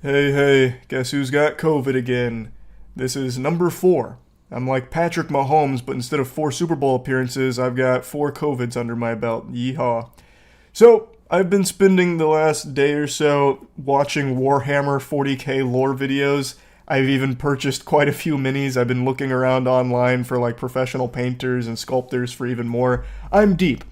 Hey, guess who's got COVID again? This is number 4. I'm like Patrick Mahomes, but instead of 4 Super Bowl appearances, I've got 4 COVIDs under my belt. Yeehaw. So, I've been spending the last day or so watching Warhammer 40k lore videos. I've even purchased quite a few minis. I've been looking around online for like professional painters and sculptors for even more. I'm deep.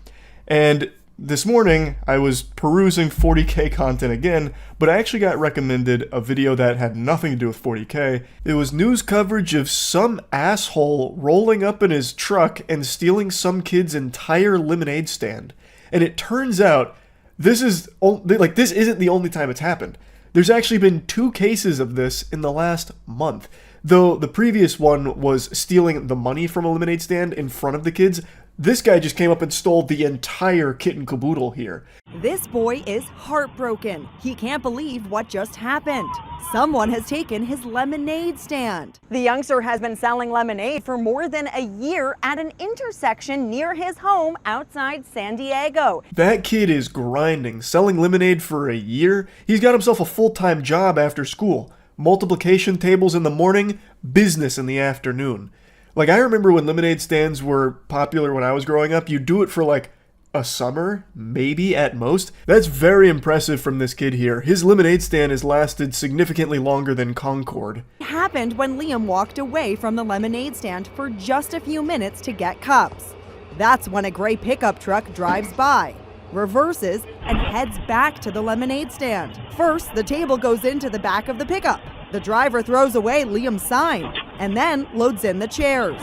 And this morning, I was perusing 40k content again, but I actually got recommended a video that had nothing to do with 40k. It was news coverage of some asshole rolling up in his truck and stealing some kid's entire lemonade stand. And it turns out, this isn't the only time it's happened. There's actually been 2 cases of this in the last month. Though the previous one was stealing the money from a lemonade stand in front of the kids, this guy just came up and stole the entire kit and caboodle here. This boy is heartbroken. He can't believe what just happened. Someone has taken his lemonade stand. The youngster has been selling lemonade for more than a year at an intersection near his home outside San Diego. That kid is grinding, selling lemonade for a year. He's got himself a full-time job after school. Multiplication tables in the morning, business in the afternoon. Like, I remember when lemonade stands were popular when I was growing up, you do it for like a summer, maybe at most. That's very impressive from this kid here. His lemonade stand has lasted significantly longer than Concord. It happened when Liam walked away from the lemonade stand for just a few minutes to get cups. That's when a gray pickup truck drives by, reverses, and heads back to the lemonade stand. First, the table goes into the back of the pickup. The driver throws away Liam's sign and then loads in the chairs.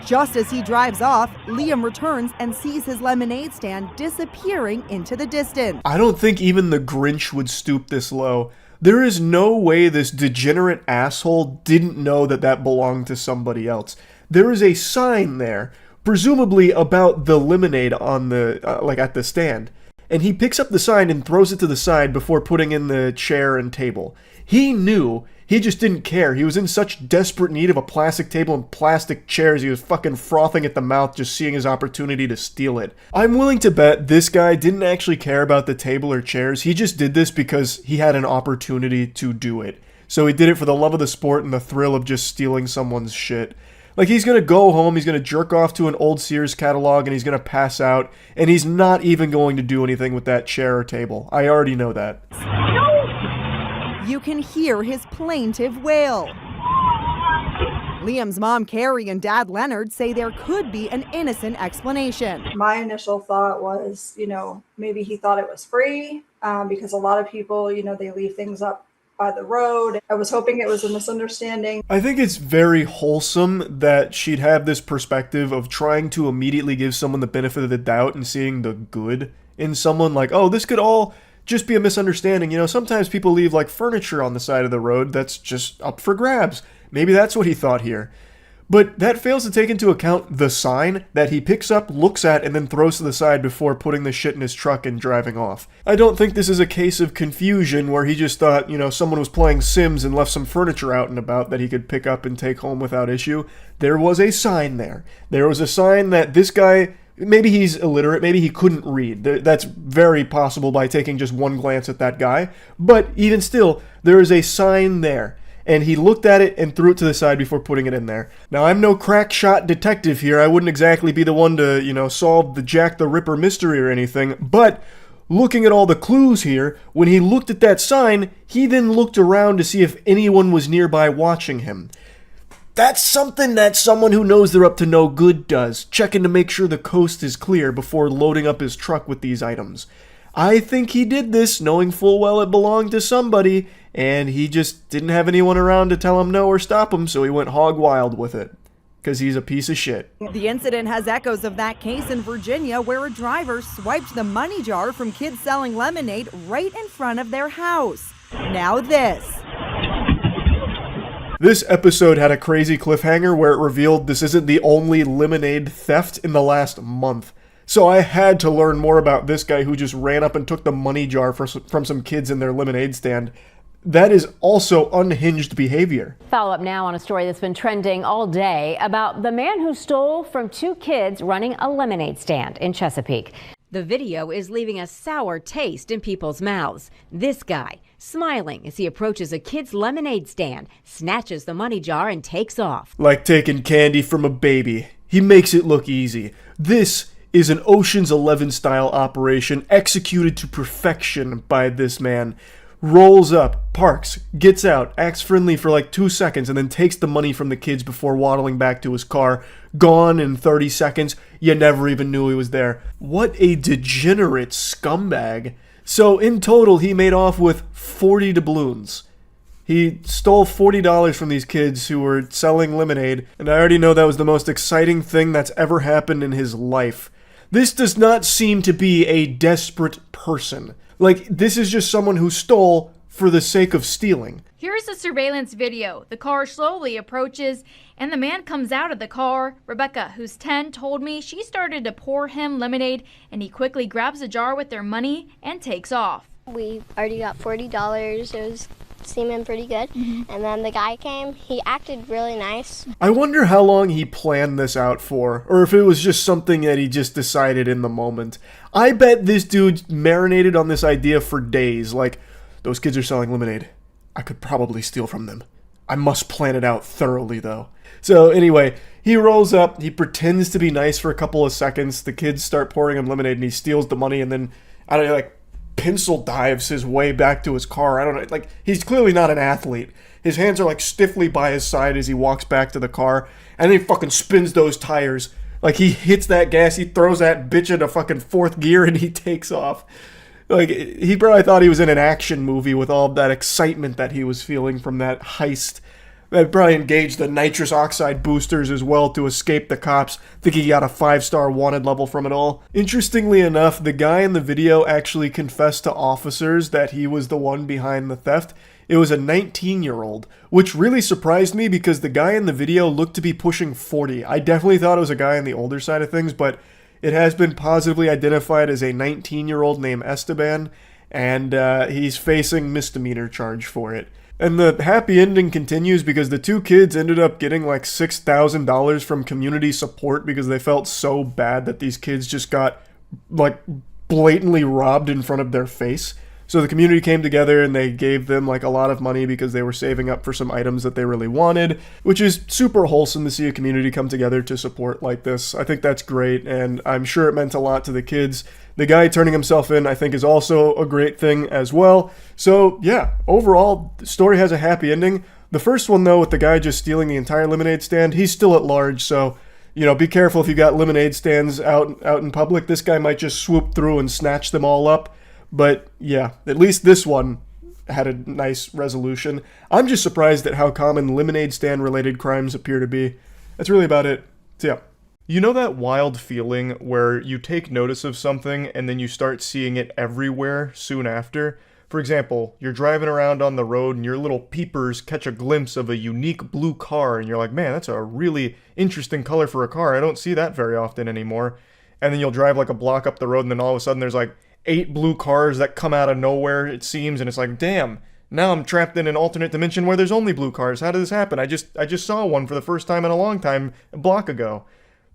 Just as he drives off, Liam returns and sees his lemonade stand disappearing into the distance. I don't think even the Grinch would stoop this low. There is no way this degenerate asshole didn't know that that belonged to somebody else. There is a sign there, presumably about the lemonade on the, at the stand. And he picks up the sign and throws it to the side before putting in the chair and table. He knew, he just didn't care. He was in such desperate need of a plastic table and plastic chairs, he was fucking frothing at the mouth just seeing his opportunity to steal it. I'm willing to bet this guy didn't actually care about the table or chairs. He just did this because he had an opportunity to do it. So he did it for the love of the sport and the thrill of just stealing someone's shit. Like, he's gonna go home, he's gonna jerk off to an old Sears catalog, and he's gonna pass out, and he's not even going to do anything with that chair or table. I already know that. You can hear his plaintive wail. Liam's mom, Carrie, and dad, Leonard, say there could be an innocent explanation. My initial thought was, maybe he thought it was free because a lot of people, they leave things up by the road. I was hoping it was a misunderstanding. I think it's very wholesome that she'd have this perspective of trying to immediately give someone the benefit of the doubt and seeing the good in someone. Like, oh, this could all just be a misunderstanding. Sometimes people leave like furniture on the side of the road that's just up for grabs. Maybe that's what he thought here. But that fails to take into account the sign that he picks up, looks at, and then throws to the side before putting the shit in his truck and driving off. I don't think this is a case of confusion where he just thought, someone was playing Sims and left some furniture out and about that he could pick up and take home without issue. There was a sign there. There was a sign that this guy, maybe he's illiterate, maybe he couldn't read. That's very possible by taking just one glance at that guy. But even still, there is a sign there. And he looked at it and threw it to the side before putting it in there. Now, I'm no crack shot detective here. I wouldn't exactly be the one to, solve the Jack the Ripper mystery or anything. But looking at all the clues here, when he looked at that sign, he then looked around to see if anyone was nearby watching him. That's something that someone who knows they're up to no good does, checking to make sure the coast is clear before loading up his truck with these items. I think he did this knowing full well it belonged to somebody, and he just didn't have anyone around to tell him no or stop him, so he went hog wild with it. Because he's a piece of shit. The incident has echoes of that case in Virginia where a driver swiped the money jar from kids selling lemonade right in front of their house. Now this. This episode had a crazy cliffhanger where it revealed this isn't the only lemonade theft in the last month. So I had to learn more about this guy who just ran up and took the money jar from some kids in their lemonade stand. That is also unhinged behavior. Follow up now on a story that's been trending all day about the man who stole from 2 kids running a lemonade stand in Chesapeake. The video is leaving a sour taste in people's mouths. This guy, smiling as he approaches a kid's lemonade stand, snatches the money jar and takes off. Like taking candy from a baby. He makes it look easy. This is an Ocean's 11 style operation executed to perfection by this man. Rolls up, parks, gets out, acts friendly for like 2 seconds, and then takes the money from the kids before waddling back to his car. Gone in 30 seconds. You never even knew he was there. What a degenerate scumbag. So in total, he made off with 40 doubloons. He stole $40 from these kids who were selling lemonade, and I already know that was the most exciting thing that's ever happened in his life. This does not seem to be a desperate person. Like, this is just someone who stole for the sake of stealing. Here's the surveillance video. The car slowly approaches, and the man comes out of the car. Rebecca, who's 10, told me she started to pour him lemonade, and he quickly grabs a jar with their money and takes off. We already got $40. It was seeming pretty good. And then the guy came. He acted really nice. I wonder how long he planned this out for, or if it was just something that he just decided in the moment. I bet this dude marinated on this idea for days, like, those kids are selling lemonade. I could probably steal from them. I must plan it out thoroughly, though. So anyway, he rolls up, he pretends to be nice for a couple of seconds, the kids start pouring him lemonade, and he steals the money, and then, I don't know, like, pencil dives his way back to his car. I don't know, like, he's clearly not an athlete. His hands are like stiffly by his side as he walks back to the car, and then he fucking spins those tires. Like, he hits that gas, he throws that bitch into fucking fourth gear, and he takes off. Like, he probably thought he was in an action movie with all of that excitement that he was feeling from that heist. That probably engaged the nitrous oxide boosters as well to escape the cops. Think he got a 5-star wanted level from it all. Interestingly enough, the guy in the video actually confessed to officers that he was the one behind the theft. It was a 19-year-old, which really surprised me because the guy in the video looked to be pushing 40. I definitely thought it was a guy on the older side of things, but it has been positively identified as a 19-year-old named Esteban, and he's facing misdemeanor charge for it. And the happy ending continues because the two kids ended up getting like $6,000 from community support because they felt so bad that these kids just got like blatantly robbed in front of their face. So the community came together and they gave them like a lot of money because they were saving up for some items that they really wanted, which is super wholesome to see a community come together to support like this. I think that's great, and I'm sure it meant a lot to the kids. The guy turning himself in, I think, is also a great thing as well. So yeah, overall, the story has a happy ending. The first one, though, with the guy just stealing the entire lemonade stand, he's still at large, so, you know, be careful if you got lemonade stands out in public. This guy might just swoop through and snatch them all up. But yeah, at least this one had a nice resolution. I'm just surprised at how common lemonade stand related crimes appear to be. That's really about it. So yeah. You know that wild feeling where you take notice of something and then you start seeing it everywhere soon after? For example, you're driving around on the road and your little peepers catch a glimpse of a unique blue car and you're like, man, that's a really interesting color for a car. I don't see that very often anymore. And then you'll drive like a block up the road and then all of a sudden there's like 8 blue cars that come out of nowhere, it seems, and it's like, damn, now I'm trapped in an alternate dimension where there's only blue cars. How did this happen? I just saw one for the first time in a long time, a block ago.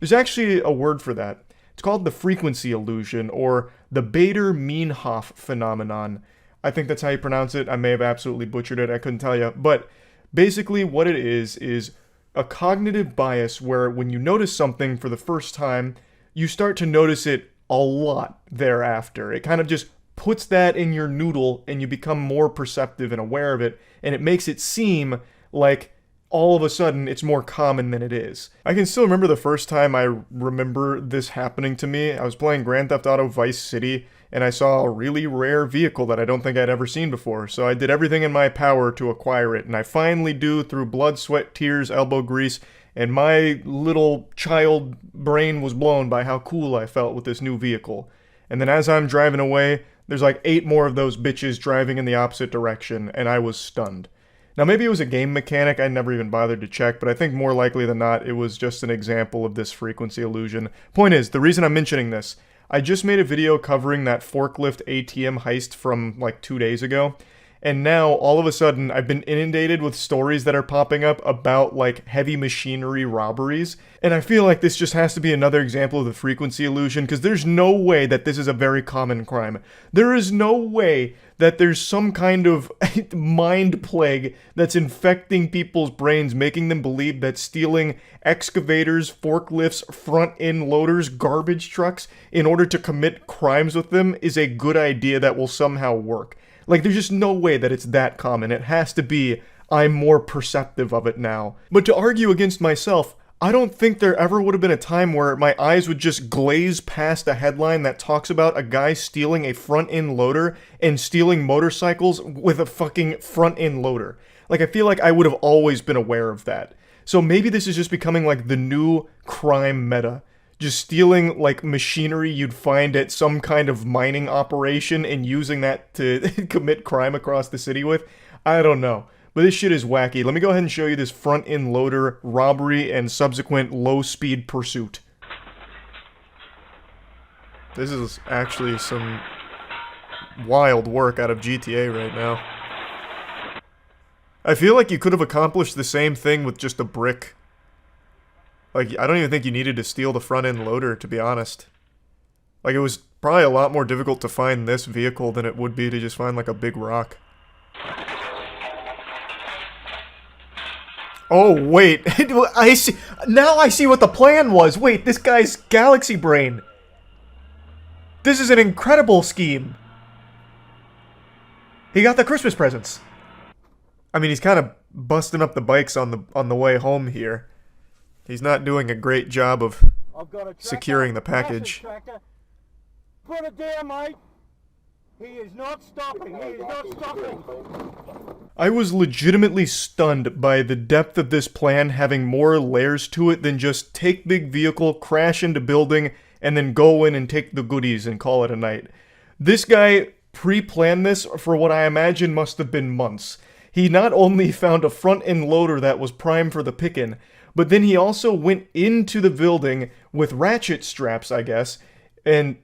There's actually a word for that. It's called the frequency illusion, or the Bader-Meinhof phenomenon. I think that's how you pronounce it. I may have absolutely butchered it, I couldn't tell you. But basically what it is a cognitive bias where when you notice something for the first time, you start to notice it a lot thereafter. It kind of just puts that in your noodle and you become more perceptive and aware of it, and it makes it seem like all of a sudden it's more common than it is. I can still remember the first time I remember this happening to me. I was playing Grand Theft Auto Vice City and I saw a really rare vehicle that I don't think I'd ever seen before, so I did everything in my power to acquire it, and I finally do through blood, sweat, tears, elbow grease, and my little child brain was blown by how cool I felt with this new vehicle. And then as I'm driving away, there's like 8 more of those bitches driving in the opposite direction, and I was stunned. Now maybe it was a game mechanic, I never even bothered to check, but I think more likely than not, it was just an example of this frequency illusion. Point is, the reason I'm mentioning this, I just made a video covering that forklift ATM heist from like 2 days ago, And now, all of a sudden, I've been inundated with stories that are popping up about, like, heavy machinery robberies. And I feel like this just has to be another example of the frequency illusion, because there's no way that this is a very common crime. There is no way that there's some kind of mind plague that's infecting people's brains, making them believe that stealing excavators, forklifts, front-end loaders, garbage trucks, in order to commit crimes with them is a good idea that will somehow work. Like, there's just no way that it's that common. It has to be, I'm more perceptive of it now. But to argue against myself, I don't think there ever would have been a time where my eyes would just glaze past a headline that talks about a guy stealing a front-end loader and stealing motorcycles with a fucking front-end loader. Like, I feel like I would have always been aware of that. So maybe this is just becoming, like, the new crime meta. Just stealing, like, machinery you'd find at some kind of mining operation and using that to commit crime across the city with. I don't know. But this shit is wacky. Let me go ahead and show you this front-end loader robbery and subsequent low-speed pursuit. This is actually some wild work out of GTA right now. I feel like you could have accomplished the same thing with just a brick. Like, I don't even think you needed to steal the front-end loader, to be honest. Like, it was probably a lot more difficult to find this vehicle than it would be to just find, like, a big rock. Oh, wait. I see. Now I see what the plan was. Wait, this guy's galaxy brain. This is an incredible scheme. He got the Christmas presents. I mean, he's kind of busting up the bikes on the way home here. He's not doing a great job of securing the package. Put it down, mate. He is not stopping. He is not stopping. I was legitimately stunned by the depth of this plan having more layers to it than just take big vehicle, crash into building, and then go in and take the goodies and call it a night. This guy pre-planned this for what I imagine must have been months. He not only found a front-end loader that was prime for the pickin', but then he also went into the building with ratchet straps, I guess, and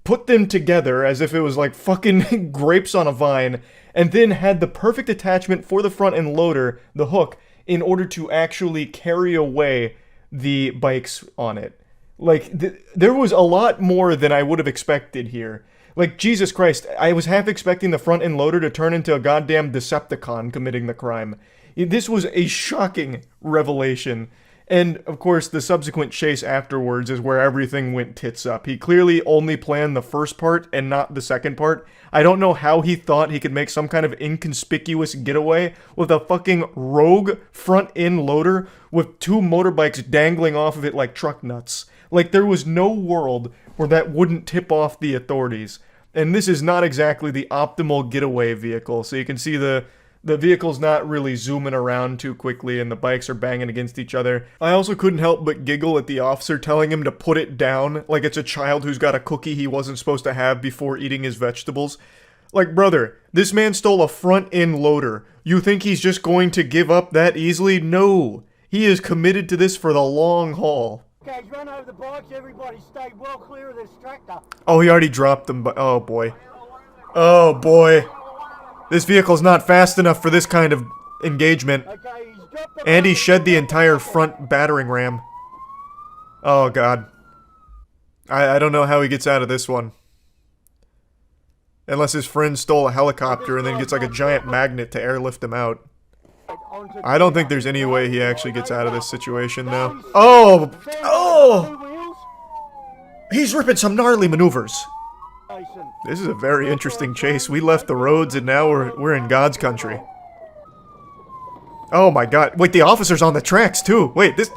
put them together as if it was like fucking grapes on a vine, and then had the perfect attachment for the front-end loader, the hook, in order to actually carry away the bikes on it. Like, there was a lot more than I would have expected here. Like, Jesus Christ, I was half expecting the front-end loader to turn into a goddamn Decepticon committing the crime. This was a shocking revelation. And, of course, the subsequent chase afterwards is where everything went tits up. He clearly only planned the first part and not the second part. I don't know how he thought he could make some kind of inconspicuous getaway with a fucking rogue front-end loader with two motorbikes dangling off of it like truck nuts. Like, there was no world where that wouldn't tip off the authorities. And this is not exactly the optimal getaway vehicle. So you can see the vehicle's not really zooming around too quickly and the bikes are banging against each other. I also couldn't help but giggle at the officer telling him to put it down like it's a child who's got a cookie he wasn't supposed to have before eating his vegetables. Like, brother, this man stole a front-end loader. You think he's just going to give up that easily? No. He is committed to this for the long haul. Okay, run over the bikes. Everybody stay well clear of this tractor. Oh, he already dropped them, but oh boy. Oh boy. This vehicle's not fast enough for this kind of engagement. And he shed the entire front battering ram. Oh god. I don't know how he gets out of this one. Unless his friend stole a helicopter and then gets like a giant magnet to airlift him out. I don't think there's any way he actually gets out of this situation now. Oh! Oh! He's ripping some gnarly maneuvers. This is a very interesting chase. We left the roads and now we're in God's country. Oh my god. Wait, the officer's on the tracks too. Wait, this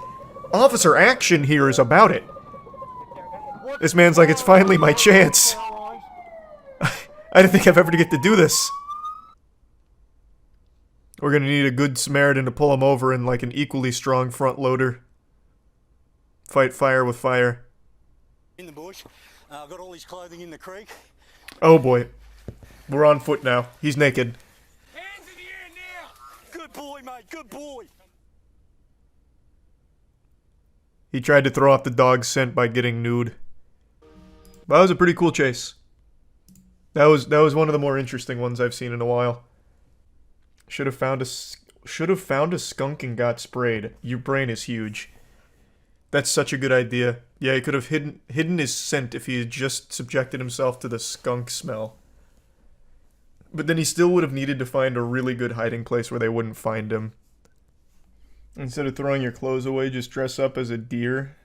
officer action here is about it. This man's like, it's finally my chance. I didn't think I'd ever get to do this. We're gonna need a good Samaritan to pull him over and like an equally strong front loader. Fight fire with fire. In the bush. Got all his clothing in the creek. Oh boy. We're on foot now. He's naked. Hands in the air now! Good boy, mate, good boy! He tried to throw off the dog's scent by getting nude. That was a pretty cool chase. That was one of the more interesting ones I've seen in a while. Should have found a skunk and got sprayed. Your brain is huge. That's such a good idea. Yeah, he could have hidden his scent if he had just subjected himself to the skunk smell. But then he still would have needed to find a really good hiding place where they wouldn't find him. Instead of throwing your clothes away, just dress up as a deer.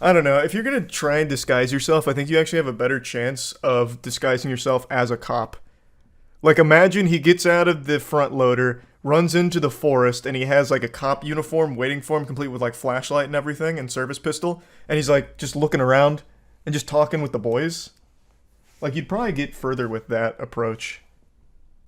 I don't know. If you're going to try and disguise yourself, I think you actually have a better chance of disguising yourself as a cop. Like, imagine he gets out of the front loader, runs into the forest, and he has, like, a cop uniform waiting for him, complete with, like, flashlight and everything, and service pistol. And he's, like, just looking around and just talking with the boys. Like, you'd probably get further with that approach.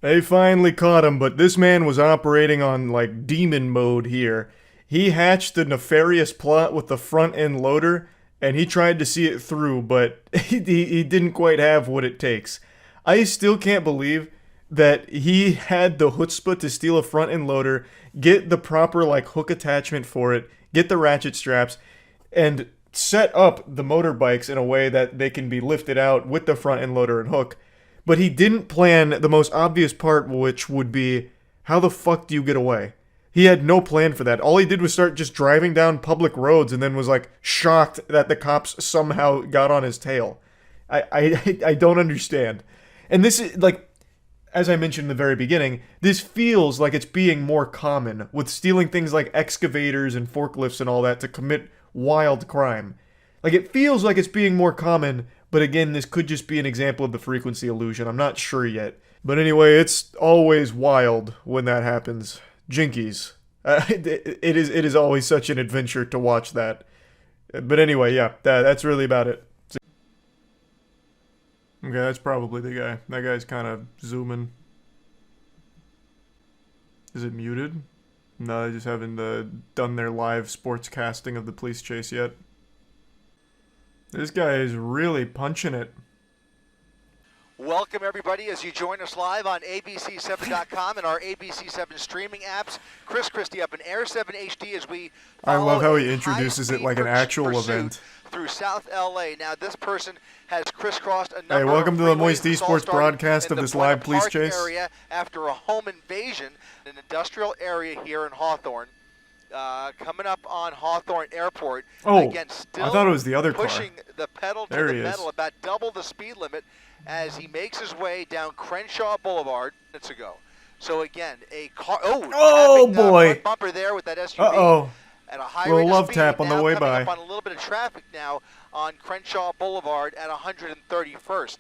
They finally caught him, but this man was operating on, like, demon mode here. He hatched a nefarious plot with the front-end loader, and he tried to see it through, but he didn't quite have what it takes. I still can't believe that he had the chutzpah to steal a front-end loader, get the proper, like, hook attachment for it, get the ratchet straps, and set up the motorbikes in a way that they can be lifted out with the front-end loader and hook. But he didn't plan the most obvious part, which would be, how the fuck do you get away? He had no plan for that. All he did was start just driving down public roads and then was, like, shocked that the cops somehow got on his tail. I don't understand. And this is, like, as I mentioned in the very beginning, this feels like it's being more common, with stealing things like excavators and forklifts and all that to commit wild crime. Like, it feels like it's being more common, but again, this could just be an example of the frequency illusion. I'm not sure yet. But anyway, it's always wild when that happens. Jinkies. It is always such an adventure to watch that. But anyway, yeah, that's really about it. Okay, that's probably the guy. That guy's kind of zooming. Is it muted? No, they just haven't done their live sports casting of the police chase yet. This guy is really punching it. Welcome, everybody, as you join us live on ABC7.com and our ABC7 streaming apps. Chris Christie up in Air 7 HD as we I love how he introduces it like an actual event. Through South LA. Now, this person has crisscrossed a number Hey, welcome to the Moist freeways. Esports broadcast of this live police chase. Area after a home invasion in an industrial area here in Hawthorne. Coming up on Hawthorne Airport. Oh, again, still I thought it was the other pushing car. the pedal to There the he is. metal, about double the speed limit as he makes his way down Crenshaw Boulevard minutes ago. So again, a car. Oh tapping, boy! Front bumper there with that SUV. Uh-oh. At a high Little rate of love speed. tap on the Now way coming by. up on a little bit of traffic now on Crenshaw Boulevard at 131st.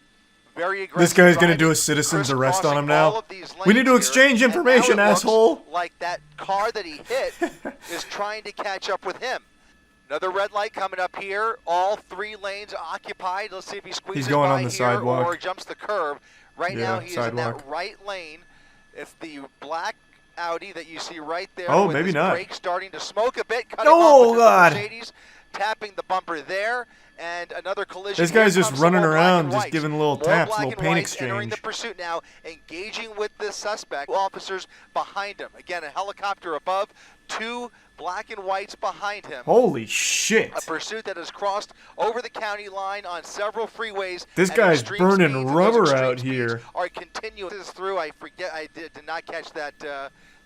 Very aggressive. This guy's gonna driving. do a citizen's arrest on him Crisscrossing all now. of these We need to lanes exchange here, and information, now it looks asshole. like that car that he hit is trying to catch up with him. Another red light coming up here. All three lanes occupied. Let's see if he squeezes He's going by on the here sidewalk. or jumps the curb. Right Yeah, now he is in sidewalk. that right lane. It's the black Audi that you see right there. Oh, with maybe his not. brakes starting to smoke a bit. Cutting Oh, off with God. the Mercedes, tapping the bumper there, and another collision. This guy's Here just comes some running more black around, and just whites. giving little More taps, black little and paint whites entering the exchange. pursuit now, engaging with this suspect. Officers behind him. Again, a helicopter above, two black and whites behind him. Holy shit! A pursuit that has crossed over the county line on several freeways. This at guy's extreme burning speeds, and those rubber extreme out speeds here. Are continuing this through. I forget. I did not catch that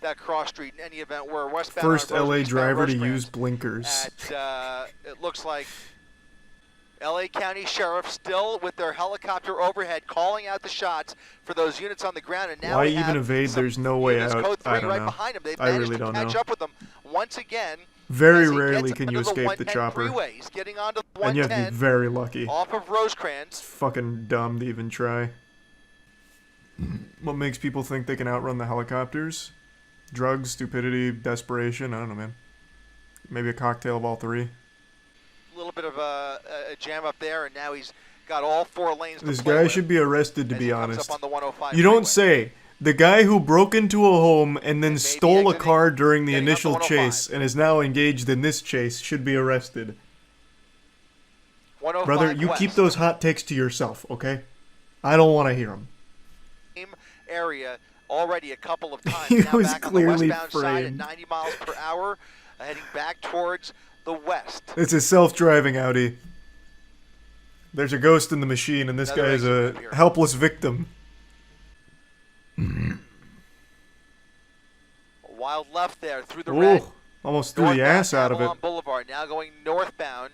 that cross street in any event. We're westbound. First on LA eastbound driver to Rosecrans use blinkers. At it looks like LA County Sheriff still with their helicopter overhead calling out the shots for those units on the ground. And now Why we even have evade? some There's no way units, out. Code 3 I don't right know. behind them. They've I managed really to don't catch know. up with them once again. Very as he rarely gets can you under the escape the 110 chopper. freeway. He's getting onto the And you have to 110 be very lucky. off of Rosecrans. Fucking dumb to even try. What makes people think they can outrun the helicopters? Drugs, stupidity, desperation, I don't know, man. Maybe a cocktail of all three. A little bit of a jam up there, and now he's got all four lanes to This play guy with should be arrested, to as be he comes honest. up on the 105 You don't freeway. say. The guy who broke into a home and then stole a exiting, car during the getting up the initial 105. chase and is now engaged in this chase should be arrested. 105 Brother, you west. keep those hot takes to yourself, okay? I don't want to hear them. Area already a couple of times. He now was back clearly on the westbound side at framed. 90 miles per hour, heading back towards the west. It's a self-driving Audi. There's a ghost in the machine, and this Another guy is exit a from here. helpless victim. Wild left there through the Ooh, red. almost threw the ass out of it. Avalon Boulevard, now going northbound.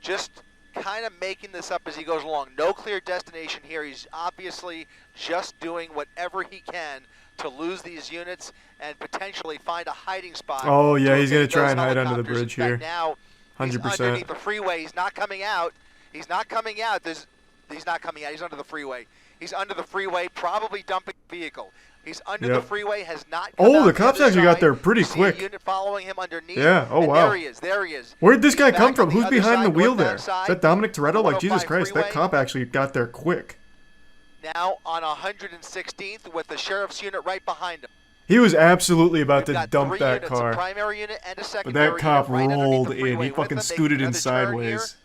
Just kind of making this up as he goes along. No clear destination here. He's obviously just doing whatever he can to lose these units and potentially find a hiding spot. Oh, yeah, he's going to try those and hide under the helicopters. bridge In here. fact, now 100%. he's underneath the freeway. He's not coming out. He's not coming out. He's not coming out. He's under the freeway. He's under the freeway, probably dumping the vehicle. He's under the freeway, has not come out the cops actually got there pretty quick. A unit following him underneath. Yeah, oh and wow. There he is, there he is. Where'd this guy He's come back from? on Who's other behind the side, wheel there? northbound Is side. that Dominic Toretto? Like, 105 Jesus Christ, that freeway. cop actually got there quick. Now on 116th with the sheriff's unit right behind him. He was absolutely about We've to got dump 3 that units, car. a primary unit and a But secondary that cop unit right underneath rolled the in. freeway He with fucking them, scooted making in another turn here. sideways.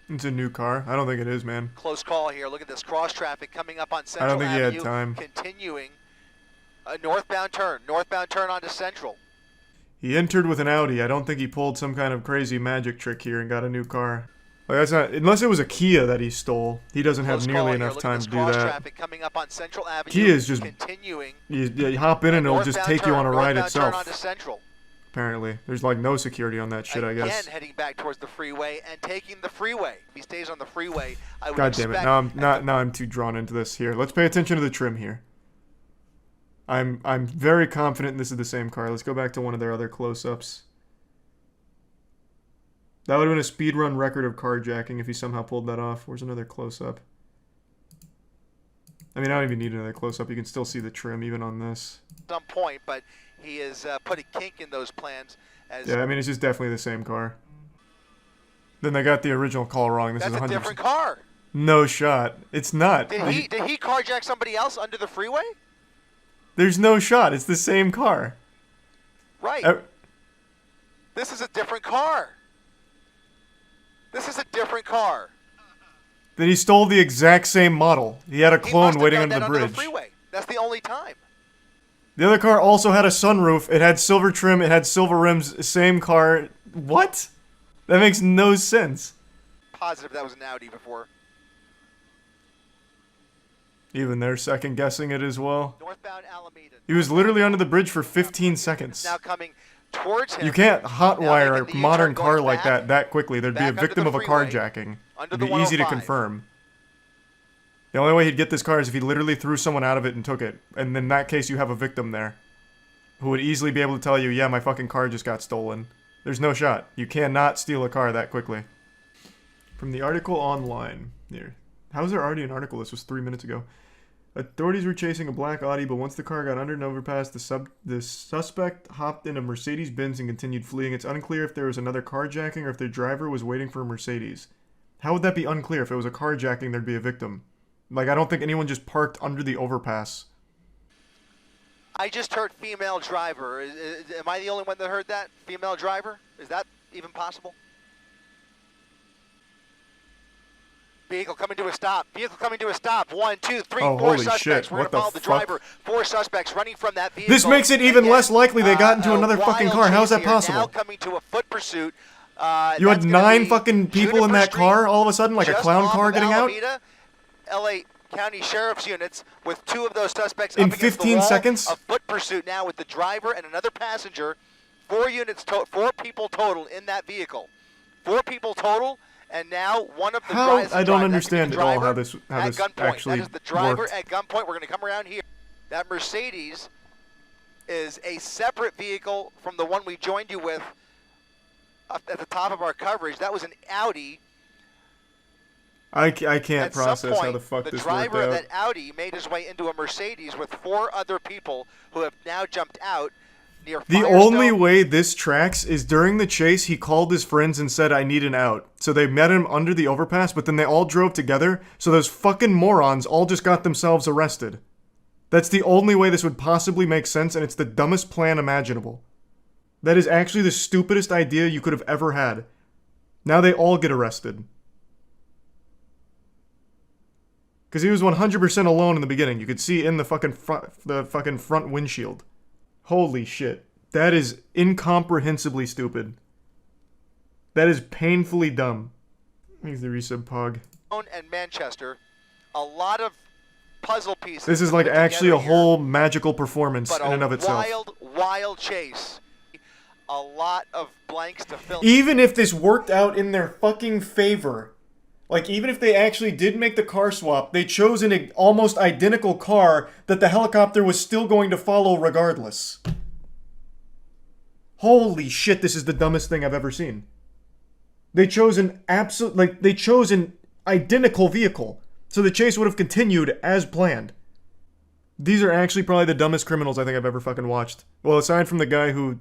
It's a new car. I don't think it is, man. Close call here. Look at this cross traffic coming up on I Central don't think he had Avenue. time. Continuing a northbound turn onto Central. He entered with an Audi. I don't think he pulled some kind of crazy magic trick here and got a new car. Like, that's not, unless it was a Kia that he stole. He doesn't have Close nearly call enough here. time Look to at do this cross that. traffic coming up on Central Avenue. Kia is just continuing. You hop in and it'll just take you on a ride northbound turn itself. onto Central. Apparently, there's like no security on that shit. I Again, guess. heading back towards the freeway and taking the freeway. If he stays on the freeway, I would God damn it! expect Now I'm too drawn into this. Here, let's pay attention to the trim here. I'm very confident this is the same car. Let's go back to one of their other close-ups. That would have been a speedrun record of carjacking if he somehow pulled that off. Where's another close-up? I mean, I don't even need another close-up. You can still see the trim even on this. at some point, but he is put a kink in those plans. As Yeah, I mean, it's just definitely the same car. Then they got the original call wrong. This that's is 100%. a different car. No shot. It's not. Did he carjack somebody else under the freeway? There's no shot. It's the same car. Right. This is a different car. This is a different car. Then he stole the exact same model. He had a clone waiting under the bridge. The freeway. That's the only time. The other car also had a sunroof. It had silver trim. It had silver rims. Same car. What? That makes no sense. Positive that was an Audi before. Even they're second guessing it as well. Northbound Alameda. He was literally under the bridge for 15 seconds. Now coming towards him. You can't hotwire a modern car like back, that quickly. There'd be a victim of a carjacking. It'd be easy to confirm. The only way he'd get this car is if he literally threw someone out of it and took it. And in that case, you have a victim there who would easily be able to tell you, yeah, my fucking car just got stolen. There's no shot. You cannot steal a car that quickly. From the article online. Here. How is there already an article? This was 3 minutes ago. Authorities were chasing a black Audi, but once the car got under an overpass, the suspect hopped in a Mercedes-Benz and continued fleeing. It's unclear if there was another carjacking or if the driver was waiting for a Mercedes. How would that be unclear? If it was a carjacking, there'd be a victim. Like, I don't think anyone just parked under the overpass. I just heard female driver. Am I the only one that heard that? Female driver? Is that even possible? Vehicle coming to a stop. Vehicle coming to a stop. 1, 2, 3, 4 holy suspects. shit. We're What going to follow the the fuck? driver. 4 suspects running from that vehicle. This makes it even less likely they got into another fucking car. How is that Now possible? coming to a foot pursuit. You had 9 fucking people in that car all of a sudden, like a clown car getting out? LA County Sheriff's units with 2 of those suspects In up against 15 the wall. seconds? A foot pursuit now with the driver and another passenger. 4 people total in that vehicle. 4 people total. And now one of the drivers. I don't understand at all how this actually That is the driver worked. at gunpoint. We're going to come around here. That Mercedes is a separate vehicle from the one we joined you with up at the top of our coverage. That was an Audi. I can't At process some point, how the fuck the this driver worked of out. that Audi made his way into a Mercedes with 4 other people who have now jumped out near The Firestone. only way this tracks is during the chase, he called his friends and said, I need an out. So they met him under the overpass, but then they all drove together, so those fucking morons all just got themselves arrested. That's the only way this would possibly make sense, and it's the dumbest plan imaginable. That is actually the stupidest idea you could have ever had. Now they all get arrested. Because he was 100% alone in the beginning. You could see in the fucking front windshield. Holy shit. That is incomprehensibly stupid. That is painfully dumb. Here's the resub pog. And Manchester, a lot of puzzle pieces. This is to like put actually a together whole magical performance here, but in and of itself. wild chase. A lot of blanks to fill. Even if this worked out in their fucking favor, like even if they actually did make the car swap, they chose an almost identical car that the helicopter was still going to follow regardless. Holy shit, this is the dumbest thing I've ever seen. They chose an identical vehicle, so the chase would have continued as planned. These are actually probably the dumbest criminals I think I've ever fucking watched. Well, aside from the guy who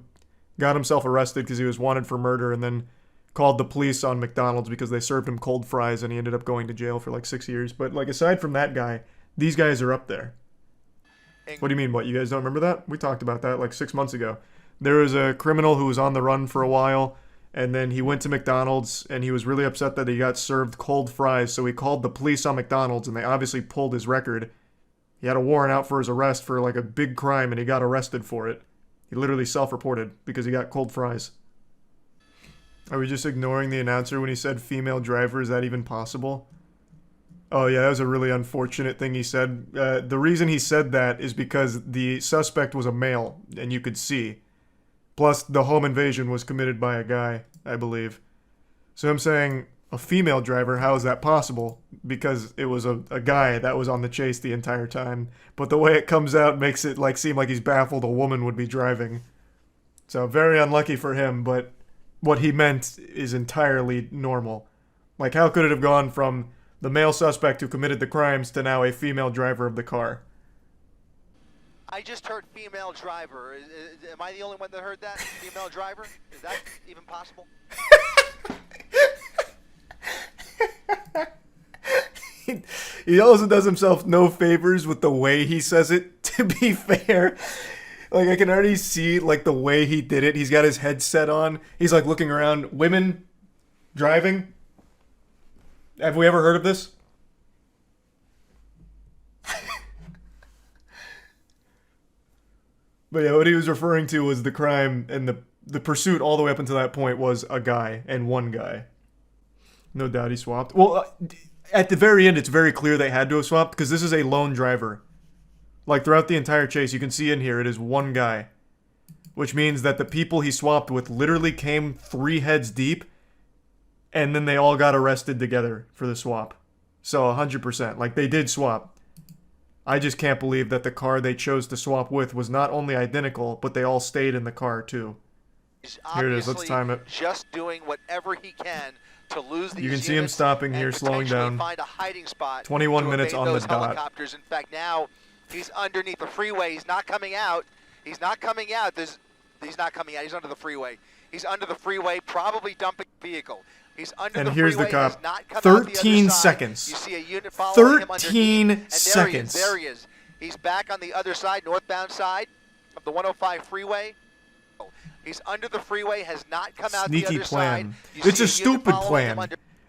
got himself arrested because he was wanted for murder and then called the police on McDonald's because they served him cold fries and he ended up going to jail for like 6 years. But like aside from that guy, these guys are up there. What do you mean, what? You guys don't remember that? We talked about that like 6 months ago. There was a criminal who was on the run for a while, and then he went to McDonald's and he was really upset that he got served cold fries, so he called the police on McDonald's and they obviously pulled his record. He had a warrant out for his arrest for like a big crime and he got arrested for it. He literally self-reported because he got cold fries. Are we just ignoring the announcer when he said female driver? Is that even possible? Oh yeah, that was a really unfortunate thing he said. The reason he said that is because the suspect was a male, and you could see. Plus, the home invasion was committed by a guy, I believe. So I'm saying, a female driver, how is that possible? Because it was a guy that was on the chase the entire time. But the way it comes out makes it like seem like he's baffled a woman would be driving. So very unlucky for him, but what he meant is entirely normal. Like, how could it have gone from the male suspect who committed the crimes to now a female driver of the car? I just heard female driver. Am I the only one that heard that? Female driver? Is that even possible? He also does himself no favors with the way he says it, to be fair. Like, I can already see, like, the way he did it. He's got his headset on. He's, like, looking around. Women driving? Have we ever heard of this? But yeah, what he was referring to was the crime, and the pursuit all the way up until that point was a guy, and one guy. No doubt he swapped. Well, at the very end, it's very clear they had to have swapped, because this is a lone driver. Like, throughout the entire chase, you can see in here, it is one guy. Which means that the people he swapped with literally came 3 heads deep, and then they all got arrested together for the swap. So, 100%. Like, they did swap. I just can't believe that the car they chose to swap with was not only identical, but they all stayed in the car, too. Here it is, let's time it. Just doing whatever he can to lose these You can see him stopping here, slowing down. Find a hiding spot 21 minutes on the dot. Helicopters. In fact, now he's underneath the freeway. He's not coming out. He's not coming out. He's not coming out. He's under the freeway. He's under the freeway, probably dumping the vehicle. He's under and the here's freeway, the cop. not 13 seconds. You see a unit following him underneath, 13 seconds. There he is. He's back on the other side, northbound side of the 105 freeway. He's under the freeway, has not come out the other plan. side. It's a stupid plan.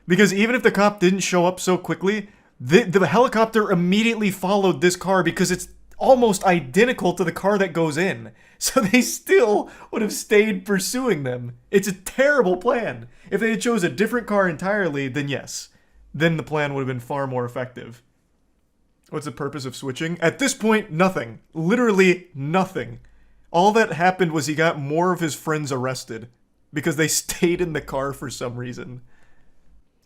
Because even if the cop didn't show up so quickly, the helicopter immediately followed this car because it's almost identical to the car that goes in. So they still would have stayed pursuing them. It's a terrible plan. If they had chose a different car entirely, then yes. Then the plan would have been far more effective. What's the purpose of switching? At this point, nothing. Literally nothing. All that happened was he got more of his friends arrested because they stayed in the car for some reason.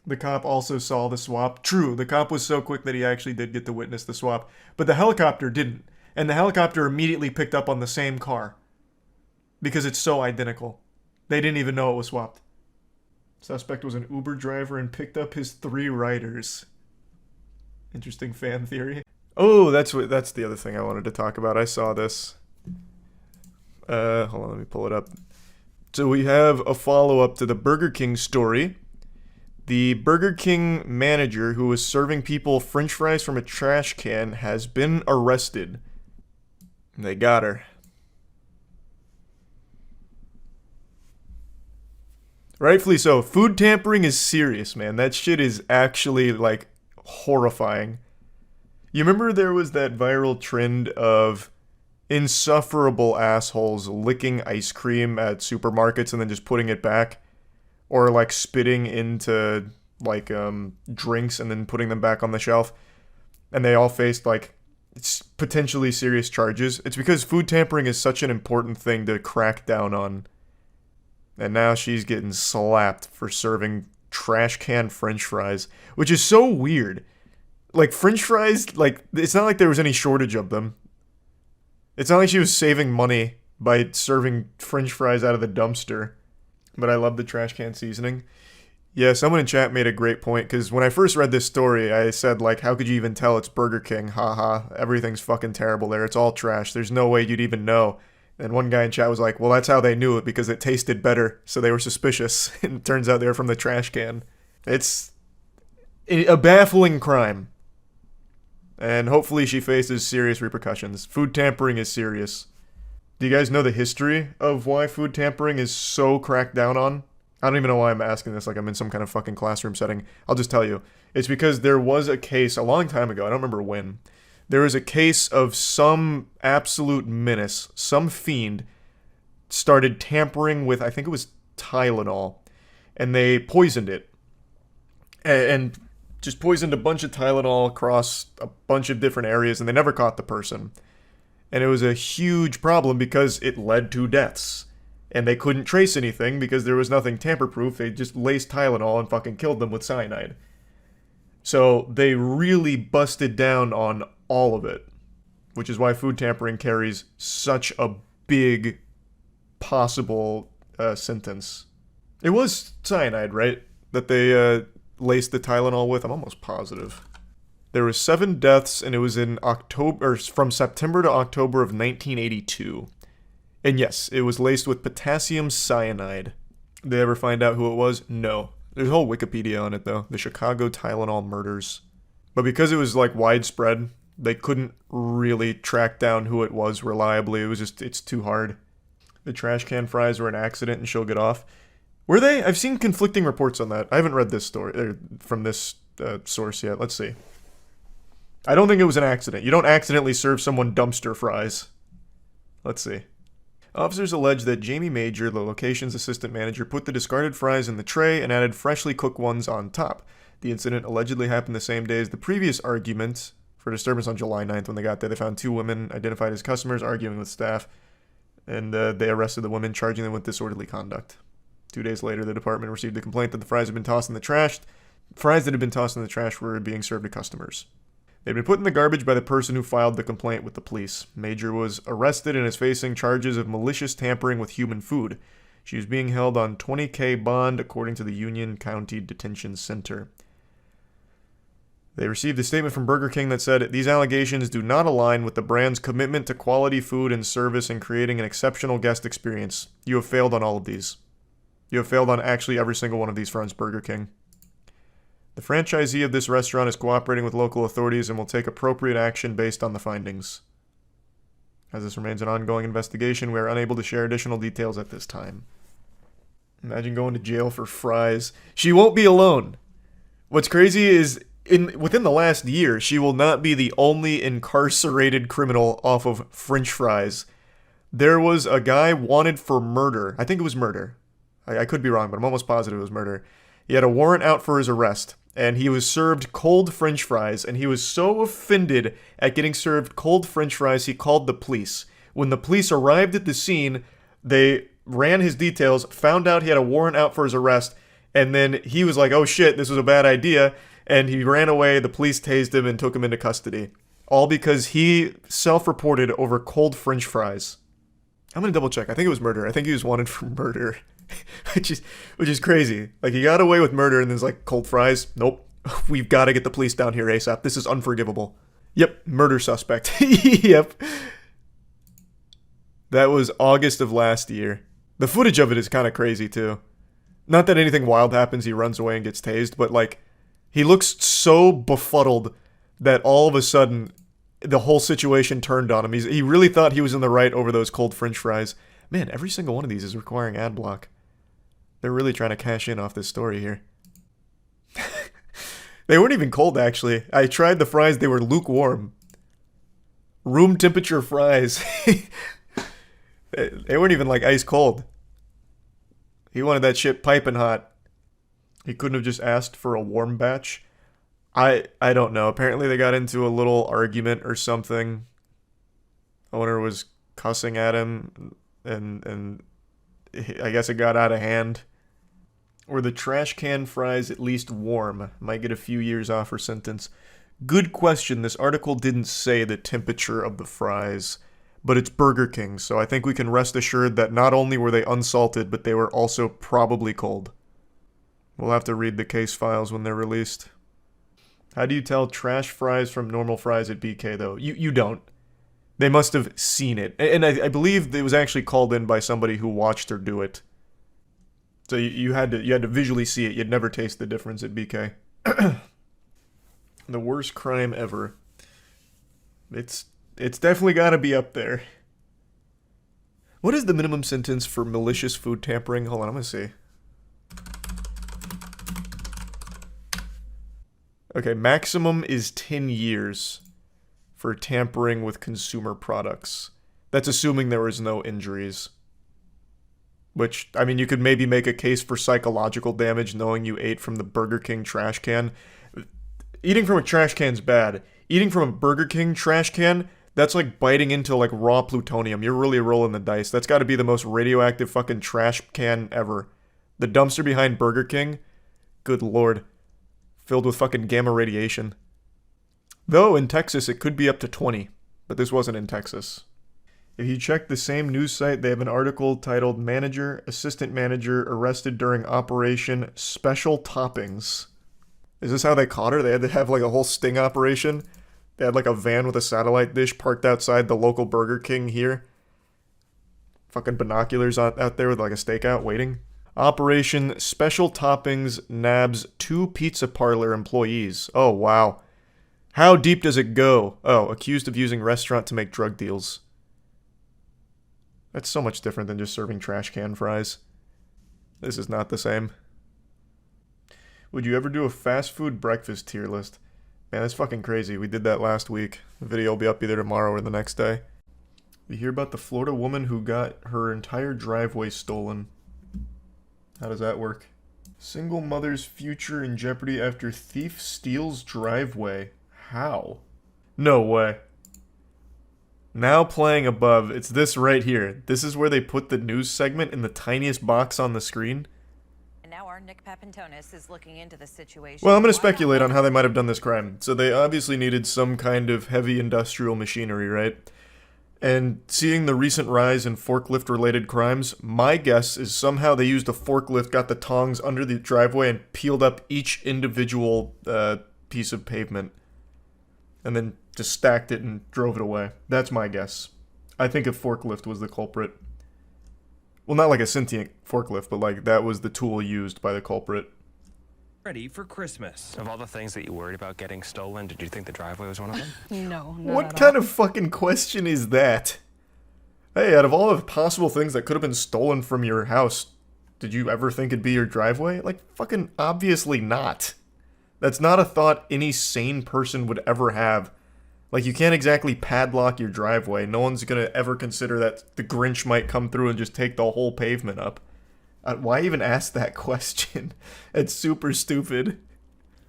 The cop also saw the swap. True, the cop was so quick that he actually did get to witness the swap. But the helicopter didn't. And the helicopter immediately picked up on the same car. Because it's so identical. They didn't even know it was swapped. Suspect was an Uber driver and picked up his 3 riders. Interesting fan theory. Oh, that's the other thing I wanted to talk about. I saw this. Hold on, let me pull it up. So we have a follow-up to the Burger King story. The Burger King manager who was serving people French fries from a trash can has been arrested. They got her. Rightfully so. Food tampering is serious, man. That shit is actually, like, horrifying. You remember there was that viral trend of insufferable assholes licking ice cream at supermarkets and then just putting it back? Or, like, spitting into, like, drinks and then putting them back on the shelf? And they all faced, like, potentially serious charges. It's because food tampering is such an important thing to crack down on. And now she's getting slapped for serving trash can french fries, which is so weird. Like, french fries, like, it's not like there was any shortage of them. It's not like she was saving money by serving french fries out of the dumpster. But I love the trash can seasoning. Yeah, someone in chat made a great point, because when I first read this story, I said, like, how could you even tell it's Burger King? Haha, everything's fucking terrible there. It's all trash. There's no way you'd even know. And one guy in chat was like, well, that's how they knew it, because it tasted better, so they were suspicious. And it turns out they were from the trash can. It's a baffling crime. And hopefully she faces serious repercussions. Food tampering is serious. Do you guys know the history of why food tampering is so cracked down on? I don't even know why I'm asking this like I'm in some kind of fucking classroom setting. I'll just tell you. It's because there was a case a long time ago, I don't remember when. There was a case of some absolute menace, some fiend, started tampering with, I think it was Tylenol, and they poisoned it. And just poisoned a bunch of Tylenol across a bunch of different areas, and they never caught the person. And it was a huge problem because it led to deaths. And they couldn't trace anything because there was nothing tamper-proof. They just laced Tylenol and fucking killed them with cyanide. So they really busted down on all of it. Which is why food tampering carries such a big possible sentence. It was cyanide, right? That they laced the Tylenol with? I'm almost positive. There were 7 deaths, and it was in October, or from September to October of 1982. And yes, it was laced with potassium cyanide. Did they ever find out who it was? No. There's a whole Wikipedia on it, though. The Chicago Tylenol murders. But because it was, like, widespread, they couldn't really track down who it was reliably. It was just, it's too hard. The trash can fries were an accident and she'll get off. Were they? I've seen conflicting reports on that. I haven't read this story, from this source yet. Let's see. I don't think it was an accident. You don't accidentally serve someone dumpster fries. Let's see. Officers allege that Jamie Major, the location's assistant manager, put the discarded fries in the tray and added freshly cooked ones on top. The incident allegedly happened the same day as the previous argument for disturbance on July 9th. When they got there, they found 2 women identified as customers arguing with staff, and they arrested the women, charging them with disorderly conduct. 2 days later, the department received a complaint that the fries had been tossed in the trash. Fries that had been tossed in the trash were being served to customers. They'd been put in the garbage by the person who filed the complaint with the police. Major was arrested and is facing charges of malicious tampering with human food. She was being held on $20,000 bond, according to the Union County Detention Center. They received a statement from Burger King that said, "These allegations do not align with the brand's commitment to quality food and service and creating an exceptional guest experience. You have failed on all of these. You have failed on actually every single one of these fronts, Burger King. The franchisee of this restaurant is cooperating with local authorities and will take appropriate action based on the findings. As this remains an ongoing investigation, we are unable to share additional details at this time." Imagine going to jail for fries. She won't be alone. What's crazy is, within the last year, she will not be the only incarcerated criminal off of French fries. There was a guy wanted for murder. I think it was murder. I could be wrong, but I'm almost positive it was murder. He had a warrant out for his arrest, and he was served cold French fries, and he was so offended at getting served cold French fries, he called the police. When the police arrived at the scene, they ran his details, found out he had a warrant out for his arrest, and then he was like, oh shit, this was a bad idea, and he ran away. The police tased him and took him into custody. All because he self-reported over cold French fries. I'm gonna double check. I think it was murder. I think he was wanted for murder. which is crazy. Like, he got away with murder and then it's like, cold fries? Nope. We've got to get the police down here ASAP. This is unforgivable. Yep, murder suspect. Yep. That was August of last year. The footage of it is kind of crazy too. Not that anything wild happens, he runs away and gets tased, but like, he looks so befuddled that all of a sudden the whole situation turned on him. He really thought he was in the right over those cold French fries. Man, every single one of these is requiring ad block. They're really trying to cash in off this story here. They weren't even cold, actually. I tried the fries, they were lukewarm. Room temperature fries. They weren't even like ice cold. He wanted that shit piping hot. He couldn't have just asked for a warm batch. I don't know. Apparently they got into a little argument or something. Owner was cussing at him, and I guess it got out of hand. Or the trash can fries at least warm. Might get a few years off her sentence. Good question. This article didn't say the temperature of the fries, but it's Burger King, so I think we can rest assured that not only were they unsalted, but they were also probably cold. We'll have to read the case files when they're released. How do you tell trash fries from normal fries at BK, though? You don't. They must have seen it. And I believe it was actually called in by somebody who watched her do it. So you had to visually see it. You'd never taste the difference at BK. The worst crime ever. It's definitely got to be up there. What is the minimum sentence for malicious food tampering? Hold on, I'm going to see. Okay, maximum is 10 years for tampering with consumer products. That's assuming there was no injuries. Which, I mean, you could maybe make a case for psychological damage knowing you ate from the Burger King trash can. Eating from a trash can's bad. Eating from a Burger King trash can, that's like biting into like raw plutonium. You're really rolling the dice. That's got to be the most radioactive fucking trash can ever. The dumpster behind Burger King, good lord. Filled with fucking gamma radiation. Though in Texas it could be up to 20, but this wasn't in Texas. If you check the same news site, they have an article titled Manager, Assistant Manager Arrested During Operation Special Toppings. Is this how they caught her? They had to have like a whole sting operation? They had like a van with a satellite dish parked outside the local Burger King here. Fucking binoculars out there with like a stakeout waiting. Operation Special Toppings nabs 2 pizza parlor employees. Oh, wow. How deep does it go? Oh, accused of using restaurant to make drug deals. That's so much different than just serving trash can fries. This is not the same. Would you ever do a fast food breakfast tier list? Man, that's fucking crazy. We did that last week. The video will be up either tomorrow or the next day. You hear about the Florida woman who got her entire driveway stolen. How does that work? Single mother's future in jeopardy after thief steals driveway. How? No way. Now playing above, it's this right here. This is where they put the news segment in the tiniest box on the screen. And now our Nick Papantonis is looking into the situation. Well, I'm going to speculate on how they might have done this crime. So they obviously needed some kind of heavy industrial machinery, right? And seeing the recent rise in forklift-related crimes, my guess is somehow they used a forklift, got the tongs under the driveway, and peeled up each individual piece of pavement. And then just stacked it and drove it away. That's my guess. I think a forklift was the culprit. Well, not like a sentient forklift, but like that was the tool used by the culprit. Ready for Christmas. Of all the things that you worried about getting stolen, did you think the driveway was one of them? No, what kind of fucking question is that? Hey, out of all the possible things that could have been stolen from your house, did you ever think it'd be your driveway? Like, fucking obviously not. That's not a thought any sane person would ever have. Like, you can't exactly padlock your driveway. No one's gonna ever consider that the Grinch might come through and just take the whole pavement up. Why even ask that question? It's super stupid.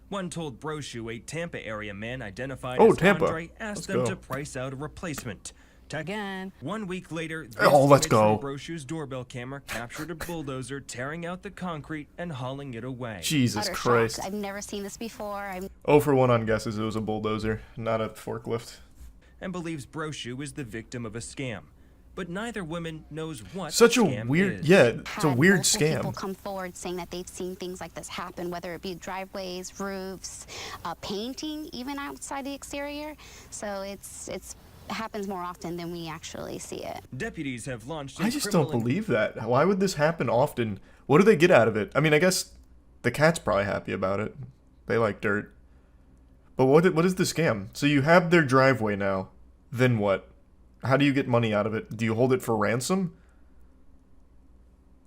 One told Brochu a Tampa area man identified as Tampa. Andre asked them to price out a replacement. Again. 1 week later, let's go. Brochu's doorbell camera captured a bulldozer tearing out the concrete and hauling it away. Jesus Christ. Shocked. I've never seen this before. Oh for 1 on guesses. It was a bulldozer, not a forklift. And believes Brochu is the victim of a scam. But neither woman knows what such a scam weird, is. yeah, it's a weird scam. People come forward saying that they've seen things like this happen, whether it be driveways, roofs, painting, even outside the exterior. So it's happens more often than we actually see it. Deputies have launched. I just don't believe that. Why would this happen often? What do they get out of it? I mean, I guess the cat's probably happy about it. They like dirt. But what is the scam? So you have their driveway now. Then what? How do you get money out of it? Do you hold it for ransom?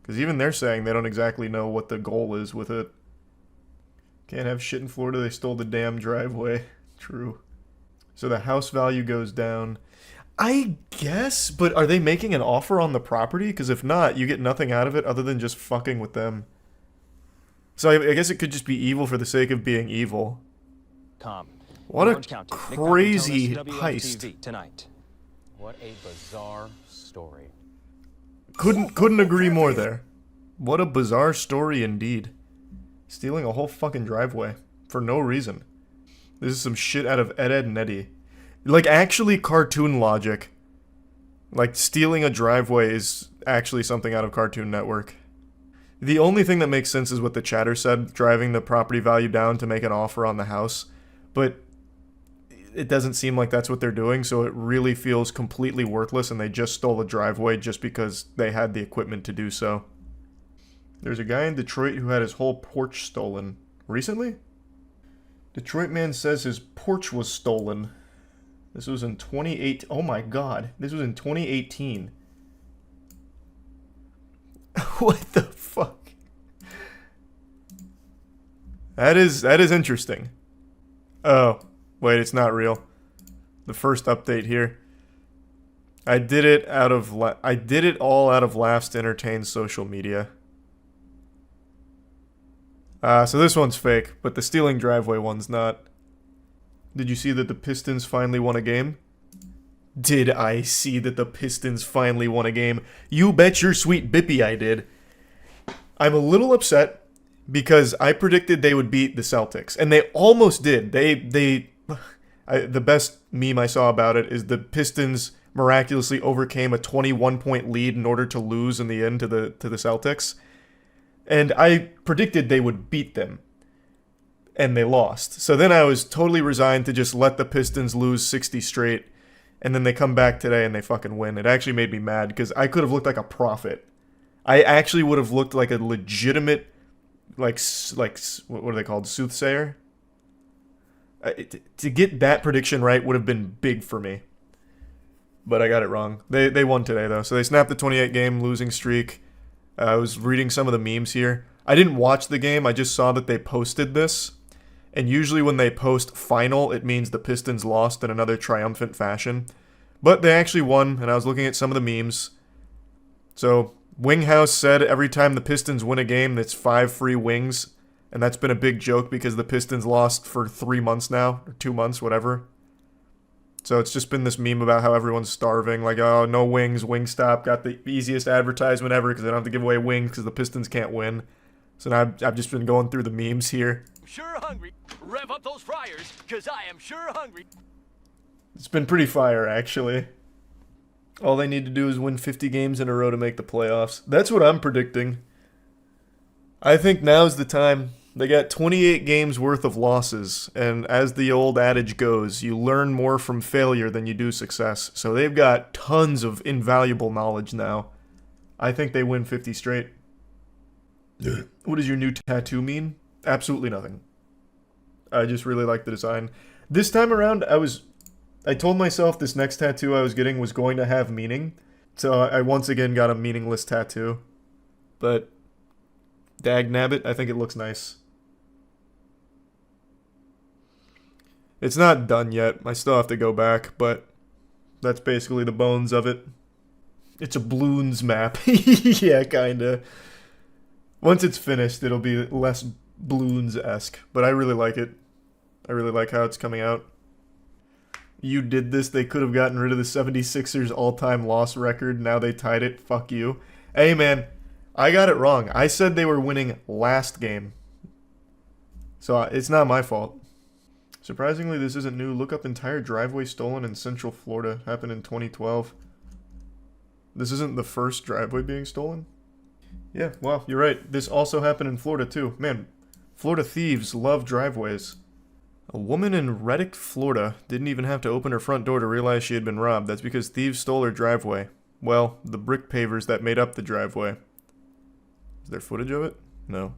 Because even they're saying they don't exactly know what the goal is with it. Can't have shit in Florida, they stole the damn driveway. True. So the house value goes down. I guess, but are they making an offer on the property? Because if not, you get nothing out of it other than just fucking with them. So I guess it could just be evil for the sake of being evil. Compilation.com. What a Orange County. Nick crazy Papentonis, heist. WFTV tonight. What a bizarre story. Couldn't agree more there. What a bizarre story indeed. Stealing a whole fucking driveway for no reason. This is some shit out of Ed, Edd n Eddy. Like, actually cartoon logic. Like, stealing a driveway is actually something out of Cartoon Network. The only thing that makes sense is what the chatter said, driving the property value down to make an offer on the house. But it doesn't seem like that's what they're doing, so it really feels completely worthless, and they just stole a driveway just because they had the equipment to do so. There's a guy in Detroit who had his whole porch stolen. Recently? Detroit man says his porch was stolen. This was in 2018. Oh my god. This was in 2018. What the fuck? That is interesting. Oh, wait, it's not real. The first update here. I did it all out of laughs to entertain social media. So this one's fake, but the stealing driveway one's not. Did you see that the Pistons finally won a game? Did I see that the Pistons finally won a game? You bet your sweet bippy I did. I'm a little upset because I predicted they would beat the Celtics, and they almost did. The best meme I saw about it is the Pistons miraculously overcame a 21-point lead in order to lose in the end to the Celtics. And I predicted they would beat them. And they lost. So then I was totally resigned to just let the Pistons lose 60 straight. And then they come back today and they fucking win. It actually made me mad because I could have looked like a prophet. I actually would have looked like a legitimate, like what are they called? Soothsayer? To get that prediction right would have been big for me. But I got it wrong. They won today though. So they snapped the 28-game losing streak. I was reading some of the memes here. I didn't watch the game, I just saw that they posted this. And usually when they post final, it means the Pistons lost in another triumphant fashion. But they actually won, and I was looking at some of the memes. So, Winghouse said every time the Pistons win a game, it's 5 free wings. And that's been a big joke because the Pistons lost for 3 months now, or 2 months, whatever. So it's just been this meme about how everyone's starving, like, oh, no wings, Wingstop got the easiest advertisement ever because they don't have to give away wings because the Pistons can't win. So now I've just been going through the memes here. Sure hungry. Rev up those fryers, because I am sure hungry. It's been pretty fire, actually. All they need to do is win 50 games in a row to make the playoffs. That's what I'm predicting. I think now's the time. They got 28 games worth of losses, and as the old adage goes, you learn more from failure than you do success. So they've got tons of invaluable knowledge now. I think they win 50 straight. What does your new tattoo mean? Absolutely nothing. I just really like the design. This time around, I told myself this next tattoo I was getting was going to have meaning. So I once again got a meaningless tattoo. But dagnabbit, I think it looks nice. It's not done yet. I still have to go back, but that's basically the bones of it. It's a balloons map. Yeah, kinda. Once it's finished, it'll be less balloons-esque, but I really like it. I really like how it's coming out. You did this, they could have gotten rid of the 76ers all-time loss record, now they tied it, fuck you. Hey man, I got it wrong. I said they were winning last game. So it's not my fault. Surprisingly, this isn't new. Look up entire driveway stolen in Central Florida. Happened in 2012. This isn't the first driveway being stolen? Yeah, well, you're right. This also happened in Florida too. Man, Florida thieves love driveways. A woman in Reddick, Florida didn't even have to open her front door to realize she had been robbed. That's because thieves stole her driveway. Well, the brick pavers that made up the driveway. Is there footage of it? No.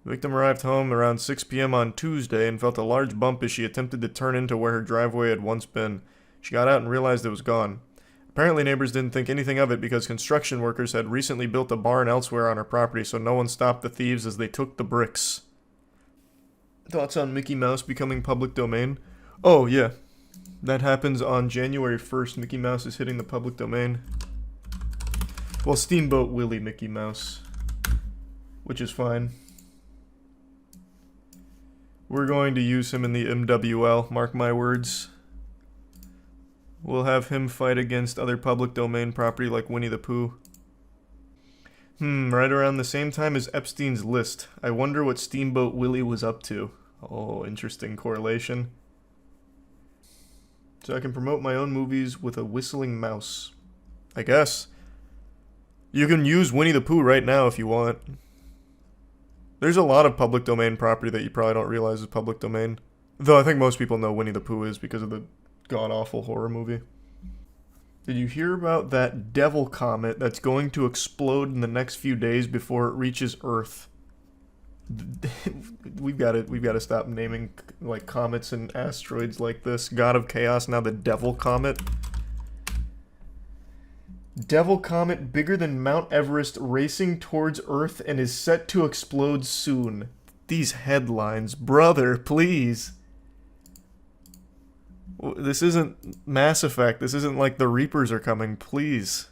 The victim arrived home around 6 p.m. on Tuesday and felt a large bump as she attempted to turn into where her driveway had once been. She got out and realized it was gone. Apparently neighbors didn't think anything of it because construction workers had recently built a barn elsewhere on her property, so no one stopped the thieves as they took the bricks. Thoughts on Mickey Mouse becoming public domain? Oh, yeah. That happens on January 1st. Mickey Mouse is hitting the public domain. Well, Steamboat Willie Mickey Mouse. Which is fine. We're going to use him in the MWL, mark my words. We'll have him fight against other public domain property like Winnie the Pooh. Right around the same time as Epstein's List. I wonder what Steamboat Willie was up to. Oh, interesting correlation. So I can promote my own movies with a whistling mouse. I guess. You can use Winnie the Pooh right now if you want. There's a lot of public domain property that you probably don't realize is public domain. Though I think most people know Winnie the Pooh is because of the god-awful horror movie. Did you hear about that devil comet that's going to explode in the next few days before it reaches Earth? We've got to stop naming like comets and asteroids like this. God of Chaos, now the devil comet. Devil comet bigger than Mount Everest racing towards Earth and is set to explode soon. These headlines, brother, please. This isn't Mass Effect. This isn't like the Reapers are coming, please.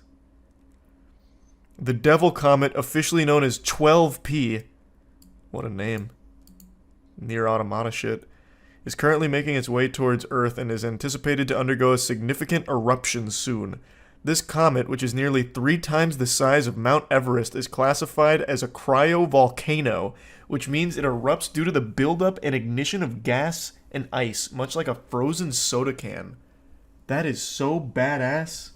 The Devil Comet, officially known as 12P, what a name, Near Automata shit, is currently making its way towards Earth and is anticipated to undergo a significant eruption soon. This comet, which is nearly 3 times the size of Mount Everest, is classified as a cryovolcano, which means it erupts due to the buildup and ignition of gas and ice, much like a frozen soda can. That is so badass.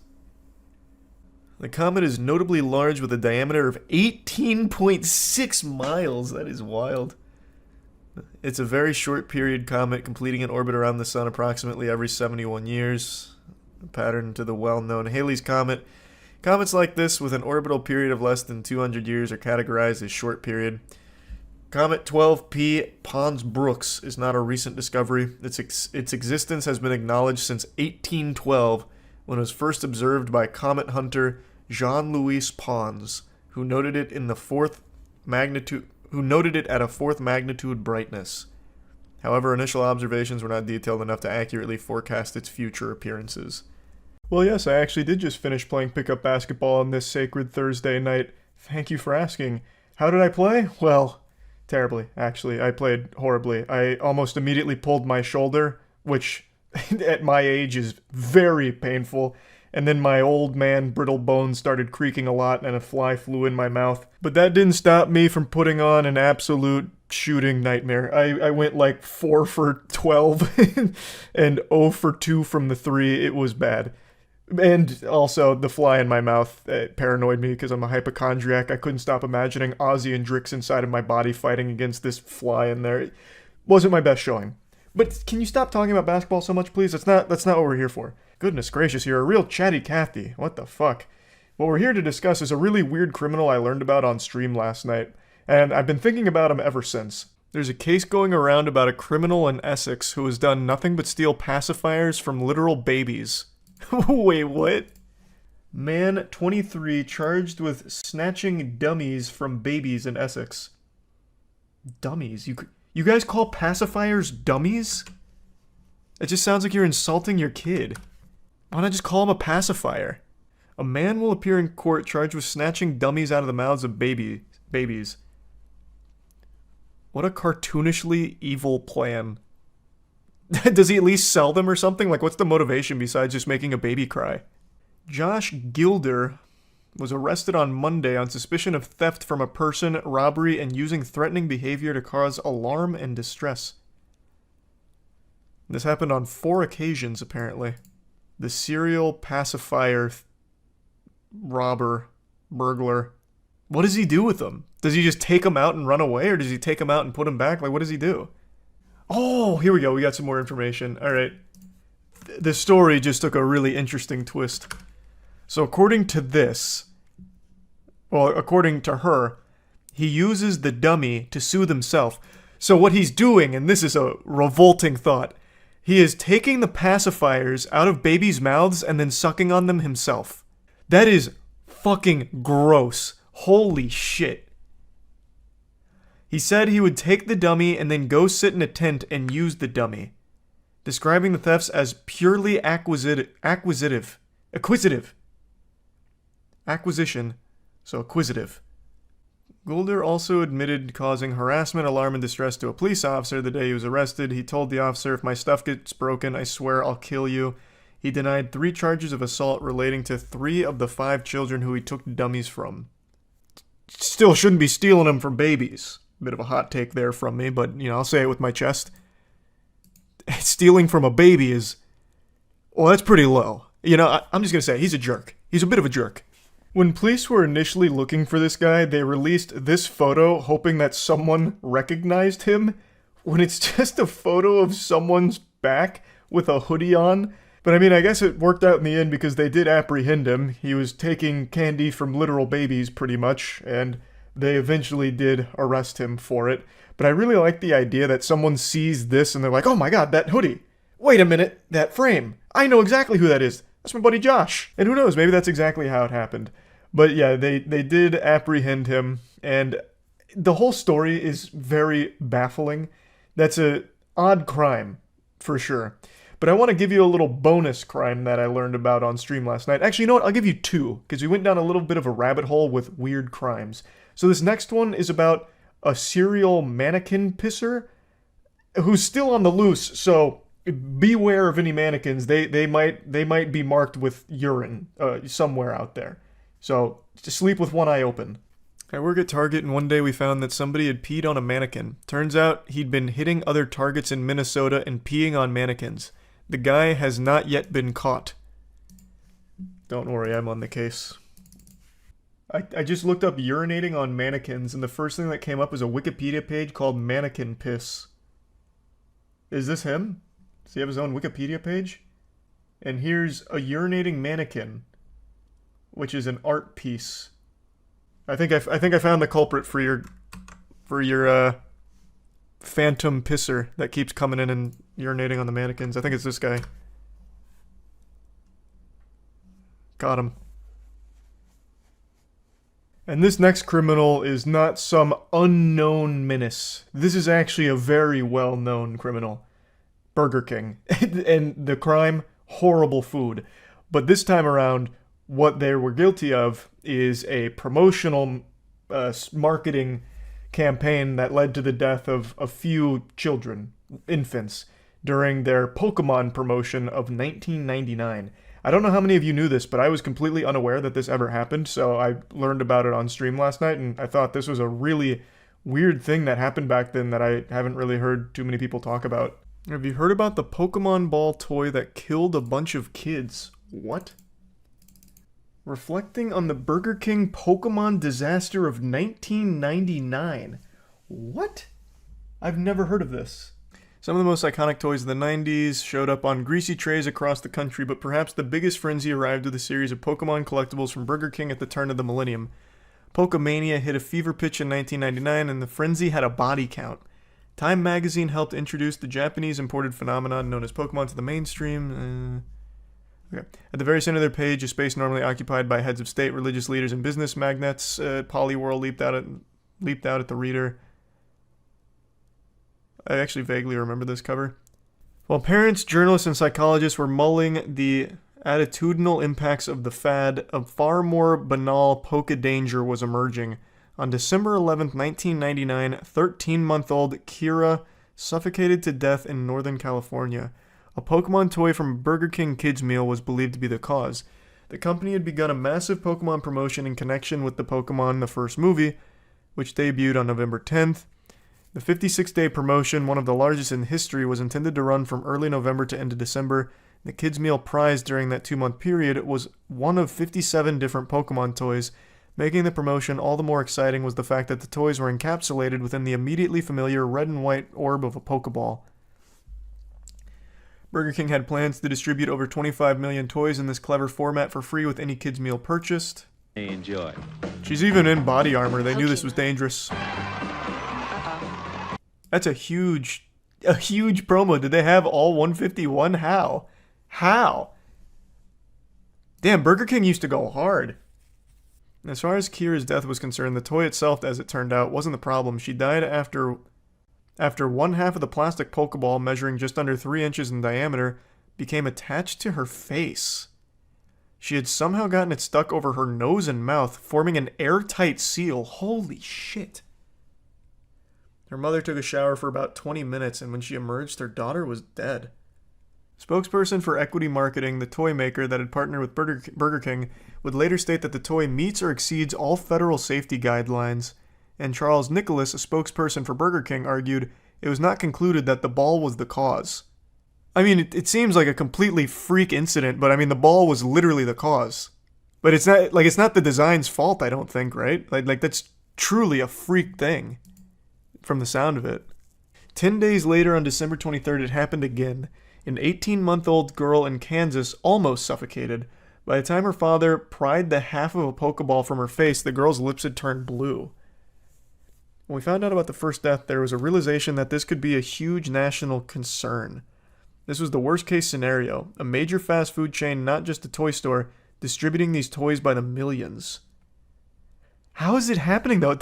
The comet is notably large with a diameter of 18.6 miles. That is wild. It's a very short period comet, completing an orbit around the sun approximately every 71 years. A pattern to the well-known Halley's Comet. Comets like this, with an orbital period of less than 200 years, are categorized as short period. Comet 12P Pons-Brooks is not a recent discovery. Its existence has been acknowledged since 1812, when it was first observed by comet hunter Jean-Louis Pons, who noted it at a fourth magnitude brightness. However, initial observations were not detailed enough to accurately forecast its future appearances. Well, yes, I actually did just finish playing pickup basketball on this sacred Thursday night. Thank you for asking. How did I play? Well, terribly, actually. I played horribly. I almost immediately pulled my shoulder, which at my age is very painful. And then my old man brittle bones started creaking a lot and a fly flew in my mouth. But that didn't stop me from putting on an absolute shooting nightmare. I went like 4 for 12 and 0 for 2 from the 3. It was bad. And also, the fly in my mouth paranoid me because I'm a hypochondriac. I couldn't stop imagining Ozzy and Drix inside of my body fighting against this fly in there. It wasn't my best showing. But can you stop talking about basketball so much, please? That's not what we're here for. Goodness gracious, you're a real chatty Cathy. What the fuck? What we're here to discuss is a really weird criminal I learned about on stream last night, and I've been thinking about him ever since. There's a case going around about a criminal in Essex who has done nothing but steal pacifiers from literal babies. Wait, what? Man, 23, charged with snatching dummies from babies in Essex. Dummies? You guys call pacifiers dummies? It just sounds like you're insulting your kid. Why not just call him a pacifier? A man will appear in court charged with snatching dummies out of the mouths of babies. What a cartoonishly evil plan. Does he at least sell them or something? Like, what's the motivation besides just making a baby cry? Josh Gilder was arrested on Monday on suspicion of theft from a person, robbery, and using threatening behavior to cause alarm and distress. This happened on 4 occasions, apparently. The serial pacifier robber, burglar. What does he do with them? Does he just take them out and run away, or does he take them out and put them back? Like, what does he do? Oh, here we go. We got some more information. All right. The story just took a really interesting twist. So according to her, he uses the dummy to soothe himself. So what he's doing, and this is a revolting thought, he is taking the pacifiers out of babies' mouths and then sucking on them himself. That is fucking gross. Holy shit. He said he would take the dummy and then go sit in a tent and use the dummy, describing the thefts as purely acquisition, so acquisitive. Goulder also admitted causing harassment, alarm, and distress to a police officer the day he was arrested. He told the officer, "If my stuff gets broken, I swear I'll kill you." He denied 3 charges of assault relating to 3 of the 5 children who he took dummies from. Still shouldn't be stealing them from babies. Bit of a hot take there from me, but, I'll say it with my chest. Stealing from a baby is... well, that's pretty low. I'm just going to say, he's a jerk. He's a bit of a jerk. When police were initially looking for this guy, they released this photo hoping that someone recognized him, when it's just a photo of someone's back with a hoodie on. But I guess it worked out in the end because they did apprehend him. He was taking candy from literal babies, pretty much, and they eventually did arrest him for it. But I really like the idea that someone sees this and they're like, "Oh my god, that hoodie! Wait a minute, that frame! I know exactly who that is! That's my buddy Josh!" And who knows, maybe that's exactly how it happened. But yeah, they did apprehend him, and the whole story is very baffling. That's a odd crime, for sure. But I want to give you a little bonus crime that I learned about on stream last night. Actually, you know what? I'll give you 2, because we went down a little bit of a rabbit hole with weird crimes. So this next one is about a serial mannequin pisser who's still on the loose, so beware of any mannequins. They might be marked with urine somewhere out there. So, just sleep with one eye open. I work at Target, and one day we found that somebody had peed on a mannequin. Turns out he'd been hitting other Targets in Minnesota and peeing on mannequins. The guy has not yet been caught. Don't worry, I'm on the case. I just looked up urinating on mannequins, and the first thing that came up was a Wikipedia page called Mannequin Piss. Is this him? Does he have his own Wikipedia page? And here's a urinating mannequin, which is an art piece. I think I found the culprit for your phantom pisser that keeps coming in and urinating on the mannequins. I think it's this guy. Got him. And this next criminal is not some unknown menace. This is actually a very well-known criminal. Burger King. And the crime, horrible food. But this time around, what they were guilty of is a promotional marketing campaign that led to the death of a few children, infants, during their Pokemon promotion of 1999. I don't know how many of you knew this, but I was completely unaware that this ever happened, so I learned about it on stream last night, and I thought this was a really weird thing that happened back then that I haven't really heard too many people talk about. Have you heard about the Pokemon ball toy that killed a bunch of kids? What? Reflecting on the Burger King Pokemon disaster of 1999. What? I've never heard of this. Some of the most iconic toys of the 90s showed up on greasy trays across the country, but perhaps the biggest frenzy arrived with a series of Pokemon collectibles from Burger King at the turn of the millennium. Pokemania hit a fever pitch in 1999, and the frenzy had a body count. Time magazine helped introduce the Japanese imported phenomenon known as Pokemon to the mainstream. Okay. At the very center of their page, a space normally occupied by heads of state, religious leaders, and business magnates, Poliwhirl leaped out at the reader. I actually vaguely remember this cover. While parents, journalists, and psychologists were mulling the attitudinal impacts of the fad, a far more banal Pokedanger was emerging. On December 11th, 1999, 13-month-old Kira suffocated to death in Northern California. A Pokemon toy from Burger King Kids Meal was believed to be the cause. The company had begun a massive Pokemon promotion in connection with the Pokemon the First movie, which debuted on November 10th. The 56-day promotion, one of the largest in history, was intended to run from early November to end of December. The Kids Meal prize during that 2-month period was one of 57 different Pokemon toys. Making the promotion all the more exciting was the fact that the toys were encapsulated within the immediately familiar red and white orb of a Pokeball. Burger King had plans to distribute over 25 million toys in this clever format for free with any Kids Meal purchased. Enjoy. She's even in body armor. They knew this was dangerous. That's a huge promo. Did they have all 151? How? Damn, Burger King used to go hard. As far as Kira's death was concerned, the toy itself, as it turned out, wasn't the problem. She died after one half of the plastic Pokeball, measuring just under 3 inches in diameter, became attached to her face. She had somehow gotten it stuck over her nose and mouth, forming an airtight seal. Holy shit. Her mother took a shower for about 20 minutes, and when she emerged, her daughter was dead. Spokesperson for Equity Marketing, the toy maker that had partnered with Burger King, would later state that the toy meets or exceeds all federal safety guidelines, and Charles Nicholas, a spokesperson for Burger King, argued it was not concluded that the ball was the cause. I mean, it seems like a completely freak incident, but I mean, the ball was literally the cause. But it's not the design's fault, I don't think, right? Like that's truly a freak thing, from the sound of it. 10 days later, on December 23rd, it happened again. An 18-month-old girl in Kansas almost suffocated. By the time her father pried the half of a Pokeball from her face, the girl's lips had turned blue. When we found out about the first death, there was a realization that this could be a huge national concern. This was the worst-case scenario. A major fast food chain, not just a toy store, distributing these toys by the millions. How is it happening, though? It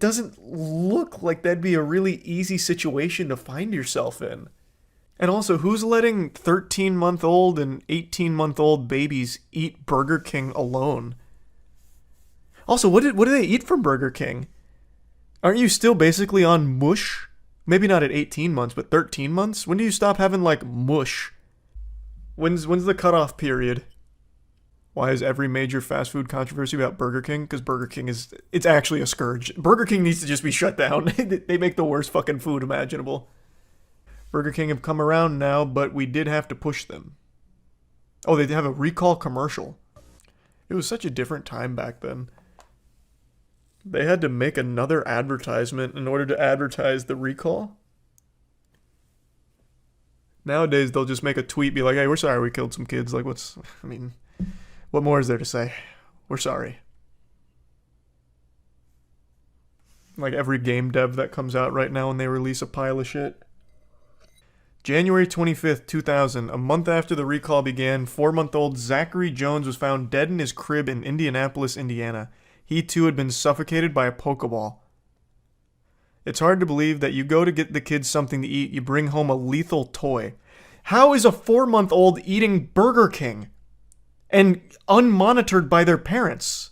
doesn't look like that'd be a really easy situation to find yourself in. And also, who's letting 13-month-old and 18-month-old babies eat Burger King alone? Also, what do they eat from Burger King? Aren't you still basically on mush? Maybe not at 18 months, but 13 months? When do you stop having, like, mush? When's the cutoff period? Why is every major fast food controversy about Burger King? Because Burger King it's actually a scourge. Burger King needs to just be shut down. They make the worst fucking food imaginable. Burger King have come around now, but we did have to push them. Oh, they have a recall commercial. It was such a different time back then. They had to make another advertisement in order to advertise the recall. Nowadays, they'll just make a tweet, be like, hey, we're sorry we killed some kids. Like, what more is there to say? We're sorry. Like every game dev that comes out right now when they release a pile of shit. January 25th, 2000, a month after the recall began, 4-month-old Zachary Jones was found dead in his crib in Indianapolis, Indiana. He too had been suffocated by a Pokeball. It's hard to believe that you go to get the kids something to eat, you bring home a lethal toy. How is a 4-month-old eating Burger King? And unmonitored by their parents?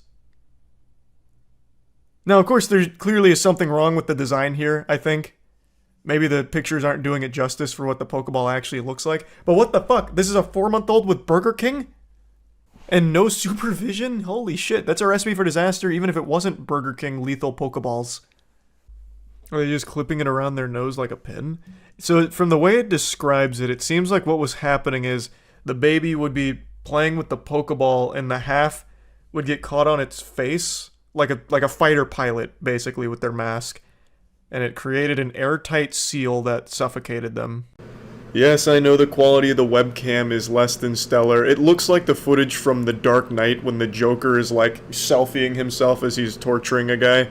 Now, of course, there clearly is something wrong with the design here, I think. Maybe the pictures aren't doing it justice for what the Pokeball actually looks like. But what the fuck? This is a 4-month-old with Burger King? And no supervision? Holy shit, that's a recipe for disaster even if it wasn't Burger King lethal Pokeballs. Are they just clipping it around their nose like a pin? So from the way it describes it, it seems like what was happening is the baby would be playing with the Pokeball and the half would get caught on its face, like a fighter pilot, basically, with their mask. And it created an airtight seal that suffocated them. Yes, I know the quality of the webcam is less than stellar. It looks like the footage from The Dark Knight when the Joker is like selfieing himself as he's torturing a guy.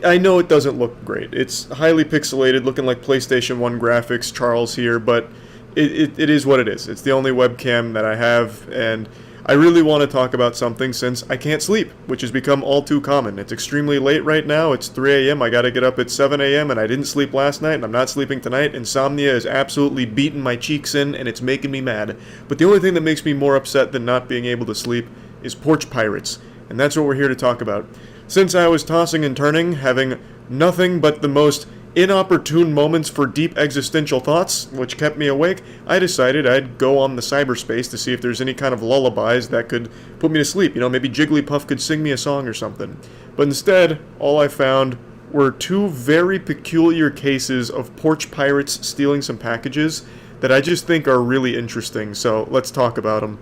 I know it doesn't look great. It's highly pixelated, looking like PlayStation 1 graphics, Charles here, but it is what it is. It's the only webcam that I have, and I really want to talk about something since I can't sleep, which has become all too common. It's extremely late right now. It's 3 a.m. I gotta get up at 7 a.m. and I didn't sleep last night and I'm not sleeping tonight. Insomnia is absolutely beating my cheeks in and it's making me mad. But the only thing that makes me more upset than not being able to sleep is porch pirates. And that's what we're here to talk about. Since I was tossing and turning, having nothing but the most inopportune moments for deep existential thoughts, which kept me awake, I decided I'd go on the cyberspace to see if there's any kind of lullabies that could put me to sleep. You know, maybe Jigglypuff could sing me a song or something. But instead, all I found were two very peculiar cases of porch pirates stealing some packages that I just think are really interesting, so let's talk about them.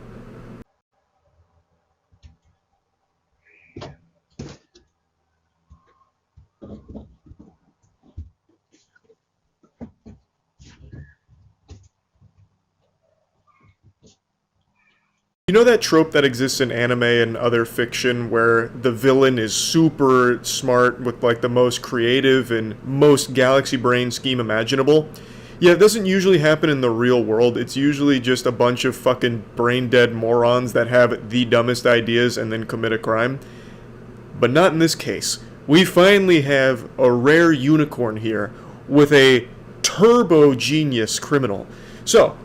You know that trope that exists in anime and other fiction where the villain is super smart with like the most creative and most galaxy brain scheme imaginable? Yeah, it doesn't usually happen in the real world. It's usually just a bunch of fucking brain-dead morons that have the dumbest ideas and then commit a crime. But not in this case. We finally have a rare unicorn here with a turbo genius criminal. So,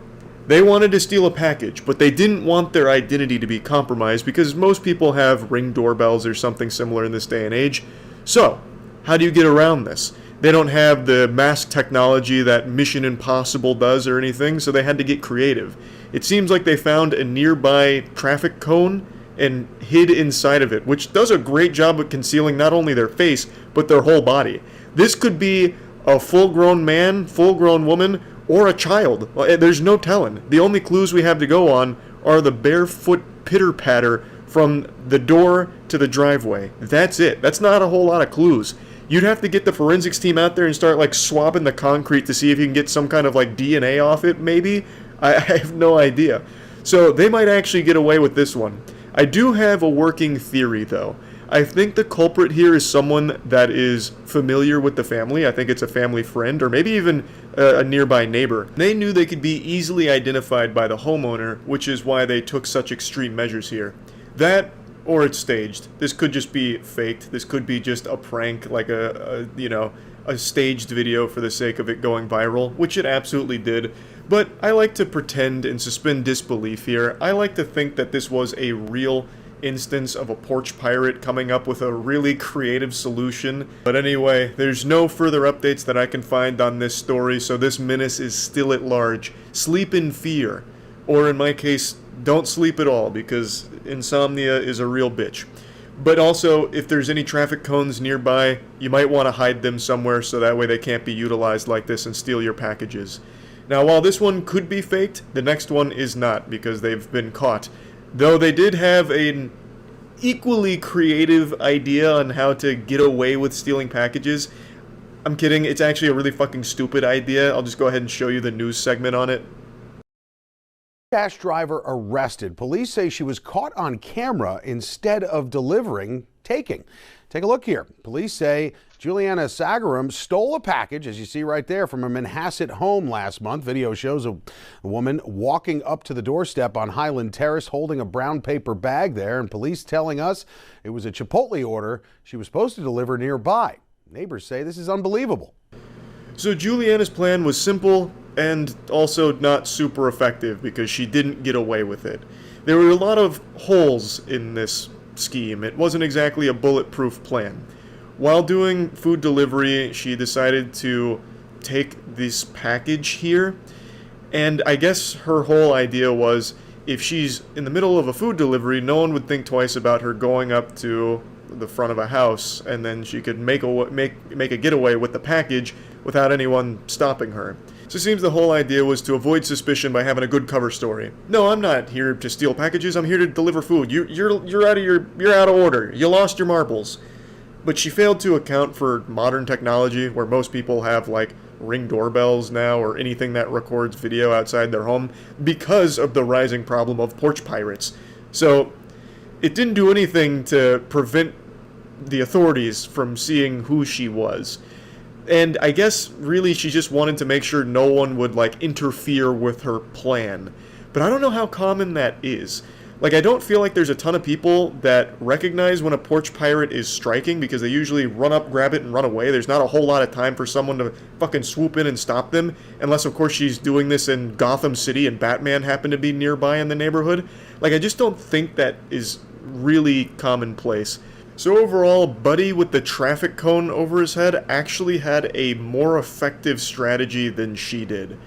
They wanted to steal a package, but they didn't want their identity to be compromised because most people have Ring doorbells or something similar in this day and age. So, how do you get around this? They don't have the mask technology that Mission Impossible does or anything, so they had to get creative. It seems like they found a nearby traffic cone and hid inside of it, which does a great job of concealing not only their face, but their whole body. This could be a full-grown man, full-grown woman, or a child. There's no telling. The only clues we have to go on are the barefoot pitter-patter from the door to the driveway. That's it. That's not a whole lot of clues. You'd have to get the forensics team out there and start like swabbing the concrete to see if you can get some kind of like DNA off it, maybe? I have no idea. So they might actually get away with this one. I do have a working theory though. I think the culprit here is someone that is familiar with the family. I think it's a family friend or maybe even a nearby neighbor. They knew they could be easily identified by the homeowner, which is why they took such extreme measures here. That, or it's staged. This could just be faked. This could be just a prank, like a staged video for the sake of it going viral, which it absolutely did. But I like to pretend and suspend disbelief here. I like to think that this was a real instance of a porch pirate coming up with a really creative solution. But anyway, there's no further updates that I can find on this story, so this menace is still at large. Sleep in fear. Or in my case, don't sleep at all, because insomnia is a real bitch. But also, if there's any traffic cones nearby, you might want to hide them somewhere so that way they can't be utilized like this and steal your packages. Now, while this one could be faked, the next one is not, because they've been caught. Though they did have an equally creative idea on how to get away with stealing packages. I'm kidding, it's actually a really fucking stupid idea. I'll just go ahead and show you the news segment on it. Dash driver arrested. Police say she was caught on camera instead of taking. Take a look here. Police say Juliana Sagaram stole a package, as you see right there, from a Manhasset home last month. Video shows a woman walking up to the doorstep on Highland Terrace holding a brown paper bag there, and police telling us it was a Chipotle order she was supposed to deliver nearby. Neighbors say this is unbelievable. So Juliana's plan was simple and also not super effective because she didn't get away with it. There were a lot of holes in this scheme. It wasn't exactly a bulletproof plan. While doing food delivery, she decided to take this package here, and I guess her whole idea was if she's in the middle of a food delivery, no one would think twice about her going up to the front of a house, and then she could make a getaway with the package without anyone stopping her. So it seems the whole idea was to avoid suspicion by having a good cover story. No, I'm not here to steal packages. I'm here to deliver food. You're out of order. You lost your marbles. But she failed to account for modern technology, where most people have like Ring doorbells now or anything that records video outside their home, because of the rising problem of porch pirates. So it didn't do anything to prevent the authorities from seeing who she was. And I guess really she just wanted to make sure no one would like interfere with her plan. But I don't know how common that is. Like, I don't feel like there's a ton of people that recognize when a porch pirate is striking, because they usually run up, grab it, and run away. There's not a whole lot of time for someone to fucking swoop in and stop them, unless of course she's doing this in Gotham City and Batman happened to be nearby in the neighborhood. Like, I just don't think that is really commonplace. So overall, Buddy with the traffic cone over his head actually had a more effective strategy than she did.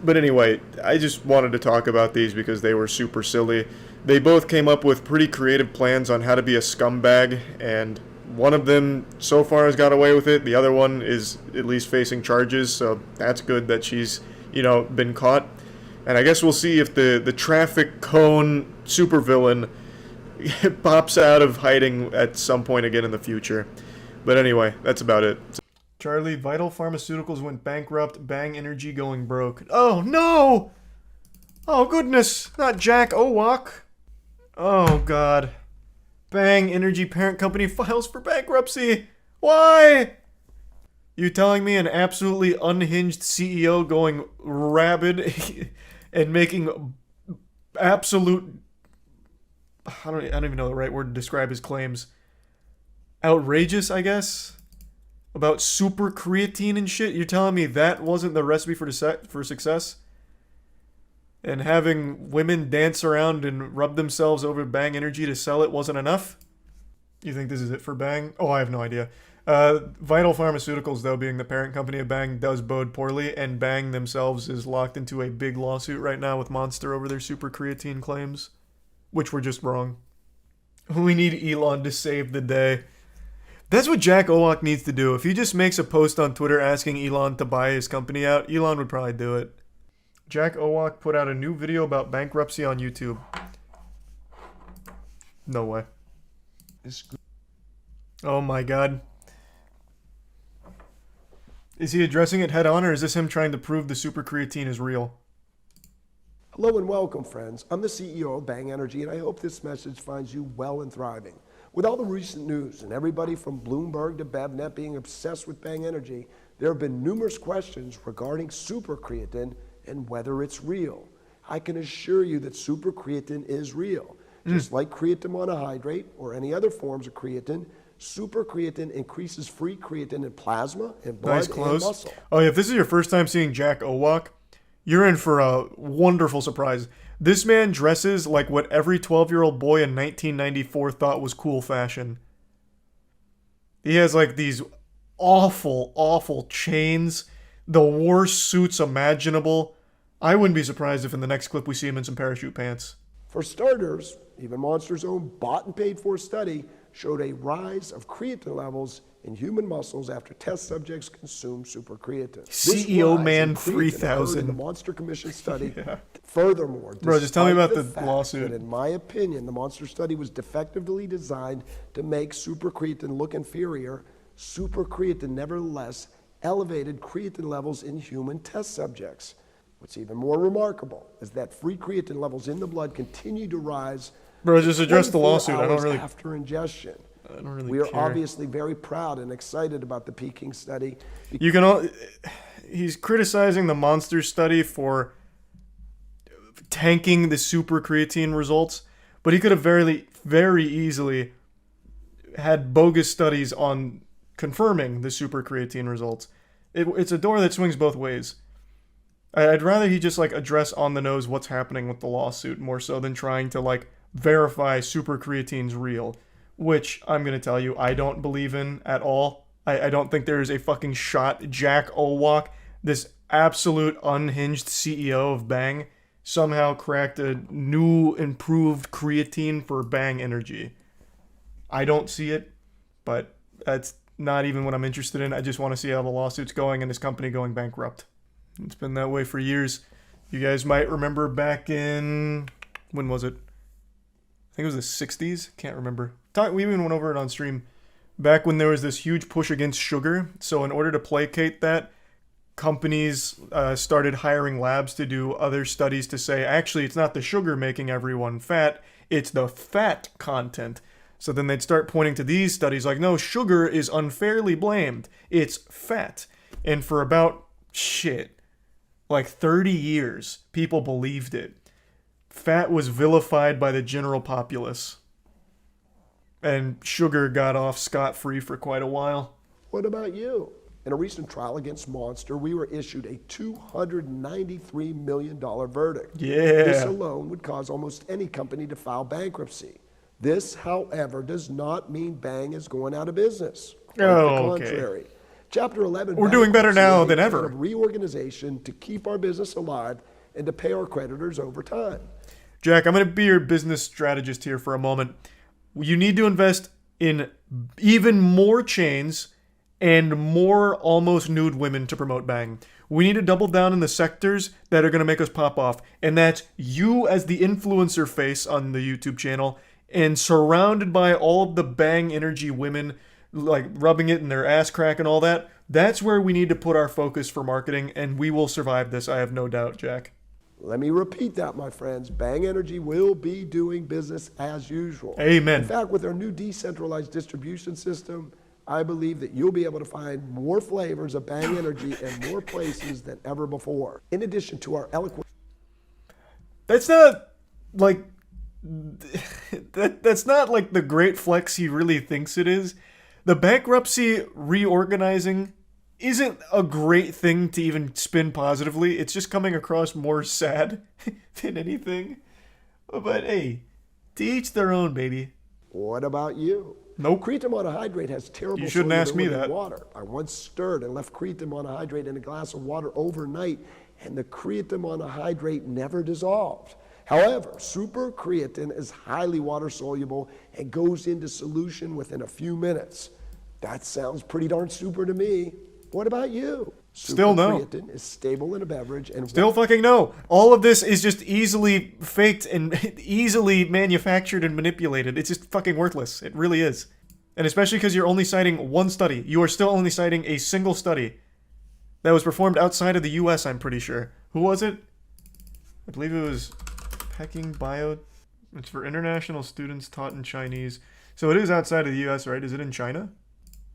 But anyway, I just wanted to talk about these because they were super silly. They both came up with pretty creative plans on how to be a scumbag, and one of them so far has got away with it. The other one is at least facing charges, so that's good that she's, been caught. And I guess we'll see if the traffic cone supervillain pops out of hiding at some point again in the future. But anyway, that's about it. Charlie, Vital Pharmaceuticals went bankrupt, Bang Energy going broke. Oh, no! Oh, goodness! Not Jack Owak! Oh, God. Bang Energy parent company files for bankruptcy! Why? You telling me an absolutely unhinged CEO going rabid and making absolute... I don't even know the right word to describe his claims. Outrageous, I guess? About super creatine and shit? You're telling me that wasn't the recipe for success? And having women dance around and rub themselves over Bang Energy to sell it wasn't enough? You think this is it for Bang? Oh, I have no idea. Vital Pharmaceuticals, though, being the parent company of Bang, does bode poorly, and Bang themselves is locked into a big lawsuit right now with Monster over their super creatine claims, which were just wrong. We need Elon to save the day. That's what Jack Owak needs to do. If he just makes a post on Twitter asking Elon to buy his company out, Elon would probably do it. Jack Owak put out a new video about bankruptcy on YouTube. No way. Oh my god. Is he addressing it head on, or is this him trying to prove the super creatine is real? Hello and welcome, friends. I'm the CEO of Bang Energy, and I hope this message finds you well and thriving. With all the recent news and everybody from Bloomberg to BevNet being obsessed with Bang Energy, there have been numerous questions regarding super creatine and whether it's real. I can assure you that super creatine is real. Just like creatine monohydrate or any other forms of creatine, super creatine increases free creatine in plasma and blood and muscle. Oh yeah, if this is your first time seeing Jack Owak, you're in for a wonderful surprise. This man dresses like what every 12-year-old boy in 1994 thought was cool fashion. He has like these awful, awful chains, the worst suits imaginable. I wouldn't be surprised if in the next clip we see him in some parachute pants. For starters, even Monster's own bought and paid for study showed a rise of creatine levels in human muscles after test subjects consumed super creatine. CEO Man 3000 in the Monster Commission study. Furthermore, bro, just tell me about the fact lawsuit. that in my opinion, the Monster study was defectively designed to make super creatine look inferior. Super creatine nevertheless elevated creatine levels in human test subjects. What's even more remarkable is that free creatine levels in the blood continue to rise. Bro, just address the lawsuit. I don't really. After ingestion. I don't really We are care. obviously very proud and excited about the Peking study. You can all. He's criticizing the Monster study for tanking the super creatine results, but he could have very easily had bogus studies on confirming the super creatine results. It's a door that swings both ways. I'd rather he just like address on the nose what's happening with the lawsuit more so than trying to like verify super creatine's real, which I'm gonna tell you I don't believe in at all. I don't think there is a fucking shot Jack Owak, this absolute unhinged CEO of Bang, somehow cracked a new improved creatine for Bang Energy. I don't see it, but that's not even what I'm interested in. I just want to see how the lawsuit's going and his company going bankrupt. It's been that way for years. You guys might remember back in, when was it? I think it was the 60s. Can't remember. We even went over it on stream. Back when there was this huge push against sugar. So in order to placate that, companies started hiring labs to do other studies to say, actually, it's not the sugar making everyone fat, it's the fat content. So then they'd start pointing to these studies like, no, sugar is unfairly blamed. It's fat. And for about, like 30 years, people believed it. Fat was vilified by the general populace. And sugar got off scot-free for quite a while. What about you? In a recent trial against Monster, we were issued a $293 million verdict. Yeah. This alone would cause almost any company to file bankruptcy. This, however, does not mean Bang is going out of business. Quite the contrary. Chapter 11. We're doing better now than ever. Reorganization to keep our business alive and to pay our creditors over time. Jack, I'm going to be your business strategist here for a moment. You need to invest in even more chains and more almost nude women to promote Bang. We need to double down in the sectors that are going to make us pop off. And that's you as the influencer face on the YouTube channel and surrounded by all of the Bang Energy women like rubbing it in their ass crack and all that. That's where we need to put our focus for marketing, and we will survive this, I have no doubt, Jack. Let me repeat that, my friends. Bang Energy will be doing business as usual. Amen. In fact, with our new decentralized distribution system, I believe that you'll be able to find more flavors of Bang Energy in more places than ever before. In addition to our eloquent... That's not, like... That's not, like, the great flex he really thinks it is. The bankruptcy reorganizing isn't a great thing to even spin positively. It's just coming across more sad than anything. But hey, to each their own, baby. What about you? Nope. Creatine monohydrate has terrible You shouldn't ask me solubility in that. water. I once stirred and left creatine monohydrate in a glass of water overnight, and the creatine monohydrate never dissolved. However, super creatine is highly water soluble and goes into solution within a few minutes. That sounds pretty darn super to me. What about you? Still no. Super creatine is stable in a beverage and Still fucking no. All of this is just easily faked and easily manufactured and manipulated. It's just fucking worthless. It really is. And especially because you're only citing one study. You are still only citing a single study that was performed outside of the US, I'm pretty sure. Who was it? I believe it was Peking Bio. It's for international students taught in Chinese. So it is outside of the US, right? Is it in China?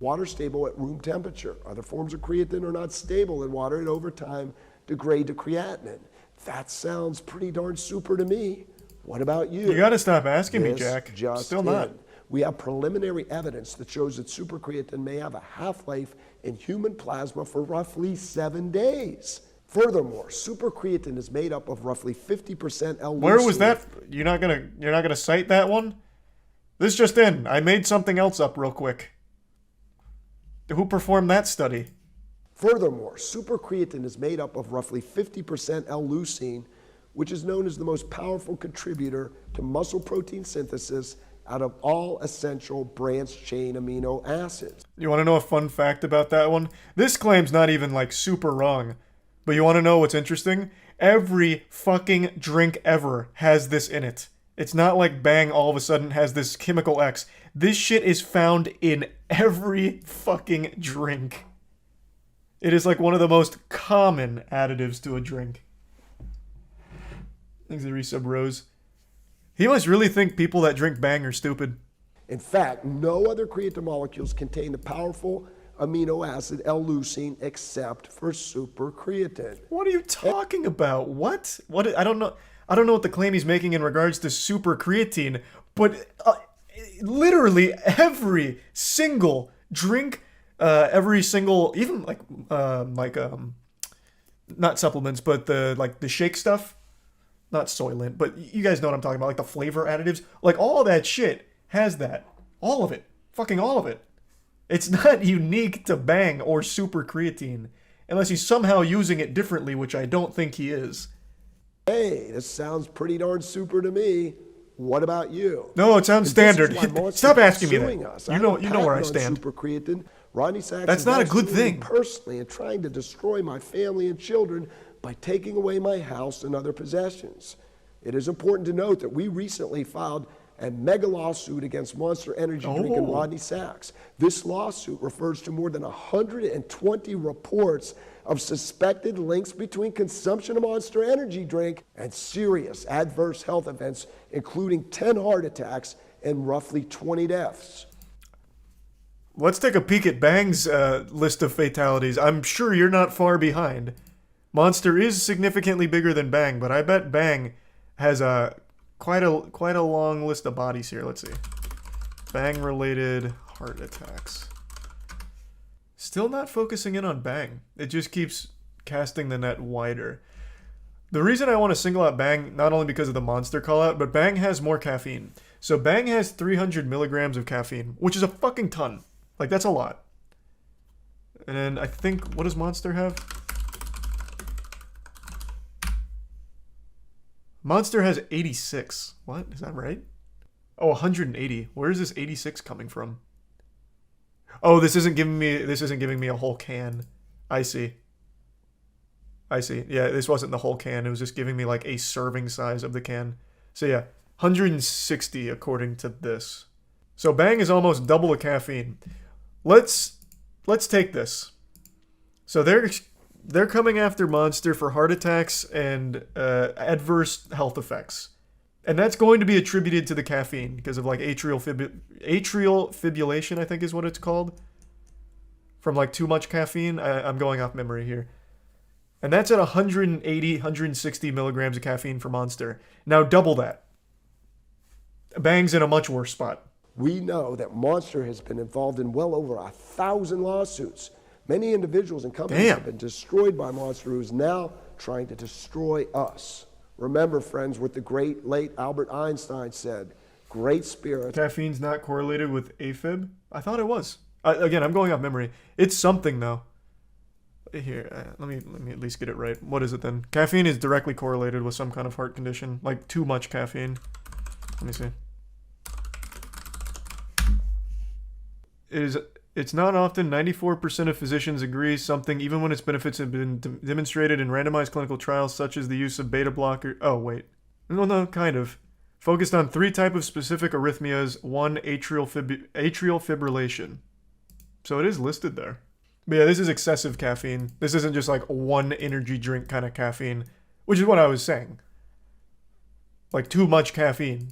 water stable at room temperature. Other forms of creatine are not stable in water and over time degrade to creatinine. That sounds pretty darn super to me. What about you? You gotta stop asking me, Jack. Just Still not. We have preliminary evidence that shows that supercreatine may have a half-life in human plasma for roughly 7 days. Furthermore, supercreatine is made up of roughly 50% L-leucine. Where was that? You're not gonna cite that one? This just in. I made something else up real quick. Who performed that study? Furthermore, supercreatine is made up of roughly 50% L-leucine, which is known as the most powerful contributor to muscle protein synthesis out of all essential branched-chain amino acids. You want to know a fun fact about that one? This claim's not even like super wrong. But you want to know what's interesting? Every fucking drink ever has this in it. It's not like Bang all of a sudden has this chemical X. This shit is found in every fucking drink. It is like one of the most common additives to a drink. Thanks, Resub Rose. He must really think people that drink Bang are stupid. In fact, no other creatine molecules contain the powerful amino acid L-leucine except for supercreatine. What are you talking about? What? I don't know what the claim he's making in regards to supercreatine, but literally every single drink, every single, even not supplements, but the shake stuff, not Soylent, but you guys know what I'm talking about, like the flavor additives, like all that shit has that. All of it. Fucking all of it. It's not unique to Bang or supercreatine, unless he's somehow using it differently, which I don't think he is. Hey, this sounds pretty darn super to me. What about you? No, it sounds standard. Stop asking me that. Us. You know where I stand. Supercreatine. Rodney Sachs That's not a good thing. Personally, and trying to destroy my family and children by taking away my house and other possessions. It is important to note that we recently filed a mega lawsuit against Monster Energy Drink and Rodney Sachs. This lawsuit refers to more than 120 reports of suspected links between consumption of Monster Energy Drink and serious adverse health events, including 10 heart attacks and roughly 20 deaths. Let's take a peek at Bang's list of fatalities. I'm sure you're not far behind. Monster is significantly bigger than Bang, but I bet Bang has quite a long list of bodies here. Let's see. Bang-related heart attacks. Still not focusing in on Bang. It just keeps casting the net wider. The reason I want to single out Bang, not only because of the Monster call-out, but Bang has more caffeine. So Bang has 300 milligrams of caffeine, which is a fucking ton. Like, that's a lot. And then I think, what does Monster have? Monster has 86. What? Is that right? Oh, 180. Where is this 86 coming from? Oh, this isn't giving me a whole can. I see. Yeah, this wasn't the whole can. It was just giving me like a serving size of the can. So yeah, 160 according to this. So Bang is almost double the caffeine. Let's take this. So they're coming after Monster for heart attacks and adverse health effects. And that's going to be attributed to the caffeine because of like atrial fibrillation, I think is what it's called. From like too much caffeine. I'm going off memory here. And that's at 180, 160 milligrams of caffeine for Monster. Now double that. Bang's in a much worse spot. We know that Monster has been involved in well over 1,000 lawsuits. Many individuals and companies have been destroyed by Monster, who is now trying to destroy us. Remember, friends, what the great late Albert Einstein said, great spirit. Caffeine's not correlated with AFib? I thought it was. Again, I'm going off memory. It's something, though. Here, let me at least get it right. What is it then? Caffeine is directly correlated with some kind of heart condition, like too much caffeine. Let me see. It's not often. 94% of physicians agree something, even when its benefits have been demonstrated in randomized clinical trials, such as the use of beta blocker. Oh wait, no, kind of. Focused on 3 types of specific arrhythmias. 1, atrial fibrillation. So it is listed there. But yeah, this is excessive caffeine. This isn't just like one energy drink kind of caffeine, which is what I was saying. Like too much caffeine.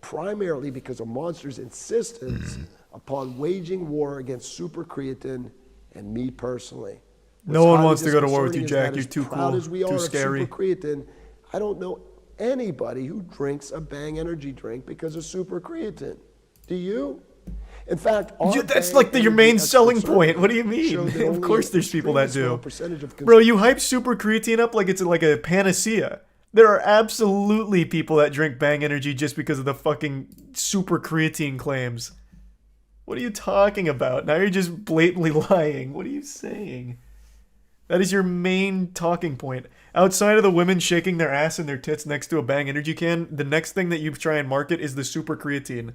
Primarily because of Monster's insistence upon waging war against super creatine and me personally. No one wants to go to war with you, Jack. You're too cool, as we are too of scary. Super creatine, I don't know anybody who drinks a Bang energy drink because of super creatine. Do you? In fact, that's like your main selling point. What do you mean? Of course there's people that do. Bro, you hype super creatine up like it's like a panacea. There are absolutely people that drink Bang energy just because of the fucking super creatine claims. What are you talking about? Now you're just blatantly lying. What are you saying? That is your main talking point. Outside of the women shaking their ass and their tits next to a Bang energy can, the next thing that you try and market is the super creatine.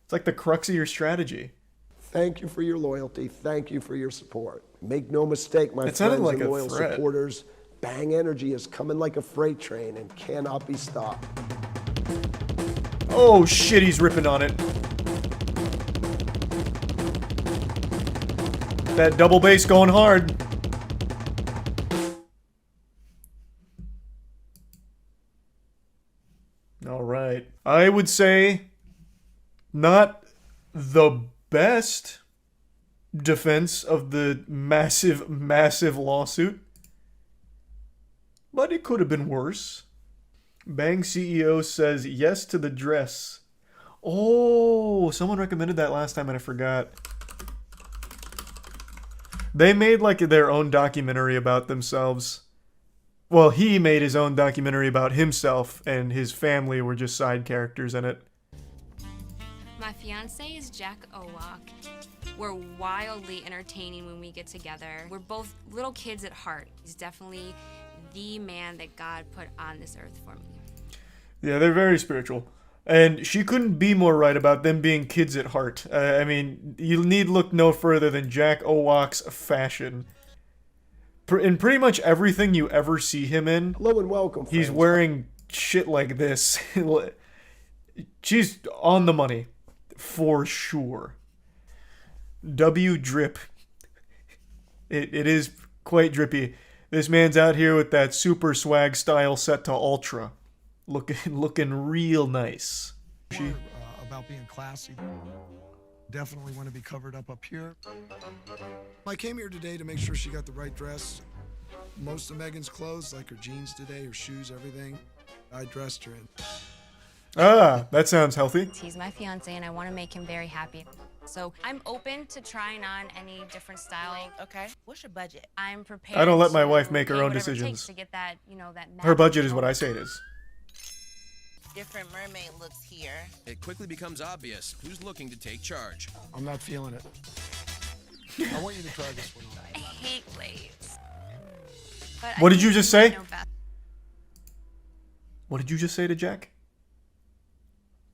It's like the crux of your strategy. Thank you for your loyalty. Thank you for your support. Make no mistake, my friends like and a loyal threat. supporters, Bang energy is coming like a freight train and cannot be stopped. Oh shit, he's ripping on it. That double bass going hard. All right. I would say not the best defense of the massive, massive lawsuit, but it could have been worse. Bang CEO says yes to the dress. Oh, someone recommended that last time and I forgot. They made like their own documentary about themselves. Well, he made his own documentary about himself, and his family were just side characters in it. My fiance is Jack Owak. We're wildly entertaining when we get together. We're both little kids at heart. He's definitely the man that God put on this earth for me. Yeah, they're very spiritual. And she couldn't be more right about them being kids at heart. I mean, you need look no further than Jack Owak's fashion. In pretty much everything you ever see him in, hello and welcome, he's friends. wearing shit like this. She's on the money, for sure. W drip. It is quite drippy. This man's out here with that super swag style set to ultra. Looking real nice. About being classy. Definitely want to be covered up here. I came here today to make sure she got the right dress. Most of Megan's clothes, like her jeans today, her shoes, everything, I dressed her in. Ah, that sounds healthy. He's my fiance and I want to make him very happy. So I'm open to trying on any different style. Okay. What's your budget? I'm prepared. I don't let my to wife make her pay own whatever it decisions. takes to get that, that Her budget is what I say it is. Different mermaid looks here. It quickly becomes obvious who's looking to take charge. I'm not feeling it. I want you to try this one on. I hate waves. What did you just say? What did you just say to Jack?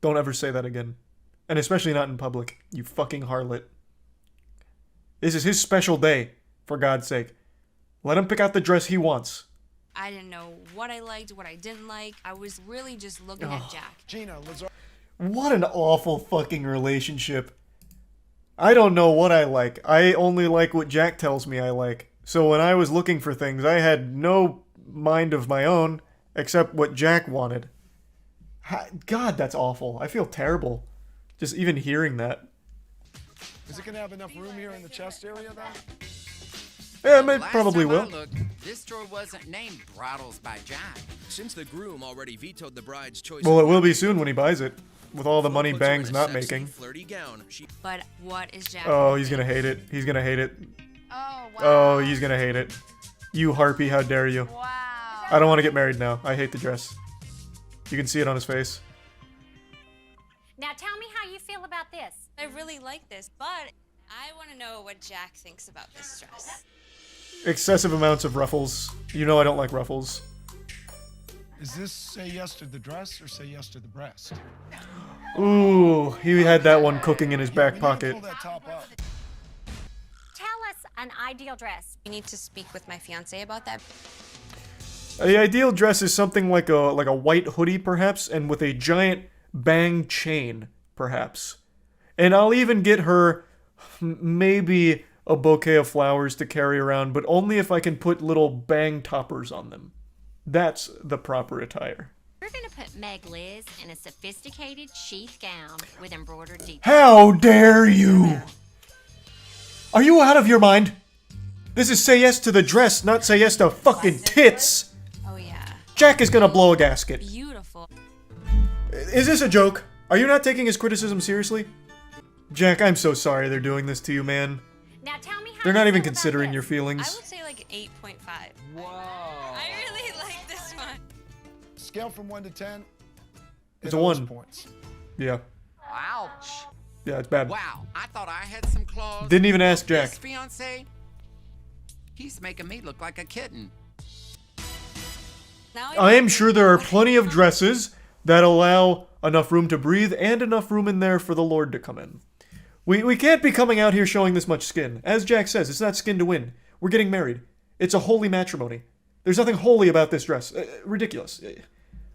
Don't ever say that again. And especially not in public, you fucking harlot. This is his special day, for God's sake. Let him pick out the dress he wants. I didn't know what I liked, what I didn't like. I was really just looking at Jack. Gina, what an awful fucking relationship. I don't know what I like. I only like what Jack tells me I like. So when I was looking for things, I had no mind of my own except what Jack wanted. God, that's awful. I feel terrible. Just even hearing that. Is it going to have enough room here in the chest area, though? Yeah, it probably will. Looked, this store wasn't named Bridals by Jack. Since the groom already vetoed the bride's choice. Well, it will be soon when he buys it. With all the money Bang's not making. But what is Jack? Oh, he's gonna hate it. He's gonna hate it. Oh, he's gonna hate it. You harpy, how dare you. Wow. I don't want to get married now. I hate the dress. You can see it on his face. Now tell me how you feel about this. I really like this, but I want to know what Jack thinks about this dress. Excessive amounts of ruffles. You know I don't like ruffles. Is this say yes to the dress or say yes to the breast? Ooh, he had that one cooking in his back pocket. Pull that top up. Tell us an ideal dress. You need to speak with my fiance about that. The ideal dress is something like a white hoodie, perhaps, and with a giant bang chain, perhaps. And I'll even get her maybe a bouquet of flowers to carry around, but only if I can put little bang toppers on them. That's the proper attire. We're going to put Meg Liz in a sophisticated sheath gown with embroidered details. How dare you! Are you out of your mind? This is say yes to the dress, not say yes to fucking tits! Oh yeah. Jack is gonna blow a gasket. Beautiful. Is this a joke? Are you not taking his criticism seriously? Jack, I'm so sorry they're doing this to you, man. Now tell me how They're not even considering your feelings. I would say like 8.5. Whoa. I really like this one. Scale from 1 to 10. It's a 1. Points. Yeah. Ouch. Yeah, it's bad. Wow, I thought I had some claws. Didn't even ask Jack. His fiance, he's making me look like a kitten. I am sure there are plenty of dresses that allow enough room to breathe and enough room in there for the Lord to come in. We can't be coming out here showing this much skin. As Jack says, it's not skin to win. We're getting married. It's a holy matrimony. There's nothing holy about this dress. Ridiculous.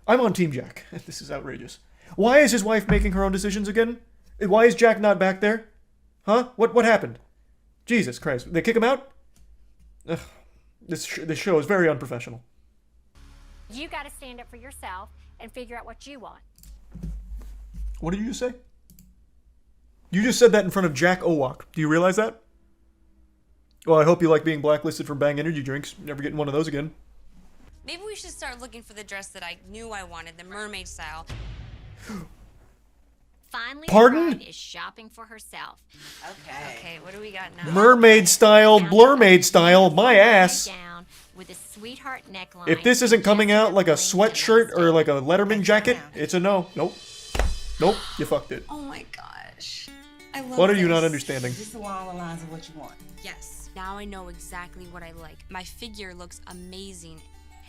I'm on Team Jack. This is outrageous. Why is his wife making her own decisions again? Why is Jack not back there? Huh? What happened? Jesus Christ. They kick him out? Ugh. This show is very unprofessional. You got to stand up for yourself and figure out what you want. What did you just say? You just said that in front of Jack Owak. Do you realize that? Well, I hope you like being blacklisted from Bang energy drinks. Never getting one of those again. Maybe we should start looking for the dress that I knew I wanted, the mermaid style. Finally, Pardon? the bride is shopping for herself. Okay, what do we got now? Mermaid style, blurmaid style, my ass. Gown with a sweetheart neckline. If this isn't coming out like a sweatshirt or like a Letterman jacket, it's a no. Nope. Nope, you fucked it. Oh my gosh. I love What are you this. not understanding? This is along the lines of what you want. Yes. Now I know exactly what I like. My figure looks amazing,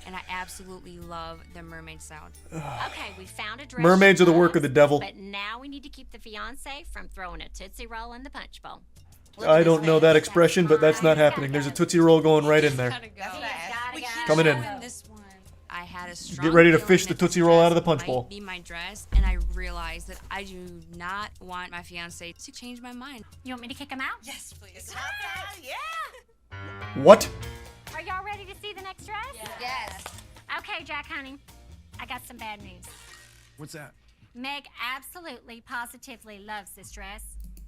and I absolutely love the mermaid style. Okay, we found a dress. Mermaids she are the work loves, of the devil. But now we need to keep the fiance from throwing a Tootsie Roll in the punch bowl. I don't know that expression, but that's not happening. There's a Tootsie Roll going right in there. Coming in. This one. I had a strong Get ready to feeling fish that the Tootsie this Roll dress out of the punch might bowl. Be my dress, and I realized that I do not want my fiance to change my mind. You want me to kick him out? Yes, please. Yeah. What? Are y'all ready to see the next dress? Yes. Okay, Jack, honey. I got some bad news. What's that? Meg absolutely, positively loves this dress.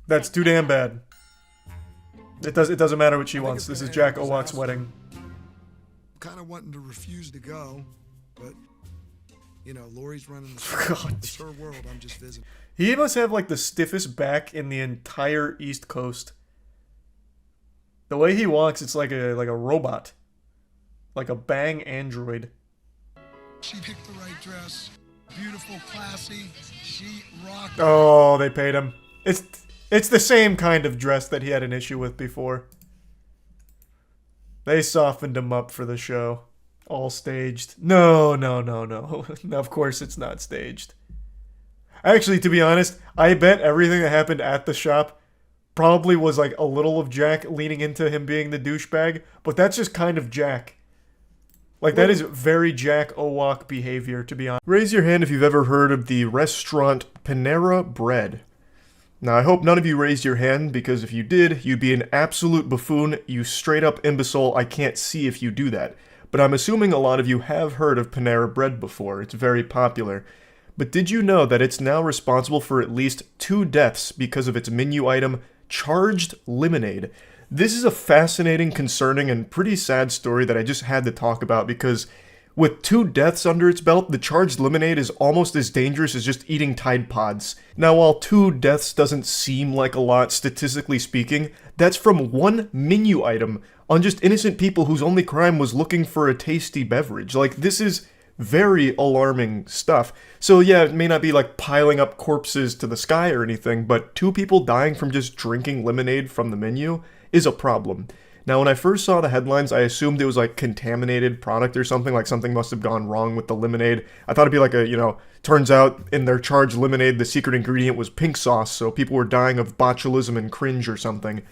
That's too damn bad. It doesn't matter what she wants. This is Jack Owak's wedding. Kind of wanting to refuse to go, but you know, Lori's running the show. It's her world. I'm just visiting. He must have like the stiffest back in the entire East Coast. The way he walks, it's like a robot. Like a bang android. She picked the right dress. Beautiful, classy. She rocked. Oh, they paid him. It's the same kind of dress that he had an issue with before. They softened him up for the show. All staged. No. Of course it's not staged. Actually, to be honest, I bet everything that happened at the shop probably was like a little of Jack leaning into him being the douchebag, but that's just kind of Jack. Like, that is very Jack Owak behavior, to be honest. Raise your hand if you've ever heard of the restaurant Panera Bread. Now, I hope none of you raised your hand, because if you did, you'd be an absolute buffoon, you straight-up imbecile. I can't see if you do that. But I'm assuming a lot of you have heard of Panera Bread before. It's very popular. But did you know that it's now responsible for at least 2 deaths because of its menu item, Charged Lemonade? This is a fascinating, concerning, and pretty sad story that I just had to talk about because With 2 deaths under its belt, the charged lemonade is almost as dangerous as just eating Tide Pods. Now, while 2 deaths doesn't seem like a lot statistically speaking, that's from 1 menu item on just innocent people whose only crime was looking for a tasty beverage. Like, this is very alarming stuff. So yeah, it may not be like piling up corpses to the sky or anything, but 2 people dying from just drinking lemonade from the menu is a problem. Now, when I first saw the headlines, I assumed it was like contaminated product or something, like something must have gone wrong with the lemonade. I thought it'd be like a, turns out in their charged lemonade, the secret ingredient was pink sauce, so people were dying of botulism and cringe or something.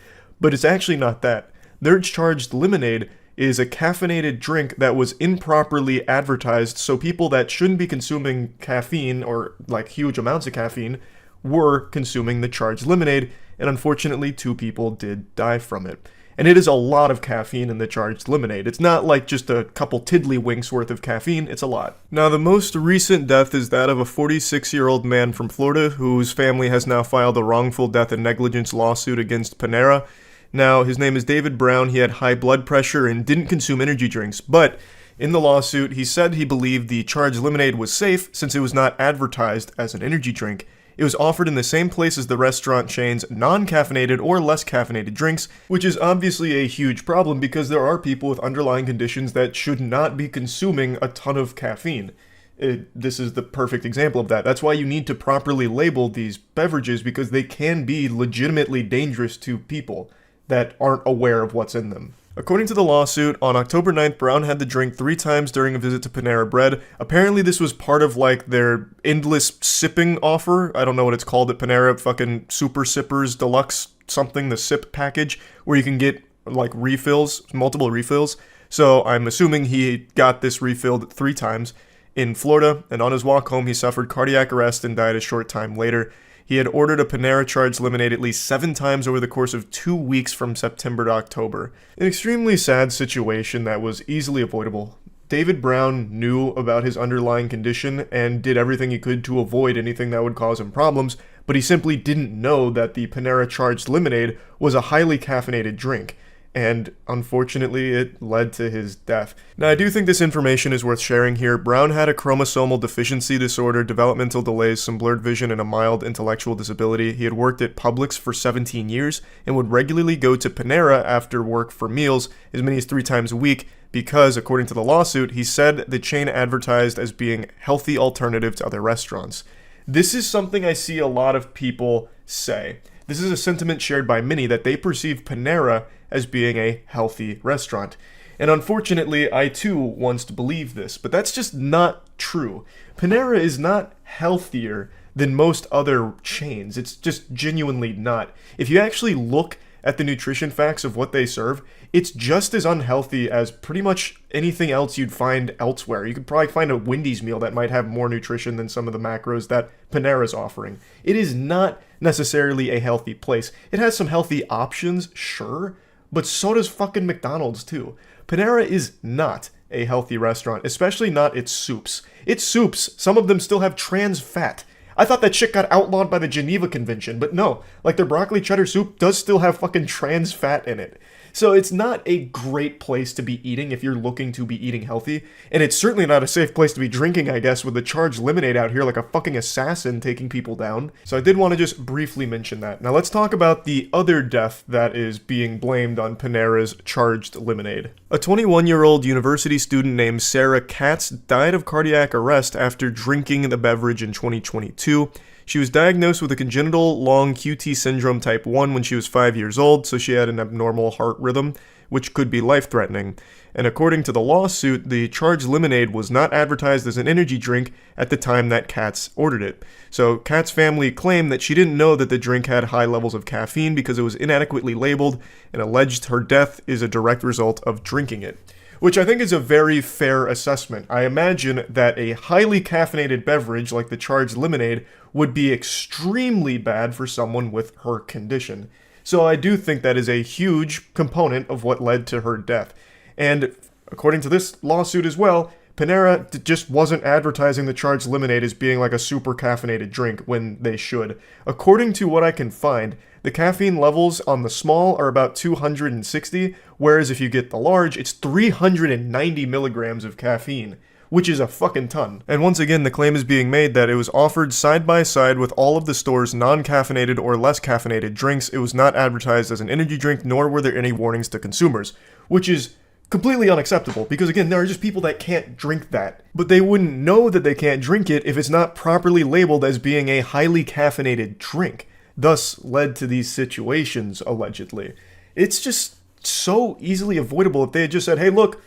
But it's actually not that. Their charged lemonade is a caffeinated drink that was improperly advertised, so people that shouldn't be consuming caffeine, or like huge amounts of caffeine, were consuming the charged lemonade, and unfortunately 2 people did die from it. And it is a lot of caffeine in the charged lemonade. It's not like just a couple tiddlywinks worth of caffeine, it's a lot. Now, the most recent death is that of a 46-year-old man from Florida whose family has now filed a wrongful death and negligence lawsuit against Panera. Now, his name is David Brown. He had high blood pressure and didn't consume energy drinks, but in the lawsuit, he said he believed the charged lemonade was safe since it was not advertised as an energy drink. It was offered in the same place as the restaurant chain's non-caffeinated or less caffeinated drinks, which is obviously a huge problem because there are people with underlying conditions that should not be consuming a ton of caffeine. This is the perfect example of that. That's why you need to properly label these beverages, because they can be legitimately dangerous to people that aren't aware of what's in them. According to the lawsuit, on October 9th, Brown had the drink 3 times during a visit to Panera Bread. Apparently this was part of like their endless sipping offer. I don't know what it's called at Panera, fucking Super Sippers Deluxe something, the sip package, where you can get like refills, multiple refills. So I'm assuming he got this refilled 3 times in Florida, and on his walk home he suffered cardiac arrest and died a short time later. He had ordered a Panera charged lemonade at least 7 times over the course of 2 weeks from September to October. An extremely sad situation that was easily avoidable. David Brown knew about his underlying condition and did everything he could to avoid anything that would cause him problems, but he simply didn't know that the Panera charged lemonade was a highly caffeinated drink. And unfortunately, it led to his death. Now, I do think this information is worth sharing here. Brown had a chromosomal deficiency disorder, developmental delays, some blurred vision, and a mild intellectual disability. He had worked at Publix for 17 years and would regularly go to Panera after work for meals as many as 3 times a week because, according to the lawsuit, he said the chain advertised as being a healthy alternative to other restaurants. This is something I see a lot of people say. This is a sentiment shared by many that they perceive Panera as being a healthy restaurant. And unfortunately, I too once believed this, but that's just not true. Panera is not healthier than most other chains. It's just genuinely not. If you actually look at the nutrition facts of what they serve, it's just as unhealthy as pretty much anything else you'd find elsewhere. You could probably find a Wendy's meal that might have more nutrition than some of the macros that Panera's offering. It is not necessarily a healthy place. It has some healthy options, sure, but so does fucking McDonald's too. Panera is not a healthy restaurant, especially not its soups. Its soups, some of them still have trans fat. I thought that shit got outlawed by the Geneva Convention, but no, like their broccoli cheddar soup does still have fucking trans fat in it. So it's not a great place to be eating if you're looking to be eating healthy, and it's certainly not a safe place to be drinking, I guess, with the charged lemonade out here like a fucking assassin taking people down. So I did want to just briefly mention that. Now let's talk about the other death that is being blamed on Panera's charged lemonade. A 21-year-old university student named Sarah Katz died of cardiac arrest after drinking the beverage in 2022. She was diagnosed with a congenital long QT syndrome type 1 when she was 5 years old, so she had an abnormal heart rhythm, which could be life-threatening. And according to the lawsuit, the charged lemonade was not advertised as an energy drink at the time that Katz ordered it. So Katz's family claimed that she didn't know that the drink had high levels of caffeine because it was inadequately labeled, and alleged her death is a direct result of drinking it. Which I think is a very fair assessment. I imagine that a highly caffeinated beverage like the charged lemonade would be extremely bad for someone with her condition. So I do think that is a huge component of what led to her death. And according to this lawsuit as well, Panera just wasn't advertising the charged lemonade as being like a super caffeinated drink when they should. According to what I can find, the caffeine levels on the small are about 260, whereas if you get the large, it's 390 milligrams of caffeine, which is a fucking ton. And once again, the claim is being made that it was offered side by side with all of the store's non-caffeinated or less caffeinated drinks. It was not advertised as an energy drink, nor were there any warnings to consumers, which is completely unacceptable, because again, there are just people that can't drink that. But they wouldn't know that they can't drink it if it's not properly labeled as being a highly caffeinated drink, thus led to these situations, allegedly. It's just so easily avoidable if they had just said, hey look,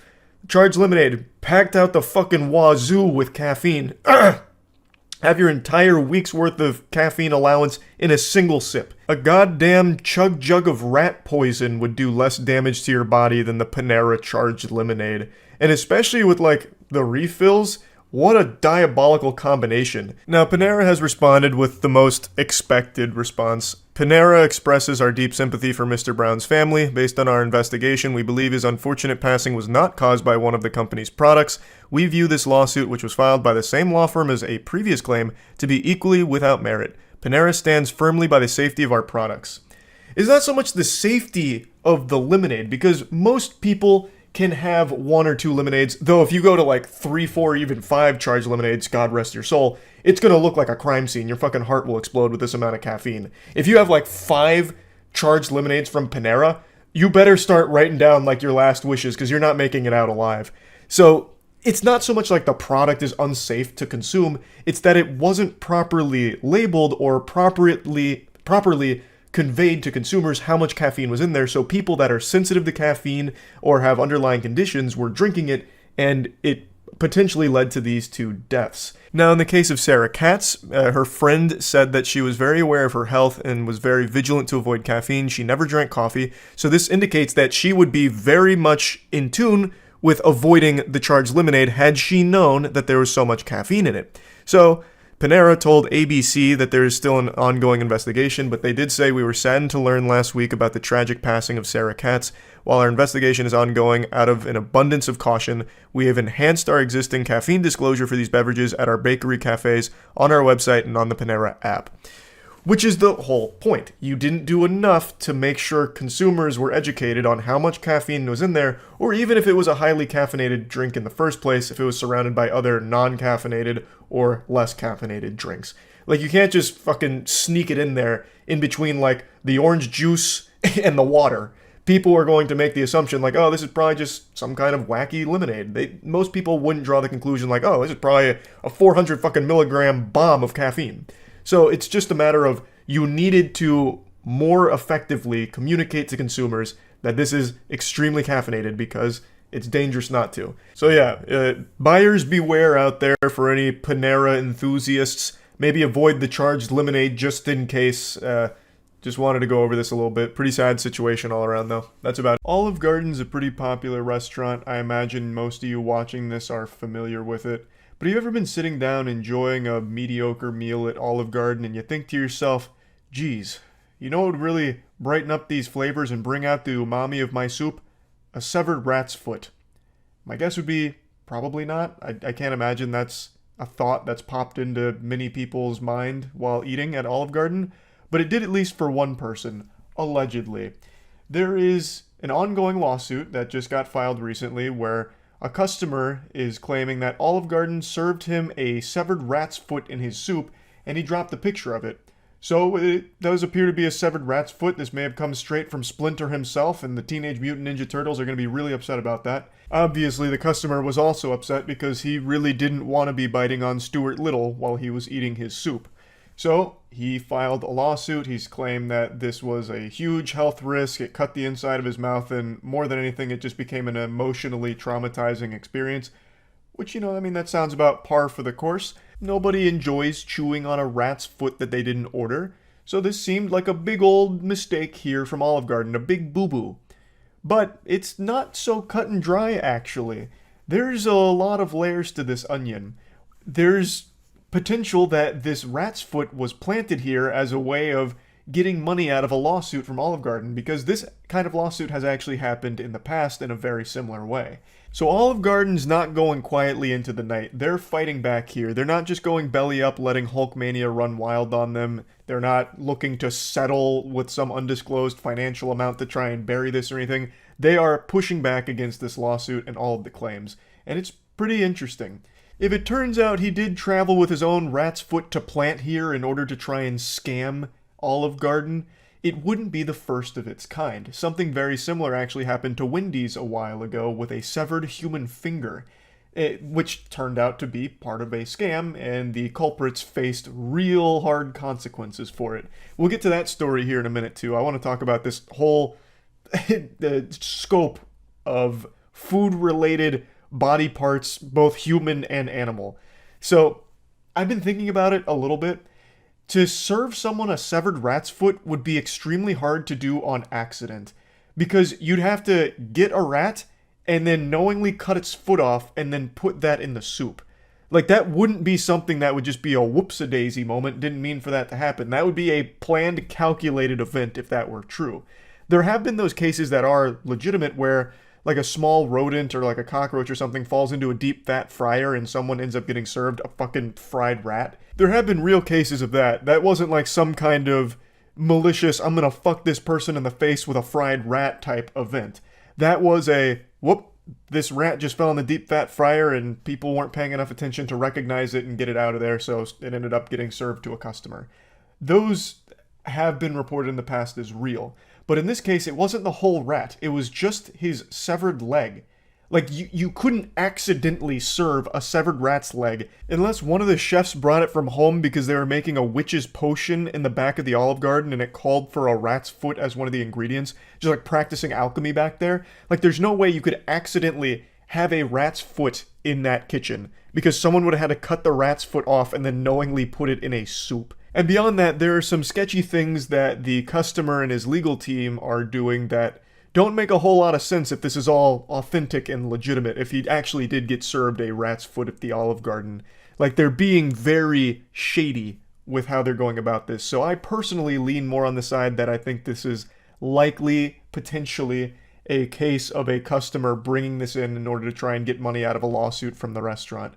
Charged lemonade, packed out the fucking wazoo with caffeine. Have your entire week's worth of caffeine allowance in a single sip. A goddamn chug jug of rat poison would do less damage to your body than the Panera Charged lemonade. And especially with, like, the refills, what a diabolical combination. Now, Panera has responded with the most expected response. Panera expresses our deep sympathy for Mr. Brown's family. Based on our investigation, we believe his unfortunate passing was not caused by one of the company's products. We view this lawsuit, which was filed by the same law firm as a previous claim, to be equally without merit. Panera stands firmly by the safety of our products. It's not so much the safety of the lemonade, because most people can have 1 or 2 lemonades, though if you go to like 3, 4, even 5 charged lemonades, God rest your soul, it's gonna look like a crime scene. Your fucking heart will explode with this amount of caffeine. If you have like 5 charged lemonades from Panera, you better start writing down like your last wishes, because you're not making it out alive. So it's not so much like the product is unsafe to consume, it's that it wasn't properly labeled or properly conveyed to consumers how much caffeine was in there, so people that are sensitive to caffeine or have underlying conditions were drinking it, and it potentially led to these 2 deaths. Now, in the case of Sarah Katz, her friend said that she was very aware of her health and was very vigilant to avoid caffeine. She never drank coffee, so this indicates that she would be very much in tune with avoiding the charged lemonade had she known that there was so much caffeine in it. So Panera told ABC that there is still an ongoing investigation, but they did say we were saddened to learn last week about the tragic passing of Sarah Katz. While our investigation is ongoing, out of an abundance of caution, we have enhanced our existing caffeine disclosure for these beverages at our bakery cafes, on our website, and on the Panera app. Which is the whole point. You didn't do enough to make sure consumers were educated on how much caffeine was in there, or even if it was a highly caffeinated drink in the first place, if it was surrounded by other non-caffeinated or less caffeinated drinks. Like, you can't just fucking sneak it in there in between, like, the orange juice and the water. People are going to make the assumption, like, oh, this is probably just some kind of wacky lemonade. Most people wouldn't draw the conclusion, like, oh, this is probably a 400 fucking milligram bomb of caffeine. So it's just a matter of you needed to more effectively communicate to consumers that this is extremely caffeinated because it's dangerous not to. So yeah, buyers beware out there for any Panera enthusiasts. Maybe avoid the charged lemonade just in case. Just wanted to go over this a little bit. Pretty sad situation all around though. That's about it. Olive Garden's a pretty popular restaurant. I imagine most of you watching this are familiar with it. But have you ever been sitting down enjoying a mediocre meal at Olive Garden and you think to yourself, geez, you know what would really brighten up these flavors and bring out the umami of my soup? A severed rat's foot. My guess would be probably not. I can't imagine that's a thought that's popped into many people's mind while eating at Olive Garden. But it did at least for one person, allegedly. There is an ongoing lawsuit that just got filed recently where a customer is claiming that Olive Garden served him a severed rat's foot in his soup, and he dropped a picture of it. So it does appear to be a severed rat's foot. This may have come straight from Splinter himself, and the Teenage Mutant Ninja Turtles are going to be really upset about that. Obviously, the customer was also upset because he really didn't want to be biting on Stuart Little while he was eating his soup. So he filed a lawsuit. He's claimed that this was a huge health risk. It cut the inside of his mouth, and more than anything, it just became an emotionally traumatizing experience. Which, you know, I mean, that sounds about par for the course. Nobody enjoys chewing on a rat's foot that they didn't order. So this seemed like a big old mistake here from Olive Garden, a big boo-boo. But it's not so cut and dry, actually. There's a lot of layers to this onion. There's potential that this rat's foot was planted here as a way of getting money out of a lawsuit from Olive Garden, because this kind of lawsuit has actually happened in the past in a very similar way. So Olive Garden's not going quietly into the night. They're fighting back here. They're not just going belly up, letting Hulkmania run wild on them. They're not looking to settle with some undisclosed financial amount to try and bury this or anything. They are pushing back against this lawsuit and all of the claims. And it's Pretty interesting. If it turns out he did travel with his own rat's foot to plant here in order to try and scam Olive Garden, it wouldn't be the first of its kind. Something very similar actually happened to Wendy's a while ago with a severed human finger, which turned out to be part of a scam, and the culprits faced real hard consequences for it. We'll get to that story here in a minute too. I want to talk about this whole the scope of food-related body parts, both human and animal. So, I've been thinking about it a little bit. To serve someone a severed rat's foot would be extremely hard to do on accident, because you'd have to get a rat and then knowingly cut its foot off and then put that in the soup. Like, that wouldn't be something that would just be a whoops-a-daisy moment, didn't mean for that to happen. That would be a planned, calculated event if that were true. There have been those cases that are legitimate where like a small rodent or like a cockroach or something falls into a deep fat fryer and someone ends up getting served a fucking fried rat. There have been real cases of that. That wasn't like some kind of malicious, I'm gonna fuck this person in the face with a fried rat type event. That was a, whoop, this rat just fell in the deep fat fryer and people weren't paying enough attention to recognize it and get it out of there, so it ended up getting served to a customer. Those have been reported in the past as real. But in this case, it wasn't the whole rat. It was just his severed leg. Like, you couldn't accidentally serve a severed rat's leg unless one of the chefs brought it from home because they were making a witch's potion in the back of the Olive Garden and it called for a rat's foot as one of the ingredients. Just like practicing alchemy back there. Like, there's no way you could accidentally have a rat's foot in that kitchen because someone would have had to cut the rat's foot off and then knowingly put it in a soup. And beyond that, there are some sketchy things that the customer and his legal team are doing that don't make a whole lot of sense if this is all authentic and legitimate, if he actually did get served a rat's foot at the Olive Garden. Like, they're being very shady with how they're going about this. So I personally lean more on the side that I think this is likely, potentially, a case of a customer bringing this in order to try and get money out of a lawsuit from the restaurant.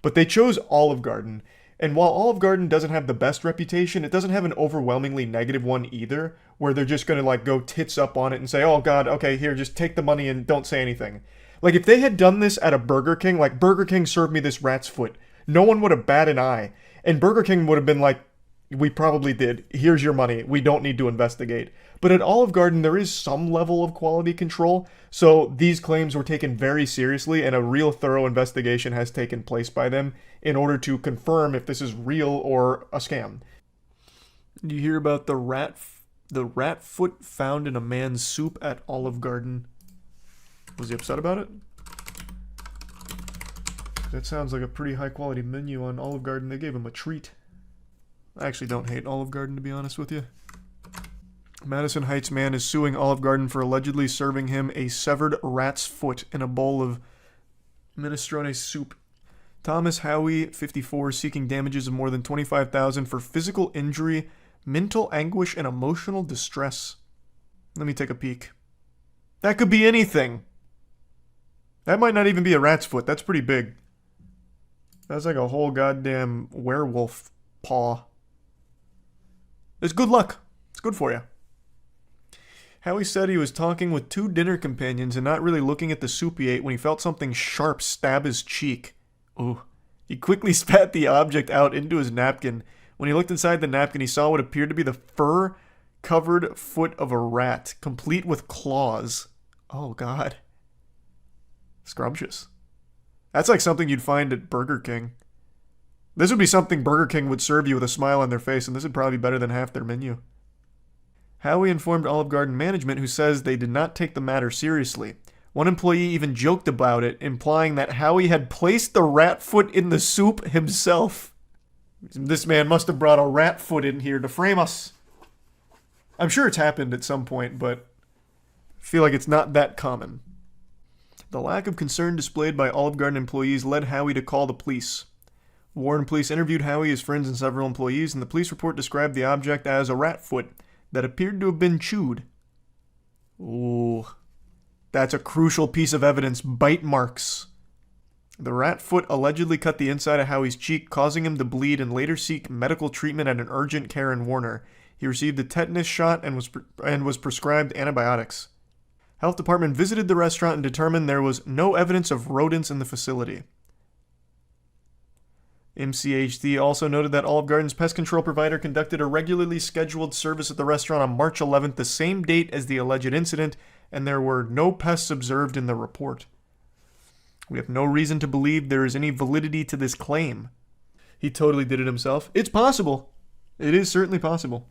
But they chose Olive Garden. And while Olive Garden doesn't have the best reputation, it doesn't have an overwhelmingly negative one either, where they're just going to like go tits up on it and say, oh god, okay, here, just take the money and don't say anything. Like, if they had done this at a Burger King, like, Burger King served me this rat's foot, no one would have bat an eye. And Burger King would have been like, we probably did. Here's your money. We don't need to investigate. But at Olive Garden, there is some level of quality control, so these claims were taken very seriously, and a real thorough investigation has taken place by them in order to confirm if this is real or a scam. Did you hear about the rat foot found in a man's soup at Olive Garden? Was he upset about it? That sounds like a pretty high-quality menu on Olive Garden. They gave him a treat. I actually don't hate Olive Garden, to be honest with you. Madison Heights man is suing Olive Garden for allegedly serving him a severed rat's foot in a bowl of minestrone soup. Thomas Howie, 54, seeking damages of more than $25,000 for physical injury, mental anguish, and emotional distress. Let me take a peek. That could be anything. That might not even be a rat's foot. That's pretty big. That's like a whole goddamn werewolf paw. It's good luck. It's good for you. Howie said he was talking with two dinner companions and not really looking at the soup he ate when he felt something sharp stab his cheek. Ooh. He quickly spat the object out into his napkin. When he looked inside the napkin, he saw what appeared to be the fur-covered foot of a rat, complete with claws. Oh, God. Scrumptious. That's like something you'd find at Burger King. This would be something Burger King would serve you with a smile on their face, and this would probably be better than half their menu. Howie informed Olive Garden management, who says they did not take the matter seriously. One employee even joked about it, implying that Howie had placed the rat foot in the soup himself. This man must have brought a rat foot in here to frame us. I'm sure it's happened at some point, but I feel like it's not that common. The lack of concern displayed by Olive Garden employees led Howie to call the police. Warren police interviewed Howie, his friends, and several employees, and the police report described the object as a rat foot that appeared to have been chewed. Ooh. That's a crucial piece of evidence. Bite marks. The rat foot allegedly cut the inside of Howie's cheek, causing him to bleed and later seek medical treatment at an urgent care in Warner. He received a tetanus shot and was prescribed antibiotics. Health department visited the restaurant and determined there was no evidence of rodents in the facility. MCHD also noted that Olive Garden's pest control provider conducted a regularly scheduled service at the restaurant on March 11th, the same date as the alleged incident, and there were no pests observed in the report. We have no reason to believe there is any validity to this claim. He totally did it himself. It's possible. It is certainly possible.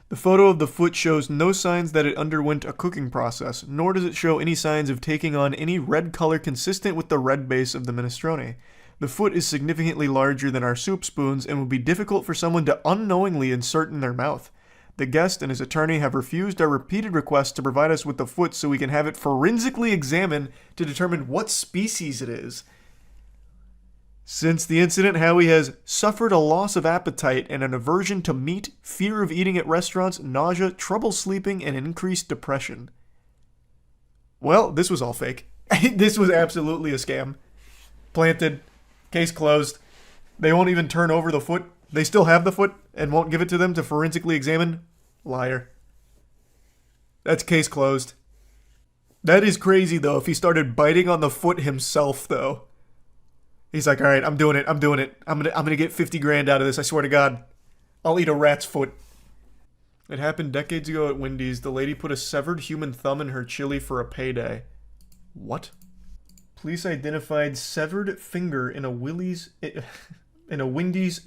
The photo of the foot shows no signs that it underwent a cooking process, nor does it show any signs of taking on any red color consistent with the red base of the minestrone. The foot is significantly larger than our soup spoons and would be difficult for someone to unknowingly insert in their mouth. The guest and his attorney have refused our repeated requests to provide us with the foot so we can have it forensically examined to determine what species it is. Since the incident, Howie has suffered a loss of appetite and an aversion to meat, fear of eating at restaurants, nausea, trouble sleeping, and increased depression. Well, this was all fake. This was absolutely a scam. Planted. Case closed. They won't even turn over the foot. They still have the foot and won't give it to them to forensically examine. Liar. That's case closed. That is crazy, though, if he started biting on the foot himself, though. He's like, all right, I'm doing it. I'm gonna get 50 grand out of this. I swear to God. I'll eat a rat's foot. It happened decades ago at Wendy's. The lady put a severed human thumb in her chili for a payday. What? Police identified severed finger in a Wendy's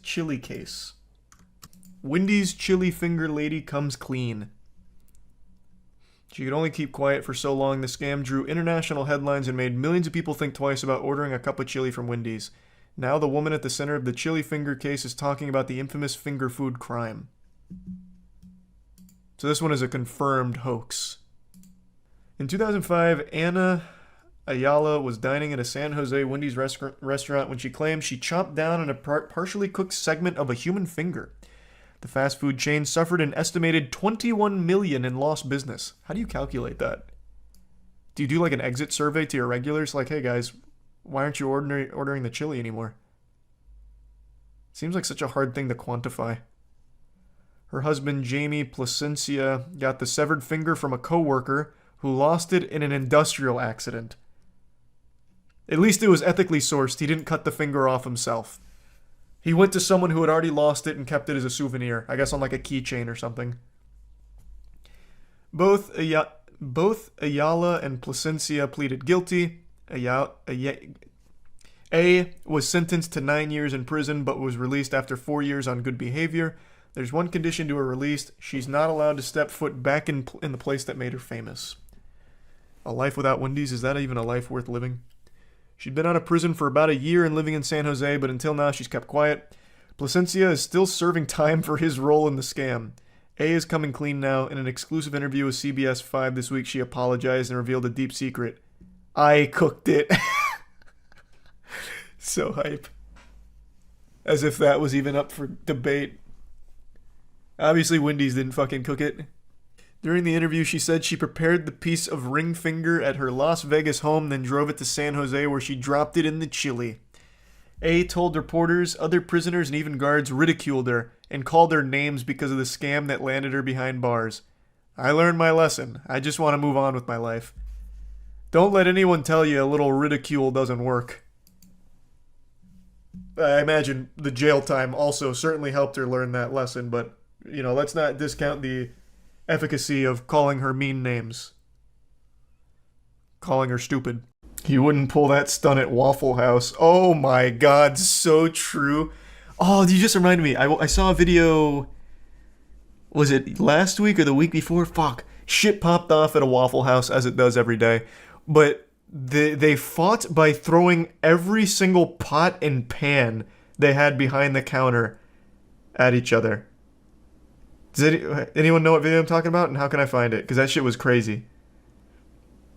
chili case. Wendy's chili finger lady comes clean. She could only keep quiet for so long. The scam drew international headlines and made millions of people think twice about ordering a cup of chili from Wendy's. Now the woman at the center of the chili finger case is talking about the infamous finger food crime. So this one is a confirmed hoax. In 2005, Anna Ayala was dining at a San Jose Wendy's restaurant when she claimed she chomped down on a partially cooked segment of a human finger. The fast food chain suffered an estimated $21 million in lost business. How do you calculate that? Do you do like an exit survey to your regulars? Like, hey guys, why aren't you ordering the chili anymore? Seems like such a hard thing to quantify. Her husband, Jamie Placencia, got the severed finger from a coworker who lost it in an industrial accident. At least it was ethically sourced. He didn't cut the finger off himself. He went to someone who had already lost it and kept it as a souvenir. I guess on like a keychain or something. Both Ayala and Placencia pleaded guilty. A was sentenced to 9 years in prison but was released after 4 years on good behavior. There's one condition to her release. She's not allowed to step foot back in the place that made her famous. A life without Wendy's, is that even a life worth living? She'd been out of prison for about a year and living in San Jose, but until now she's kept quiet. Placencia is still serving time for his role in the scam. A is coming clean now. In an exclusive interview with CBS 5 this week, she apologized and revealed a deep secret. I cooked it. So hype. As if that was even up for debate. Obviously, Wendy's didn't fucking cook it. During the interview, she said she prepared the piece of ring finger at her Las Vegas home, then drove it to San Jose where she dropped it in the chili. A told reporters, other prisoners, and even guards ridiculed her and called her names because of the scam that landed her behind bars. I learned my lesson. I just want to move on with my life. Don't let anyone tell you a little ridicule doesn't work. I imagine the jail time also certainly helped her learn that lesson, but, you know, let's not discount the efficacy of calling her mean names. Calling her stupid. You wouldn't pull that stunt at Waffle House. Oh my god, so true. Oh, you just reminded me. I saw a video, was it last week or the week before? Fuck. Shit popped off at a Waffle House, as it does every day. But they fought by throwing every single pot and pan they had behind the counter at each other. Does anyone know what video I'm talking about, and how can I find it? Because that shit was crazy.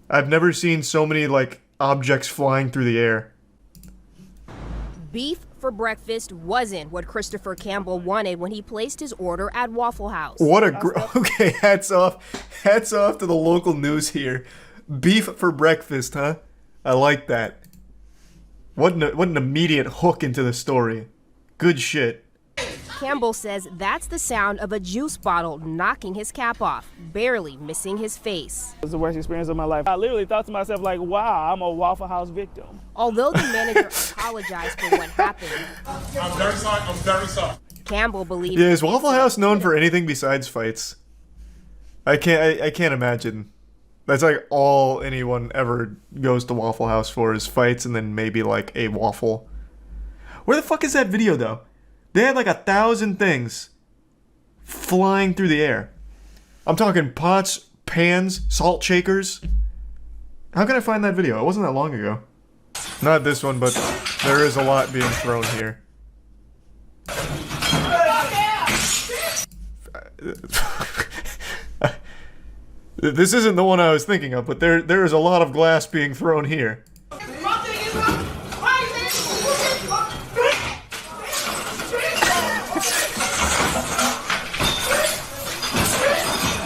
I've never seen so many, like, objects flying through the air. Beef for breakfast wasn't what Christopher Campbell wanted when he placed his order at Waffle House. What a okay, hats off to the local news here. Beef for breakfast, huh? I like that. What an immediate hook into the story. Good shit. Campbell says that's the sound of a juice bottle knocking his cap off, barely missing his face. It was the worst experience of my life. I literally thought to myself, like, wow, I'm a Waffle House victim. Although the manager apologized for what happened, I'm very sorry. I'm very sorry. Campbell believes... Yeah, is Waffle House known for anything besides fights? I can't imagine. That's like all anyone ever goes to Waffle House for is fights and then maybe like a waffle. Where the fuck is that video though? They had like 1,000 things flying through the air. I'm talking pots, pans, salt shakers. How can I find that video? It wasn't that long ago. Not this one, but there is a lot being thrown here. This isn't the one I was thinking of, but there is a lot of glass being thrown here.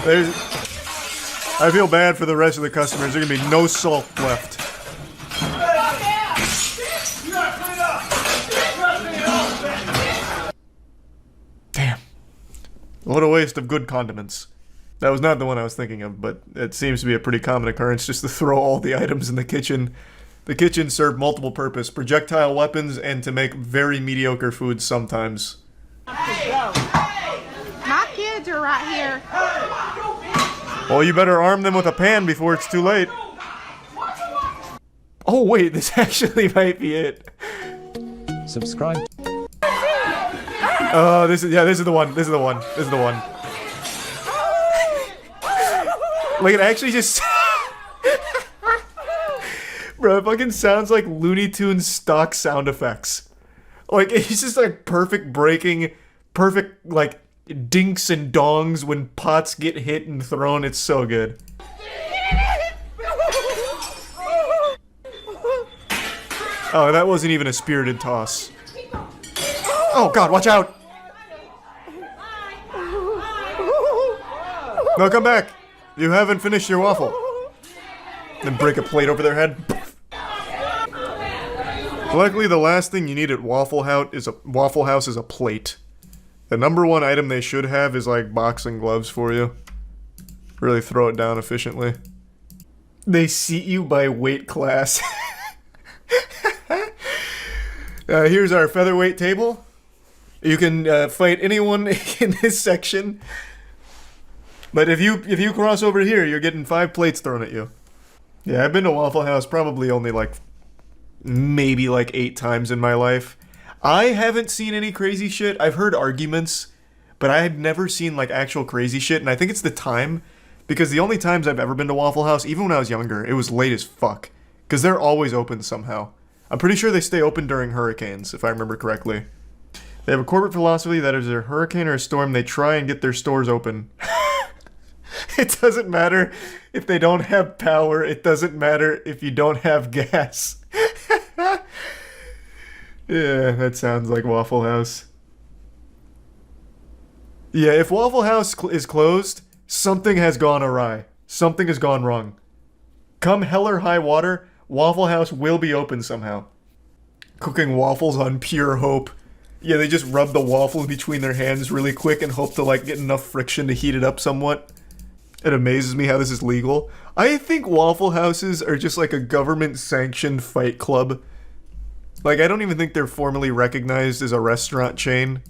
I feel bad for the rest of the customers. There's gonna be no salt left. Damn. What a waste of good condiments. That was not the one I was thinking of, but it seems to be a pretty common occurrence just to throw all the items in the kitchen. The kitchen served multiple purpose, projectile weapons, and to make very mediocre food sometimes. My kids are right here. Well, you better arm them with a pan before it's too late. Oh wait, this actually might be it. Subscribe. Oh, this is the one. This is the one. Like, it actually just... Bro, it fucking sounds like Looney Tunes stock sound effects. Like, it's just like perfect breaking, perfect, like, dinks and dongs when pots get hit and thrown. It's so good. Oh, that wasn't even a spirited toss. Oh god, watch out! No, come back! You haven't finished your waffle. Then break a plate over their head. Luckily, the last thing you need at Waffle House is a plate. The #1 item they should have is like boxing gloves for you. Really throw it down efficiently. They seat you by weight class. Here's our featherweight table. You can fight anyone in this section. But if you cross over here, you're getting 5 plates thrown at you. Yeah, I've been to Waffle House probably only maybe 8 times in my life. I haven't seen any crazy shit. I've heard arguments, but I had never seen actual crazy shit, and I think it's the time, because the only times I've ever been to Waffle House, even when I was younger, it was late as fuck. Because they're always open somehow. I'm pretty sure they stay open during hurricanes, if I remember correctly. They have a corporate philosophy that if there's a hurricane or a storm, they try and get their stores open. It doesn't matter if they don't have power. It doesn't matter if you don't have gas. Yeah, that sounds like Waffle House. Yeah, if Waffle House is closed, something has gone awry. Something has gone wrong. Come hell or high water, Waffle House will be open somehow. Cooking waffles on pure hope. Yeah, they just rub the waffle between their hands really quick and hope to get enough friction to heat it up somewhat. It amazes me how this is legal. I think Waffle Houses are just a government-sanctioned fight club. I don't even think they're formally recognized as a restaurant chain.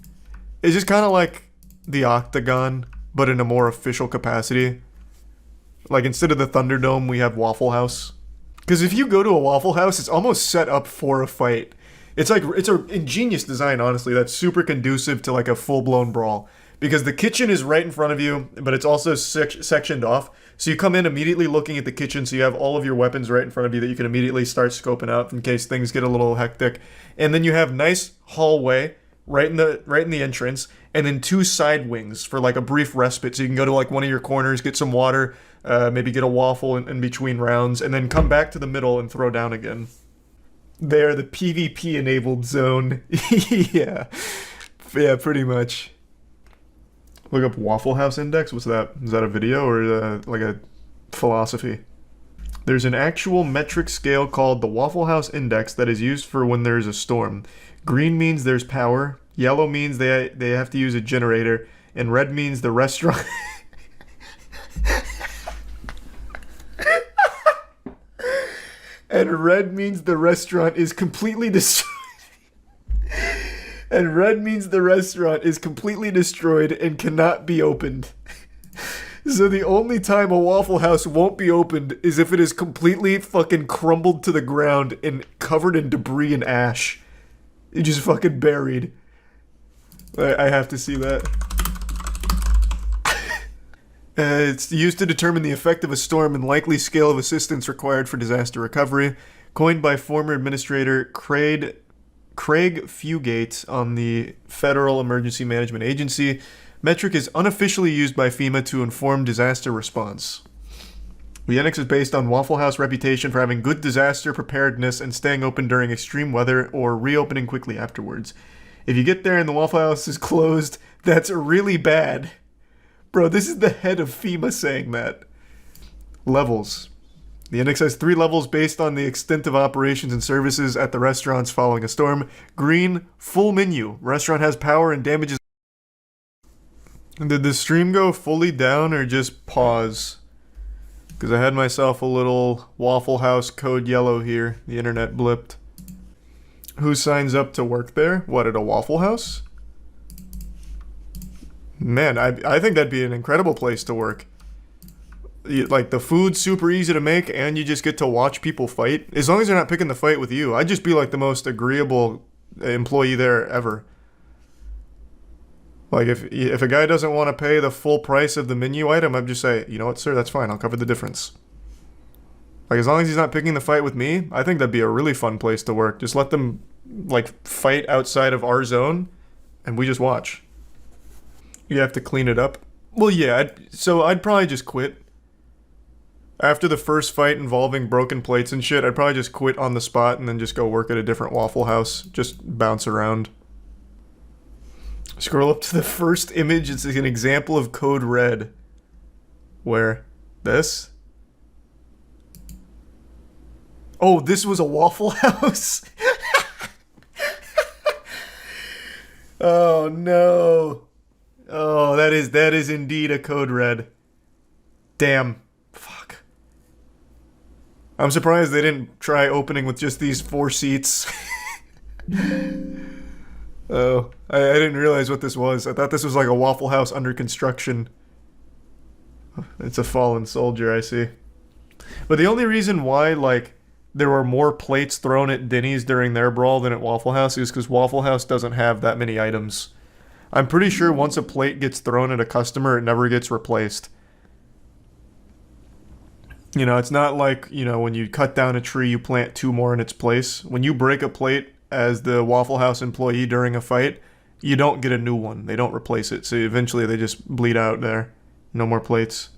It's just kind of like the Octagon, but in a more official capacity. Instead of the Thunderdome, we have Waffle House. Because if you go to a Waffle House, it's almost set up for a fight. It's an ingenious design, honestly, that's super conducive to a full-blown brawl. Because the kitchen is right in front of you, but it's also sectioned off. So you come in immediately looking at the kitchen, so you have all of your weapons right in front of you that you can immediately start scoping out in case things get a little hectic. And then you have nice hallway right in the entrance, and then 2 side wings for a brief respite. So you can go to one of your corners, get some water, maybe get a waffle in between rounds, and then come back to the middle and throw down again. They're the PvP-enabled zone. Yeah, pretty much. Look up Waffle House Index. What's that? Is that a video or a philosophy? There's an actual metric scale called the Waffle House Index that is used for when there's a storm. Green means there's power, Yellow means they have to use a generator, and red means the restaurant. And red means the restaurant is completely destroyed. And red means the restaurant is completely destroyed and cannot be opened. So the only time a Waffle House won't be opened is if it is completely fucking crumbled to the ground and covered in debris and ash. It just fucking buried. I have to see that. It's used to determine the effect of a storm and likely scale of assistance required for disaster recovery. Coined by former Administrator Craig Fugate on the Federal Emergency Management Agency, metric is unofficially used by FEMA to inform disaster response. The Unix is based on Waffle House reputation for having good disaster preparedness and staying open during extreme weather or reopening quickly afterwards. If you get there and the Waffle House is closed, that's really bad. Bro, this is the head of FEMA saying that. Levels. The index has 3 levels based on the extent of operations and services at the restaurants following a storm. Green, full menu. Restaurant has power and damages. Did the stream go fully down or just pause? Because I had myself a little Waffle House code yellow here. The internet blipped. Who signs up to work there? What, at a Waffle House? Man, I think that'd be an incredible place to work. Like, the food's super easy to make, and you just get to watch people fight. As long as they're not picking the fight with you, I'd just be like the most agreeable employee there ever. Like, if a guy doesn't want to pay the full price of the menu item, I'd just say, you know what, sir, that's fine, I'll cover the difference. Like, as long as he's not picking the fight with me, I think that'd be a really fun place to work. Just let them, like, fight outside of our zone, and we just watch. You have to clean it up? Well, yeah, I'd probably just quit. After the first fight involving broken plates and shit, I'd probably just quit on the spot and then just go work at a different Waffle House. Just bounce around. Scroll up to the first image. It's an example of code red. Where? This? Oh, this was a Waffle House? Oh, no. Oh, that is indeed a code red. Damn. Fuck. I'm surprised they didn't try opening with just these 4 seats. Oh, I didn't realize what this was. I thought this was like a Waffle House under construction. It's a fallen soldier, I see. But the only reason why, like, there were more plates thrown at Denny's during their brawl than at Waffle House is because Waffle House doesn't have that many items. I'm pretty sure once a plate gets thrown at a customer, it never gets replaced. You know, it's not like, you know, when you cut down a tree, you plant 2 more in its place. When you break a plate as the Waffle House employee during a fight, you don't get a new one. They don't replace it. So eventually they just bleed out there. No more plates.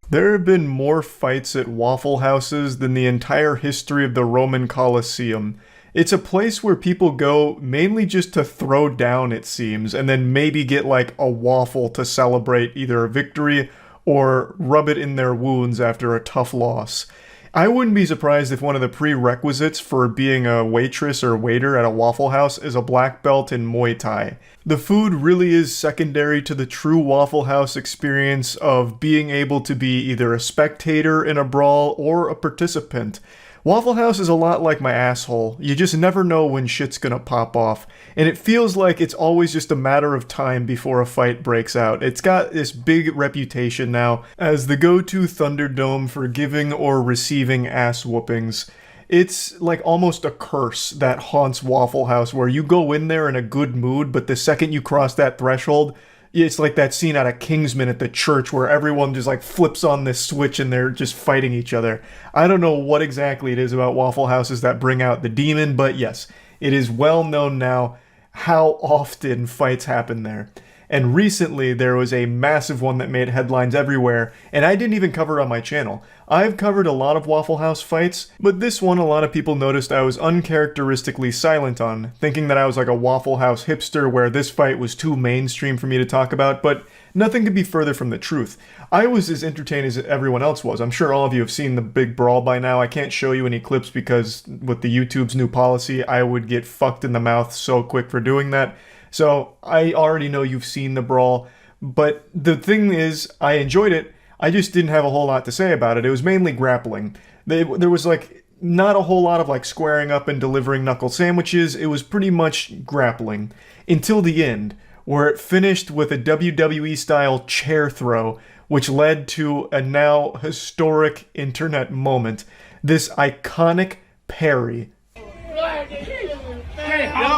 There have been more fights at Waffle Houses than the entire history of the Roman Colosseum. It's a place where people go mainly just to throw down, it seems, and then maybe get like a waffle to celebrate either a victory or rub it in their wounds after a tough loss. I wouldn't be surprised if one of the prerequisites for being a waitress or waiter at a Waffle House is a black belt in Muay Thai. The food really is secondary to the true Waffle House experience of being able to be either a spectator in a brawl or a participant. Waffle House is a lot like my asshole. You just never know when shit's gonna pop off. And it feels like it's always just a matter of time before a fight breaks out. It's got this big reputation now as the go-to Thunderdome for giving or receiving ass whoopings. It's like almost a curse that haunts Waffle House where you go in there in a good mood, but the second you cross that threshold, it's like that scene out of Kingsman at the church where everyone just like flips on this switch and they're just fighting each other. I don't know what exactly it is about Waffle Houses that bring out the demon, but yes, it is well known now how often fights happen there. And recently there was a massive one that made headlines everywhere, and I didn't even cover it on my channel. I've covered a lot of Waffle House fights, but this one a lot of people noticed I was uncharacteristically silent on, thinking that I was like a Waffle House hipster where this fight was too mainstream for me to talk about, but nothing could be further from the truth. I was as entertained as everyone else was. I'm sure all of you have seen the big brawl by now. I can't show you any clips because with the YouTube's new policy, I would get fucked in the mouth so quick for doing that. So I already know you've seen the brawl, but the thing is, I enjoyed it. I just didn't have a whole lot to say about it. It was mainly grappling. There was like not a whole lot of like squaring up and delivering knuckle sandwiches. It was pretty much grappling until the end, where it finished with a WWE style chair throw, which led to a now historic internet moment. This iconic parry. Yo,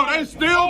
they still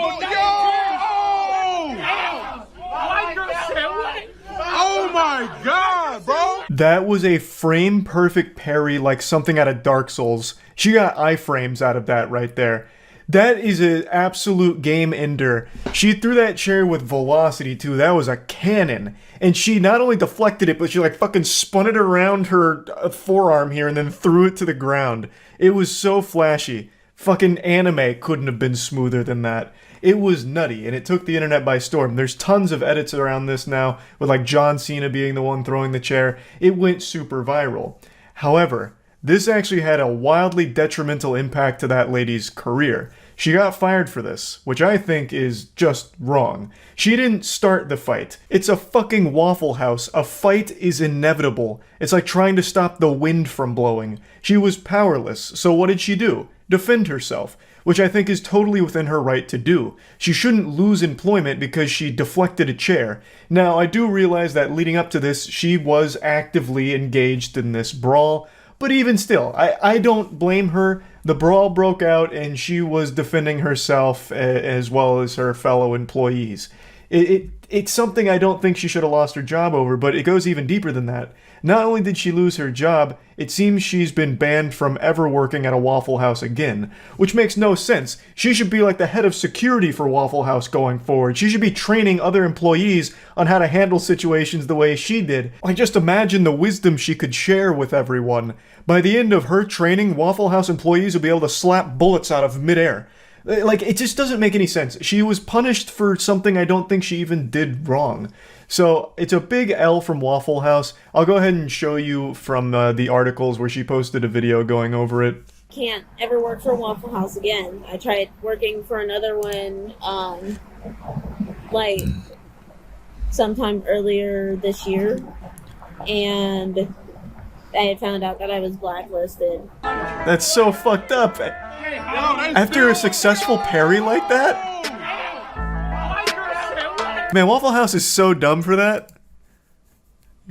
Oh my god, bro! That was a frame perfect parry like something out of Dark Souls. She got iframes out of that right there. That is an absolute game ender. She threw that chair with velocity too. That was a cannon. And she not only deflected it, but she like fucking spun it around her forearm here and then threw it to the ground. It was so flashy. Fucking anime couldn't have been smoother than that. It was nutty, and it took the internet by storm. There's tons of edits around this now, with like John Cena being the one throwing the chair. It went super viral. However, this actually had a wildly detrimental impact to that lady's career. She got fired for this, which I think is just wrong. She didn't start the fight. It's a fucking Waffle House. A fight is inevitable. It's like trying to stop the wind from blowing. She was powerless, so what did she do? Defend herself, which I think is totally within her right to do. She shouldn't lose employment because she deflected a chair. Now, I do realize that leading up to this, she was actively engaged in this brawl, but even still, I don't blame her. The brawl broke out and she was defending herself as well as her fellow employees. It's something I don't think she should have lost her job over, but it goes even deeper than that. Not only did she lose her job, it seems she's been banned from ever working at a Waffle House again, which makes no sense. She should be like the head of security for Waffle House going forward. She should be training other employees on how to handle situations the way she did. Like, just imagine the wisdom she could share with everyone. By the end of her training, Waffle House employees will be able to slap bullets out of midair. Like, it just doesn't make any sense. She was punished for something I don't think she even did wrong. So, it's a big L from Waffle House. I'll go ahead and show you from the articles where she posted a video going over it. Can't ever work for Waffle House again. I tried working for another one, like, sometime earlier this year, and I had found out that I was blacklisted. That's so fucked up. After a successful parry like that? Man, Waffle House is so dumb for that.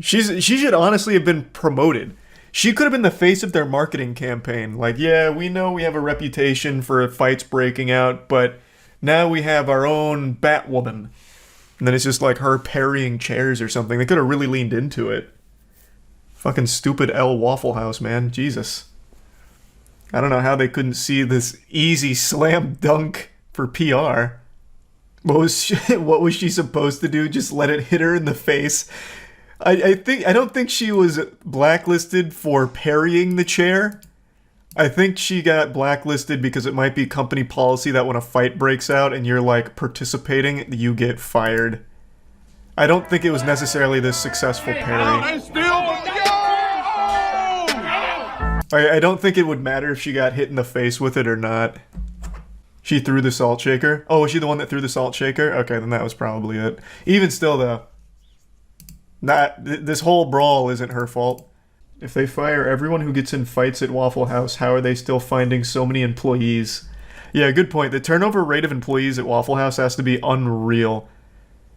She should honestly have been promoted. She could have been the face of their marketing campaign. Like, yeah, we know we have a reputation for fights breaking out, but now we have our own Batwoman. And then it's just like her parrying chairs or something. They could have really leaned into it. Fucking stupid L Waffle House, man. Jesus. I don't know how they couldn't see this easy slam dunk for PR. What was she supposed to do? Just let it hit her in the face? I don't think she was blacklisted for parrying the chair. I think she got blacklisted because it might be company policy that when a fight breaks out and you're like participating, you get fired. I don't think it was necessarily this successful parry. I don't think it would matter if she got hit in the face with it or not. She threw the salt shaker? Oh, was she the one that threw the salt shaker? Okay, then that was probably it. Even still, though, this whole brawl isn't her fault. If they fire everyone who gets in fights at Waffle House, how are they still finding so many employees? Yeah, good point. The turnover rate of employees at Waffle House has to be unreal.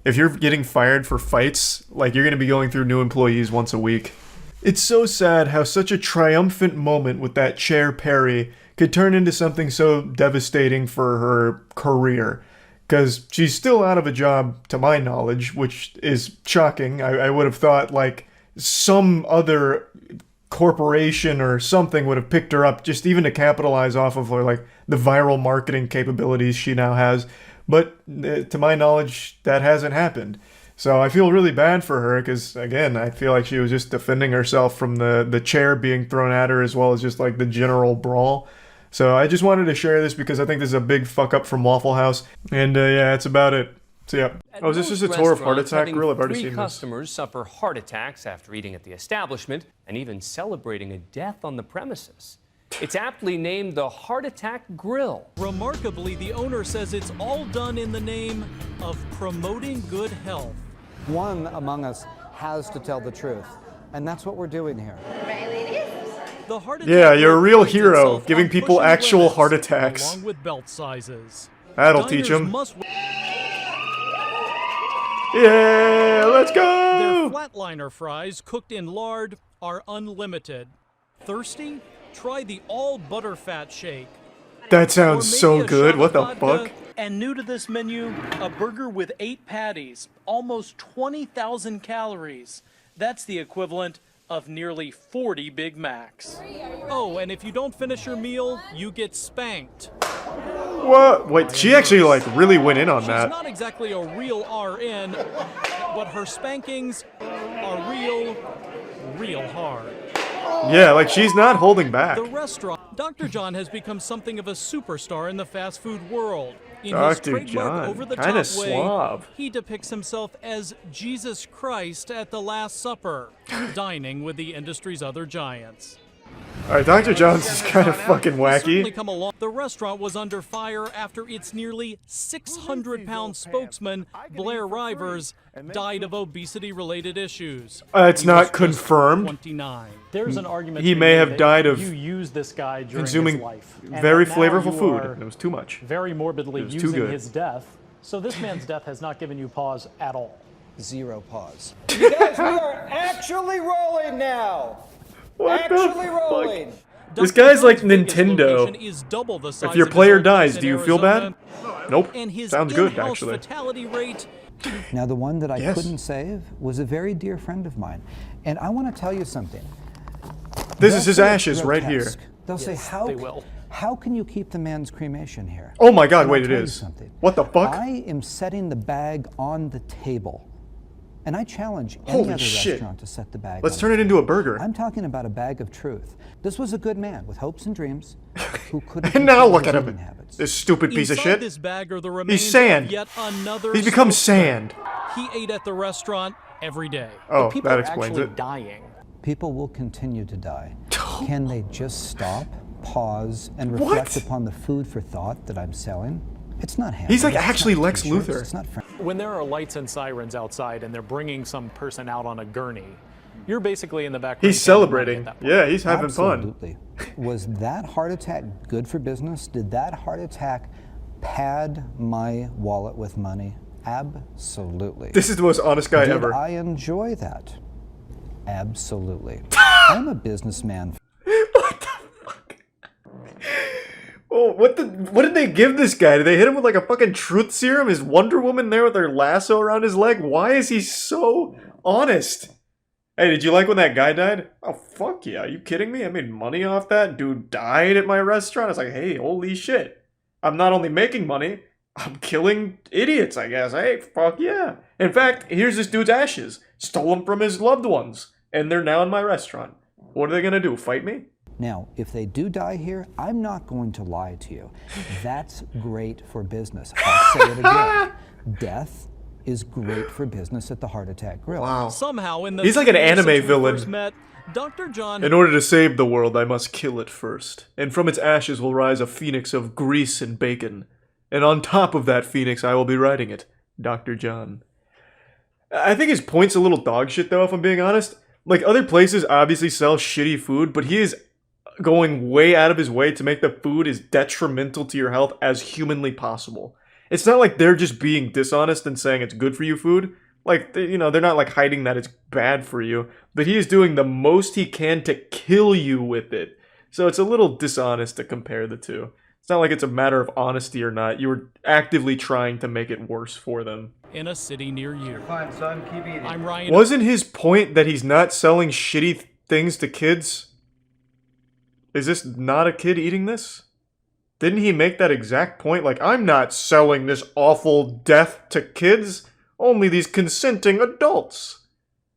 If you're getting fired for fights, like, you're going to be going through new employees once a week. It's so sad how such a triumphant moment with that chair parry could turn into something so devastating for her career. Because she's still out of a job, to my knowledge, which is shocking. I would have thought, like, some other corporation or something would have picked her up just even to capitalize off of her, like, the viral marketing capabilities she now has. But to my knowledge, that hasn't happened. So I feel really bad for her because, again, I feel like she was just defending herself from the chair being thrown at her as well as just like the general brawl. So I just wanted to share this because I think this is a big fuck up from Waffle House. And yeah, that's about it. So yeah. Oh, is this just a tour of Heart Attack Grill? I've already seen this. Customers suffer heart attacks after eating at the establishment and even celebrating a death on the premises. It's aptly named the Heart Attack Grill. Remarkably, the owner says it's all done in the name of promoting good health. One among us has to tell the truth, and that's what we're doing here. The heart Yeah, you're a real prides hero, itself giving on people pushing actual limits, heart attacks. along with belt sizes. That'll teach Diners him. must- Yeah, let's Their go! flatliner fries, cooked in lard, are unlimited. Thirsty? Try the all butterfat shake. That sounds so good. What the Vodka, fuck? And new to this menu, a burger with 8 patties, almost 20,000 calories. That's the equivalent of nearly 40 Big Macs. Oh, and if you don't finish your meal, you get spanked. What? Wait, she actually like really went in on She's that. not exactly a real RN, but her spankings are real hard. Yeah, like she's not holding back. The restaurant. Dr. John has become something of a superstar in the fast food world. In his Dr. trademark John, over-the-top kinda way, suave. he depicts himself as Jesus Christ at the Last Supper, dining with the industry's other giants. Alright, Dr. John's is kind of fucking Certainly wacky. come along. The restaurant was under fire after its nearly 600-pound spokesman, Blair Rivers, died of obesity-related issues. It's He not was just confirmed. 29. There's an argument He to be may made have that died of you used this guy during consuming his life, and very that now flavorful you food, are and it was too much. very morbidly It was too using good. his death. So this man's death has not given you pause at all. Zero pause. You guys, we are actually rolling now. What the actually fuck? rolling. This guy's like Biggest Nintendo. location is double the size If your of his player office dies, in do you feel Arizona, bad? Nope. and his Sounds good, in-house actually. fatality rate. Now, the one that I Yes. couldn't save was a very dear friend of mine. And I want to tell you something. This They'll is his say it's ashes right here. grotesque. They'll say, they will. how can you keep the man's cremation here? Oh my god, And wait, I'll it tell you is. something. What the fuck? I am setting the bag on the table. And I challenge any Holy other shit. restaurant to set the bag Let's on turn the it into a table. burger. I'm talking about a bag of truth. This was a good man with hopes and dreams who couldn't And now control look his at eating him. habits. This stupid piece of Inside shit. this bag are the remains He's sand. of yet another He's become spokesman. sand. He ate at the restaurant every day. Oh, But people that are explains actually it. dying. People will continue to die. Can they just stop, pause, and reflect upon the food for thought that I'm selling? It's not happening. He's like It's actually not Lex t-shirts. Luthor. It's not When there are lights and sirens outside and they're bringing some person out on a gurney, you're basically in the background. He's celebrating. Yeah, he's having fun. Absolutely. Was that heart attack good for business? Did that heart attack pad my wallet with money? Absolutely. This is the most honest guy Did ever. I enjoy that? Absolutely. I'm a businessman. Oh, what did they give this guy? Did they hit him with like a fucking truth serum? Is Wonder Woman there with her lasso around his leg? Why is he so honest? Hey, did you like when that guy died? Oh, fuck yeah. Are you kidding me? I made money off that. Dude died at my restaurant. I was like, hey, holy shit. I'm not only making money, I'm killing idiots, I guess. Hey, fuck yeah. In fact, here's this dude's ashes. Stole them from his loved ones. And they're now in my restaurant. What are they gonna do, fight me? Now, if they do die here, I'm not going to lie to you. That's great for business. I'll say it again. Death is great for business at the Heart Attack Grill. Wow. Somehow, in the He's like an 3 years anime since we villain. first met, Dr. John. In order to save the world, I must kill it first. And from its ashes will rise a phoenix of grease and bacon. And on top of that phoenix, I will be riding it. Dr. John. I think his point's a little dog shit, though, if I'm being honest. Like, other places obviously sell shitty food, but he is going way out of his way to make the food as detrimental to your health as humanly possible. It's not like they're just being dishonest and saying it's good for you food. Like, you know, they're not like hiding that it's bad for you, but he is doing the most he can to kill you with it. So it's a little dishonest to compare the two. It's not like it's a matter of honesty or not. You were actively trying to make it worse for them. In a city near you. Fine, son. Keep eating. I'm Ryan. Wasn't his point that he's not selling shitty things to kids? Is this not a kid eating this? Didn't he make that exact point? Like, I'm not selling this awful death to kids, only these consenting adults.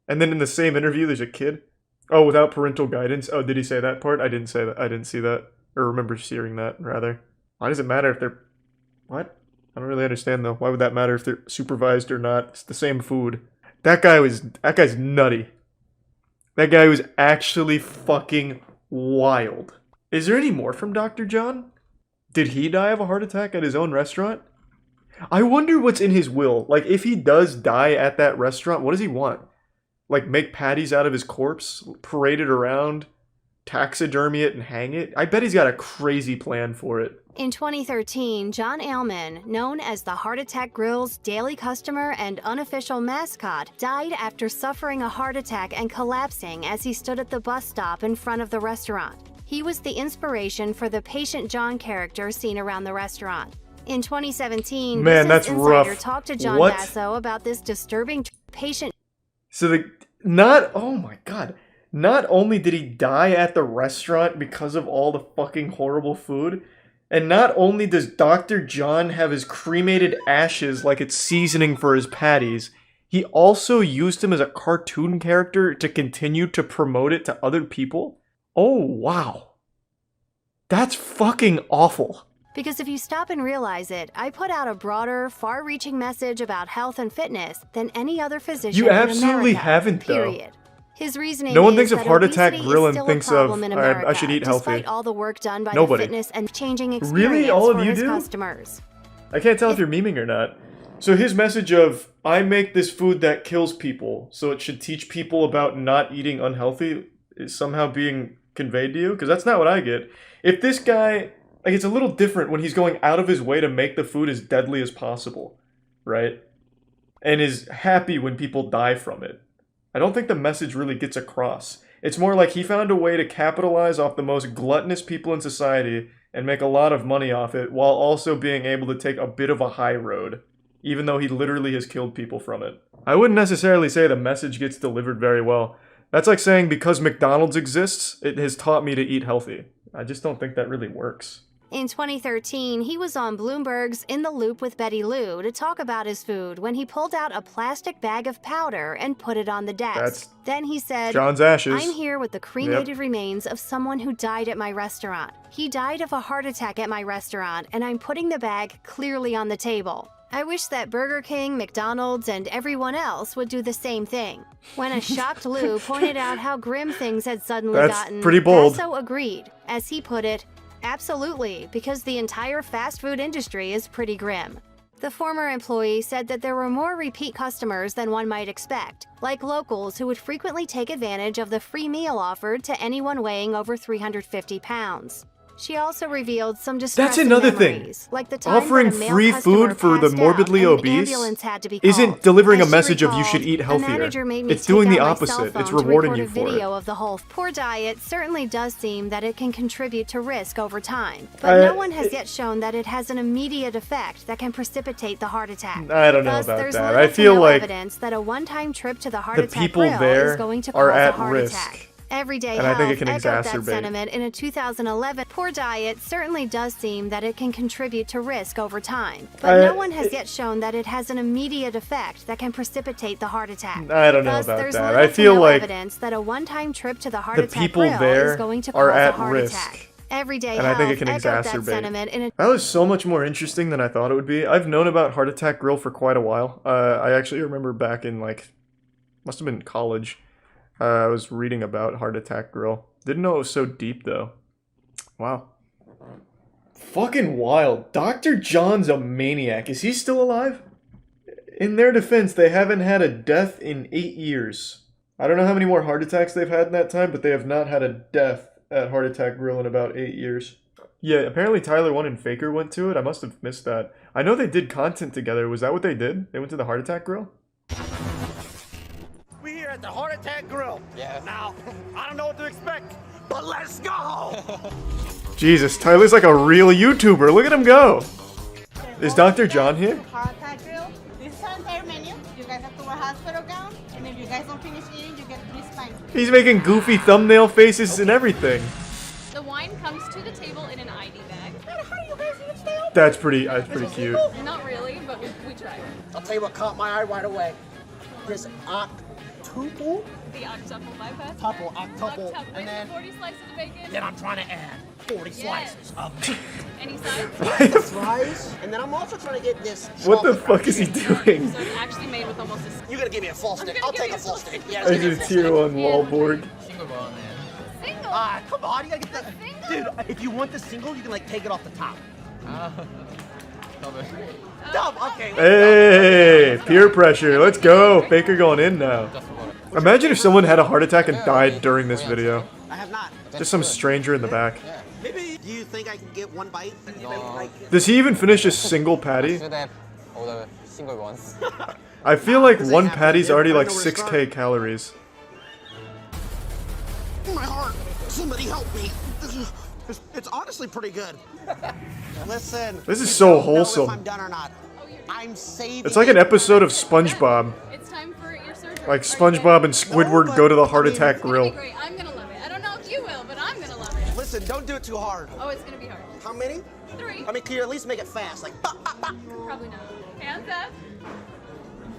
And then in the same interview, there's a kid. Oh, without parental guidance. Oh, did he say that part? I didn't say that. I didn't see that. Or remember hearing that, rather. Why does it matter if they're... What? I don't really understand, though. Why would that matter if they're supervised or not? It's the same food. That guy's nutty. That guy was actually fucking wild. Is there any more from Dr. John? Did he die of a heart attack at his own restaurant? I wonder what's in his will. Like, if he does die at that restaurant, what does he want? Like, make patties out of his corpse? Parade it around? Taxidermy it and hang it? I bet he's got a crazy plan for it. In 2013, John Ailman, known as the Heart Attack Grill's daily customer and unofficial mascot, died after suffering a heart attack and collapsing as he stood at the bus stop in front of the restaurant. He was the inspiration for the Patient John character seen around the restaurant. In 2017, Man, Business that's Insider rough. talked to John What? Basso about this disturbing patient. So oh my god. Not only did he die at the restaurant because of all the fucking horrible food, and not only does Dr. John have his cremated ashes like it's seasoning for his patties, he also used him as a cartoon character to continue to promote it to other people? Oh, wow. That's fucking awful. Because if you stop and realize it, I put out a broader, far-reaching message about health and fitness than any other physician You in absolutely America, haven't, though. period. His reasoning No one is thinks of that Heart Attack obesity Grill is and still a thinks of, problem in "I America, should eat healthy." Despite all the work done by Nobody. the fitness and changing experience Really? All of for you his do? customers. I can't tell if you're memeing or not. So his message of, I make this food that kills people, so it should teach people about not eating unhealthy, is somehow being conveyed to you? Because that's not what I get. If this guy, like, it's a little different when he's going out of his way to make the food as deadly as possible, right? And is happy when people die from it. I don't think the message really gets across. It's more like he found a way to capitalize off the most gluttonous people in society and make a lot of money off it, while also being able to take a bit of a high road, even though he literally has killed people from it. I wouldn't necessarily say the message gets delivered very well. That's like saying because McDonald's exists, it has taught me to eat healthy. I just don't think that really works. In 2013, he was on Bloomberg's In the Loop with Betty Lou to talk about his food when he pulled out a plastic bag of powder and put it on the desk. That's then he said, John's ashes. I'm here with the cremated remains of someone who died at my restaurant. He died of a heart attack at my restaurant, and I'm putting the bag clearly on the table. I wish that Burger King, McDonald's, and everyone else would do the same thing. When a shocked Lou pointed out how grim things had suddenly That's gotten, pretty bold. Basso agreed. As he put it, absolutely, because the entire fast food industry is pretty grim. The former employee said that there were more repeat customers than one might expect, like locals who would frequently take advantage of the free meal offered to anyone weighing over 350 pounds. She also revealed some distressing another thing. memories, like the time Offering that a male free customer food for the passed out morbidly and an obese ambulance had to be isn't called. delivering a As she message of you recalled, should eat "A healthier. manager made me It's doing take the out my cell opposite. It's phone to rewarding record you a for video it. of the whole poor diet certainly does seem that it can contribute to risk over time, but no one has yet shown that it has an immediate effect that can precipitate the heart attack. I don't know Thus, about there's that. little I to feel no like evidence that a one-time trip to the heart the attack people grill there is going to are cause at a heart risk. attack. Everyday And I think it Health can echoed that exacerbate. sentiment in a 2011. Poor diet certainly does seem that it can contribute to risk over time, but no one has yet shown that it has an immediate effect that can precipitate the heart attack. I don't know Thus, about there's that. little I to feel no like evidence that a one-time trip to the heart the attack people grill there is going to are cause at a heart risk. attack. Everyday And I think it Health can echoed that exacerbate. sentiment in a That was so much more interesting than I thought it would be. I've known about Heart Attack Grill for quite a while. I actually remember back in, like, must have been college, I was reading about Heart Attack Grill. Didn't know it was so deep, though. Wow. Fucking wild. Dr. John's a maniac. Is he still alive? In their defense, they haven't had a death in 8 years. I don't know how many more heart attacks they've had in that time, but they have not had a death at Heart Attack Grill in about 8 years. Yeah, apparently Tyler 1 and Faker went to it. I must have missed that. I know they did content together. Was that what they did? They went to the Heart Attack Grill? We here at the Heart Attack Grill. Yeah. Now, I don't know what to expect, but let's go! Jesus, Tyler's like a real YouTuber. Look at him go. Is Dr. John here? Heart Attack Grill. This is our entire menu. You guys have to wear hospital gown, and if you guys don't finish eating, you get 3 spines. He's making goofy thumbnail faces and everything. The wine comes to the table in an ID bag. How do you guys even stay open? That's pretty cute. Not really, but we tried. I'll tell you what caught my eye right away. This octuple? The octuple bypass. Octuple, and then 40 slices of bacon. Then I'm trying to add 40 slices of meat. Any sides? The fries, and then I'm also trying to get this. What the chocolate fuck is he doing? So it's actually made with almost a... You're gonna give me a full stick. I'll take a full stick. Yeah, I just tier 1 Wallborg. Single. Ah, come on, you gotta get the... Dude, if you want the single, you can like take it off the top. Dumb, okay. Hey, peer pressure. Let's go. Faker going in now. Imagine if someone had a heart attack and died during this video. I have not. Just some stranger in the back. Maybe, do you think I can get one bite? Does he even finish a single patty? should have all the single ones. I feel like one patty's already like 6k calories. My heart. Somebody help me. It's honestly pretty good. Listen. This is so wholesome. If I'm done or not. I'm saving. It's like an episode of SpongeBob. It's time for your surgery. Like SpongeBob and Squidward go to the heart attack grill. Great. I'm gonna love it. I don't know if you will, but I'm gonna love it. Listen, don't do it too hard. Oh, it's gonna be hard. How many? 3. I mean, can you at least make it fast? Like, bah, bah, bah. Probably not. Hands up.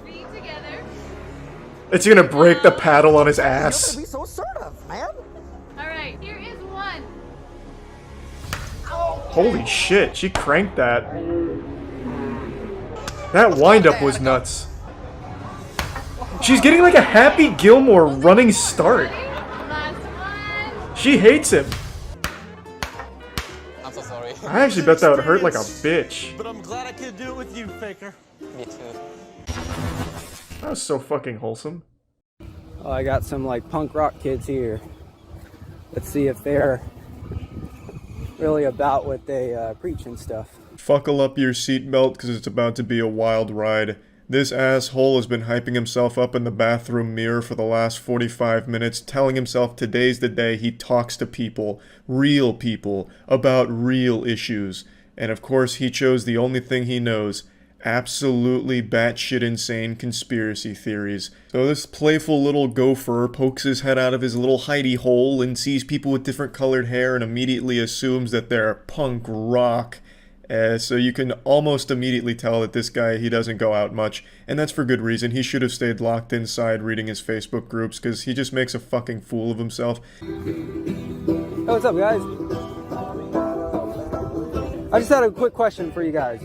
Feet together. It's gonna break the paddle on his ass. You're gonna be so assertive, man. All right, here is 1. Holy shit, she cranked that. That windup was nuts. She's getting like a Happy Gilmore running start. She hates him. I'm so sorry. I actually bet that would hurt like a bitch. But I'm glad I could do it with you, Faker. Me too. That was so fucking wholesome. Oh, I got some like punk rock kids here. Let's see if they're really about what they preach and stuff. Buckle up your seatbelt because it's about to be a wild ride. This asshole has been hyping himself up in the bathroom mirror for the last 45 minutes, telling himself today's the day he talks to people, real people, about real issues. And of course he chose the only thing he knows, absolutely batshit insane conspiracy theories. So this playful little gopher pokes his head out of his little hidey hole and sees people with different colored hair and immediately assumes that they're punk rock. So you can almost immediately tell that this guy, he doesn't go out much, and that's for good reason. He should have stayed locked inside reading his Facebook groups, because he just makes a fucking fool of himself. Hey, what's up, guys? I just had a quick question for you guys.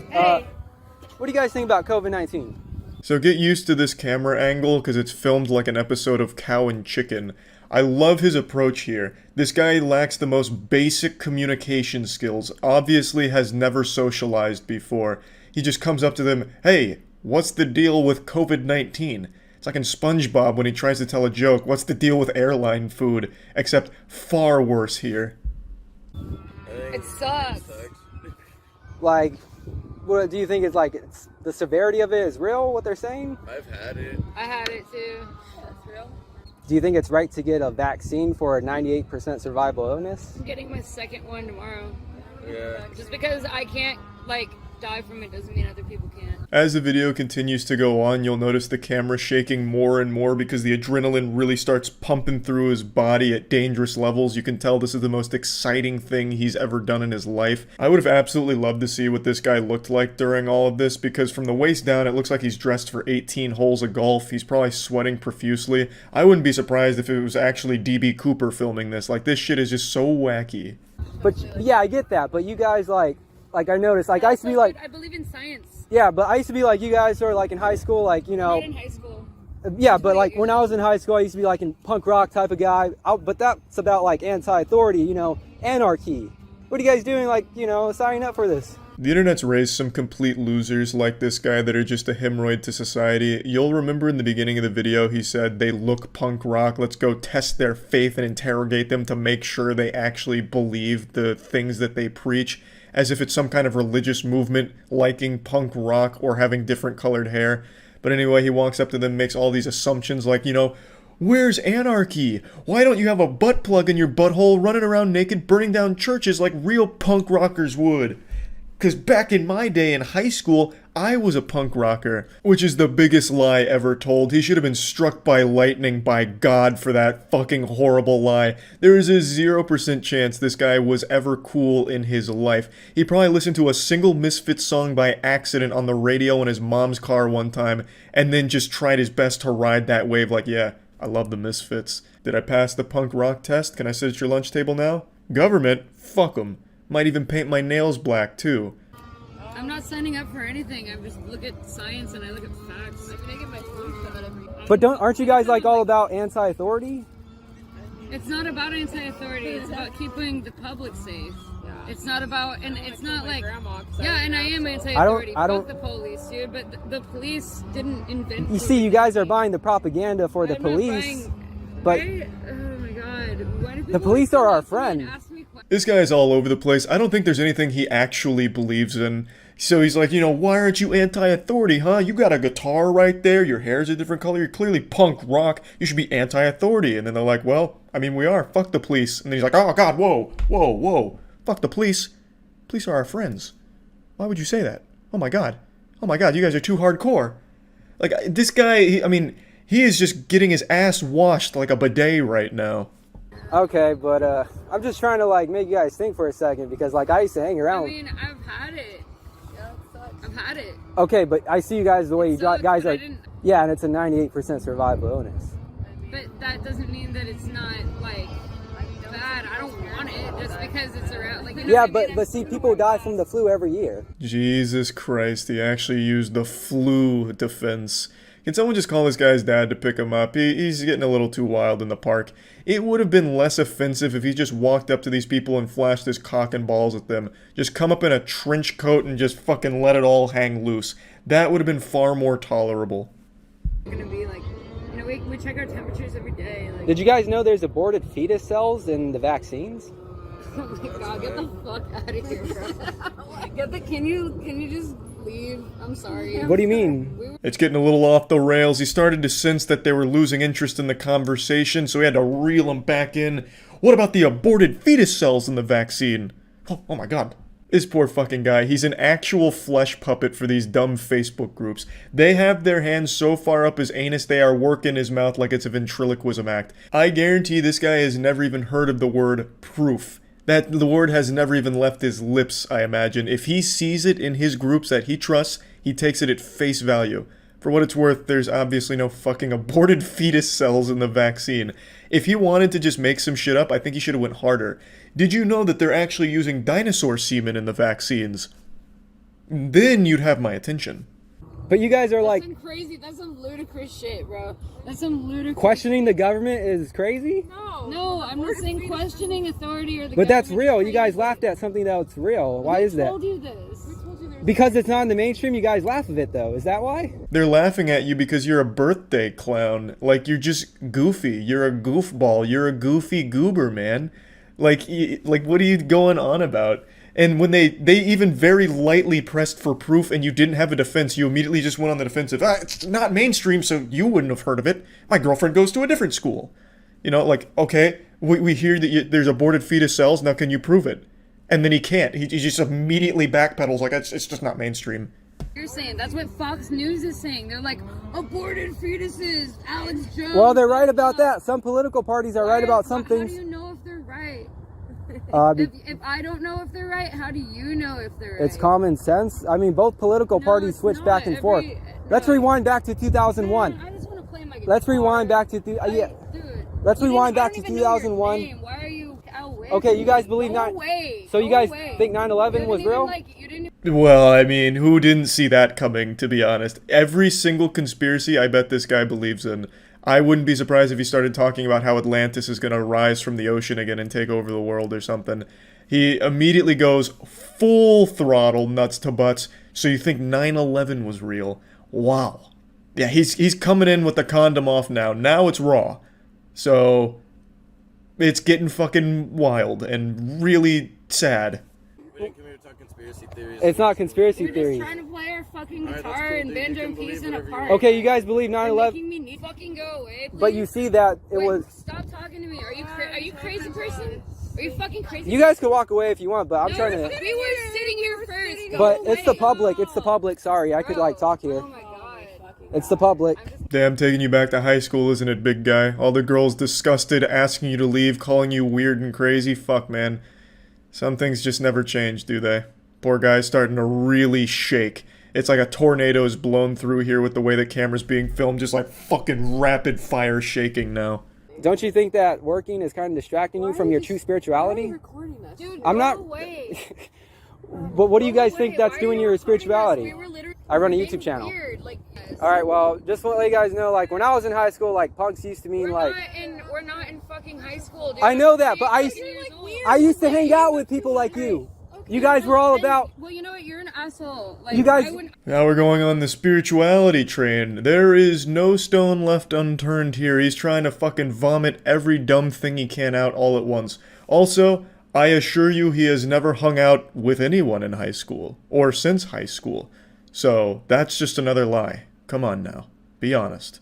What do you guys think about COVID-19? So get used to this camera angle, because it's filmed like an episode of Cow and Chicken. I love his approach here. This guy lacks the most basic communication skills, obviously has never socialized before. He just comes up to them, hey, what's the deal with COVID-19? It's like in SpongeBob when he tries to tell a joke, what's the deal with airline food? Except far worse here. It sucks. Like, what do you think is like, it's, the severity of it is real, what they're saying? I've had it. I had it too. That's real. Do you think it's right to get a vaccine for a 98% survival illness? I'm getting my second one tomorrow. Yeah. Just because I can't, like, die from it doesn't mean other people can't. As the video continues to go on, you'll notice the camera shaking more and more because the adrenaline really starts pumping through his body at dangerous levels. You can tell this is the most exciting thing he's ever done in his life. I would have absolutely loved to see what this guy looked like during all of this, because from the waist down it looks like he's dressed for 18 holes of golf. He's probably sweating profusely. I wouldn't be surprised if it was actually DB Cooper filming this. Like, this shit is just so wacky. But yeah, I get that, but you guys like I noticed, like I used to be like, I believe in science. yeah, but I used to be like you guys who are like in high school, like, you know. Not in high school. Yeah, but like when I was in high school, I used to be like in punk rock type of guy. But that's about like anti-authority, you know, anarchy. What are you guys doing, like, you know, signing up for this? The internet's raised some complete losers like this guy that are just a hemorrhoid to society. You'll remember in the beginning of the video he said they look punk rock, let's go test their faith and interrogate them to make sure they actually believe the things that they preach, as if it's some kind of religious movement liking punk rock or having different colored hair. But anyway, he walks up to them, makes all these assumptions like, you know, where's anarchy? Why don't you have a butt plug in your butthole running around naked burning down churches like real punk rockers would? Because back in my day in high school, I was a punk rocker, which is the biggest lie ever told. He should have been struck by lightning by God for that fucking horrible lie. There is a 0% chance this guy was ever cool in his life. He probably listened to a single Misfits song by accident on the radio in his mom's car one time, and then just tried his best to ride that wave like, yeah, I love the Misfits. Did I pass the punk rock test? Can I sit at your lunch table now? Government? Fuck 'em. Might even paint my nails black, too. I'm not signing up for anything. I just look at science and I look at facts. I get my food shot every day. But aren't you guys like all about anti-authority? It's not about anti-authority. It's about keeping the public safe. It's not about, and it's not like, yeah, and I am anti-authority. Fuck the police, dude. But the police didn't invent. You see, you guys are buying the propaganda for the police, but oh my god, why do the police are our friend. This guy is all over the place. I don't think there's anything he actually believes in. So he's like, you know, why aren't you anti-authority, huh? You got a guitar right there, your hair's a different color, you're clearly punk rock, you should be anti-authority. And then they're like, well, I mean, we are, fuck the police. And then he's like, oh god, whoa, fuck the police. Police are our friends. Why would you say that? Oh my god, you guys are too hardcore. Like, this guy, he is just getting his ass washed like a bidet right now. Okay, but I'm just trying to like make you guys think for a second because like I used to hang around. I mean, I've had it. I've had it. Okay, but I see you guys the way you guys are. Yeah, and it's a 98% survival illness. But that doesn't mean that it's not like bad. I don't want it just because it's around. Like, you know Yeah, what I mean? but see, people die from the flu every year. Jesus Christ, he actually used the flu defense. Can someone just call this guy's dad to pick him up? He's getting a little too wild in the park. It would have been less offensive if he just walked up to these people and flashed his cock and balls at them. Just come up in a trench coat and just fucking let it all hang loose. That would have been far more tolerable. Gonna be like, you know, we check our temperatures every day. Like, Did you guys know there's aborted fetus cells in the vaccines? oh my god, get the fuck out of here, bro. Can you just leave? I'm sorry. What do you mean? It's getting a little off the rails. He started to sense that they were losing interest in the conversation, so he had to reel them back in. What about the aborted fetus cells in the vaccine? Oh my god. This poor fucking guy, he's an actual flesh puppet for these dumb Facebook groups. They have their hands so far up his anus they are working his mouth like it's a ventriloquism act. I guarantee this guy has never even heard of the word proof. That the word has never even left his lips, I imagine. If he sees it in his groups that he trusts, he takes it at face value. For what it's worth, there's obviously no fucking aborted fetus cells in the vaccine. If he wanted to just make some shit up, I think he should have went harder. Did you know that they're actually using dinosaur semen in the vaccines? Then you'd have my attention. But you guys are like... That's some crazy, that's some ludicrous shit, bro. That's some ludicrous Questioning the government is crazy? No, I'm not saying questioning authority or the But that's government. real. You guys laughed at something that's real. Why is that? Who told you this? Who told you there was Because it's not in the mainstream, you guys laugh at it though. Is that why? They're laughing at you because you're a birthday clown. Like, you're just goofy. You're a goofball. You're a goofy goober, man. Like, what are you going on about? And when they even very lightly pressed for proof and you didn't have a defense, you immediately just went on the defensive. It's not mainstream, so you wouldn't have heard of it. My girlfriend goes to a different school. You know, like, okay, we hear that there's aborted fetus cells, now can you prove it? And then he can't. He just immediately backpedals like, it's just not mainstream. You're saying that's what Fox News is saying. They're like, aborted fetuses, Alex Jones. Well, they're right about that. Some political parties are right about some How things. do you know if they're right? If I don't know if they're right, how do you know if they're right? It's common sense. I mean, both political parties switch back and forth. Let's rewind back to 2001. I just want to play my guitar. Let's rewind back to Let's rewind back to 2001. Why are you out? Okay, you guys believe So you guys think 9/11 was real? Well, I mean, who didn't see that coming, to be honest? Every single conspiracy I bet this guy believes in. I wouldn't be surprised if he started talking about how Atlantis is going to rise from the ocean again and take over the world or something. He immediately goes full throttle, nuts to butts. So you think 9/11 was real? Wow. Yeah, he's coming in with the condom off now. Now it's raw. So it's getting fucking wild and really sad. It's not conspiracy We're theories. just trying to play our fucking guitar and banjo and keys in a park. Okay, you guys believe 9/11? Making me fucking go away, please. But you see that it was... Stop talking to me. Are you crazy person? Are you fucking crazy? You guys can walk away if you want, but I'm trying to... We were sitting here first. Go But away. it's the public. It's the public. Sorry, I could like talk here. Oh my god. It's the public. Damn, taking you back to high school, isn't it, big guy? All the girls disgusted, asking you to leave, calling you weird and crazy. Fuck, man. Some things just never change, do they? Poor guy's starting to really shake. It's like a tornado is blown through here with the way the camera's being filmed, just like fucking rapid fire shaking now. Don't you think that working is kind of distracting you from your true spirituality? Dude, I'm not... away. But what do you guys think that's doing your spirituality? I run a YouTube channel. Alright, well, just to let you guys know, like, when I was in high school, like, punks used to mean, like... we're not in fucking high school, dude. I know that, but I used to hang out with people like you. You guys were all about. Well, you know what? You're an asshole. Like, You guys. Now we're going on the spirituality train. There is no stone left unturned here. He's trying to fucking vomit every dumb thing he can out all at once. Also, I assure you he has never hung out with anyone in high school, or since high school. So, that's just another lie. Come on now. Be honest.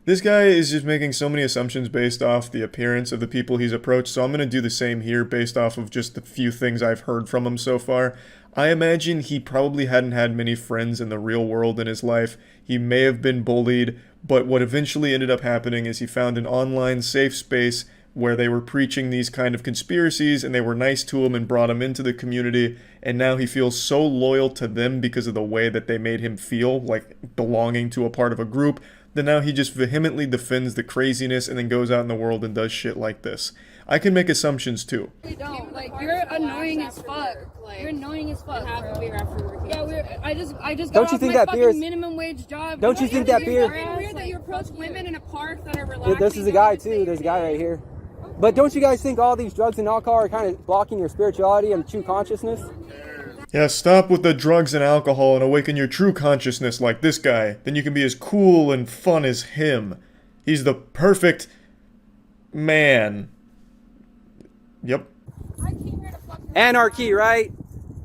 This guy is just making so many assumptions based off the appearance of the people he's approached, so I'm going to do the same here based off of just the few things I've heard from him so far. I imagine he probably hadn't had many friends in the real world in his life. He may have been bullied, but what eventually ended up happening is he found an online safe space where they were preaching these kind of conspiracies, and they were nice to him and brought him into the community, and now he feels so loyal to them because of the way that they made him feel, like belonging to a part of a group, that now he just vehemently defends the craziness and then goes out in the world and does shit like this. I can make assumptions too. We don't. Like, you're annoying as fuck. You're annoying as fuck. Beer after work. Yeah, I just Don't got you off think my that fucking beer is- minimum wage job. Don't you think that beer- It's weird that you approach women in a park that are relaxing. This is a guy too. There's a guy right here. But don't you guys think all these drugs and alcohol are kind of blocking your spirituality and true consciousness? Yeah, stop with the drugs and alcohol and awaken your true consciousness like this guy. Then you can be as cool and fun as him. He's the perfect man. Yep. Anarchy, right?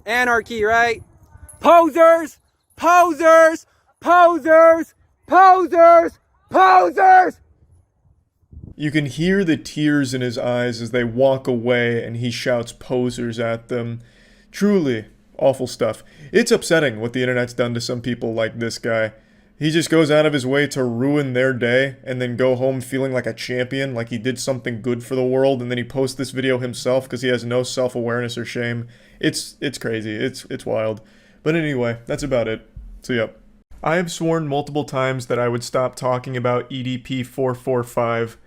Anarchy, right? Posers! Posers! Posers! Posers! Posers! You can hear the tears in his eyes as they walk away and he shouts posers at them. Truly, awful stuff. It's upsetting what the internet's done to some people like this guy. He just goes out of his way to ruin their day and then go home feeling like a champion, like he did something good for the world, and then he posts this video himself because he has no self-awareness or shame. It's crazy. It's wild. But anyway, that's about it. So yep. I have sworn multiple times that I would stop talking about EDP 445.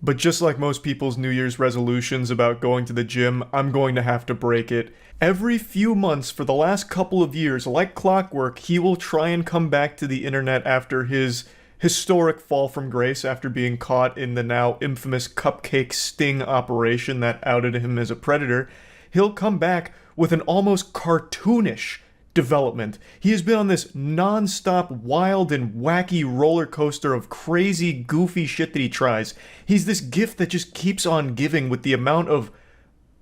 But just like most people's New Year's resolutions about going to the gym, I'm going to have to break it. Every few months for the last couple of years, like clockwork, he will try and come back to the internet after his historic fall from grace after being caught in the now infamous cupcake sting operation that outed him as a predator. He'll come back with an almost cartoonish development. He has been on this non-stop wild and wacky roller coaster of crazy goofy shit that he tries. He's this gift that just keeps on giving with the amount of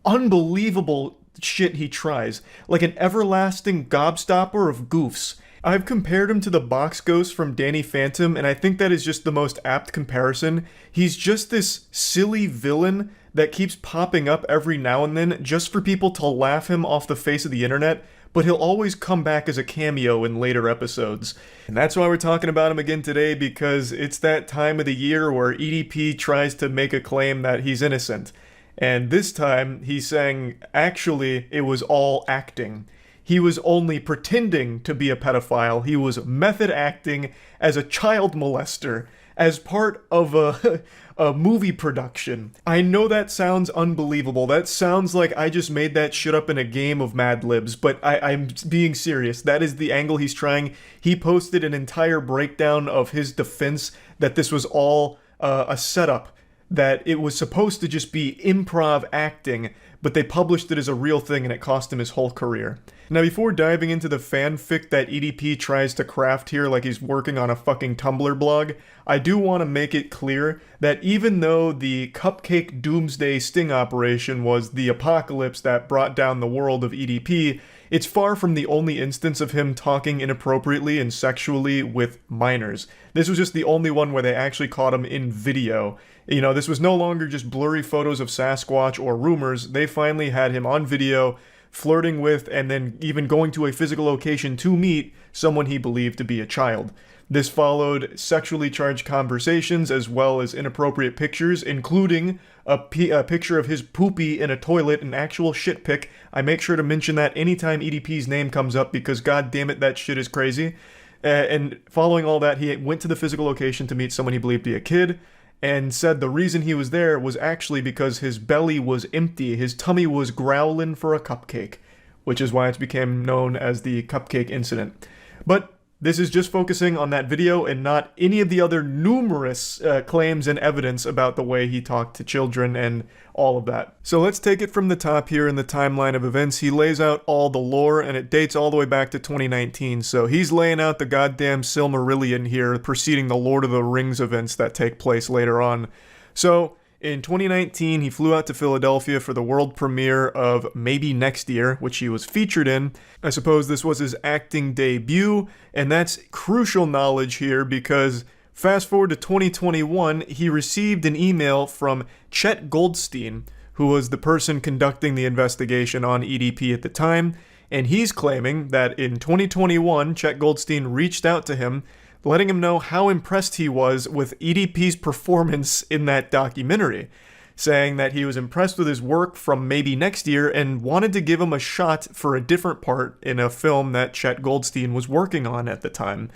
unbelievable shit he tries, like an everlasting gobstopper of goofs. I've compared him to the box ghost from Danny Phantom, and I think that is just the most apt comparison. He's just this silly villain that keeps popping up every now and then just for people to laugh him off the face of the internet, but he'll always come back as a cameo in later episodes. And that's why we're talking about him again today, because it's that time of the year where EDP tries to make a claim that he's innocent. And this time, he's saying, actually, it was all acting. He was only pretending to be a pedophile. He was method acting as a child molester, as part of a movie production. I know that sounds unbelievable. That sounds like I just made that shit up in a game of Mad Libs, but I'm being serious. That is the angle he's trying. He posted an entire breakdown of his defense that this was all a setup, that it was supposed to just be improv acting, but they published it as a real thing and it cost him his whole career. Now, before diving into the fanfic that EDP tries to craft here like he's working on a fucking Tumblr blog, I do want to make it clear that even though the Cupcake Doomsday sting operation was the apocalypse that brought down the world of EDP, it's far from the only instance of him talking inappropriately and sexually with minors. This was just the only one where they actually caught him in video. You know, this was no longer just blurry photos of Sasquatch or rumors. They finally had him on video, flirting with, and then even going to a physical location to meet someone he believed to be a child. This followed sexually charged conversations as well as inappropriate pictures, including a picture of his poopy in a toilet, an actual shit pic. I make sure to mention that anytime EDP's name comes up because god damn it, that shit is crazy. And following all that, he went to the physical location to meet someone he believed to be a kid, and said the reason he was there was actually because his belly was empty, his tummy was growling for a cupcake, which is why it became known as the Cupcake Incident. But This is just focusing on that video and not any of the other numerous claims and evidence about the way he talked to children and all of that. So let's take it from the top here in the timeline of events. He lays out all the lore, and it dates all the way back to 2019. So he's laying out the goddamn Silmarillion here, preceding the Lord of the Rings events that take place later on. So in 2019, he flew out to Philadelphia for the world premiere of Maybe Next Year, which he was featured in. I suppose this was his acting debut, and that's crucial knowledge here because fast forward to 2021, he received an email from Chet Goldstein, who was the person conducting the investigation on EDP at the time, and he's claiming that in 2021, Chet Goldstein reached out to him, letting him know how impressed he was with EDP's performance in that documentary, saying that he was impressed with his work from Maybe Next Year and wanted to give him a shot for a different part in a film that Chet Goldstein was working on at the time.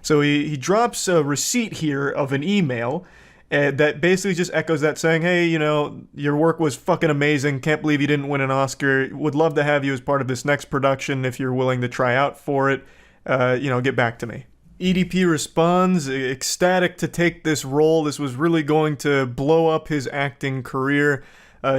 So he drops a receipt here of an email that basically just echoes that, saying, hey, you know, your work was fucking amazing, can't believe you didn't win an Oscar, would love to have you as part of this next production if you're willing to try out for it, get back to me. EDP responds, ecstatic to take this role. This was really going to blow up his acting career.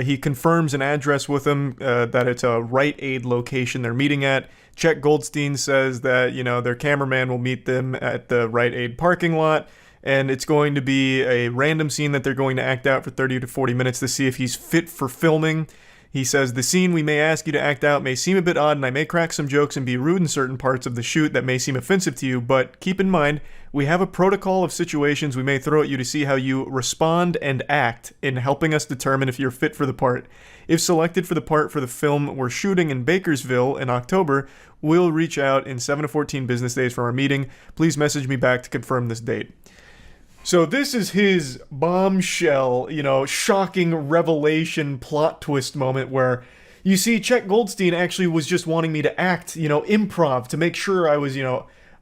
He confirms an address with him, that it's a Rite Aid location they're meeting at. Chet Goldstein says that, their cameraman will meet them at the Rite Aid parking lot, and it's going to be a random scene that they're going to act out for 30 to 40 minutes to see if he's fit for filming. He says, the scene we may ask you to act out may seem a bit odd and I may crack some jokes and be rude in certain parts of the shoot that may seem offensive to you, but keep in mind, we have a protocol of situations we may throw at you to see how you respond and act in helping us determine if you're fit for the part. If selected for the part for the film we're shooting in Bakersville in October, we'll reach out in 7 to 14 business days from our meeting. Please message me back to confirm this date. So this is his bombshell, shocking revelation plot twist moment where you see Chet Goldstein actually was just wanting me to act, improv to make sure I was,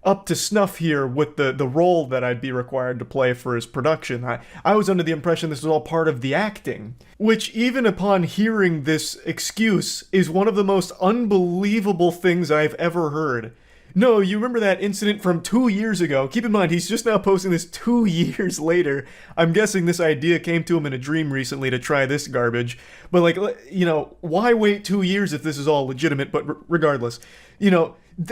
up to snuff here with the role that I'd be required to play for his production. I was under the impression this was all part of the acting, which even upon hearing this excuse is one of the most unbelievable things I've ever heard. No, you remember that incident from 2 years ago. Keep in mind, he's just now posting this 2 years later. I'm guessing this idea came to him in a dream recently to try this garbage. But why wait 2 years if this is all legitimate? But regardless,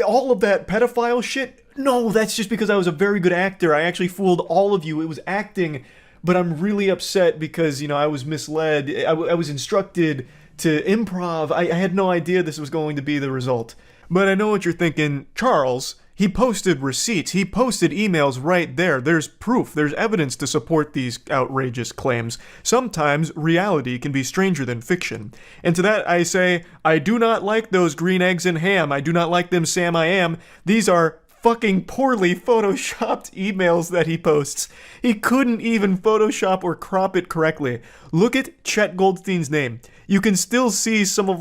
all of that pedophile shit, no, that's just because I was a very good actor. I actually fooled all of you. It was acting, but I'm really upset because, I was misled. I was instructed to improv. I had no idea this was going to be the result. But I know what you're thinking, Charles, he posted receipts, he posted emails right there. There's proof, there's evidence to support these outrageous claims. Sometimes reality can be stranger than fiction. And to that I say, I do not like those green eggs and ham. I do not like them, Sam I am. These are fucking poorly photoshopped emails that he posts. He couldn't even Photoshop or crop it correctly. Look at Chet Goldstein's name. You can still see some of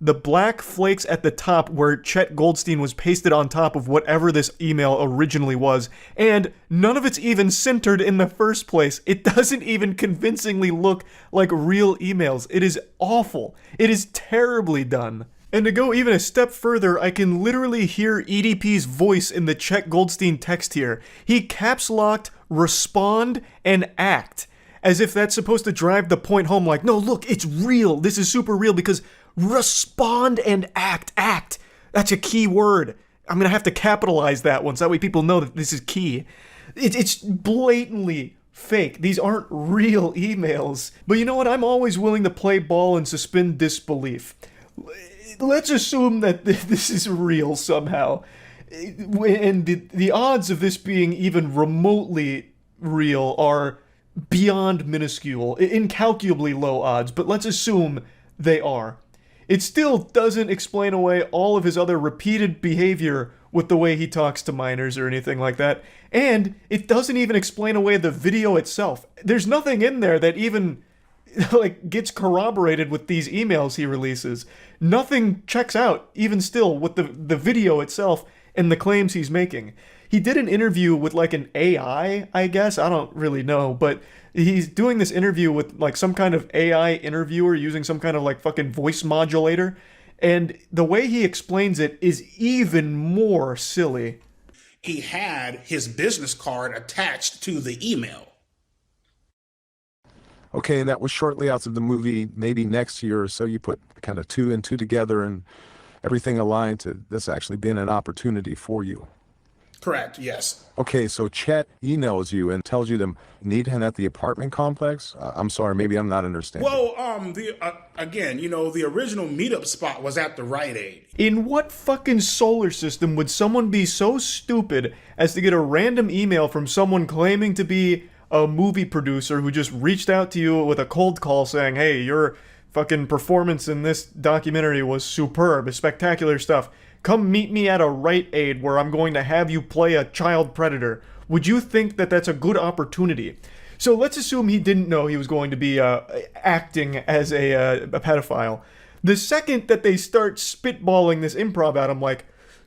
the black flakes at the top where Chet Goldstein was pasted on top of whatever this email originally was, and none of it's even centered in the first place. It doesn't even convincingly look like real emails. It is awful. It is terribly done. And to go even a step further, I can literally hear EDP's voice in the Chet Goldstein text here. He caps locked respond and act, as if that's supposed to drive the point home, like, no, look, it's real. This is super real because respond and act. That's a key word. I'm going to have to capitalize that one so that way people know that this is key. It's blatantly fake. These aren't real emails. But you know what? I'm always willing to play ball and suspend disbelief. Let's assume that this is real somehow. And the odds of this being even remotely real are beyond minuscule, incalculably low odds, but let's assume they are. It still doesn't explain away all of his other repeated behavior with the way he talks to minors or anything like that, and it doesn't even explain away the video itself. There's nothing in there that even gets corroborated with these emails he releases. Nothing checks out, even still, with the video itself and the claims he's making. He did an interview with an AI, I guess. I don't really know, but he's doing this interview with some kind of AI interviewer using some kind of fucking voice modulator. And the way he explains it is even more silly. he had his business card attached to the email. Okay, and that was shortly after the movie, maybe next year or so. You put kind of 2 and 2 together, and everything aligned to this actually being an opportunity for you. Correct, yes. Okay, so Chet emails you and tells you to meet him at the apartment complex? I'm sorry, maybe I'm not understanding. Well, again, the original meetup spot was at the Rite Aid. In what fucking solar system would someone be so stupid as to get a random email from someone claiming to be a movie producer who just reached out to you with a cold call saying, hey, your fucking performance in this documentary was superb, spectacular stuff. Come meet me at a Rite Aid where I'm going to have you play a child predator. Would you think that that's a good opportunity? So let's assume he didn't know he was going to be acting as a pedophile. The second that they start spitballing this improv at him, like,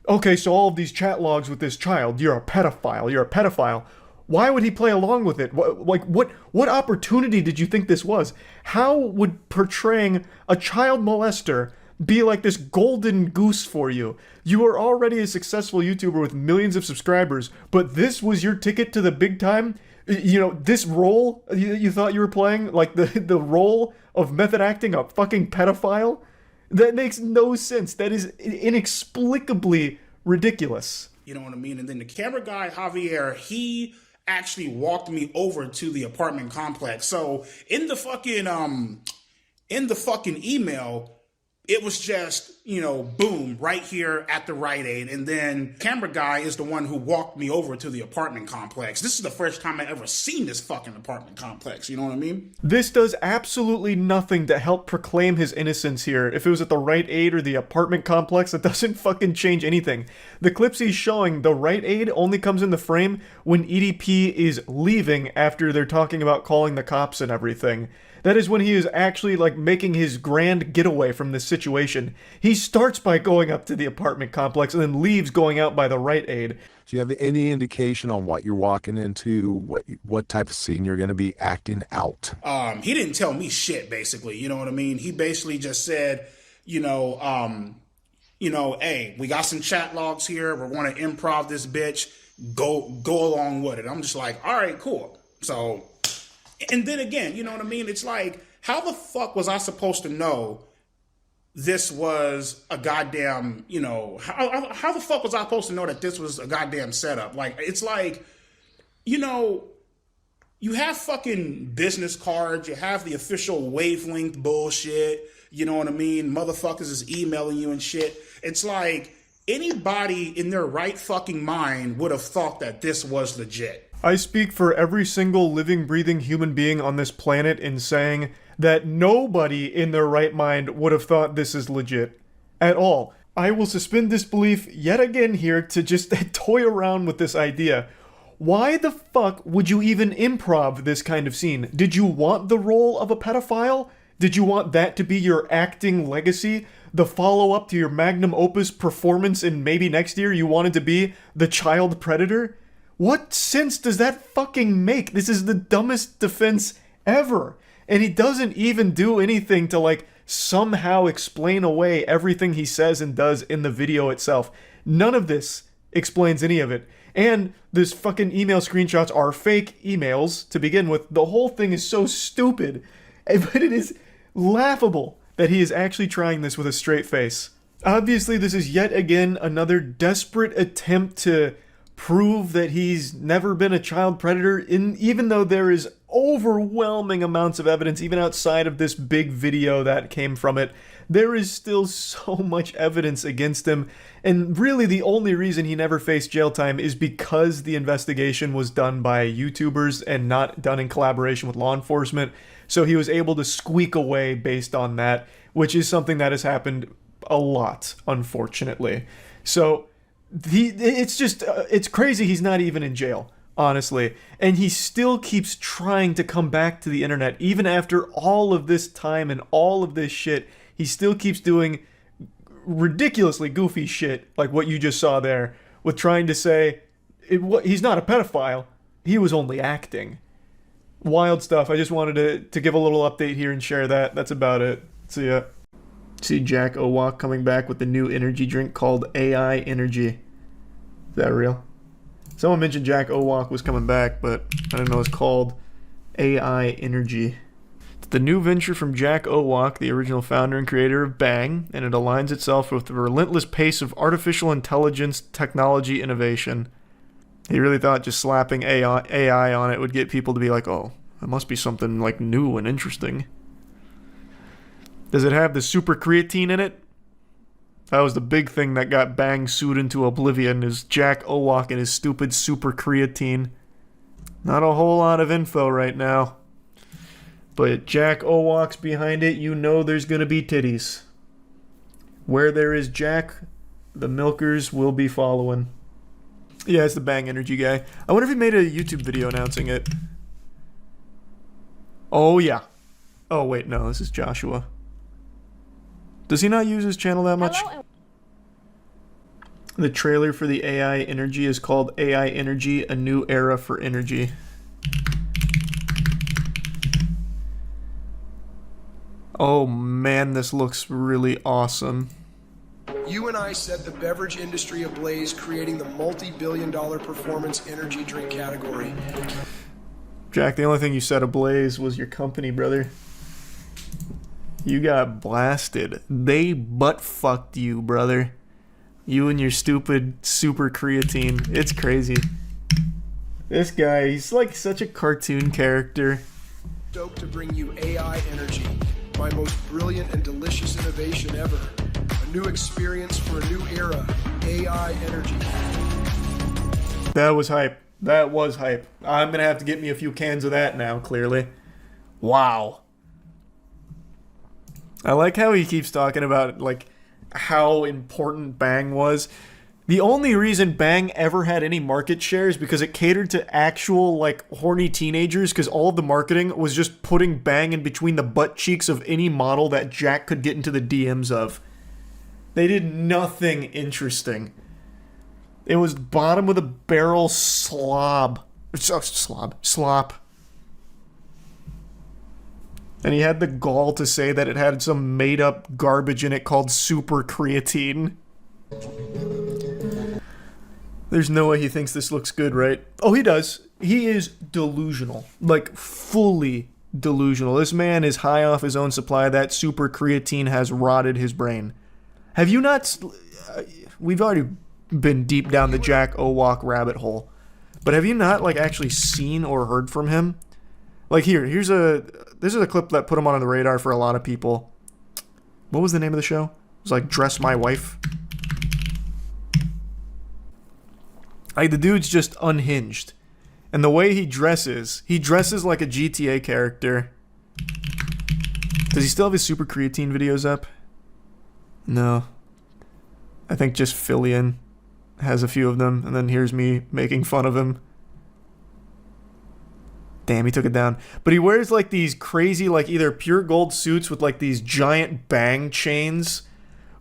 okay, so all of these chat logs with this child, you're a pedophile. Why would he play along with it? What opportunity did you think this was? How would portraying a child molester be like this golden goose for you? You are already a successful YouTuber with millions of subscribers, but this was your ticket to the big time? This role you thought you were playing, like the role of method acting a fucking pedophile? That makes no sense. That is inexplicably ridiculous. You know what I mean? And then the camera guy, Javier, he actually walked me over to the apartment complex. So in the fucking email, it was just, boom, right here at the Rite Aid. And then camera guy is the one who walked me over to the apartment complex. This is the first time I ever seen this fucking apartment complex. You know what I mean? This does absolutely nothing to help proclaim his innocence here. If it was at the Rite Aid or the apartment complex, it doesn't fucking change anything. The clips he's showing, the Rite Aid only comes in the frame when EDP is leaving after they're talking about calling the cops and everything. That is when he is actually, making his grand getaway from this situation. He starts by going up to the apartment complex and then leaves going out by the Rite Aid. Do you have any indication on what you're walking into, what type of scene you're going to be acting out? He didn't tell me shit, basically. You know what I mean? He basically just said, hey, we got some chat logs here. We're going to improv this bitch. Go along with it. I'm just like, all right, cool. So... And then again, you know what I mean? It's like, how the fuck was I supposed to know this was a goddamn, how the fuck was I supposed to know that this was a goddamn setup? It's like, you have fucking business cards, you have the official wavelength bullshit, you know what I mean? Motherfuckers is emailing you and shit. It's like, anybody in their right fucking mind would have thought that this was legit. I speak for every single living, breathing human being on this planet in saying that nobody in their right mind would have thought this is legit. At all. I will suspend disbelief yet again here to just toy around with this idea. Why the fuck would you even improv this kind of scene? Did you want the role of a pedophile? Did you want that to be your acting legacy? The follow-up to your magnum opus performance in maybe next year you wanted to be the child predator? What sense does that fucking make? This is the dumbest defense ever. And he doesn't even do anything to somehow explain away everything he says and does in the video itself. None of this explains any of it. And this fucking email screenshots are fake emails to begin with. The whole thing is so stupid. But it is laughable that he is actually trying this with a straight face. Obviously, this is yet again another desperate attempt to prove that he's never been a child predator, even though there is overwhelming amounts of evidence, even outside of this big video that came from it. There is still so much evidence against him, and really the only reason he never faced jail time is because the investigation was done by YouTubers and not done in collaboration with law enforcement, so he was able to squeak away based on that, which is something that has happened a lot, unfortunately. So it's crazy he's not even in jail, honestly. And he still keeps trying to come back to the internet. Even after all of this time and all of this shit, he still keeps doing ridiculously goofy shit like what you just saw there, with trying to say he's not a pedophile, he was only acting. Wild stuff. I just wanted to give a little update here and share that. That's about it. See ya. See Jack Owak coming back with the new energy drink called AI Energy. Is that real? Someone mentioned Jack Owak was coming back, but I didn't know it's called AI Energy. It's the new venture from Jack Owak, the original founder and creator of Bang, and it aligns itself with the relentless pace of artificial intelligence technology innovation. He really thought just slapping AI on it would get people to be like, oh, it must be something like new and interesting. Does it have the super creatine in it? That was the big thing that got Bang sued into oblivion, is Jack Owak and his stupid super creatine. Not a whole lot of info right now. But Jack Owak's behind it, you know there's gonna be titties. Where there is Jack, the milkers will be following. Yeah, it's the Bang Energy guy. I wonder if he made a YouTube video announcing it. Oh, yeah. Oh, wait, no, this is Joshua. Does he not use his channel that much? The trailer for the AI Energy is called AI Energy, A New Era for Energy. Oh man, this looks really awesome. You and I set the beverage industry ablaze, creating the multi-billion-dollar performance energy drink category. Jack, the only thing you set ablaze was your company, brother. You got blasted. They butt-fucked you, brother. You and your stupid super creatine. It's crazy. This guy, he's like such a cartoon character. Stoked to bring you AI Energy, my most brilliant and delicious innovation ever. A new experience for a new era. AI Energy. That was hype. That was hype. I'm gonna have to get me a few cans of that now, clearly. Wow. I like how he keeps talking about, like, how important Bang was. The only reason Bang ever had any market share is because it catered to actual, like, horny teenagers, because all of the marketing was just putting Bang in between the butt cheeks of any model that Jack could get into the DMs of. They did nothing interesting. It was bottom of the barrel slop. And he had the gall to say that it had some made-up garbage in it called super creatine. There's no way he thinks this looks good, right? Oh, he does. He is delusional. Like, fully delusional. This man is high off his own supply. That super creatine has rotted his brain. Have you not... We've already been deep down the Jack Owak rabbit hole. But have you not, like, actually seen or heard from him? Like, this is a clip that put him on the radar for a lot of people. What was the name of the show? It was like Dress My Wife. Like, the dude's just unhinged. And the way he dresses like a GTA character. Does he still have his super creatine videos up? No. I think just Fillion has a few of them, and then here's me making fun of him. Damn, he took it down. But he wears like these crazy, like either pure gold suits with like these giant Bang chains,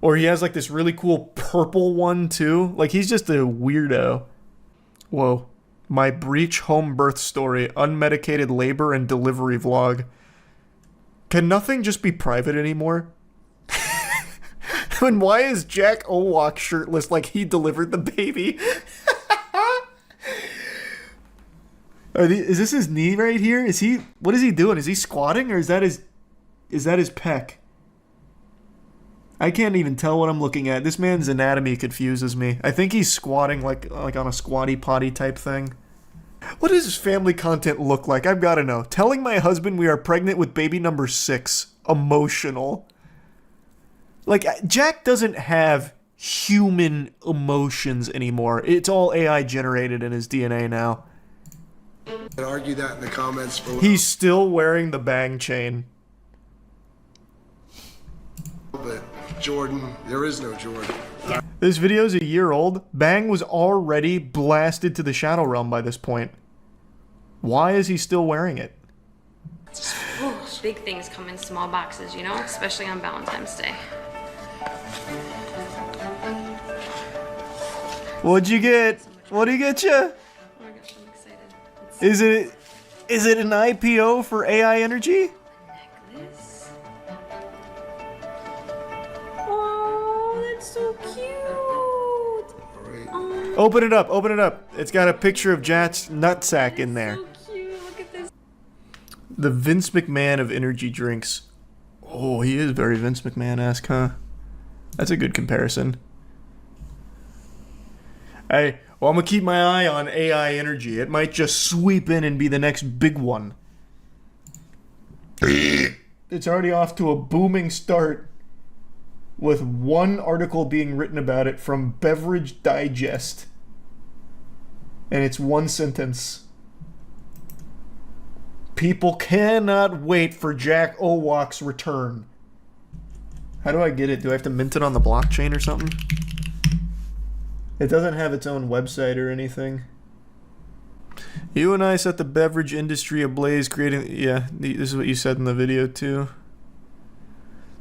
or he has like this really cool purple one too. Like, he's just a weirdo. Whoa. My breech home birth story, unmedicated labor and delivery vlog. Can nothing just be private anymore? And why is Jack Owak shirtless like he delivered the baby? Is this his knee right here? What is he doing? Is he squatting, or is that his pec? I can't even tell what I'm looking at. This man's anatomy confuses me. I think he's squatting like on a squatty potty type thing. What does his family content look like? I've got to know. Telling my husband we are pregnant with baby number 6. Emotional. Like, Jack doesn't have human emotions anymore. It's all AI generated in his DNA now. And argue that in the comments below. He's still wearing the Bang chain. But Jordan, there is no Jordan. This video's a year old. Bang was already blasted to the Shadow Realm by this point. Why is he still wearing it? Ooh, big things come in small boxes, you know, especially on Valentine's Day. What'd you get? What'd he get you? Oh my gosh, I'm excited. Is it an IPO for AI Energy? Necklace. Oh, that's so cute. Right. Oh. Open it up, open it up. It's got a picture of Jack's nutsack in there. So cute. Look at this. The Vince McMahon of energy drinks. Oh, he is very Vince McMahon-esque, huh? That's a good comparison. Well, I'm gonna keep my eye on AI energy. It might just sweep in and be the next big one. It's already off to a booming start with one article being written about it from Beverage Digest. And it's one sentence. People cannot wait for Jack Owok's return. How do I get it? Do I have to mint it on the blockchain or something? It doesn't have its own website or anything. You and I set the beverage industry ablaze, creating... Yeah, this is what you said in the video, too.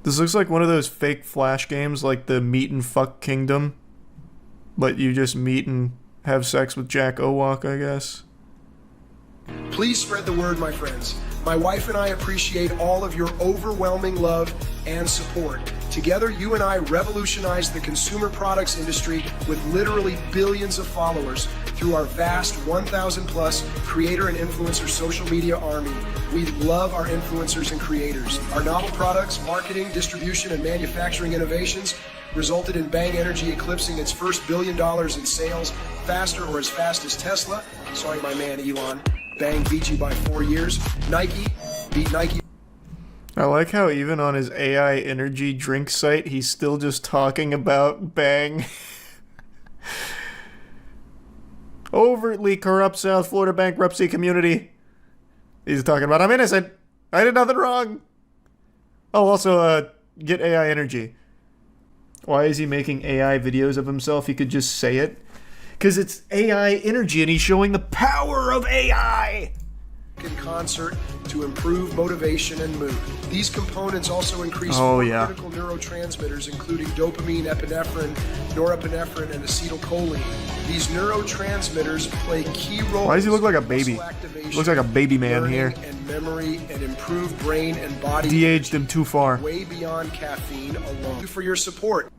This looks like one of those fake Flash games, like the Meet and Fuck Kingdom. But you just meet and have sex with Jack Owok, I guess. Please spread the word, my friends. My wife and I appreciate all of your overwhelming love and support. Together, you and I revolutionize the consumer products industry with literally billions of followers through our vast 1,000 plus creator and influencer social media army. We love our influencers and creators. Our novel products, marketing, distribution, and manufacturing innovations resulted in Bang Energy eclipsing its first $1 billion in sales faster or as fast as Tesla. Sorry, my man Elon. Bang beat you by 4 years. Nike beat Nike. I like how even on his AI energy drink site, he's still just talking about Bang. Overtly corrupt South Florida bankruptcy community. He's talking about, I'm innocent. I did nothing wrong. Oh, also, get AI energy. Why is he making AI videos of himself? He could just say it. Because it's AI energy and he's showing the power of AI. In concert to improve motivation and mood. These components also increase critical neurotransmitters, including dopamine, epinephrine, norepinephrine, and acetylcholine. These neurotransmitters play key roles. Why does he look like a baby? He looks like a baby man here. And memory and improved brain and body. De-aged him too far. Way beyond caffeine alone. Thank you for your support.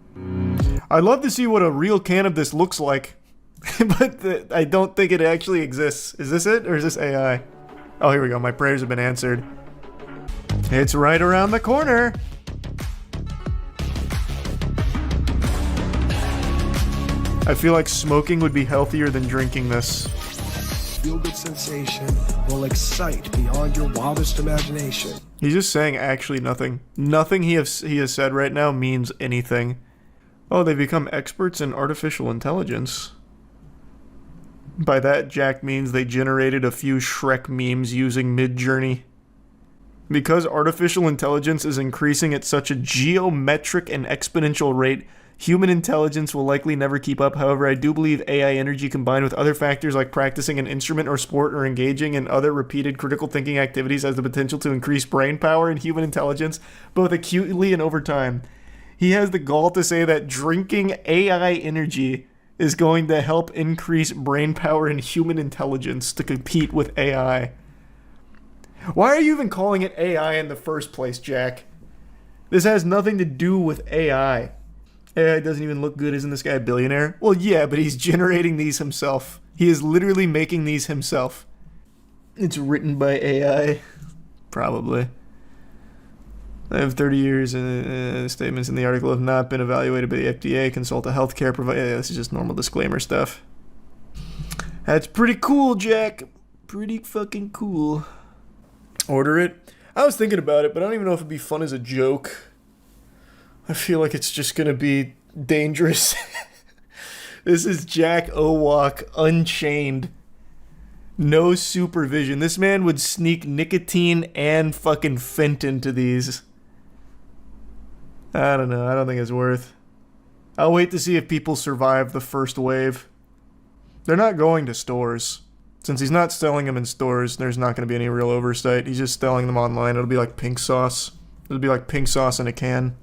I'd love to see what a real can of this looks like. But I don't think it actually exists. Is this it or is this AI? Oh, here we go. My prayers have been answered. It's right around the corner. I feel like smoking would be healthier than drinking this. Feel-good sensation will excite beyond your wildest imagination. He's just saying actually nothing. Nothing he has said right now means anything. Oh, they've become experts in artificial intelligence. By that, Jack means they generated a few Shrek memes using Midjourney. Because artificial intelligence is increasing at such a geometric and exponential rate, human intelligence will likely never keep up. However, I do believe AI energy combined with other factors like practicing an instrument or sport or engaging in other repeated critical thinking activities has the potential to increase brain power and human intelligence, both acutely and over time. He has the gall to say that drinking AI energy is going to help increase brain power and human intelligence to compete with AI. Why are you even calling it AI in the first place, Jack? This has nothing to do with AI. AI doesn't even look good. Isn't this guy a billionaire? Well, yeah, but he's generating these himself. He is literally making these himself. It's written by AI. Probably. I have 30 years statements in the article have not been evaluated by the FDA. Consult a healthcare provider. Yeah, this is just normal disclaimer stuff. That's pretty cool, Jack. Pretty fucking cool. Order it. I was thinking about it, but I don't even know if it'd be fun as a joke. I feel like it's just gonna be dangerous. This is Jack Owok Unchained. No supervision. This man would sneak nicotine and fucking Fent into these. I don't know. I don't think it's worth. I'll wait to see if people survive the first wave. They're not going to stores. Since he's not selling them in stores, there's not going to be any real oversight. He's just selling them online. It'll be like pink sauce. It'll be like pink sauce in a can.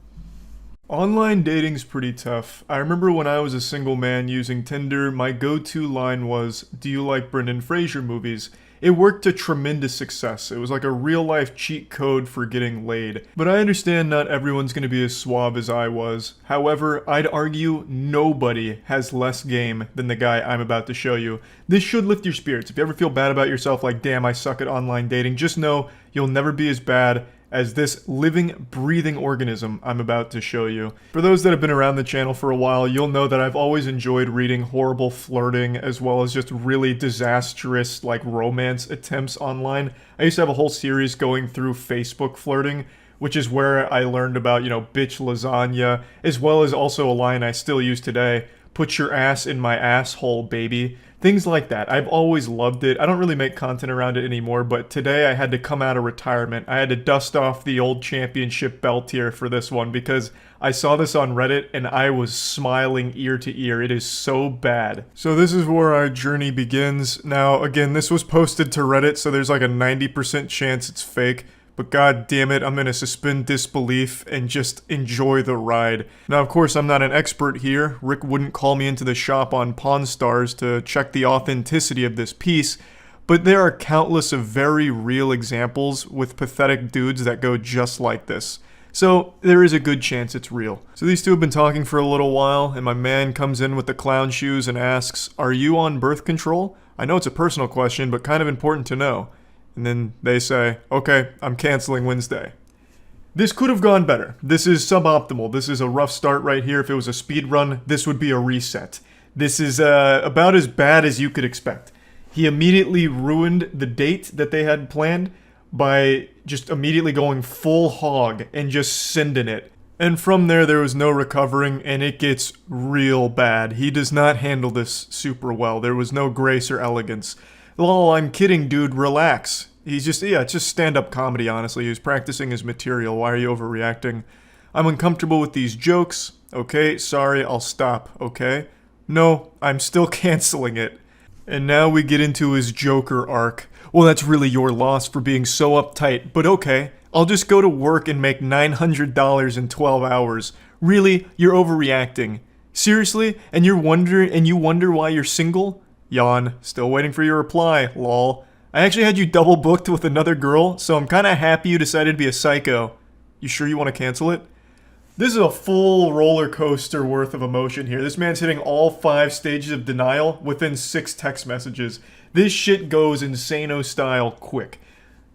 Online dating's pretty tough. I remember when I was a single man using Tinder, my go-to line was, "Do you like Brendan Fraser movies?" It worked to tremendous success. It was like a real-life cheat code for getting laid. But I understand not everyone's going to be as suave as I was. However, I'd argue nobody has less game than the guy I'm about to show you. This should lift your spirits. If you ever feel bad about yourself, like, damn, I suck at online dating, just know you'll never be as bad as this living, breathing organism I'm about to show you. For those that have been around the channel for a while, you'll know that I've always enjoyed reading horrible flirting as well as just really disastrous, like, romance attempts online. I used to have a whole series going through Facebook flirting, which is where I learned about, you know, bitch lasagna, as well as also a line I still use today, put your ass in my asshole, baby. Things like that. I've always loved it. I don't really make content around it anymore, but today I had to come out of retirement. I had to dust off the old championship belt here for this one because I saw this on Reddit and I was smiling ear to ear. It is so bad. So this is where our journey begins. Now, again, this was posted to Reddit, so there's like a 90% chance it's fake. But god damn it, I'm gonna suspend disbelief and just enjoy the ride. Now, of course, I'm not an expert here. Rick wouldn't call me into the shop on Pawn Stars to check the authenticity of this piece, but there are countless of very real examples with pathetic dudes that go just like this. So, there is a good chance it's real. So these two have been talking for a little while, and my man comes in with the clown shoes and asks, "Are you on birth control? I know it's a personal question, but kind of important to know." And then they say, "Okay, I'm canceling Wednesday." This could have gone better. This is suboptimal. This is a rough start right here. If it was a speed run, this would be a reset. This is about as bad as you could expect. He immediately ruined the date that they had planned by just immediately going full hog and just sending it. And from there was no recovering, and it gets real bad. He does not handle this super well. There was no grace or elegance. Lol, I'm kidding, dude, relax. He's just, yeah, it's just stand-up comedy, honestly. He was practicing his material. Why are you overreacting? I'm uncomfortable with these jokes. Okay, sorry, I'll stop, okay? No, I'm still canceling it. And now we get into his Joker arc. Well, that's really your loss for being so uptight, but okay. I'll just go to work and make $900 in 12 hours. Really? You're overreacting. Seriously? And you wonder why you're single? Yawn. Still waiting for your reply, lol. I actually had you double booked with another girl, so I'm kinda happy you decided to be a psycho. You sure you want to cancel it? This is a full roller coaster worth of emotion here. This man's hitting all 5 stages of denial within 6 text messages. This shit goes insano style quick.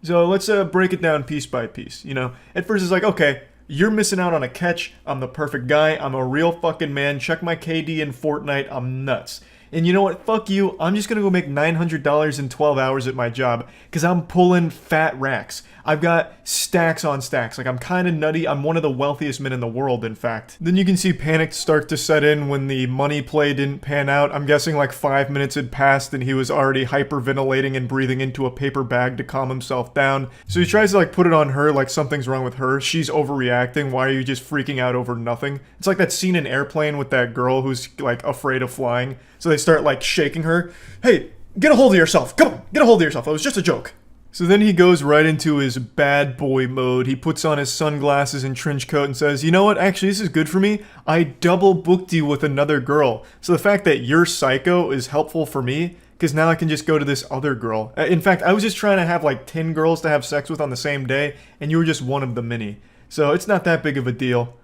So let's break it down piece by piece, you know? At first it's like, okay, you're missing out on a catch. I'm the perfect guy. I'm a real fucking man. Check my KD in Fortnite. I'm nuts. And you know what? Fuck you. I'm just gonna go make $900 in 12 hours at my job because I'm pulling fat racks. I've got stacks on stacks. Like, I'm kind of nutty. I'm one of the wealthiest men in the world, in fact. Then you can see panic start to set in when the money play didn't pan out. I'm guessing like 5 minutes had passed and he was already hyperventilating and breathing into a paper bag to calm himself down. So he tries to like put it on her like something's wrong with her. She's overreacting. Why are you just freaking out over nothing? It's like that scene in Airplane with that girl who's like afraid of flying. So they start like shaking her. Hey, get a hold of yourself. Come on, get a hold of yourself. It was just a joke. So then he goes right into his bad boy mode. He puts on his sunglasses and trench coat and says, you know what, actually this is good for me. I double booked you with another girl. So the fact that you're psycho is helpful for me, because now I can just go to this other girl. In fact, I was just trying to have like 10 girls to have sex with on the same day, and you were just one of the many. So it's not that big of a deal.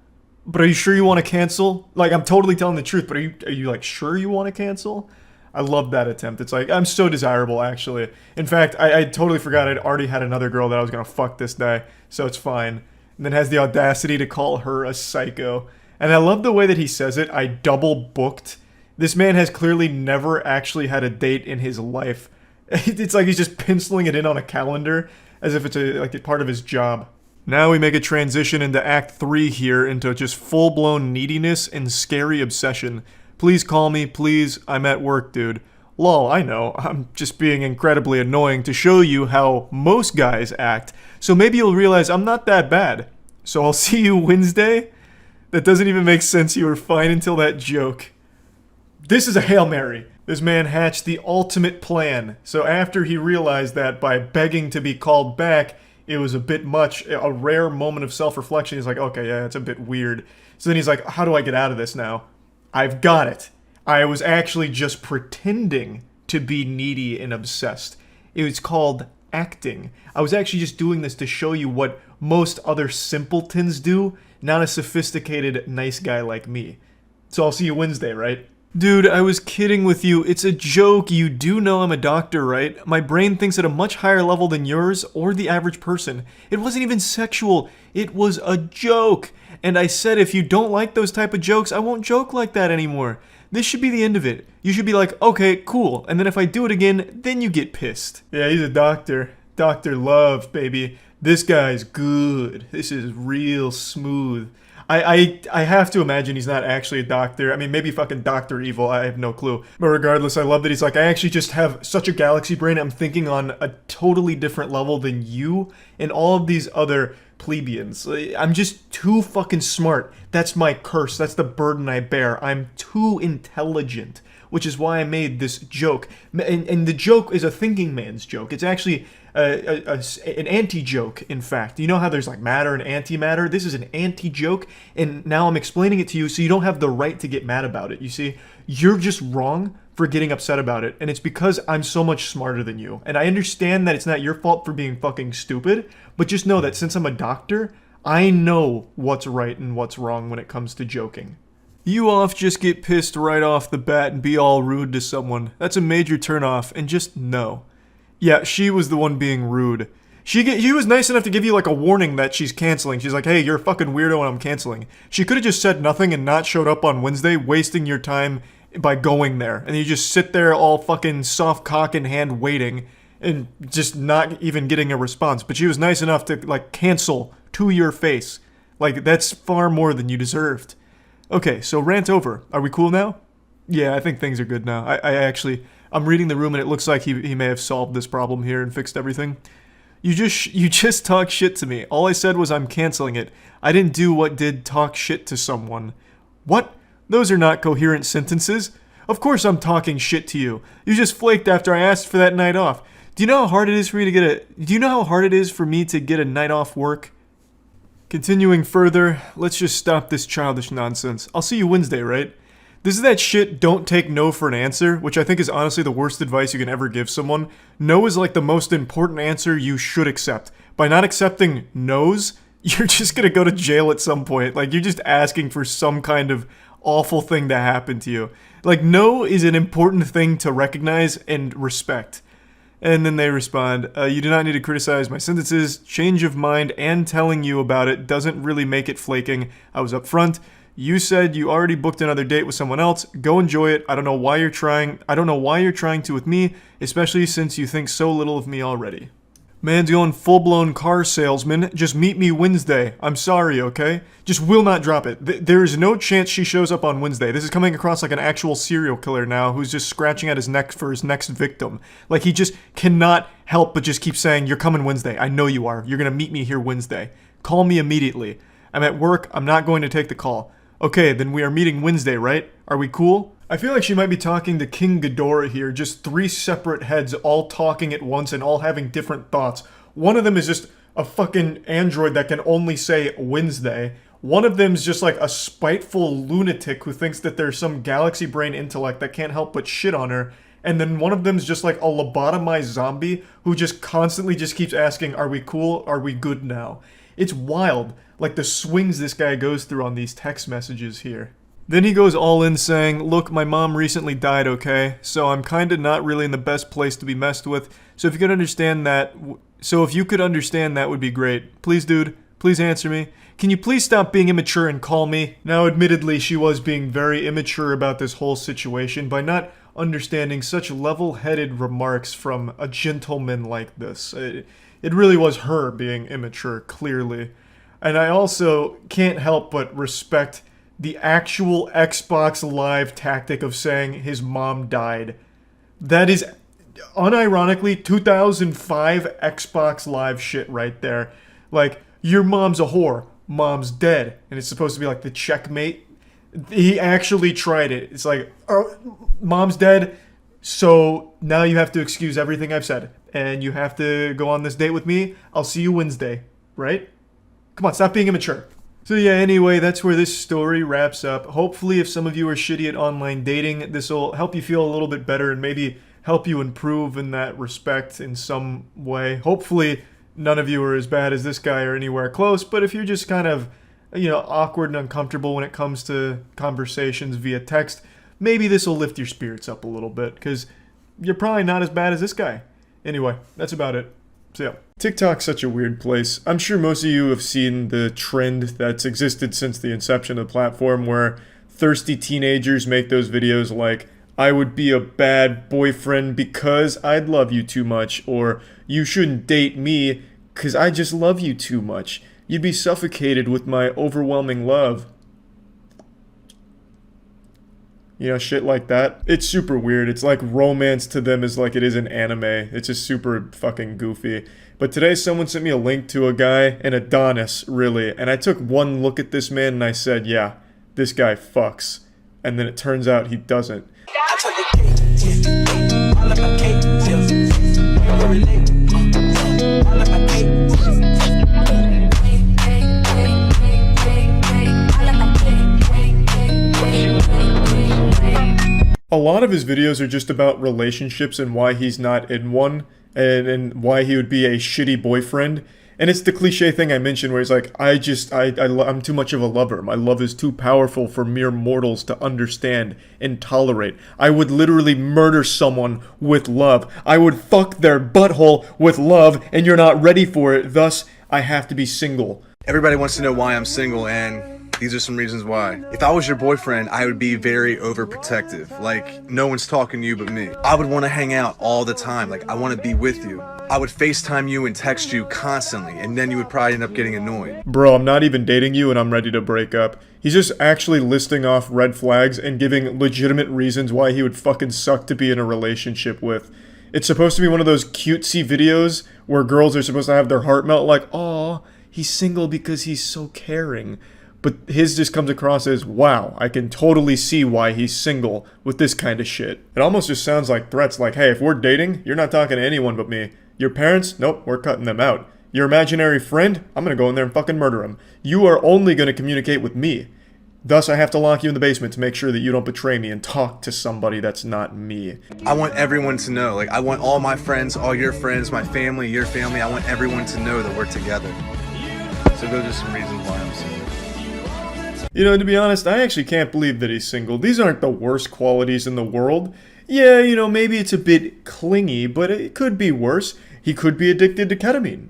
But are you sure you want to cancel? Like, I'm totally telling the truth, but are you like sure you want to cancel? I love that attempt. It's like, I'm so desirable, actually. In fact, I totally forgot I'd already had another girl that I was going to fuck this day, so it's fine. And then has the audacity to call her a psycho. And I love the way that he says it, I double booked. This man has clearly never actually had a date in his life. It's like he's just penciling it in on a calendar, as if it's like a part of his job. Now we make a transition into Act 3 here, into just full-blown neediness and scary obsession. Please call me, please, I'm at work, dude. Lol, I know, I'm just being incredibly annoying to show you how most guys act, so maybe you'll realize I'm not that bad. So I'll see you Wednesday? That doesn't even make sense, you were fine until that joke. This is a Hail Mary. This man hatched the ultimate plan, so after he realized that by begging to be called back, it was a bit much, a rare moment of self-reflection, he's like, okay, yeah, it's a bit weird. So then he's like, how do I get out of this now? I've got it. I was actually just pretending to be needy and obsessed. It was called acting. I was actually just doing this to show you what most other simpletons do, not a sophisticated, nice guy like me. So I'll see you Wednesday, right? Dude, I was kidding with you. It's a joke. You do know I'm a doctor, right? My brain thinks at a much higher level than yours or the average person. It wasn't even sexual. It was a joke. And I said if you don't like those type of jokes, I won't joke like that anymore. This should be the end of it. You should be like, okay, cool. And then if I do it again, then you get pissed. Yeah, he's a doctor. Dr. Love, baby. This guy's good. This is real smooth. I have to imagine he's not actually a doctor. I mean, maybe fucking Dr. Evil. I have no clue. But regardless, I love that he's like, I actually just have such a galaxy brain. I'm thinking on a totally different level than you and all of these other plebeians. I'm just too fucking smart. That's my curse. That's the burden I bear. I'm too intelligent, which is why I made this joke. And the joke is a thinking man's joke. It's actually an anti-joke, in fact. You know how there's like matter and antimatter? This is an anti-joke, and now I'm explaining it to you so you don't have the right to get mad about it, you see? You're just wrong for getting upset about it, and it's because I'm so much smarter than you. And I understand that it's not your fault for being fucking stupid, but just know that since I'm a doctor, I know what's right and what's wrong when it comes to joking. You off just get pissed right off the bat and be all rude to someone. That's a major turnoff, and just know. Yeah, she was the one being rude. She was nice enough to give you like a warning that she's canceling. She's like, hey, you're a fucking weirdo and I'm canceling. She could have just said nothing and not showed up on Wednesday, wasting your time by going there. And you just sit there all fucking soft cock in hand waiting and just not even getting a response. But she was nice enough to like cancel to your face. Like, that's far more than you deserved. Okay, so rant over. Are we cool now? Yeah, I think things are good now. I'm reading the room and it looks like he may have solved this problem here and fixed everything. You just talk shit to me. All I said was I'm canceling it. I didn't do what did talk shit to someone. What? Those are not coherent sentences. Of course I'm talking shit to you. You just flaked after I asked for that night off. Do you know how hard it is for me to get a night off work? Continuing further, let's just stop this childish nonsense. I'll see you Wednesday, right? This is that shit, don't take no for an answer, which I think is honestly the worst advice you can ever give someone. No is like the most important answer you should accept. By not accepting no's, you're just gonna go to jail at some point. Like, you're just asking for some kind of awful thing to happen to you. Like, no is an important thing to recognize and respect. And then they respond, you do not need to criticize my sentences. Change of mind and telling you about it doesn't really make it flaking. I was upfront. You said you already booked another date with someone else. Go enjoy it. I don't know why you're trying to with me, especially since you think so little of me already. Man's going full-blown car salesman. Just meet me Wednesday. I'm sorry, okay? Just will not drop it. There is no chance she shows up on Wednesday. This is coming across like an actual serial killer now who's just scratching at his neck for his next victim. Like, he just cannot help but just keep saying, you're coming Wednesday. I know you are. You're gonna meet me here Wednesday. Call me immediately. I'm at work. I'm not going to take the call. Okay, then we are meeting Wednesday, right? Are we cool? I feel like she might be talking to King Ghidorah here, just three separate heads all talking at once and all having different thoughts. One of them is just a fucking android that can only say Wednesday. One of them is just like a spiteful lunatic who thinks that there's some galaxy brain intellect that can't help but shit on her. And then one of them is just like a lobotomized zombie who just constantly just keeps asking, are we cool? Are we good now? It's wild, like the swings this guy goes through on these text messages here. Then he goes all in saying, look, my mom recently died, okay? So I'm kinda not really in the best place to be messed with. So if you could understand that would be great. Please, dude, please answer me. Can you please stop being immature and call me? Now, admittedly, she was being very immature about this whole situation by not understanding such level-headed remarks from a gentleman like this. It really was her being immature, clearly. And I also can't help but respect the actual Xbox Live tactic of saying his mom died. That is, unironically, 2005 Xbox Live shit right there. Like, your mom's a whore, mom's dead. And it's supposed to be like the checkmate. He actually tried it. It's like, oh, mom's dead, so now you have to excuse everything I've said. And you have to go on this date with me. I'll see you Wednesday, right? Come on, stop being immature. So yeah, anyway, that's where this story wraps up. Hopefully, if some of you are shitty at online dating, this will help you feel a little bit better and maybe help you improve in that respect in some way. Hopefully, none of you are as bad as this guy or anywhere close, but if you're just kind of, awkward and uncomfortable when it comes to conversations via text, maybe this will lift your spirits up a little bit, because you're probably not as bad as this guy. Anyway, that's about it. So yeah. TikTok's such a weird place. I'm sure most of you have seen the trend that's existed since the inception of the platform where thirsty teenagers make those videos like, I would be a bad boyfriend because I'd love you too much, or you shouldn't date me because I just love you too much. You'd be suffocated with my overwhelming love. Shit like that. It's super weird. It's like romance to them is like it is in anime. It's just super fucking goofy. But today someone sent me a link to a guy, an Adonis, really. And I took one look at this man and I said, yeah, this guy fucks. And then it turns out he doesn't. A lot of his videos are just about relationships and why he's not in one, and why he would be a shitty boyfriend. And it's the cliche thing I mentioned where he's like, I'm too much of a lover. My love is too powerful for mere mortals to understand and tolerate. I would literally murder someone with love. I would fuck their butthole with love, and you're not ready for it. Thus, I have to be single. Everybody wants to know why I'm single, and these are some reasons why. If I was your boyfriend, I would be very overprotective. Like, no one's talking to you but me. I would want to hang out all the time. Like, I want to be with you. I would FaceTime you and text you constantly, and then you would probably end up getting annoyed. Bro, I'm not even dating you and I'm ready to break up. He's just actually listing off red flags and giving legitimate reasons why he would fucking suck to be in a relationship with. It's supposed to be one of those cutesy videos where girls are supposed to have their heart melt like, aw, he's single because he's so caring. But his just comes across as, wow, I can totally see why he's single with this kind of shit. It almost just sounds like threats like, hey, if we're dating, you're not talking to anyone but me. Your parents? Nope, we're cutting them out. Your imaginary friend? I'm gonna go in there and fucking murder him. You are only gonna communicate with me. Thus, I have to lock you in the basement to make sure that you don't betray me and talk to somebody that's not me. I want everyone to know. Like, I want all my friends, all your friends, my family, your family. I want everyone to know that we're together. So those are some reasons why I'm single. To be honest, I actually can't believe that he's single. These aren't the worst qualities in the world. Yeah, maybe it's a bit clingy, but it could be worse. He could be addicted to ketamine.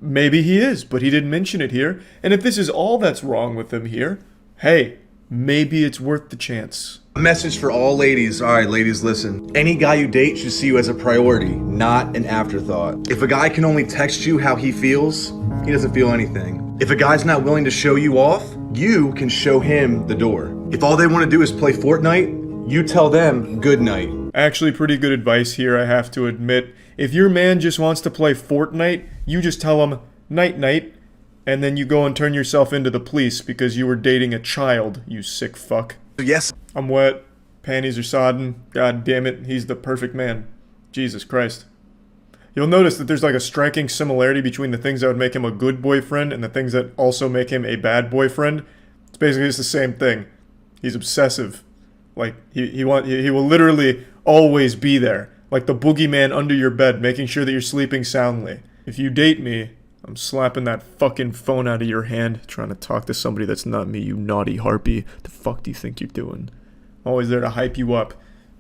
Maybe he is, but he didn't mention it here. And if this is all that's wrong with him here, hey, maybe it's worth the chance. A message for all ladies. All right, ladies, listen. Any guy you date should see you as a priority, not an afterthought. If a guy can only text you how he feels, he doesn't feel anything. If a guy's not willing to show you off, you can show him the door. If all they want to do is play Fortnite, you tell them good night. Actually, pretty good advice here, I have to admit. If your man just wants to play Fortnite, you just tell him night-night, and then you go and turn yourself into the police because you were dating a child, you sick fuck. Yes. I'm wet, panties are sodden, god damn it, he's the perfect man. Jesus Christ. You'll notice that there's like a striking similarity between the things that would make him a good boyfriend and the things that also make him a bad boyfriend. It's basically just the same thing. He's obsessive. Like, he will literally always be there. Like the boogeyman under your bed, making sure that you're sleeping soundly. If you date me, I'm slapping that fucking phone out of your hand, trying to talk to somebody that's not me, you naughty harpy. The fuck do you think you're doing? I'm always there to hype you up.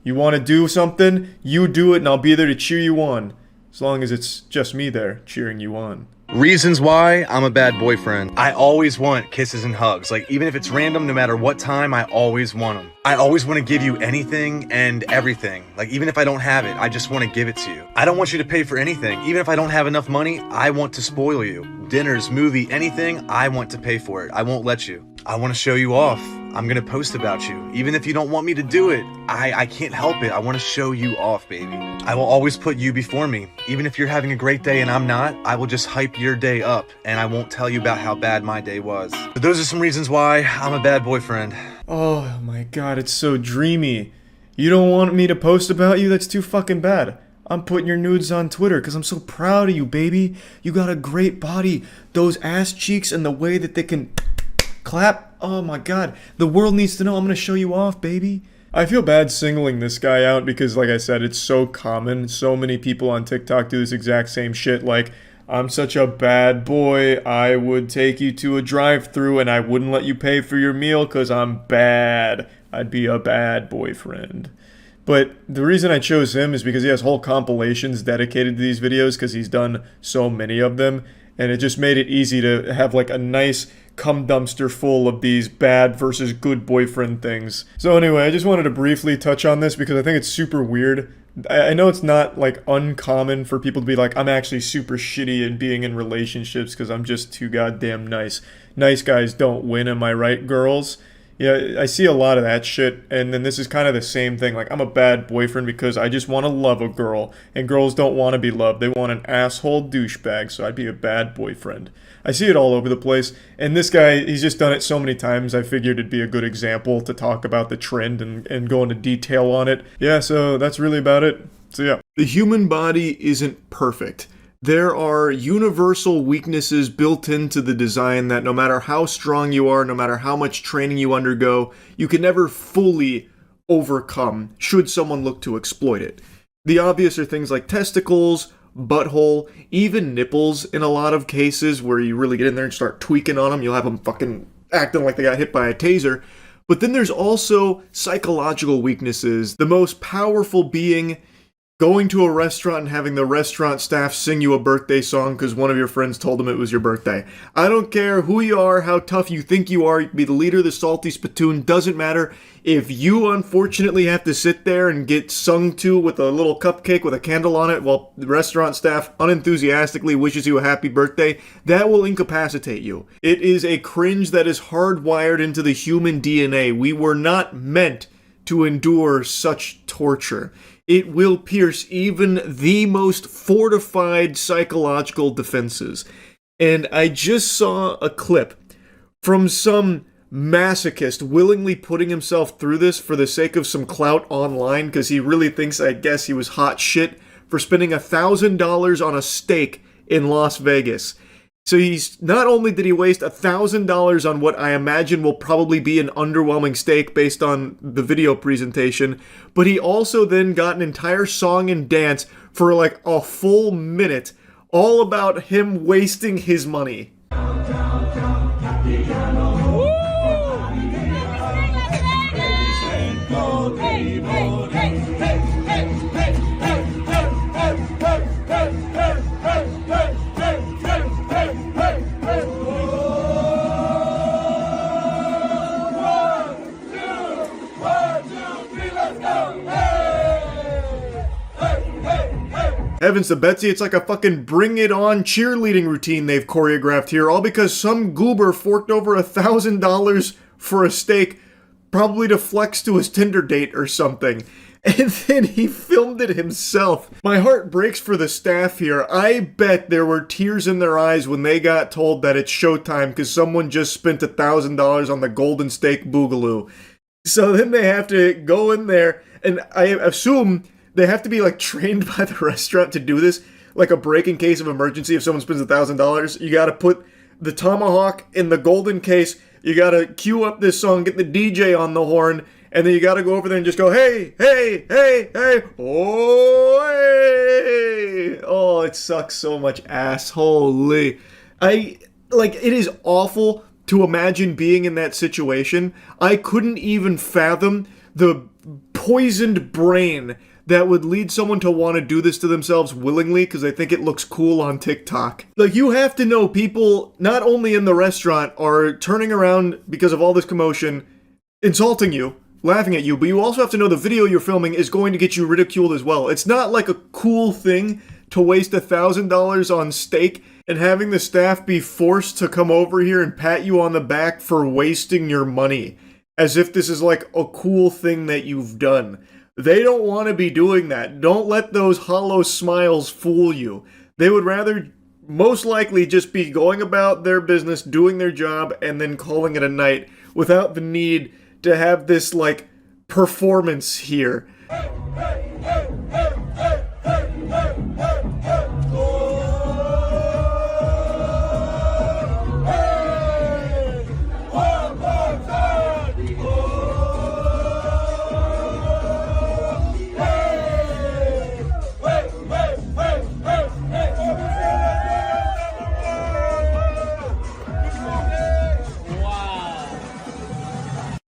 You want to do something? You do it and I'll be there to cheer you on. As long as it's just me there, cheering you on. Reasons why I'm a bad boyfriend. I always want kisses and hugs. Like, even if it's random, no matter what time, I always want them. I always want to give you anything and everything. Like, even if I don't have it, I just want to give it to you. I don't want you to pay for anything. Even if I don't have enough money, I want to spoil you. Dinners, movie, anything, I want to pay for it. I won't let you. I want to show you off. I'm gonna post about you. Even if you don't want me to do it, I can't help it. I want to show you off, baby. I will always put you before me. Even if you're having a great day and I'm not, I will just hype your day up and I won't tell you about how bad my day was. But those are some reasons why I'm a bad boyfriend. Oh my god, it's so dreamy. You don't want me to post about you? That's too fucking bad. I'm putting your nudes on Twitter because I'm so proud of you, baby. You got a great body. Those ass cheeks and the way that they can clap. Oh my god. The world needs to know I'm going to show you off, baby. I feel bad singling this guy out because, like I said, it's so common. So many people on TikTok do this exact same shit. Like, I'm such a bad boy. I would take you to a drive-thru and I wouldn't let you pay for your meal because I'm bad. I'd be a bad boyfriend. But the reason I chose him is because he has whole compilations dedicated to these videos because he's done so many of them. And it just made it easy to have like a nice cum dumpster full of these bad versus good boyfriend things. So anyway, I just wanted to briefly touch on this because I think it's super weird. I know it's not like uncommon for people to be like, I'm actually super shitty at being in relationships because I'm just too goddamn nice. Nice guys don't win, am I right, girls? Yeah, I see a lot of that shit, and then this is kind of the same thing. Like, I'm a bad boyfriend because I just want to love a girl, and girls don't want to be loved. They want an asshole douchebag, so I'd be a bad boyfriend. I see it all over the place, and this guy, he's just done it so many times, I figured it'd be a good example to talk about the trend and go into detail on it. Yeah, so that's really about it. So yeah. The human body isn't perfect. There are universal weaknesses built into the design that no matter how strong you are, no matter how much training you undergo, you can never fully overcome should someone look to exploit it. The obvious are things like testicles, butthole, even nipples in a lot of cases where you really get in there and start tweaking on them. You'll have them fucking acting like they got hit by a taser. But then there's also psychological weaknesses, the most powerful being going to a restaurant and having the restaurant staff sing you a birthday song because one of your friends told them it was your birthday. I don't care who you are, how tough you think you are, you can be the leader of the salty spittoon, doesn't matter. If you unfortunately have to sit there and get sung to with a little cupcake with a candle on it while the restaurant staff unenthusiastically wishes you a happy birthday, that will incapacitate you. It is a cringe that is hardwired into the human DNA. We were not meant to endure such torture. It will pierce even the most fortified psychological defenses. And I just saw a clip from some masochist willingly putting himself through this for the sake of some clout online because he really thinks, I guess, he was hot shit for spending $1,000 on a steak in Las Vegas. So he's not only did he waste $1,000 on what I imagine will probably be an underwhelming steak based on the video presentation, but he also then got an entire song and dance for like a full minute, all about him wasting his money. Heavens to Betsy, it's like a fucking Bring It On cheerleading routine they've choreographed here, all because some goober forked over $1,000 for a steak, probably to flex to his Tinder date or something. And then he filmed it himself. My heart breaks for the staff here. I bet there were tears in their eyes when they got told that it's showtime because someone just spent $1,000 on the Golden Steak Boogaloo. So then they have to go in there, and I assume they have to be like trained by the restaurant to do this, like a break in case of emergency. If someone spends $1,000, you gotta put the tomahawk in the golden case, you gotta cue up this song, get the DJ on the horn, and then you gotta go over there and just go, hey, hey, hey, hey, oh, hey. Oh, it sucks so much ass, holy. It is awful to imagine being in that situation. I couldn't even fathom the poisoned brain that would lead someone to want to do this to themselves willingly because they think it looks cool on TikTok. Like, you have to know people, not only in the restaurant, are turning around because of all this commotion, insulting you, laughing at you, but you also have to know the video you're filming is going to get you ridiculed as well. It's not like a cool thing to waste $1,000 on steak and having the staff be forced to come over here and pat you on the back for wasting your money, as if this is like a cool thing that you've done. They don't want to be doing that. Don't let those hollow smiles fool you. They would rather most likely just be going about their business, doing their job, and then calling it a night without the need to have this, like, performance here.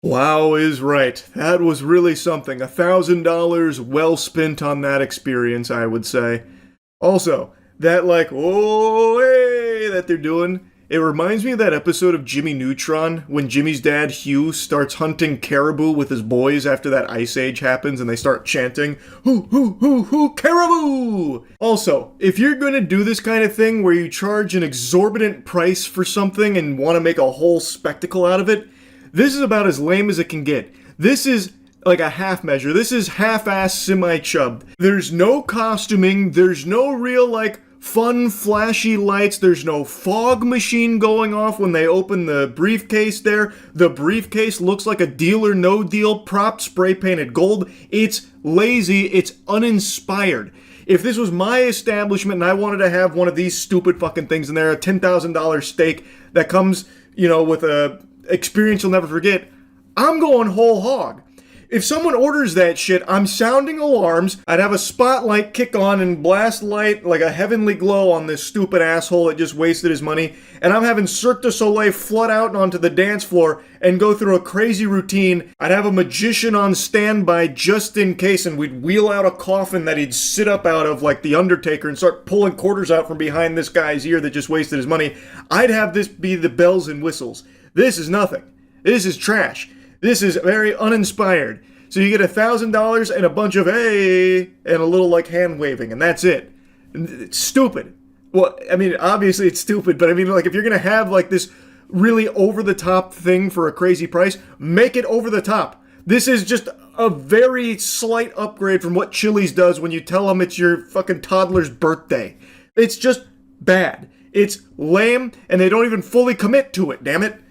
Wow is right. That was really something. $1,000 well spent on that experience, I would say. Also, that oh, hey, that they're doing, it reminds me of that episode of Jimmy Neutron when Jimmy's dad, Hugh, starts hunting caribou with his boys after that ice age happens and they start chanting, hoo, caribou! Also, if you're gonna do this kind of thing where you charge an exorbitant price for something and want to make a whole spectacle out of it, this is about as lame as it can get. This is like a half measure. This is half-ass semi-chubbed. There's no costuming. There's no real, fun, flashy lights. There's no fog machine going off when they open the briefcase there. The briefcase looks like a Deal or No Deal prop spray-painted gold. It's lazy. It's uninspired. If this was my establishment and I wanted to have one of these stupid fucking things in there, a $10,000 steak that comes, with a experience you'll never forget, I'm going whole hog. If someone orders that shit, I'm sounding alarms. I'd have a spotlight kick on and blast light like a heavenly glow on this stupid asshole that just wasted his money. And I'm having Cirque du Soleil flood out onto the dance floor and go through a crazy routine. I'd have a magician on standby just in case, and we'd wheel out a coffin that he'd sit up out of like the Undertaker and start pulling quarters out from behind this guy's ear that just wasted his money. I'd have this be the bells and whistles. This is nothing. This is trash. This is very uninspired. So you get $1,000 and a bunch of hey and a little hand waving, and that's it. It's stupid. Well, I mean, obviously it's stupid, but I mean, if you're gonna have this really over the top thing for a crazy price, make it over the top. This is just a very slight upgrade from what Chili's does when you tell them it's your fucking toddler's birthday. It's just bad. It's lame, and they don't even fully commit to it. Damn it.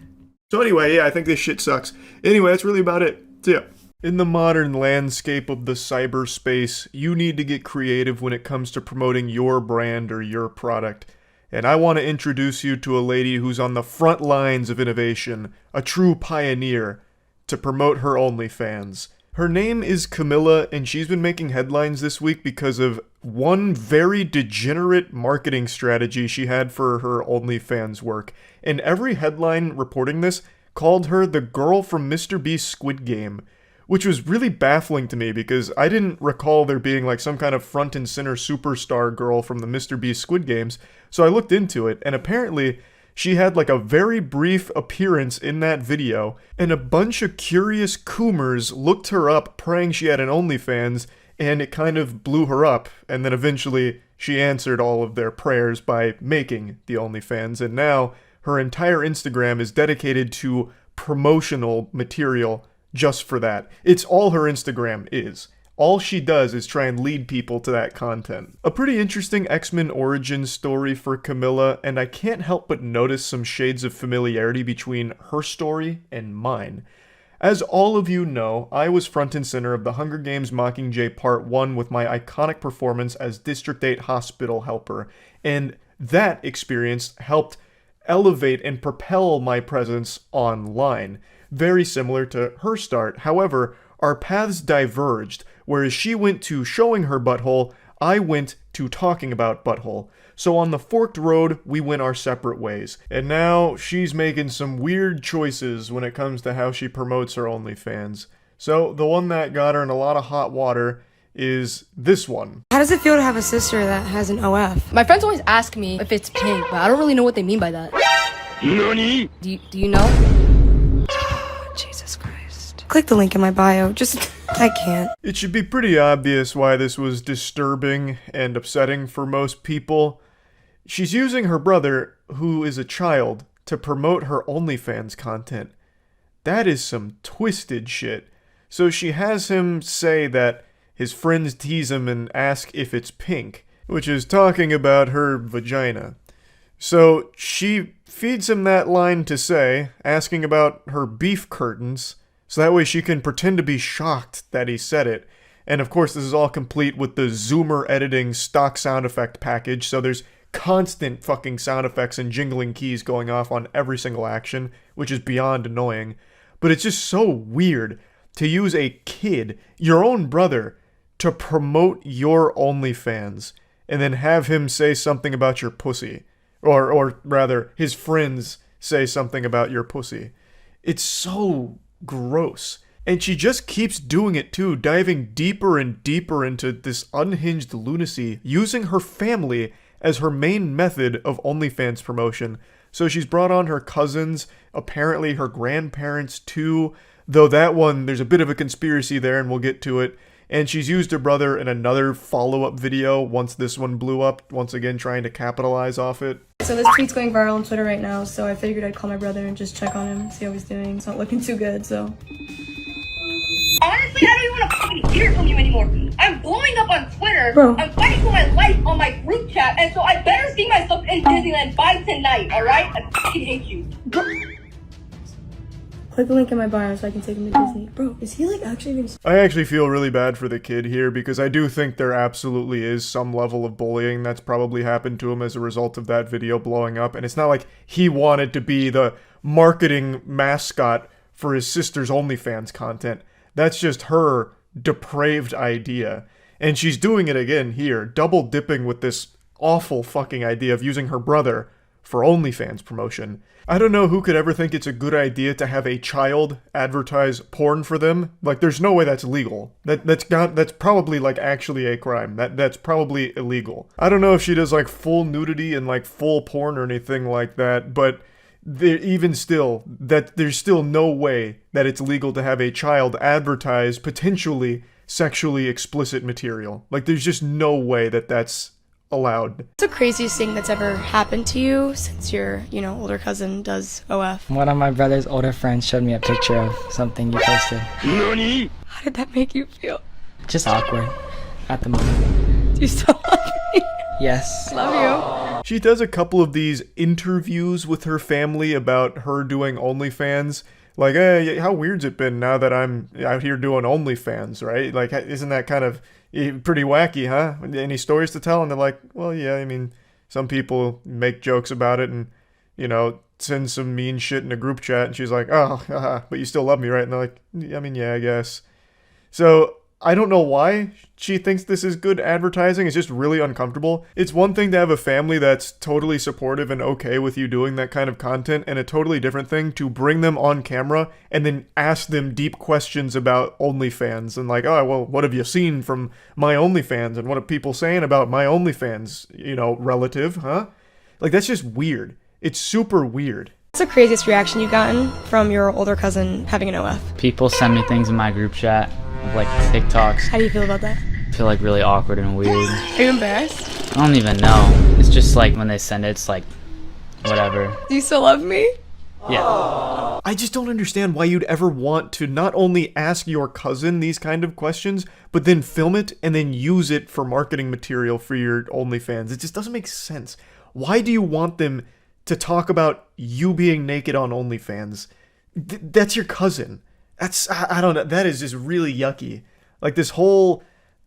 So anyway, yeah, I think this shit sucks. Anyway, that's really about it. See ya. In the modern landscape of the cyberspace, you need to get creative when it comes to promoting your brand or your product. And I want to introduce you to a lady who's on the front lines of innovation, a true pioneer, to promote her OnlyFans. Her name is Camilla, and she's been making headlines this week because of one very degenerate marketing strategy she had for her OnlyFans work. And every headline reporting this called her the girl from Mr. Beast's Squid Game, which was really baffling to me because I didn't recall there being some kind of front and center superstar girl from the Mr. Beast Squid Games. So I looked into it, and apparently she had a very brief appearance in that video, and a bunch of curious coomers looked her up praying she had an OnlyFans, and it kind of blew her up, and then eventually she answered all of their prayers by making the OnlyFans, and now her entire Instagram is dedicated to promotional material just for that. It's all her Instagram is. All she does is try and lead people to that content. A pretty interesting X-Men origin story for Camilla, and I can't help but notice some shades of familiarity between her story and mine. As all of you know, I was front and center of the Hunger Games Mockingjay Part 1 with my iconic performance as District 8 hospital helper, and that experience helped elevate and propel my presence online. Very similar to her start. However, our paths diverged. Whereas she went to showing her butthole, I went to talking about butthole. So on the forked road, we went our separate ways. And now she's making some weird choices when it comes to how she promotes her OnlyFans. So the one that got her in a lot of hot water is this one. How does it feel to have a sister that has an OF? My friends always ask me if it's pink, but I don't really know what they mean by that. Nani? Do you know? Jesus Christ. Click the link in my bio. I can't. It should be pretty obvious why this was disturbing and upsetting for most people. She's using her brother, who is a child, to promote her OnlyFans content. That is some twisted shit. So she has him say that his friends tease him and ask if it's pink, which is talking about her vagina. So she feeds him that line to say, asking about her beef curtains, so that way she can pretend to be shocked that he said it. And of course, this is all complete with the Zoomer editing stock sound effect package, so there's constant fucking sound effects and jingling keys going off on every single action, which is beyond annoying. But it's just so weird to use a kid, your own brother, to promote your OnlyFans, and then have him say something about your pussy. Or rather, his friends say something about your pussy. It's so gross. And she just keeps doing it too, diving deeper and deeper into this unhinged lunacy, using her family as her main method of OnlyFans promotion. So she's brought on her cousins, apparently her grandparents too, though that one, there's a bit of a conspiracy there and we'll get to it. And she's used her brother in another follow-up video once this one blew up, once again trying to capitalize off it. So this tweet's going viral on Twitter right now, so I figured I'd call my brother and just check on him, see how he's doing. It's not looking too good, so. Honestly, I don't even want to fucking hear from you anymore. I'm blowing up on Twitter. Bro. I'm fighting for my life on my group chat, and so I better see myself in Disneyland by tonight, alright? I fucking hate you. Click the link in my bio so I can take him to Disney. Bro, is he like actually even... I actually feel really bad for the kid here because I do think there absolutely is some level of bullying that's probably happened to him as a result of that video blowing up. And it's not like he wanted to be the marketing mascot for his sister's OnlyFans content. That's just her depraved idea. And she's doing it again here, double dipping with this awful fucking idea of using her brother for OnlyFans promotion. I don't know who could ever think it's a good idea to have a child advertise porn for them. Like, there's no way that's legal. That's probably like actually a crime. That's probably illegal. I don't know if she does like full nudity and like full porn or anything like that, but even still, that there's still no way that it's legal to have a child advertise potentially sexually explicit material. Like, there's just no way that that's allowed. What's the craziest thing that's ever happened to you since your, older cousin does OF? One of my brother's older friends showed me a picture of something you posted. NANI? How did that make you feel? Just awkward at the moment. Do you still love me? Yes. Love you. She does a couple of these interviews with her family about her doing OnlyFans. Like, hey, how weird's it been now that I'm out here doing OnlyFans, right? Like, isn't that kind of pretty wacky, huh? Any stories to tell? And they're like, well, yeah, I mean, some people make jokes about it and, send some mean shit in a group chat. And she's like, oh, haha, but you still love me, right? And they're like, I mean, yeah, I guess. So I don't know why she thinks this is good advertising. It's just really uncomfortable. It's one thing to have a family that's totally supportive and okay with you doing that kind of content, and a totally different thing to bring them on camera and then ask them deep questions about OnlyFans and like, oh, well, what have you seen from my OnlyFans and what are people saying about my OnlyFans, relative, huh? Like, that's just weird. It's super weird. What's the craziest reaction you've gotten from your older cousin having an OF? People send me things in my group chat, like TikToks. How do you feel about that? I feel like really awkward and weird. Are you embarrassed? I don't even know. It's just like when they send it, it's like, whatever. Do you still love me? Yeah. I just don't understand why you'd ever want to not only ask your cousin these kind of questions, but then film it and then use it for marketing material for your OnlyFans. It just doesn't make sense. Why do you want them to talk about you being naked on OnlyFans? That's your cousin. I don't know, that is just really yucky. Like, this whole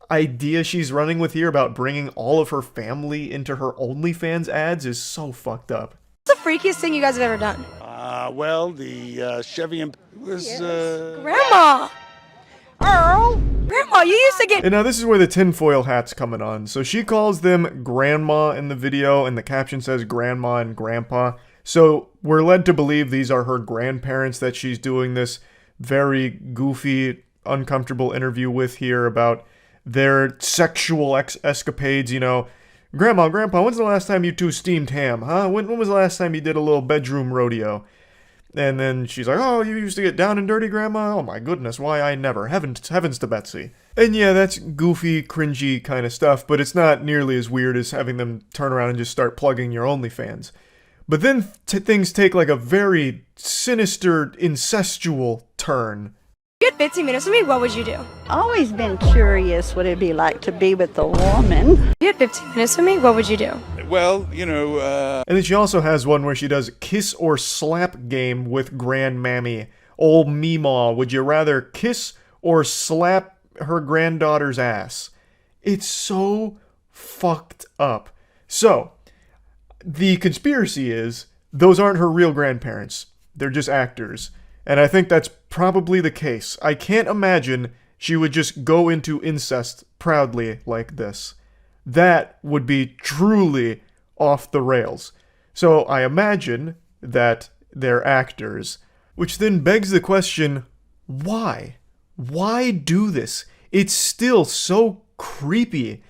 idea she's running with here about bringing all of her family into her OnlyFans ads is so fucked up. What's the freakiest thing you guys have ever done? Well, the Chevy was, Grandma! Earl! Grandma, you used to get... And now this is where the tinfoil hat's coming on. So she calls them grandma in the video, and the caption says grandma and grandpa. So we're led to believe these are her grandparents that she's doing this very goofy, uncomfortable interview with here about their sexual escapades, Grandma, Grandpa, when's the last time you two steamed ham, huh? When was the last time you did a little bedroom rodeo? And then she's like, oh, you used to get down and dirty, Grandma? Oh my goodness, why I never. Heavens to Betsy. And yeah, that's goofy, cringy kind of stuff, but it's not nearly as weird as having them turn around and just start plugging your OnlyFans. But then things take like a very sinister, incestual turn. If you had 15 minutes with me, what would you do? Always been curious what it'd be like to be with a woman. If you had 15 minutes with me, what would you do? well, And then she also has one where she does kiss or slap game with Grandmammy. Old Meemaw, would you rather kiss or slap her granddaughter's ass? It's so fucked up. So, the conspiracy is, those aren't her real grandparents. They're just actors. And I think that's probably the case. I can't imagine she would just go into incest proudly like this. That would be truly off the rails. So I imagine that they're actors. Which then begs the question, Why? Why do this? It's still so creepy.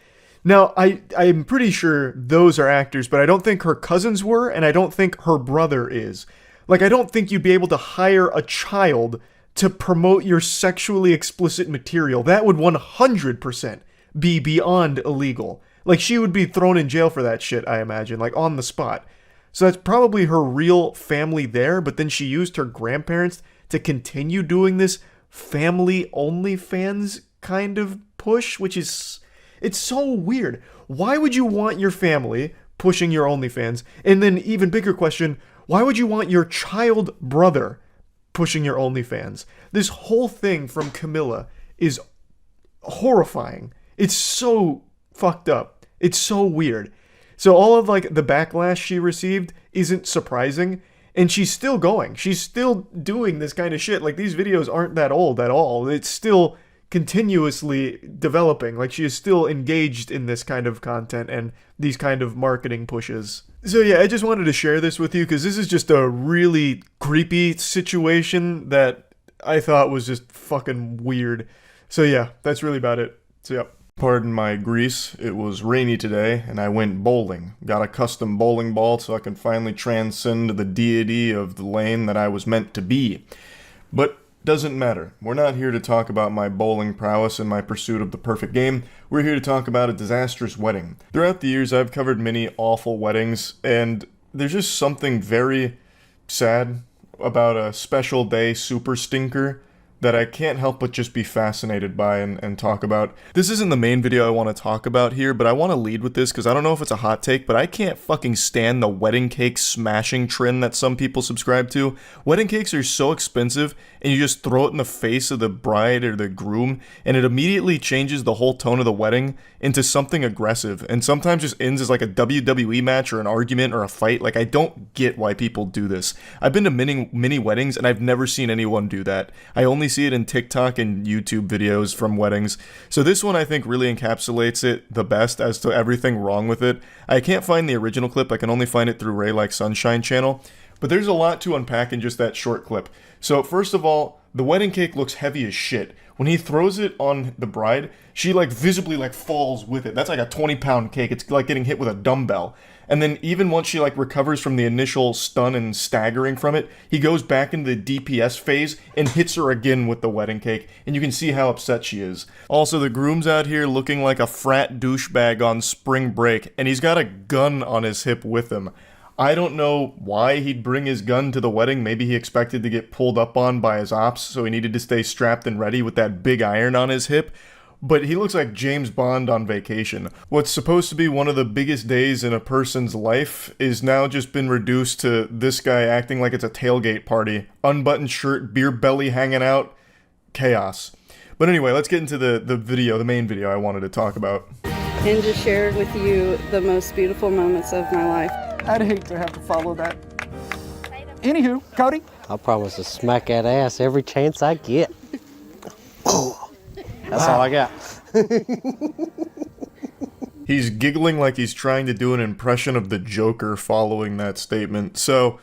Now, I'm pretty sure those are actors, but I don't think her cousins were, and I don't think her brother is. Like, I don't think you'd be able to hire a child to promote your sexually explicit material. That would 100% be beyond illegal. Like, she would be thrown in jail for that shit, I imagine, like, on the spot. So that's probably her real family there, but then she used her grandparents to continue doing this family OnlyFans kind of push, which is... it's so weird. Why would you want your family pushing your OnlyFans? And then, even bigger question, why would you want your child brother pushing your OnlyFans? This whole thing from Camilla is horrifying. It's so fucked up. It's so weird. So all of, like, the backlash she received isn't surprising, and she's still going. She's still doing this kind of shit. Like, these videos aren't that old at all. It's still continuously developing. Like, she is still engaged in this kind of content and these kind of marketing pushes. So yeah, I just wanted to share this with you because this is just a really creepy situation that I thought was just fucking weird. So yeah, that's really about it. So yeah. Pardon my grease, it was rainy today, and I went bowling. Got a custom bowling ball so I can finally transcend the deity of the lane that I was meant to be. But doesn't matter. We're not here to talk about my bowling prowess and my pursuit of the perfect game. We're here to talk about a disastrous wedding. Throughout the years, I've covered many awful weddings, and there's just something very sad about a special day super stinker that I can't help but just be fascinated by and talk about. This isn't the main video I want to talk about here, but I want to lead with this because I don't know if it's a hot take, but I can't fucking stand the wedding cake smashing trend that some people subscribe to. Wedding cakes are so expensive, and you just throw it in the face of the bride or the groom, and it immediately changes the whole tone of the wedding into something aggressive, and sometimes just ends as like a WWE match or an argument or a fight. Like, I don't get why people do this. I've been to many weddings, and I've never seen anyone do that. I only see it in TikTok and YouTube videos from weddings. So this one I think really encapsulates it the best as to everything wrong with it. I can't find the original clip. I can only find it through Ray Like Sunshine channel. But there's a lot to unpack in just that short clip. So first of all, the wedding cake looks heavy as shit. When he throws it on the bride, she like visibly like falls with it. That's like a 20-pound cake. It's like getting hit with a dumbbell. And then even once she like recovers from the initial stun and staggering from it, he goes back into the DPS phase and hits her again with the wedding cake. And you can see how upset she is. Also, the groom's out here looking like a frat douchebag on spring break, and he's got a gun on his hip with him. I don't know why he'd bring his gun to the wedding. Maybe he expected to get pulled up on by his ops, so he needed to stay strapped and ready with that big iron on his hip. But he looks like James Bond on vacation. What's supposed to be one of the biggest days in a person's life is now just been reduced to this guy acting like it's a tailgate party. Unbuttoned shirt, beer belly hanging out, chaos. But anyway, let's get into the video, the main video I wanted to talk about. And just share with you the most beautiful moments of my life. I'd hate to have to follow that. Anywho, Cody? I promise to smack that ass every chance I get. That's all I got. He's giggling like he's trying to do an impression of the Joker following that statement. So,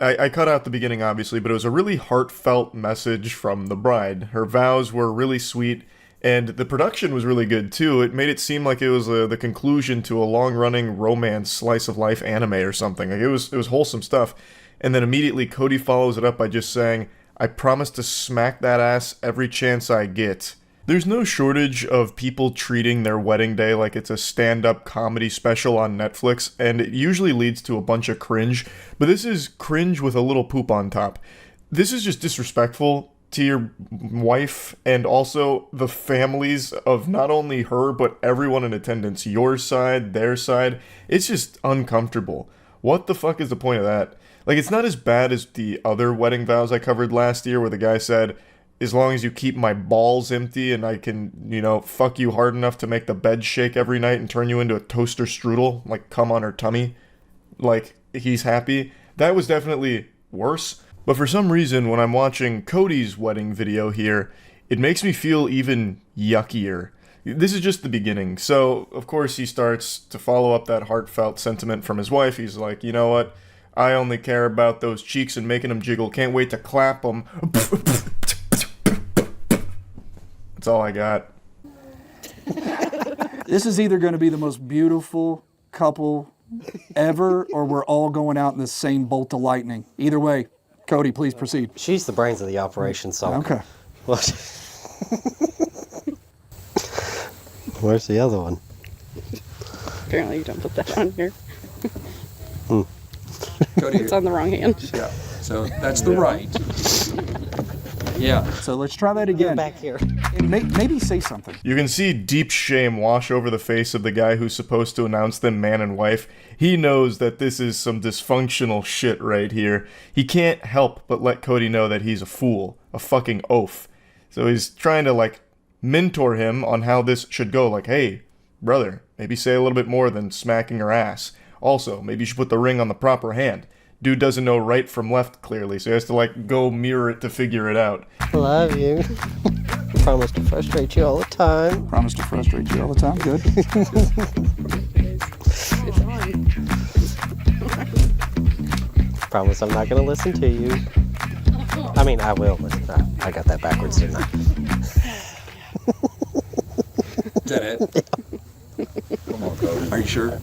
I cut out the beginning, obviously, but it was a really heartfelt message from the bride. Her vows were really sweet, and the production was really good, too. It made it seem like it was the conclusion to a long-running romance slice-of-life anime or something. Like, it was wholesome stuff. And then immediately, Cody follows it up by just saying, "I promise to smack that ass every chance I get." There's no shortage of people treating their wedding day like it's a stand-up comedy special on Netflix, and it usually leads to a bunch of cringe, but this is cringe with a little poop on top. This is just disrespectful to your wife and also the families of not only her, but everyone in attendance. Your side, their side. It's just uncomfortable. What the fuck is the point of that? Like, it's not as bad as the other wedding vows I covered last year where the guy said, "As long as you keep my balls empty and I can, fuck you hard enough to make the bed shake every night and turn you into a toaster strudel, like cum on her tummy," like, he's happy. That was definitely worse. But for some reason, when I'm watching Cody's wedding video here, it makes me feel even yuckier. This is just the beginning. So, of course, he starts to follow up that heartfelt sentiment from his wife. He's like, "You know what? I only care about those cheeks and making them jiggle. Can't wait to clap them." That's all I got. This is either going to be the most beautiful couple ever, or we're all going out in the same bolt of lightning. Either way, Cody, please proceed. She's the brains of the operation, so. Okay. Where's the other one? Apparently you don't put that on here. Cody, It's on the wrong hand. Yeah, so that's the right. Yeah, so let's try that again. Back here. And maybe say something. You can see deep shame wash over the face of the guy who's supposed to announce them man and wife. He knows that this is some dysfunctional shit right here. He can't help but let Cody know that he's a fool, a fucking oaf. So he's trying to, like, mentor him on how this should go. Like, hey, brother, maybe say a little bit more than smacking her ass. Also, maybe you should put the ring on the proper hand. Dude doesn't know right from left, clearly, so he has to, like, go mirror it to figure it out. Love you. Promise to frustrate you all the time. Promise to frustrate you all the time. Good. Promise I'm not going to listen to you. I mean, I will listen. I got that backwards, didn't I? Is that it? Yeah. Come on, Cody. Are you sure?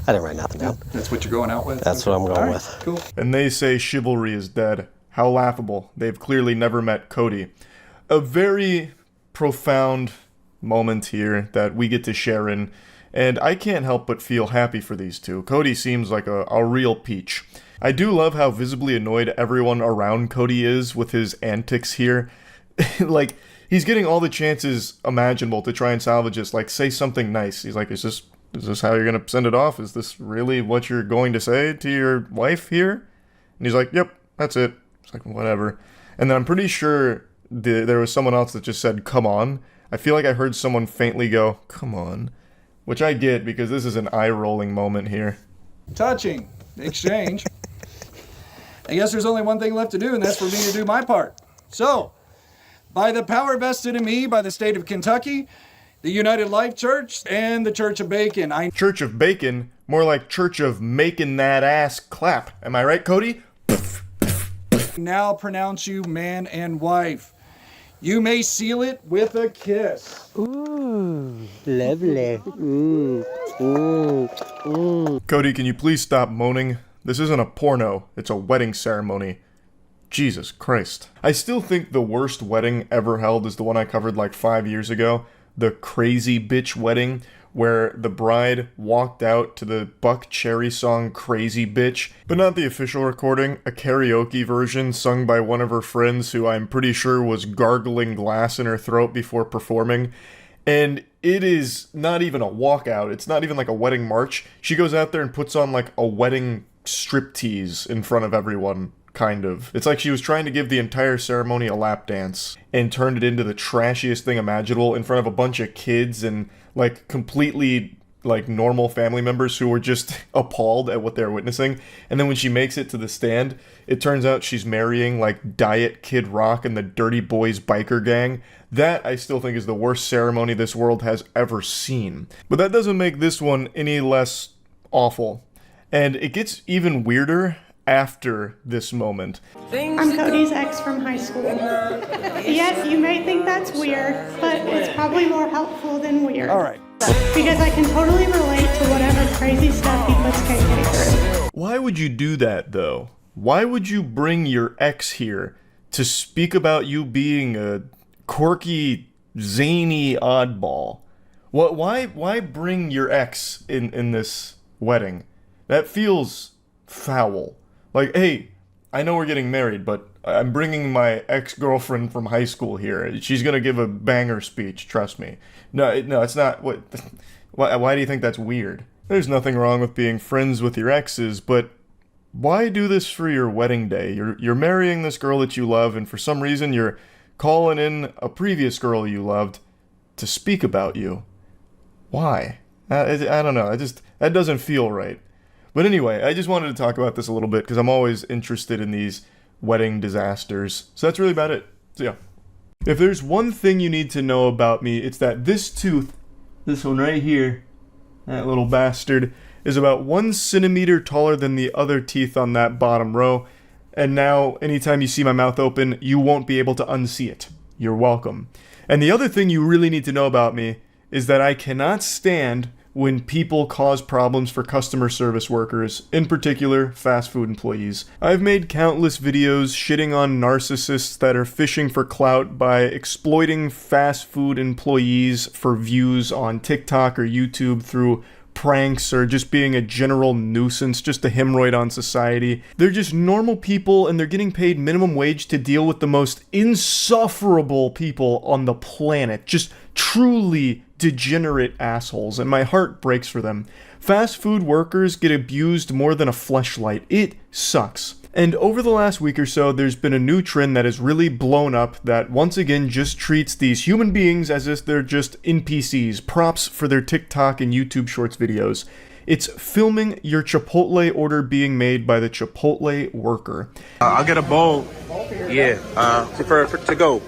I didn't write nothing down. That's what you're going out with? That's what I'm going with. Cool. And they say chivalry is dead. How laughable. They've clearly never met Cody. A very profound moment here that we get to share in, and I can't help but feel happy for these two. Cody seems like a real peach. I do love how visibly annoyed everyone around Cody is with his antics here. Like, he's getting all the chances imaginable to try and salvage this. Like, say something nice. He's like, is this how you're going to send it off? Is this really what you're going to say to your wife here? And he's like, yep, that's it. It's like, whatever. And then I'm pretty sure there was someone else that just said, come on. I feel like I heard someone faintly go, come on. Which I get, because this is an eye-rolling moment here. Touching. Exchange. I guess there's only one thing left to do, and that's for me to do my part. So, by the power vested in me by the state of Kentucky, the United Life Church, and the Church of Bacon. Church of Bacon? More like Church of Making That Ass Clap. Am I right, Cody? Now pronounce you man and wife. You may seal it with a kiss. Ooh, lovely. Cody, can you please stop moaning? This isn't a porno, it's a wedding ceremony. Jesus Christ. I still think the worst wedding ever held is the one I covered like 5 years ago. The crazy bitch wedding, where the bride walked out to the Buck Cherry song Crazy Bitch, but not the official recording, a karaoke version sung by one of her friends who I'm pretty sure was gargling glass in her throat before performing. And it is not even a walkout, it's not even like a wedding march. She goes out there and puts on like a wedding striptease in front of everyone. Kind of. It's like she was trying to give the entire ceremony a lap dance and turned it into the trashiest thing imaginable in front of a bunch of kids and like completely like normal family members who were just appalled at what they were witnessing. And then when she makes it to the stand, it turns out she's marrying like Diet Kid Rock and the Dirty Boys biker gang. That I still think is the worst ceremony this world has ever seen. But that doesn't make this one any less awful. And it gets even weirder after this moment. I'm Cody's ex from high school. Yes, you may think that's weird, but it's probably more helpful than weird. All right. Because I can totally relate to whatever crazy stuff he puts KK through. Why would you do that, though? Why would you bring your ex here to speak about you being a quirky, zany oddball? Why bring your ex in this wedding? That feels foul. Like, hey, I know we're getting married, but I'm bringing my ex-girlfriend from high school here. She's gonna give a banger speech, trust me. No, it's not. Why do you think that's weird? There's nothing wrong with being friends with your exes, but why do this for your wedding day? You're marrying this girl that you love, and for some reason you're calling in a previous girl you loved to speak about you. Why? I don't know. That doesn't feel right. But anyway, I just wanted to talk about this a little bit because I'm always interested in these wedding disasters. So that's really about it. So yeah. If there's one thing you need to know about me, it's that this tooth, this one right here, that little bastard, is about 1 centimeter taller than the other teeth on that bottom row. And now, anytime you see my mouth open, you won't be able to unsee it. you're welcome. And the other thing you really need to know about me is that I cannot stand when people cause problems for customer service workers, in particular, fast food employees. I've made countless videos shitting on narcissists that are fishing for clout by exploiting fast food employees for views on TikTok or YouTube through pranks or just being a general nuisance, just a hemorrhoid on society. They're just normal people and they're getting paid minimum wage to deal with the most insufferable people on the planet. Just truly degenerate assholes, and my heart breaks for them. Fast food workers get abused more than a fleshlight. It sucks. And over the last week or so, there's been a new trend that has really blown up that once again just treats these human beings as if they're just NPCs, props for their TikTok and YouTube Shorts videos. It's filming your Chipotle order being made by the Chipotle worker. I'll get a bowl. Yeah, for to go.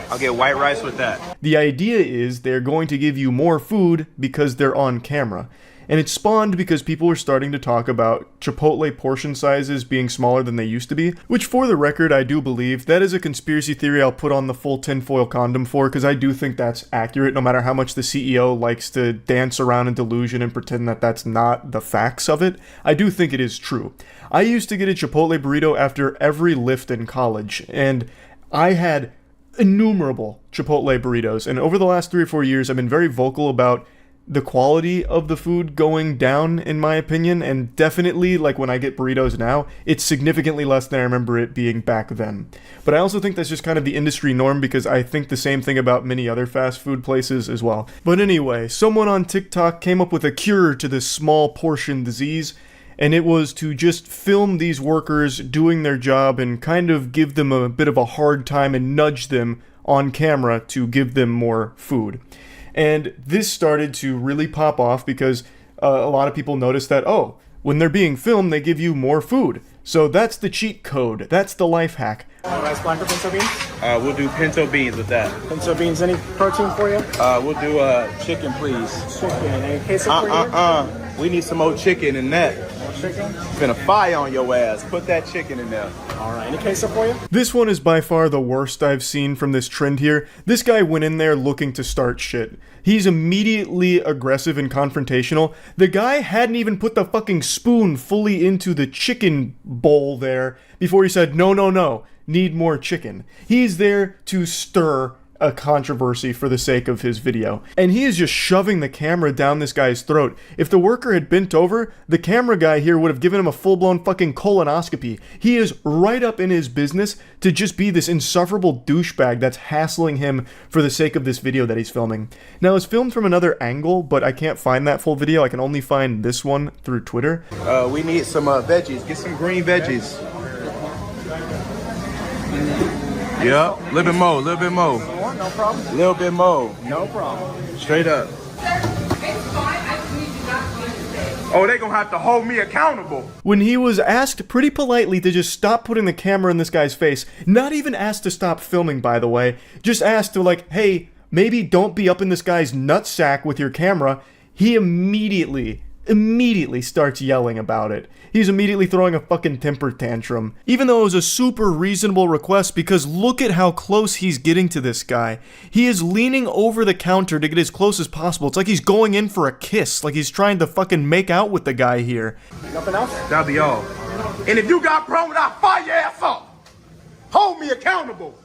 I'll get white rice with that. The idea is they're going to give you more food because they're on camera. And it spawned because people were starting to talk about Chipotle portion sizes being smaller than they used to be, which for the record I do believe. That is a conspiracy theory I'll put on the full tinfoil condom for, because I do think that's accurate, no matter how much the CEO likes to dance around in delusion and pretend that that's not the facts of it. I do think it is true. I used to get a Chipotle burrito after every lift in college, and I had innumerable Chipotle burritos, and over the last 3 or 4 years I've been very vocal about the quality of the food going down, in my opinion, and definitely, like, when I get burritos now, it's significantly less than I remember it being back then. But I also think that's just kind of the industry norm, because I think the same thing about many other fast food places as well. But anyway, someone on TikTok came up with a cure to this small portion disease, and it was to just film these workers doing their job and kind of give them a bit of a hard time and nudge them on camera to give them more food. And this started to really pop off because a lot of people noticed that, oh, when they're being filmed, they give you more food. So that's the cheat code. That's the life hack. Rice blind for pinto beans? We'll do pinto beans with that. Pinto beans, any protein for you? We'll do chicken, please. Chicken, any queso for you? We need some more chicken in that. More chicken? Finna fire on your ass. Put that chicken in there. All right, any queso for you? This one is by far the worst I've seen from this trend here. This guy went in there looking to start shit. He's immediately aggressive and confrontational. The guy hadn't even put the fucking spoon fully into the chicken bowl there before he said, no, no, no, need more chicken. He's there to stir a controversy for the sake of his video. And he is just shoving the camera down this guy's throat. If the worker had bent over, the camera guy here would have given him a full-blown fucking colonoscopy. He is right up in his business to just be this insufferable douchebag that's hassling him for the sake of this video that he's filming. Now, it's filmed from another angle, but I can't find that full video. I can only find this one through Twitter. We need some veggies. Get some green veggies. Yep, little bit more, little bit more. No problem. Little bit more. No problem. Straight up. Oh, they gonna have to hold me accountable. When he was asked pretty politely to just stop putting the camera in this guy's face, not even asked to stop filming, by the way, just asked to, like, hey, maybe don't be up in this guy's nutsack with your camera, he immediately starts yelling about it. He's immediately throwing a fucking temper tantrum. Even though it was a super reasonable request, because look at how close he's getting to this guy. He is leaning over the counter to get as close as possible. It's like he's going in for a kiss, like he's trying to fucking make out with the guy here. Nothing else? That'll be all. And if you got problems, I'll fire your ass up. Hold me accountable.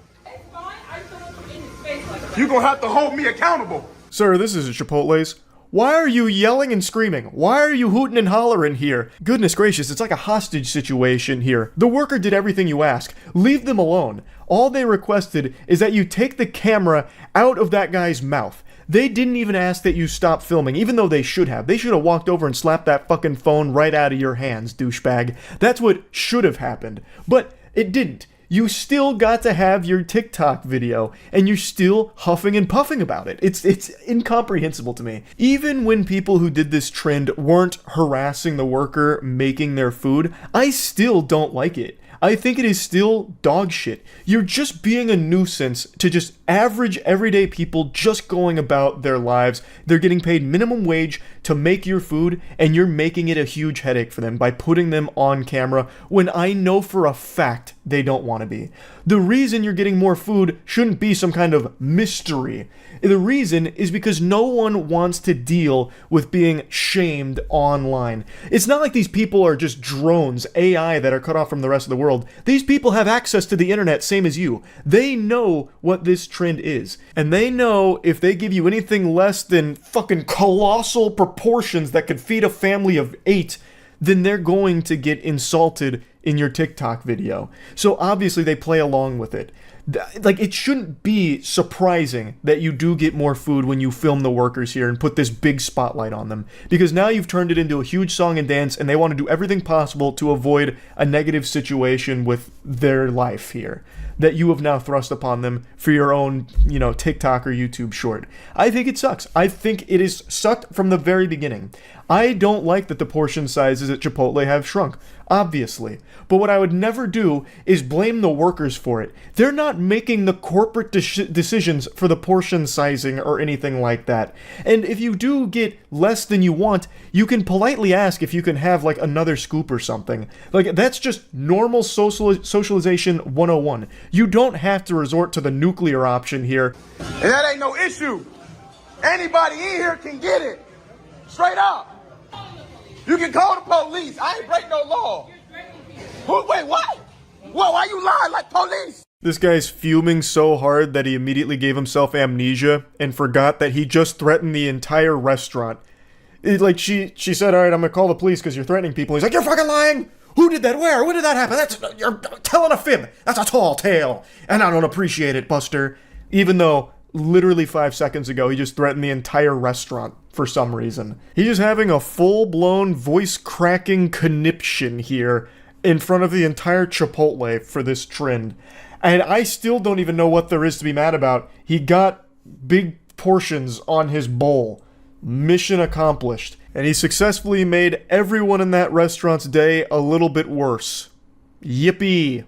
You're gonna have to hold me accountable. Sir, this is a Chipotle's. Why are you yelling and screaming? Why are you hooting and hollering here? Goodness gracious, it's like a hostage situation here. The worker did everything you ask. Leave them alone. All they requested is that you take the camera out of that guy's mouth. They didn't even ask that you stop filming, even though they should have. They should have walked over and slapped that fucking phone right out of your hands, douchebag. That's what should have happened. But it didn't. You still got to have your TikTok video, and you're still huffing and puffing about it. It's incomprehensible to me. Even when people who did this trend weren't harassing the worker making their food, I still don't like it. I think it is still dog shit. You're just being a nuisance to just average everyday people just going about their lives. They're getting paid minimum wage to make your food, and you're making it a huge headache for them by putting them on camera when I know for a fact they don't want to be. The reason you're getting more food shouldn't be some kind of mystery. The reason is because no one wants to deal with being shamed online. It's not like these people are just drones, AI, that are cut off from the rest of the world. These people have access to the internet, same as you. They know what this trend is. And they know if they give you anything less than fucking colossal proportions that could feed a family of 8, then they're going to get insulted in your TikTok video. So obviously they play along with it. Like, it shouldn't be surprising that you do get more food when you film the workers here and put this big spotlight on them, because now you've turned it into a huge song and dance, and they want to do everything possible to avoid a negative situation with their life here that you have now thrust upon them for your own, TikTok or YouTube short. I think it sucks. I think it is sucked from the very beginning. I don't like that the portion sizes at Chipotle have shrunk, obviously. But what I would never do is blame the workers for it. They're not making the corporate decisions for the portion sizing or anything like that. And if you do get less than you want, you can politely ask if you can have like another scoop or something. Like, that's just normal socialization 101. You don't have to resort to the nuclear option here. And that ain't no issue. Anybody in here can get it. Straight up. You can call the police. I ain't break no law. Wait, what? Whoa, why you lying like police? This guy's fuming so hard that he immediately gave himself amnesia and forgot that he just threatened the entire restaurant. She said, all right, I'm gonna call the police because you're threatening people. He's like, you're fucking lying! Who did that? Where? When did that happen? You're telling a fib. That's a tall tale. And I don't appreciate it, Buster. Even though literally 5 seconds ago, he just threatened the entire restaurant for some reason. He's just having a full-blown voice-cracking conniption here in front of the entire Chipotle for this trend. And I still don't even know what there is to be mad about. He got big portions on his bowl. Mission accomplished. And he successfully made everyone in that restaurant's day a little bit worse. Yippee.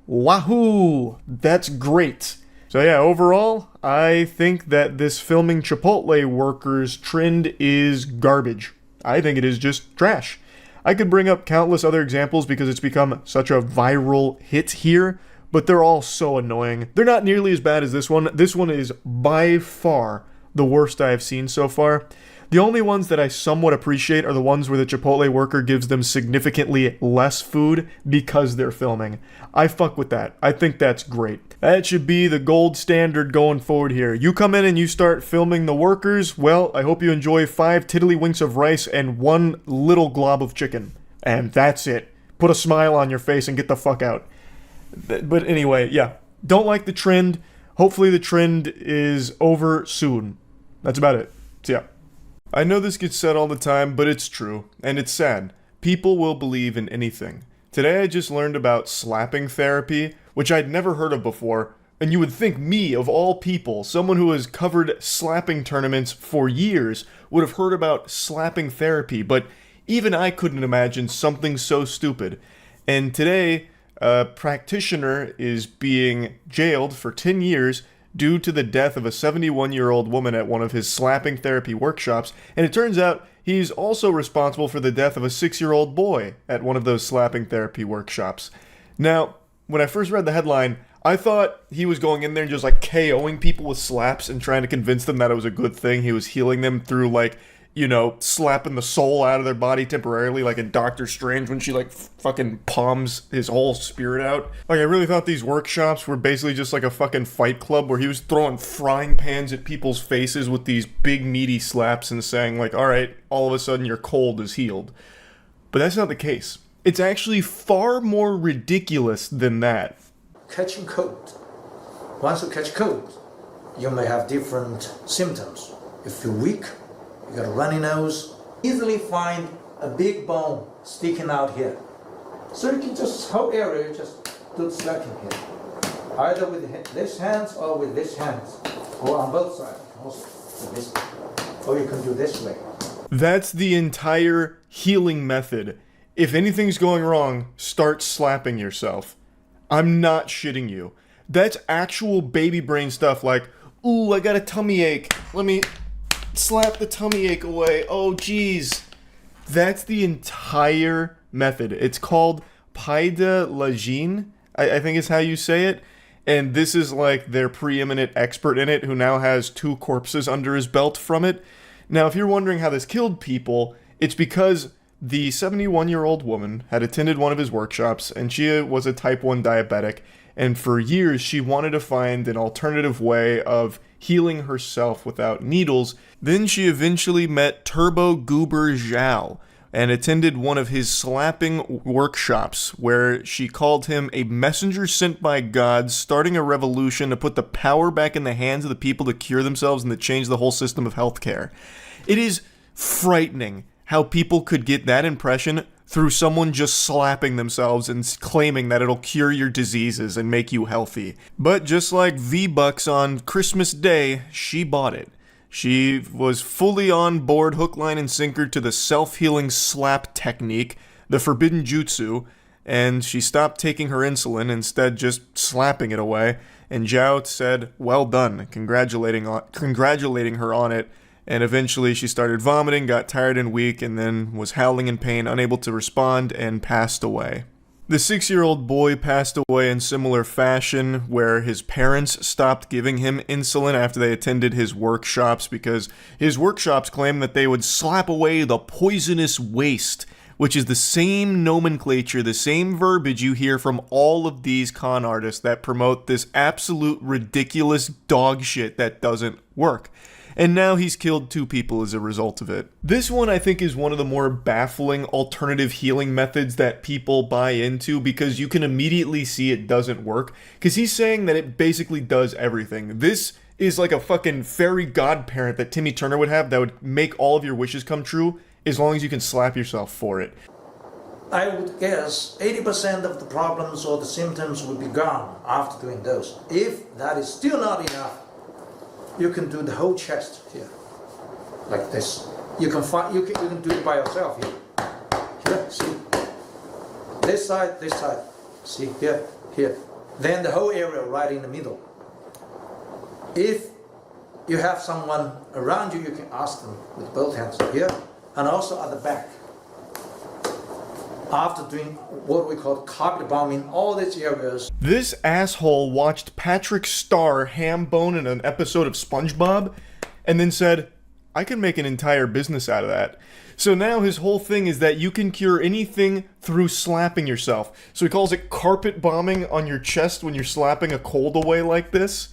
Wahoo! That's great. So yeah, overall, I think that this filming Chipotle workers trend is garbage. I think it is just trash. I could bring up countless other examples because it's become such a viral hit here, but they're all so annoying. They're not nearly as bad as this one. This one is by far the worst I have seen so far. The only ones that I somewhat appreciate are the ones where the Chipotle worker gives them significantly less food because they're filming. I fuck with that. I think that's great. That should be the gold standard going forward here. You come in and you start filming the workers, well, I hope you enjoy 5 tiddlywinks of rice and 1 little glob of chicken. And that's it. Put a smile on your face and get the fuck out. But anyway, yeah. Don't like the trend. Hopefully the trend is over soon. That's about it. So yeah. I know this gets said all the time, but it's true, and it's sad. People will believe in anything. Today I just learned about slapping therapy, which I'd never heard of before, and you would think me, of all people, someone who has covered slapping tournaments for years, would have heard about slapping therapy, but even I couldn't imagine something so stupid. And today, a practitioner is being jailed for 10 years due to the death of a 71-year-old woman at one of his slapping therapy workshops, and it turns out he's also responsible for the death of a 6-year-old boy at one of those slapping therapy workshops. Now, when I first read the headline, I thought he was going in there and just like KOing people with slaps and trying to convince them that it was a good thing. He was healing them through like, slapping the soul out of their body temporarily, like in Doctor Strange when she like fucking palms his whole spirit out. Like, I really thought these workshops were basically just like a fucking fight club where he was throwing frying pans at people's faces with these big meaty slaps and saying like, all right, all of a sudden your cold is healed. But that's not the case. It's actually far more ridiculous than that. Catching cold. Once you catch cold, you may have different symptoms. You feel weak. You got a runny nose. Easily find a big bone sticking out here. So you can just, whole area, just do slapping here. Either with this hands or with this hands. Or on both sides. Also with this. Or you can do this way. That's the entire healing method. If anything's going wrong, start slapping yourself. I'm not shitting you. That's actual baby brain stuff like, ooh, I got a tummy ache. Let me slap the tummy ache away. Oh, geez. That's the entire method. It's called Penguinz0, I think is how you say it. And this is like their preeminent expert in it, who now has 2 corpses under his belt from it. Now, if you're wondering how this killed people, it's because the 71-year-old woman had attended one of his workshops, and she was a type 1 diabetic, and for years she wanted to find an alternative way of healing herself without needles. Then she eventually met Turbo Goober Zhao, and attended one of his slapping workshops, where she called him a messenger sent by God, starting a revolution to put the power back in the hands of the people to cure themselves and to change the whole system of healthcare. It is frightening how people could get that impression through someone just slapping themselves and claiming that it'll cure your diseases and make you healthy. But just like V-Bucks on Christmas Day, she bought it. She was fully on board, hook, line, and sinker to the self-healing slap technique, the forbidden jutsu, and she stopped taking her insulin, instead just slapping it away, and Zhao said, well done, congratulating her on it, and eventually she started vomiting, got tired and weak, and then was howling in pain, unable to respond, and passed away. The 6-year-old boy passed away in similar fashion, where his parents stopped giving him insulin after they attended his workshops, because his workshops claimed that they would slap away the poisonous waste, which is the same nomenclature, the same verbiage you hear from all of these con artists that promote this absolute ridiculous dog shit that doesn't work. And now he's killed 2 people as a result of it. This one, I think, is one of the more baffling alternative healing methods that people buy into, because you can immediately see it doesn't work, because he's saying that it basically does everything. This is like a fucking fairy godparent that Timmy Turner would have that would make all of your wishes come true, as long as you can slap yourself for it. I would guess 80% of the problems or the symptoms would be gone after doing those. If that is still not enough, you can do the whole chest here, like this. You can do it by yourself here. Here, see? This side, see? Here. Then the whole area right in the middle. If you have someone around you, you can ask them with both hands here, and also at the back. After doing what we call carpet bombing, all these areas. This asshole watched Patrick Star ham bone in an episode of SpongeBob, and then said, I can make an entire business out of that. So now his whole thing is that you can cure anything through slapping yourself. So he calls it carpet bombing on your chest when you're slapping a cold away like this.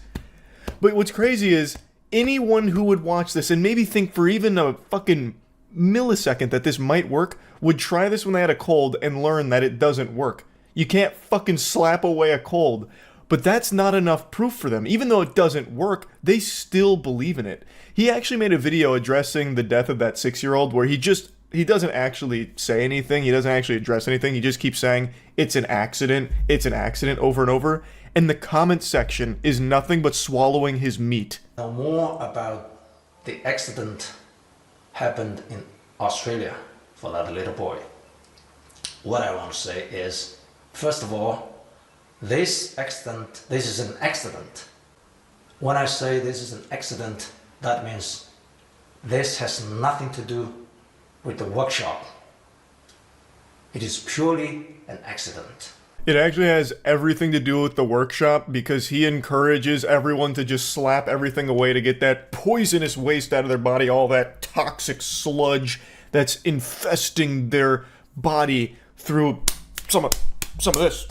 But what's crazy is, anyone who would watch this and maybe think for even a fucking millisecond that this might work would try this when they had a cold and learn that it doesn't work. You can't fucking slap away a cold. But that's not enough proof for them. Even though it doesn't work, they still believe in it. He actually made a video addressing the death of that 6-year-old where he doesn't actually say anything, he doesn't actually address anything, he just keeps saying, it's an accident over and over. And the comment section is nothing but swallowing his meat. Now more about the accident happened in Australia for that little boy. What I want to say is, first of all, this is an accident. When I say this is an accident, that means this has nothing to do with the workshop. It is purely an accident. It actually has everything to do with the workshop, because he encourages everyone to just slap everything away to get that poisonous waste out of their body, all that toxic sludge that's infesting their body through some of this,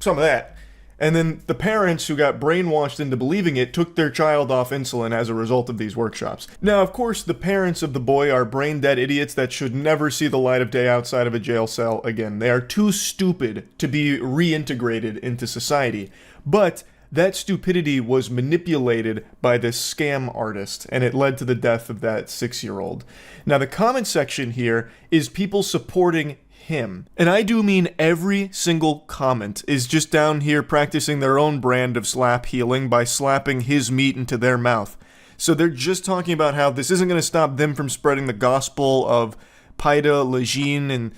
some of that. And then the parents who got brainwashed into believing it took their child off insulin as a result of these workshops. Now, of course, the parents of the boy are brain-dead idiots that should never see the light of day outside of a jail cell again. They are too stupid to be reintegrated into society. But that stupidity was manipulated by this scam artist, and it led to the death of that 6-year-old. Now, the comment section here is people supporting him. And I do mean every single comment is just down here practicing their own brand of slap healing by slapping his meat into their mouth. So they're just talking about how this isn't going to stop them from spreading the gospel of Penguinz0 and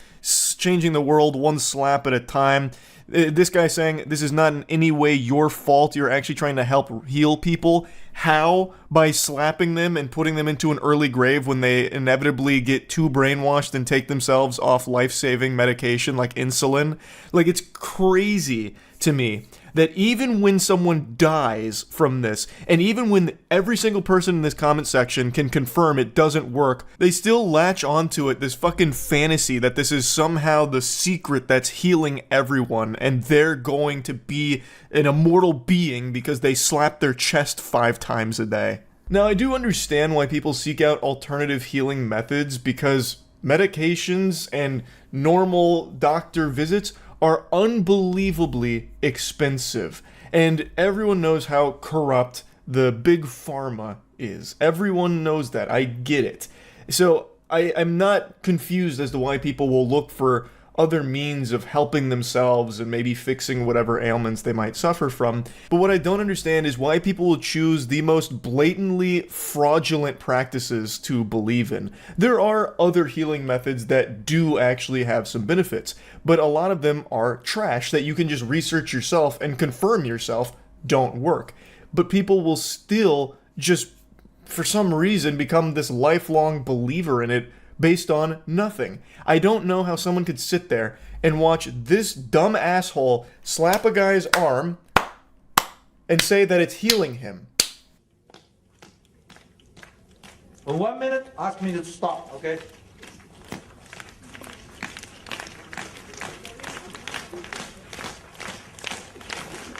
changing the world one slap at a time. This guy saying this is not in any way your fault. You're actually trying to help heal people. How? By slapping them and putting them into an early grave when they inevitably get too brainwashed and take themselves off life-saving medication like insulin. Like, it's crazy to me that even when someone dies from this, and even when every single person in this comment section can confirm it doesn't work, they still latch onto it, this fucking fantasy that this is somehow the secret that's healing everyone, and they're going to be an immortal being because they slap their chest 5 times a day. Now, I do understand why people seek out alternative healing methods, because medications and normal doctor visits are unbelievably expensive. And everyone knows how corrupt the big pharma is. Everyone knows that. I get it. So I'm not confused as to why people will look for other means of helping themselves and maybe fixing whatever ailments they might suffer from. But what I don't understand is why people will choose the most blatantly fraudulent practices to believe in. There are other healing methods that do actually have some benefits, but a lot of them are trash that you can just research yourself and confirm yourself don't work. But people will still just, for some reason, become this lifelong believer in it based on nothing. I don't know how someone could sit there and watch this dumb asshole slap a guy's arm and say that it's healing him. For 1 minute, ask me to stop, okay?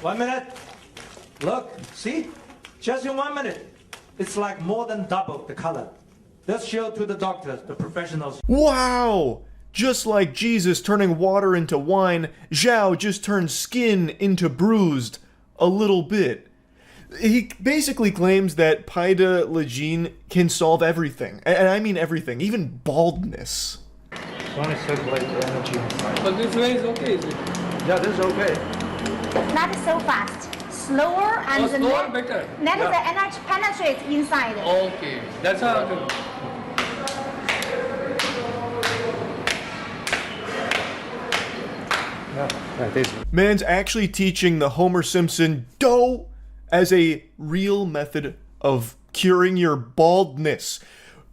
One minute. Look, see? Just in 1 minute. It's like more than double the color. Let's show to the doctors, the professionals. Wow! Just like Jesus turning water into wine, Zhao just turned skin into bruised a little bit. He basically claims that Paida Legine can solve everything. And I mean everything, even baldness. Trying to circulate the energy inside. But this way is okay, is it? Yeah, this is okay. Not so fast. Slower and the slower, better. Then the energy penetrates inside. Okay, that's how I do. Man's actually teaching the Homer Simpson dough as a real method of curing your baldness.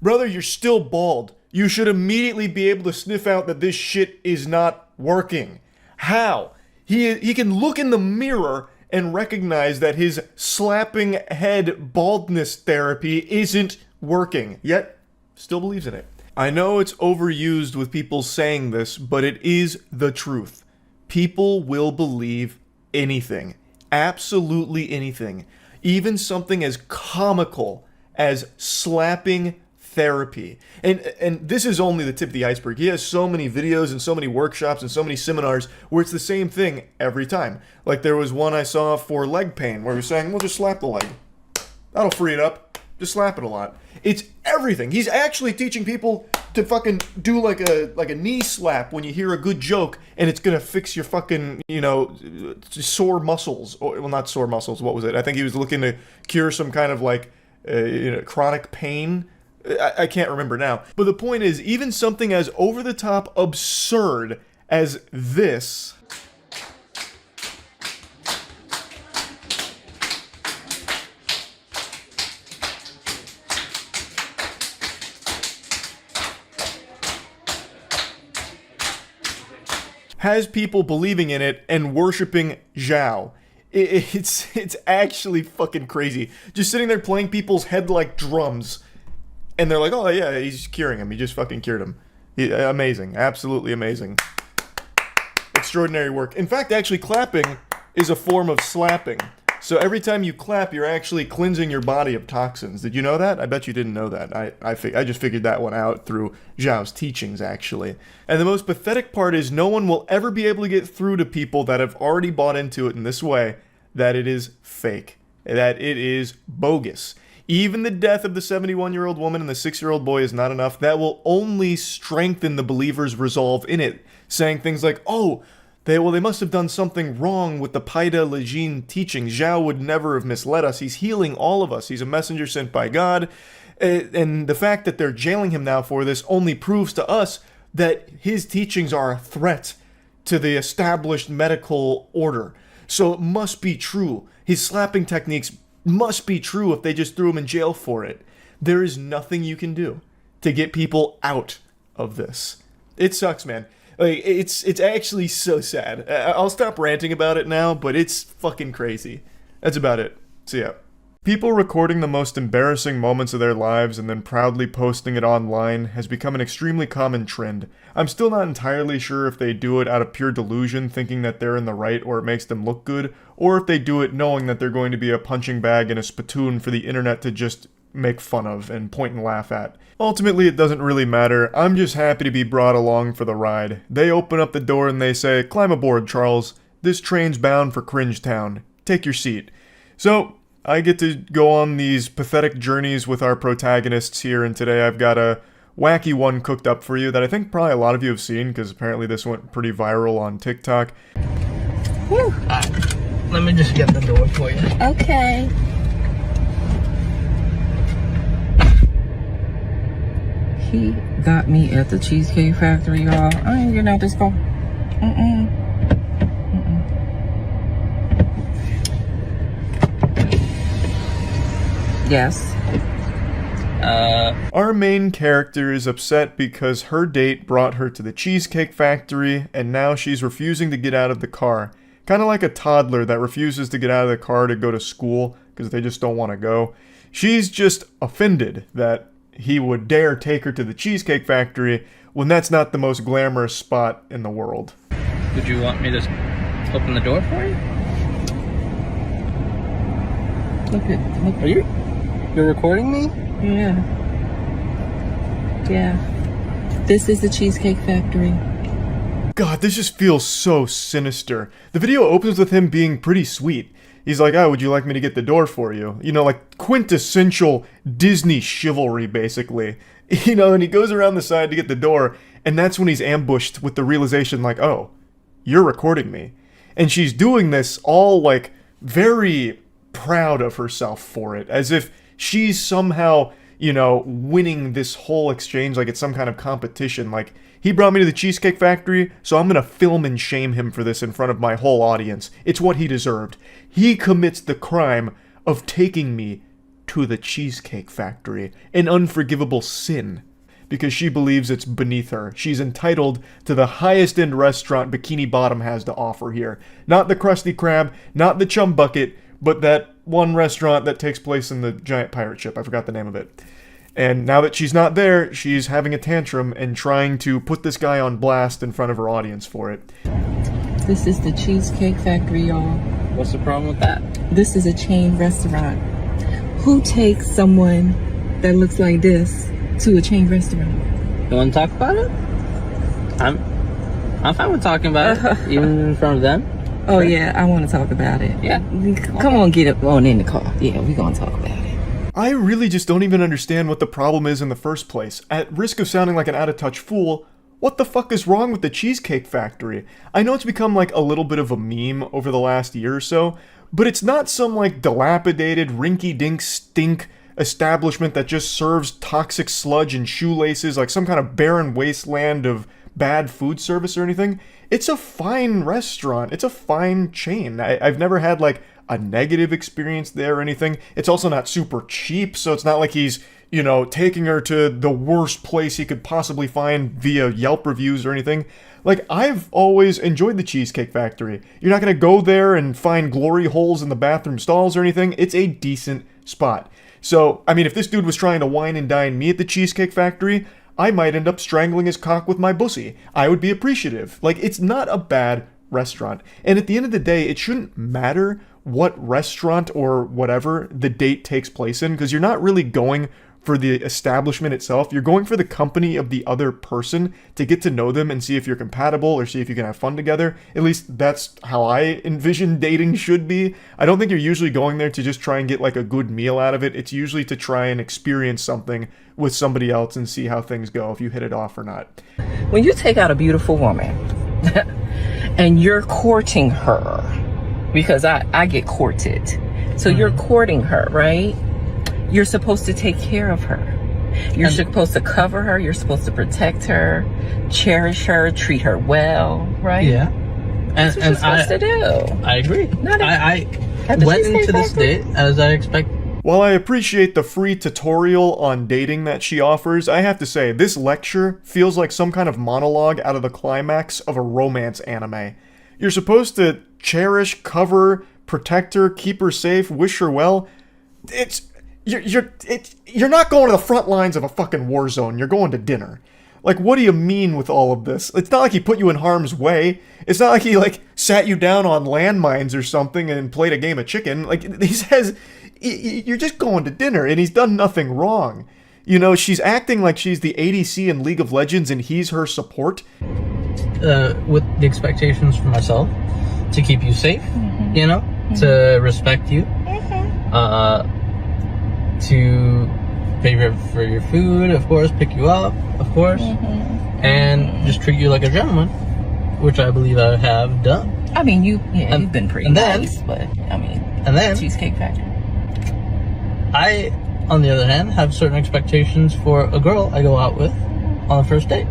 Brother, you're still bald. You should immediately be able to sniff out that this shit is not working. How? He can look in the mirror and recognize that his slapping head baldness therapy isn't working, yet still believes in it. I know it's overused with people saying this, but it is the truth. People will believe anything. Absolutely anything. Even something as comical as slapping therapy. And this is only the tip of the iceberg. He has so many videos and so many workshops and so many seminars where it's the same thing every time. Like there was one I saw for leg pain where he was saying, well, just slap the leg. That'll free it up. Just slap it a lot. It's everything. He's actually teaching people to fucking do like a knee slap when you hear a good joke, and it's gonna fix your fucking, sore muscles. Or, well, not sore muscles. What was it? I think he was looking to cure some kind of like, chronic pain. I can't remember now. But the point is, even something as over-the-top absurd as this has people believing in it and worshiping Zhao. It's actually fucking crazy. Just sitting there playing people's head like drums. And they're like, oh yeah, he's curing him. He just fucking cured him. Amazing. Absolutely amazing. Extraordinary work. In fact, actually clapping is a form of slapping. So every time you clap, you're actually cleansing your body of toxins. Did you know that? I bet you didn't know that. I just figured that one out through Zhao's teachings, actually. And the most pathetic part is no one will ever be able to get through to people that have already bought into it in this way that it is fake, that it is bogus. Even the death of the 71-year-old woman and the 6-year-old boy is not enough. That will only strengthen the believer's resolve in it, saying things like, oh, they must have done something wrong with the Paida Legine teaching. Zhao would never have misled us. He's healing all of us. He's a messenger sent by God. And the fact that they're jailing him now for this only proves to us that his teachings are a threat to the established medical order. So it must be true. His slapping techniques must be true if they just threw him in jail for it. There is nothing you can do to get people out of this. It sucks, man. Like, it's actually so sad. I'll stop ranting about it now, but it's fucking crazy. That's about it. See ya. People recording the most embarrassing moments of their lives and then proudly posting it online has become an extremely common trend. I'm still not entirely sure if they do it out of pure delusion, thinking that they're in the right or it makes them look good, or if they do it knowing that they're going to be a punching bag and a spittoon for the internet to just make fun of and point and laugh at. Ultimately, it doesn't really matter. I'm just happy to be brought along for the ride. They open up the door and they say, "Climb aboard, Charles. This train's bound for Cringe Town. Take your seat." So, I get to go on these pathetic journeys with our protagonists here, and today I've got a wacky one cooked up for you that I think probably a lot of you have seen, because apparently this went pretty viral on TikTok. Woo. Let me just get the door for you. Okay. He got me at the Cheesecake Factory, y'all. I ain't getting out this car. Yes. Our main character is upset because her date brought her to the Cheesecake Factory, and now she's refusing to get out of the car. Kind of like a toddler that refuses to get out of the car to go to school because they just don't want to go. She's just offended that he would dare take her to the Cheesecake Factory when that's not the most glamorous spot in the world. Would you want me to open the door for you? Look. Are you're recording me? Yeah. Yeah. This is the Cheesecake Factory. God, this just feels so sinister. The video opens with him being pretty sweet. He's like, "Oh, would you like me to get the door for you?" You know, like quintessential Disney chivalry, basically. You know, and he goes around the side to get the door, and that's when he's ambushed with the realization, like, "Oh, you're recording me." And she's doing this all, like, very proud of herself for it, as if she's somehow, you know, winning this whole exchange like it's some kind of competition. Like, he brought me to the Cheesecake Factory, so I'm gonna film and shame him for this in front of my whole audience. It's what he deserved. He commits the crime of taking me to the Cheesecake Factory, an unforgivable sin, because she believes it's beneath her. She's entitled to the highest end restaurant Bikini Bottom has to offer here. Not the Krusty Krab, not the Chum Bucket, but that one restaurant that takes place in the giant pirate ship. I forgot the name of it. And now that she's not there, she's having a tantrum and trying to put this guy on blast in front of her audience for it. This is the Cheesecake Factory, y'all. What's the problem with that? This is a chain restaurant. Who takes someone that looks like this to a chain restaurant? You want to talk about it? I'm fine with talking about it, even in front of them. Oh yeah, I want to talk about it. Yeah. Come on, get up on in the car. Yeah, we're going to talk about it. I really just don't even understand what the problem is in the first place. At risk of sounding like an out-of-touch fool, what the fuck is wrong with the Cheesecake Factory? I know it's become like a little bit of a meme over the last year or so, but it's not some like dilapidated, rinky-dink stink establishment that just serves toxic sludge and shoelaces like some kind of barren wasteland of bad food service or anything. It's a fine restaurant. It's a fine chain. I've never had like a negative experience there or anything. It's also not super cheap, so it's not like he's, you know, taking her to the worst place he could possibly find via Yelp reviews or anything. Like, I've always enjoyed the Cheesecake Factory. You're not gonna go there and find glory holes in the bathroom stalls or anything. It's a decent spot. So, I mean, if this dude was trying to wine and dine me at the Cheesecake Factory, I might end up strangling his cock with my bussy. I would be appreciative. Like, it's not a bad restaurant. And at the end of the day, it shouldn't matter what restaurant or whatever the date takes place in, because you're not really going for the establishment itself. You're going for the company of the other person to get to know them and see if you're compatible or see if you can have fun together. At least that's how I envision dating should be. I don't think you're usually going there to just try and get like a good meal out of it. It's usually to try and experience something with somebody else and see how things go, if you hit it off or not. When you take out a beautiful woman and you're courting her, because I get courted. So you're courting her, right? You're supposed to take care of her. You're supposed to cover her. You're supposed to protect her, cherish her, treat her well, right? Yeah. That's what you're supposed to do. I agree. I At the went Cheesecake into this Factory? date as I expected. While I appreciate the free tutorial on dating that she offers, I have to say, this lecture feels like some kind of monologue out of the climax of a romance anime. You're supposed to cherish, cover, protect her, keep her safe, wish her well. You're not going to the front lines of a fucking war zone, you're going to dinner. Like, what do you mean with all of this? It's not like he put you in harm's way. It's not like he, like, sat you down on landmines or something and played a game of chicken. Like, he says, you're just going to dinner, and he's done nothing wrong. You know, she's acting like she's the ADC in League of Legends and he's her support. With the expectations for myself, to keep you safe, you know, to respect you, to pay for your food, of course, pick you up, of course, and just treat you like a gentleman, which I believe I have done. I mean, you've been pretty nice, but I mean, and then Cheesecake Factory. I, on the other hand, have certain expectations for a girl I go out with on the first date.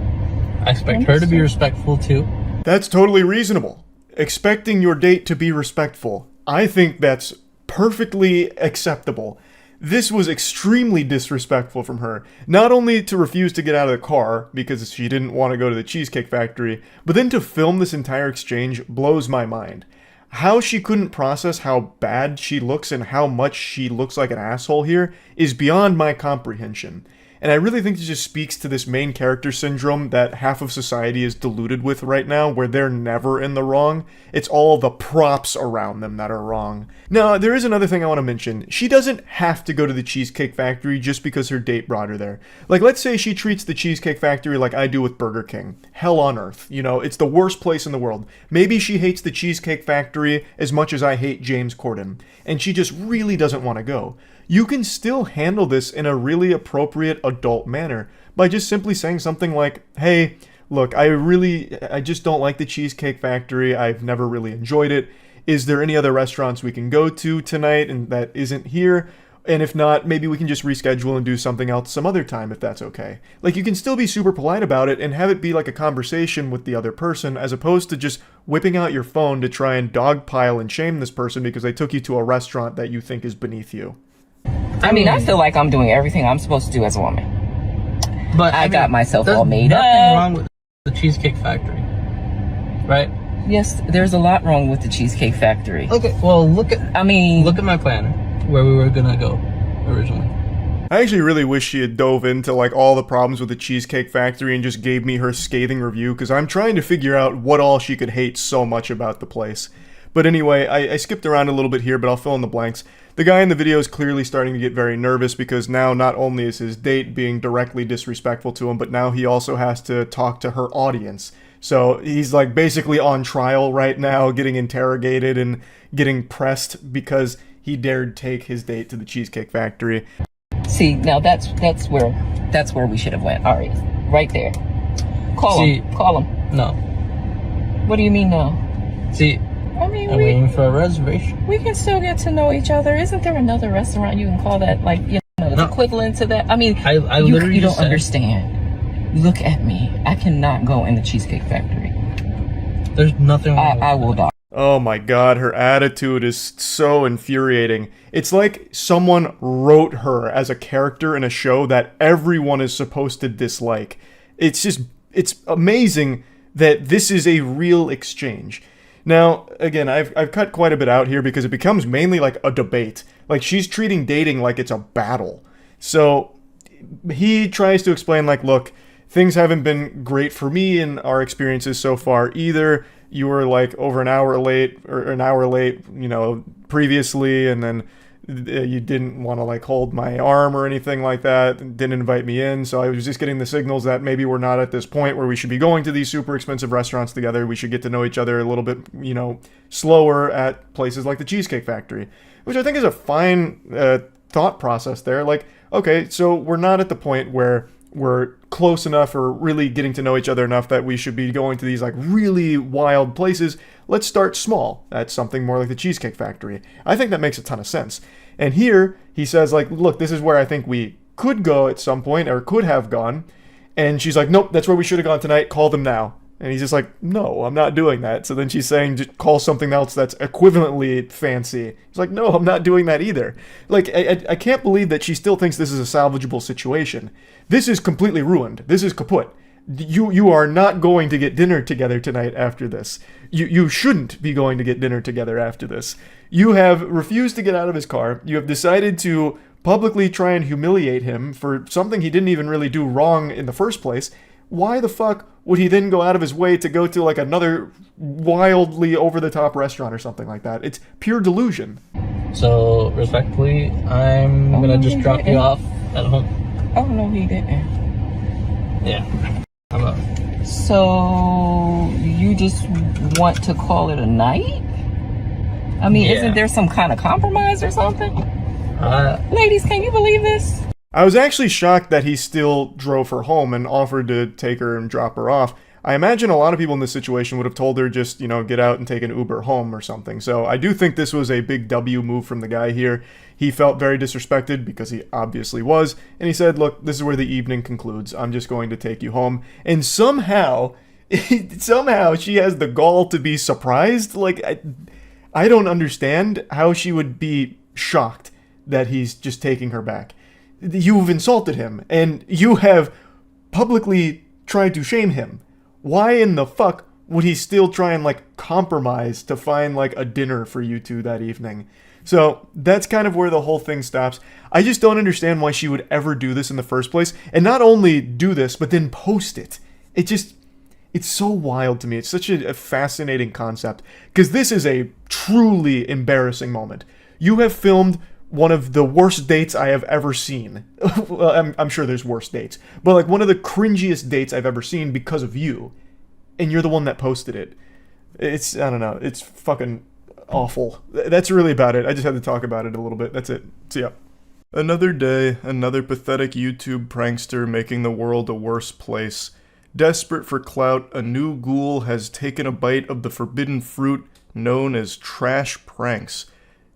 I expect her to be respectful too. That's totally reasonable. Expecting your date to be respectful. I think that's perfectly acceptable. This was extremely disrespectful from her. Not only to refuse to get out of the car because she didn't want to go to the Cheesecake Factory, but then to film this entire exchange blows my mind. How she couldn't process how bad she looks and how much she looks like an asshole here is beyond my comprehension. And I really think it just speaks to this main character syndrome that half of society is deluded with right now, where they're never in the wrong. It's all the props around them that are wrong. Now, there is another thing I want to mention. She doesn't have to go to the Cheesecake Factory just because her date brought her there. Like, let's say she treats the Cheesecake Factory like I do with Burger King. Hell on earth. You know, it's the worst place in the world. Maybe she hates the Cheesecake Factory as much as I hate James Corden, and she just really doesn't want to go. You can still handle this in a really appropriate adult manner by just simply saying something like, hey, look, I just don't like the Cheesecake Factory. I've never really enjoyed it. Is there any other restaurants we can go to tonight and that isn't here? And if not, maybe we can just reschedule and do something else some other time if that's okay. Like, you can still be super polite about it and have it be like a conversation with the other person as opposed to just whipping out your phone to try and dogpile and shame this person because they took you to a restaurant that you think is beneath you. I mean, I feel like I'm doing everything I'm supposed to do as a woman. But I got myself all made up. There's nothing wrong with the Cheesecake Factory, right? Yes, there's a lot wrong with the Cheesecake Factory. Okay, well, look at my planner, where we were gonna go originally. I actually really wish she had dove into like all the problems with the Cheesecake Factory and just gave me her scathing review, because I'm trying to figure out what all she could hate so much about the place. But anyway, I skipped around a little bit here, but I'll fill in the blanks. The guy in the video is clearly starting to get very nervous because now not only is his date being directly disrespectful to him, but now he also has to talk to her audience. So he's like basically on trial right now, getting interrogated and getting pressed because he dared take his date to the Cheesecake Factory. See, now that's where we should have went. All right there. Call him. No. What do you mean no? See, I mean, I'm waiting for a reservation. We can still get to know each other. Isn't there another restaurant you can call that, like, you know, the equivalent to that? I mean, I literally you don't said, understand. Look at me. I cannot go in the Cheesecake Factory. There's nothing wrong with I will die. Oh my god, her attitude is so infuriating. It's like someone wrote her as a character in a show that everyone is supposed to dislike. It's amazing that this is a real exchange. Now, again, I've cut quite a bit out here because it becomes mainly like a debate. Like, she's treating dating like it's a battle. So, he tries to explain, like, look, things haven't been great for me in our experiences so far either. You were, like, over an hour late, you know, previously, and then you didn't want to, like, hold my arm or anything like that, didn't invite me in, so I was just getting the signals that maybe we're not at this point where we should be going to these super expensive restaurants together. We should get to know each other a little bit, you know, slower at places like the Cheesecake Factory, which I think is a fine thought process there. Like, okay, so we're not at the point where we're close enough or really getting to know each other enough that we should be going to these like really wild places. Let's start small. That's something more like the Cheesecake Factory. I think that makes a ton of sense. And here he says, like, look, this is where I think we could go at some point, or could have gone. And she's like, nope, that's where we should have gone tonight. Call them now. And he's just like, no, I'm not doing that. So then she's saying, just call something else that's equivalently fancy. He's like, no, I'm not doing that either. Like, I can't believe that she still thinks this is a salvageable situation. This is completely ruined. This is kaput. You are not going to get dinner together tonight after this. You shouldn't be going to get dinner together after this. You have refused to get out of his car. You have decided to publicly try and humiliate him for something he didn't even really do wrong in the first place. Why the fuck would he then go out of his way to go to like another wildly over-the-top restaurant or something like that? It's pure delusion. So, respectfully, I'm gonna just drop you off at home. Oh, no, he didn't. Yeah, I'm up. So, you just want to call it a night? I mean, Yeah. Isn't there some kind of compromise or something? Ladies, can you believe this? I was actually shocked that he still drove her home and offered to take her and drop her off. I imagine a lot of people in this situation would have told her just, get out and take an Uber home or something. So I do think this was a big W move from the guy here. He felt very disrespected because he obviously was. And he said, look, this is where the evening concludes. I'm just going to take you home. And somehow she has the gall to be surprised. Like, I don't understand how she would be shocked that he's just taking her back. You've insulted him, and you have publicly tried to shame him. Why in the fuck would he still try and, compromise to find, a dinner for you two that evening? So, that's kind of where the whole thing stops. I just don't understand why she would ever do this in the first place, and not only do this, but then post it. It's so wild to me. It's such a fascinating concept, because this is a truly embarrassing moment. You have filmed one of the worst dates I have ever seen. Well, I'm sure there's worse dates, but one of the cringiest dates I've ever seen because of you, and you're the one that posted it. I don't know, it's fucking awful. That's really about it. I just had to talk about it a little bit. That's it. See ya. Another day, another pathetic YouTube prankster making the world a worse place. Desperate for clout, a new ghoul has taken a bite of the forbidden fruit known as trash pranks.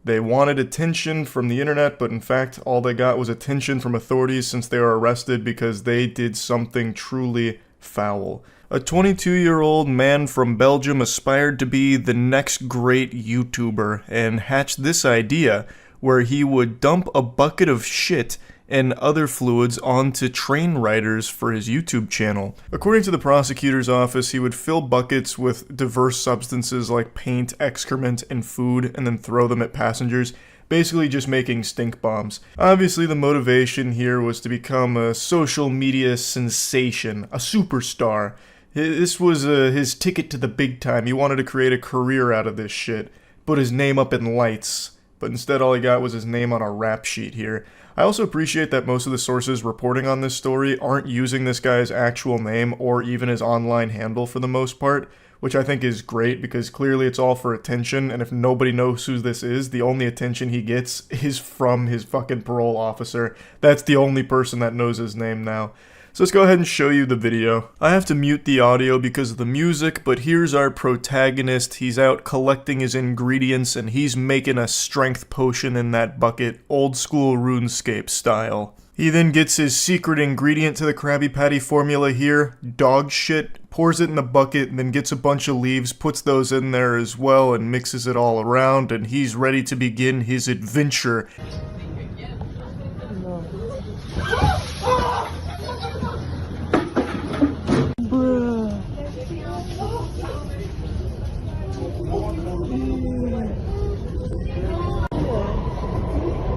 They wanted attention from the internet, but in fact, all they got was attention from authorities since they were arrested because they did something truly foul. A 22-year-old man from Belgium aspired to be the next great YouTuber and hatched this idea where he would dump a bucket of shit and other fluids onto train riders for his YouTube channel. According to the prosecutor's office, he would fill buckets with diverse substances like paint, excrement, and food, and then throw them at passengers, basically just making stink bombs. Obviously, the motivation here was to become a social media sensation, a superstar. This was his ticket to the big time. He wanted to create a career out of this shit, put his name up in lights, but instead all he got was his name on a rap sheet here. I also appreciate that most of the sources reporting on this story aren't using this guy's actual name or even his online handle for the most part, which I think is great because clearly it's all for attention, and if nobody knows who this is, the only attention he gets is from his fucking parole officer. That's the only person that knows his name now. So let's go ahead and show you the video. I have to mute the audio because of the music, but here's our protagonist. He's out collecting his ingredients and he's making a strength potion in that bucket, old school RuneScape style. He then gets his secret ingredient to the Krabby Patty formula here, dog shit, pours it in the bucket, and then gets a bunch of leaves, puts those in there as well, and mixes it all around, and he's ready to begin his adventure.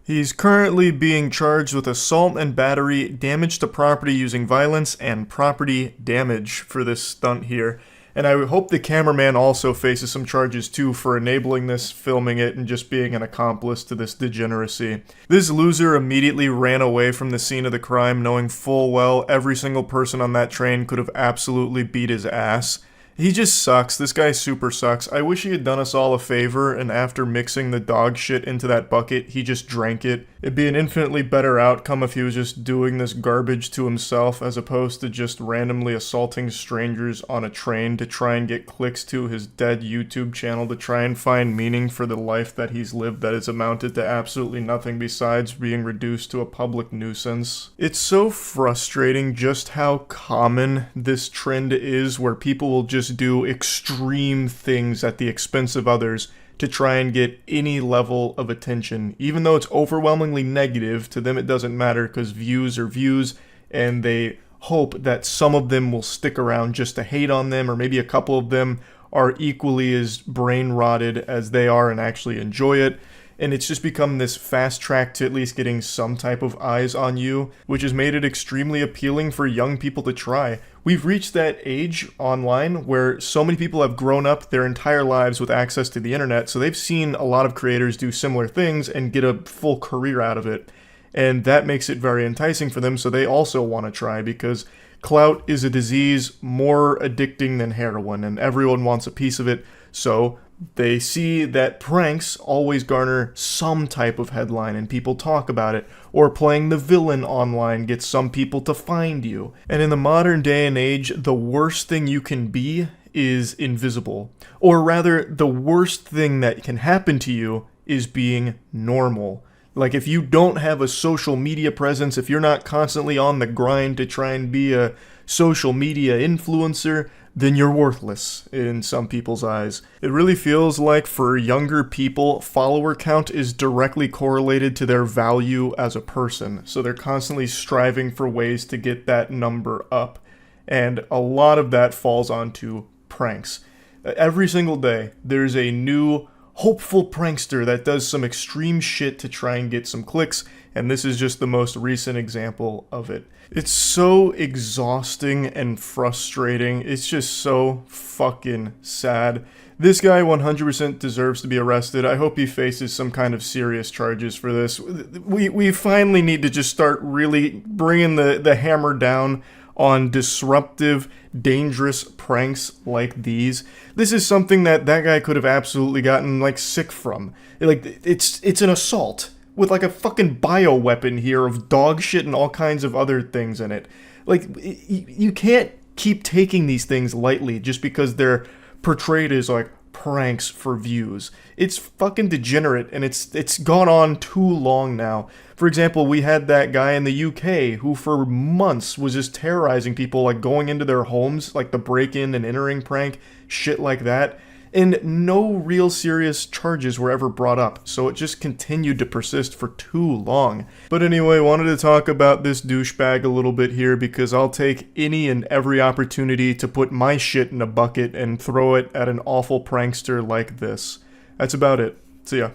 He's currently being charged with assault and battery, damage to property using violence, and property damage for this stunt here. And I hope the cameraman also faces some charges too for enabling this, filming it, and just being an accomplice to this degeneracy. This loser immediately ran away from the scene of the crime, knowing full well every single person on that train could have absolutely beat his ass. He just sucks. This guy super sucks. I wish he had done us all a favor, and after mixing the dog shit into that bucket, he just drank it. It'd be an infinitely better outcome if he was just doing this garbage to himself, as opposed to just randomly assaulting strangers on a train to try and get clicks to his dead YouTube channel to try and find meaning for the life that he's lived that has amounted to absolutely nothing besides being reduced to a public nuisance. It's so frustrating just how common this trend is, where people will just do extreme things at the expense of others to try and get any level of attention. Even though it's overwhelmingly negative, to them it doesn't matter because views are views, and they hope that some of them will stick around just to hate on them, or maybe a couple of them are equally as brain rotted as they are and actually enjoy it. And it's just become this fast track to at least getting some type of eyes on you, which has made it extremely appealing for young people to try. We've reached that age online where so many people have grown up their entire lives with access to the internet, so they've seen a lot of creators do similar things and get a full career out of it. And that makes it very enticing for them, so they also want to try, because clout is a disease more addicting than heroin, and everyone wants a piece of it, so they see that pranks always garner some type of headline and people talk about it, or playing the villain online gets some people to find you. And in the modern day and age, the worst thing you can be is invisible. Or rather, the worst thing that can happen to you is being normal. Like, if you don't have a social media presence, if you're not constantly on the grind to try and be a social media influencer, then you're worthless in some people's eyes. It really feels like for younger people, follower count is directly correlated to their value as a person. So they're constantly striving for ways to get that number up. And a lot of that falls onto pranks. Every single day, there's a new hopeful prankster that does some extreme shit to try and get some clicks, and this is just the most recent example of it. It's so exhausting and frustrating. It's just so fucking sad. This guy 100% deserves to be arrested. I hope he faces some kind of serious charges for this. We finally need to just start really bringing the hammer down on disruptive, dangerous pranks like these. This is something that guy could have absolutely gotten, like, sick from. Like, it's an assault with, like, a fucking bioweapon here of dog shit and all kinds of other things in it. Like, you can't keep taking these things lightly just because they're portrayed as, like, pranks for views. It's fucking degenerate, and it's gone on too long now. For example, we had that guy in the UK who for months was just terrorizing people, like going into their homes, like the break-in and entering prank, shit like that, and no real serious charges were ever brought up, so it just continued to persist for too long. But anyway, wanted to talk about this douchebag a little bit here because I'll take any and every opportunity to put my shit in a bucket and throw it at an awful prankster like this. That's about it. See ya.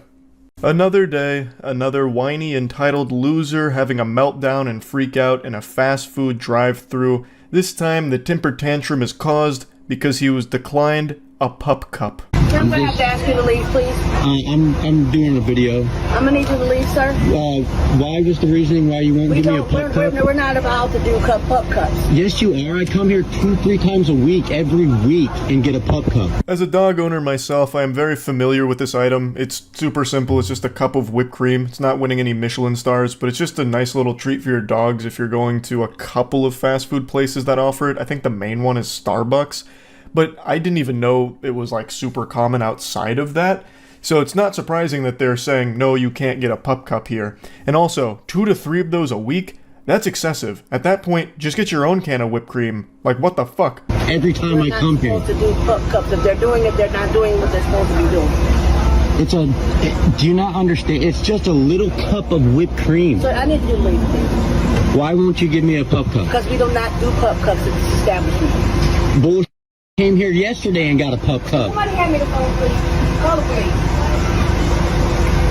Another day, another whiny, entitled loser having a meltdown and freak out in a fast food drive-thru. This time, the temper tantrum is caused because he was declined a pup cup. I'm gonna have to ask you to leave, please. I'm doing a video. I'm gonna need you to leave, sir. Why was the reasoning why you won't give me a pup cup? We're not allowed to do pup cups. Yes, you are. I come here 2-3 times a week, every week, and get a pup cup. As a dog owner myself, I am very familiar with this item. It's super simple. It's just a cup of whipped cream. It's not winning any Michelin stars, but it's just a nice little treat for your dogs if you're going to a couple of fast food places that offer it. I think the main one is Starbucks. But I didn't even know it was, like, super common outside of that. So it's not surprising that they're saying, no, you can't get a pup cup here. And also, 2 to 3 of those a week? That's excessive. At that point, just get your own can of whipped cream. Like, what the fuck? Every time I come here. They're not supposed to do pup cups. If they're doing it, they're not doing what they're supposed to be doing. Do you not understand? It's just a little cup of whipped cream. So I need you to leave, please. Why won't you give me a pup cup? Because we do not do pup cups at this establishment. Bullshit. Came here yesterday and got a pup cup. Somebody hand me the phone, please. Call the police.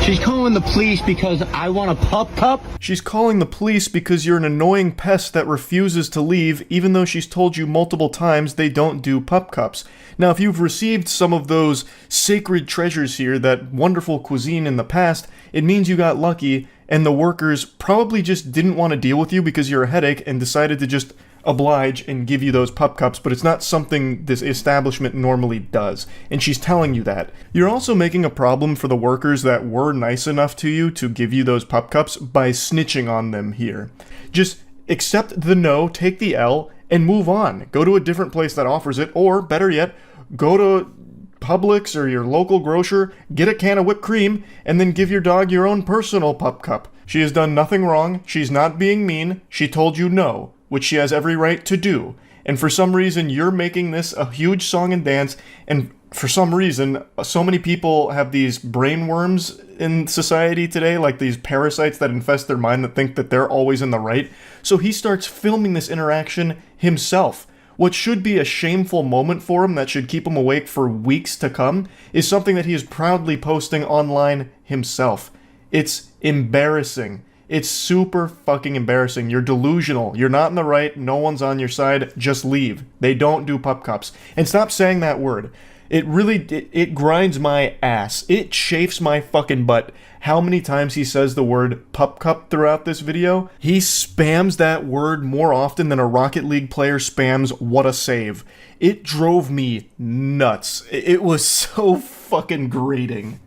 She's calling the police because I want a pup cup? She's calling the police because you're an annoying pest that refuses to leave, even though she's told you multiple times they don't do pup cups. Now, if you've received some of those sacred treasures here, that wonderful cuisine in the past, it means you got lucky, and the workers probably just didn't want to deal with you because you're a headache and decided to just oblige and give you those pup cups, but it's not something this establishment normally does. And she's telling you that. You're also making a problem for the workers that were nice enough to you to give you those pup cups by snitching on them here. Just accept the no, take the L, and move on. Go to a different place that offers it, or better yet, go to Publix or your local grocer, get a can of whipped cream, and then give your dog your own personal pup cup. She has done nothing wrong, she's not being mean, she told you no, which she has every right to do. And for some reason, you're making this a huge song and dance, and for some reason, so many people have these brain worms in society today, like these parasites that infest their mind that think that they're always in the right. So he starts filming this interaction himself. What should be a shameful moment for him that should keep him awake for weeks to come is something that he is proudly posting online himself. It's embarrassing. It's super fucking embarrassing. You're delusional. You're not in the right. No one's on your side. Just leave. They don't do pup cups. And stop saying that word. It grinds my ass. It chafes my fucking butt how many times he says the word pup cup throughout this video. He spams that word more often than a Rocket League player spams what a save. It drove me nuts. It was so fucking grating.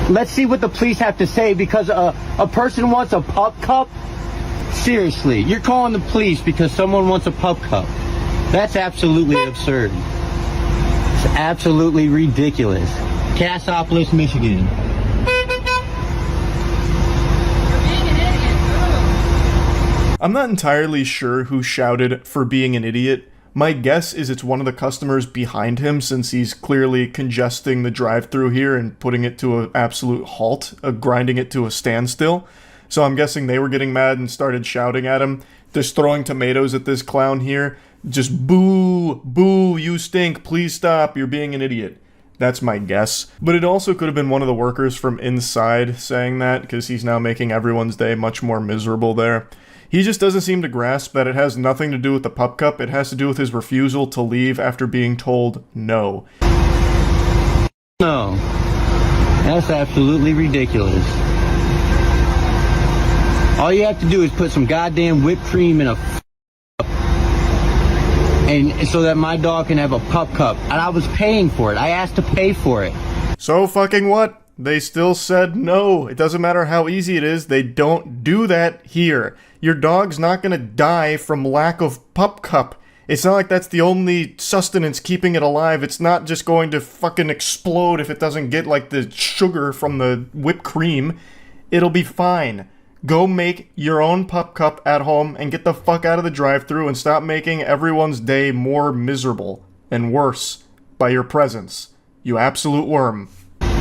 Let's see what the police have to say, because a person wants a pup cup? Seriously, you're calling the police because someone wants a pup cup. That's absolutely absurd. It's absolutely ridiculous. Cassopolis, Michigan. I'm not entirely sure who shouted for being an idiot. My guess is it's one of the customers behind him, since he's clearly congesting the drive-thru here and putting it to an absolute halt, grinding it to a standstill. So I'm guessing they were getting mad and started shouting at him, just throwing tomatoes at this clown here. Just boo, boo, you stink, please stop, you're being an idiot. That's my guess. But it also could have been one of the workers from inside saying that, because he's now making everyone's day much more miserable there. He just doesn't seem to grasp that it has nothing to do with the pup cup, it has to do with his refusal to leave after being told no. No. That's absolutely ridiculous. All you have to do is put some goddamn whipped cream in a cup, and so that my dog can have a pup cup. And I was paying for it. I asked to pay for it. So fucking what? They still said no. It doesn't matter how easy it is, they don't do that here. Your dog's not gonna die from lack of pup cup. It's not like that's the only sustenance keeping it alive. It's not just going to fucking explode if it doesn't get like the sugar from the whipped cream. It'll be fine. Go make your own pup cup at home and get the fuck out of the drive-thru and stop making everyone's day more miserable and worse by your presence. You absolute worm.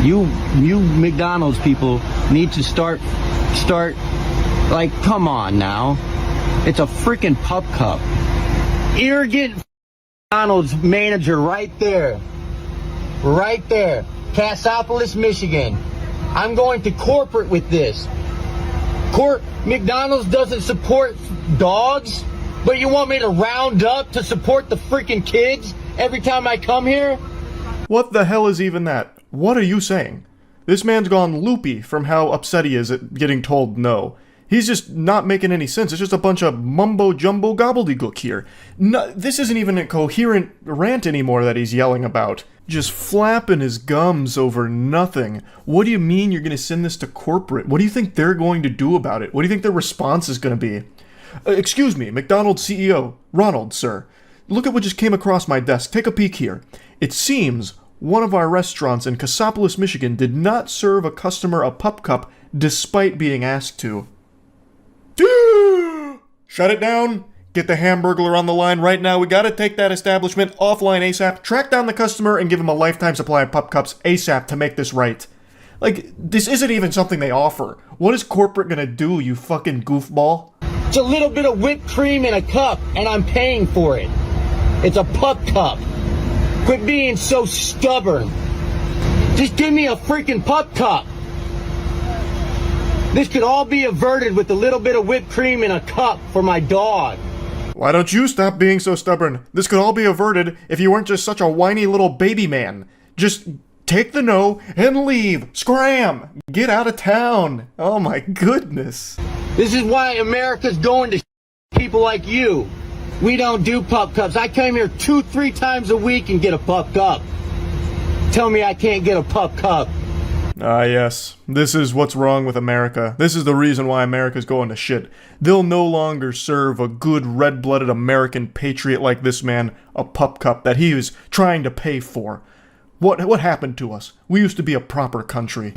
You McDonald's people need to start, like, come on now. It's a freaking pup cup. Arrogant McDonald's manager right there. Right there. Cassopolis, Michigan. I'm going to corporate with this. McDonald's doesn't support dogs, but you want me to round up to support the freaking kids every time I come here? What the hell is even that? What are you saying? This man's gone loopy from how upset he is at getting told no. He's just not making any sense. It's just a bunch of mumbo-jumbo gobbledygook here. No, this isn't even a coherent rant anymore that he's yelling about. Just flapping his gums over nothing. What do you mean you're going to send this to corporate? What do you think they're going to do about it? What do you think their response is going to be? Excuse me, McDonald's CEO, Ronald, sir. Look at what just came across my desk. Take a peek here. It seems one of our restaurants in Cassopolis, Michigan did not serve a customer a pup cup despite being asked to. Shut it down. Get the Hamburglar on the line right now. We gotta take that establishment offline ASAP, track down the customer, and give him a lifetime supply of pup cups ASAP to make this right. Like, this isn't even something they offer. What is corporate gonna do, you fucking goofball? It's a little bit of whipped cream in a cup, and I'm paying for it. It's a pup cup. Quit being so stubborn. Just give me a freaking pup cup. This could all be averted with a little bit of whipped cream in a cup for my dog. Why don't you stop being so stubborn? This could all be averted if you weren't just such a whiny little baby man. Just take the no and leave. Scram! Get out of town. Oh my goodness. This is why America's going to people like you. We don't do pup cups. I come here 2-3 times a week and get a pup cup. Tell me I can't get a pup cup. Ah, yes. This is what's wrong with America. This is the reason why America's going to shit. They'll no longer serve a good red-blooded American patriot like this man a pup cup that he was trying to pay for. What happened to us? We used to be a proper country.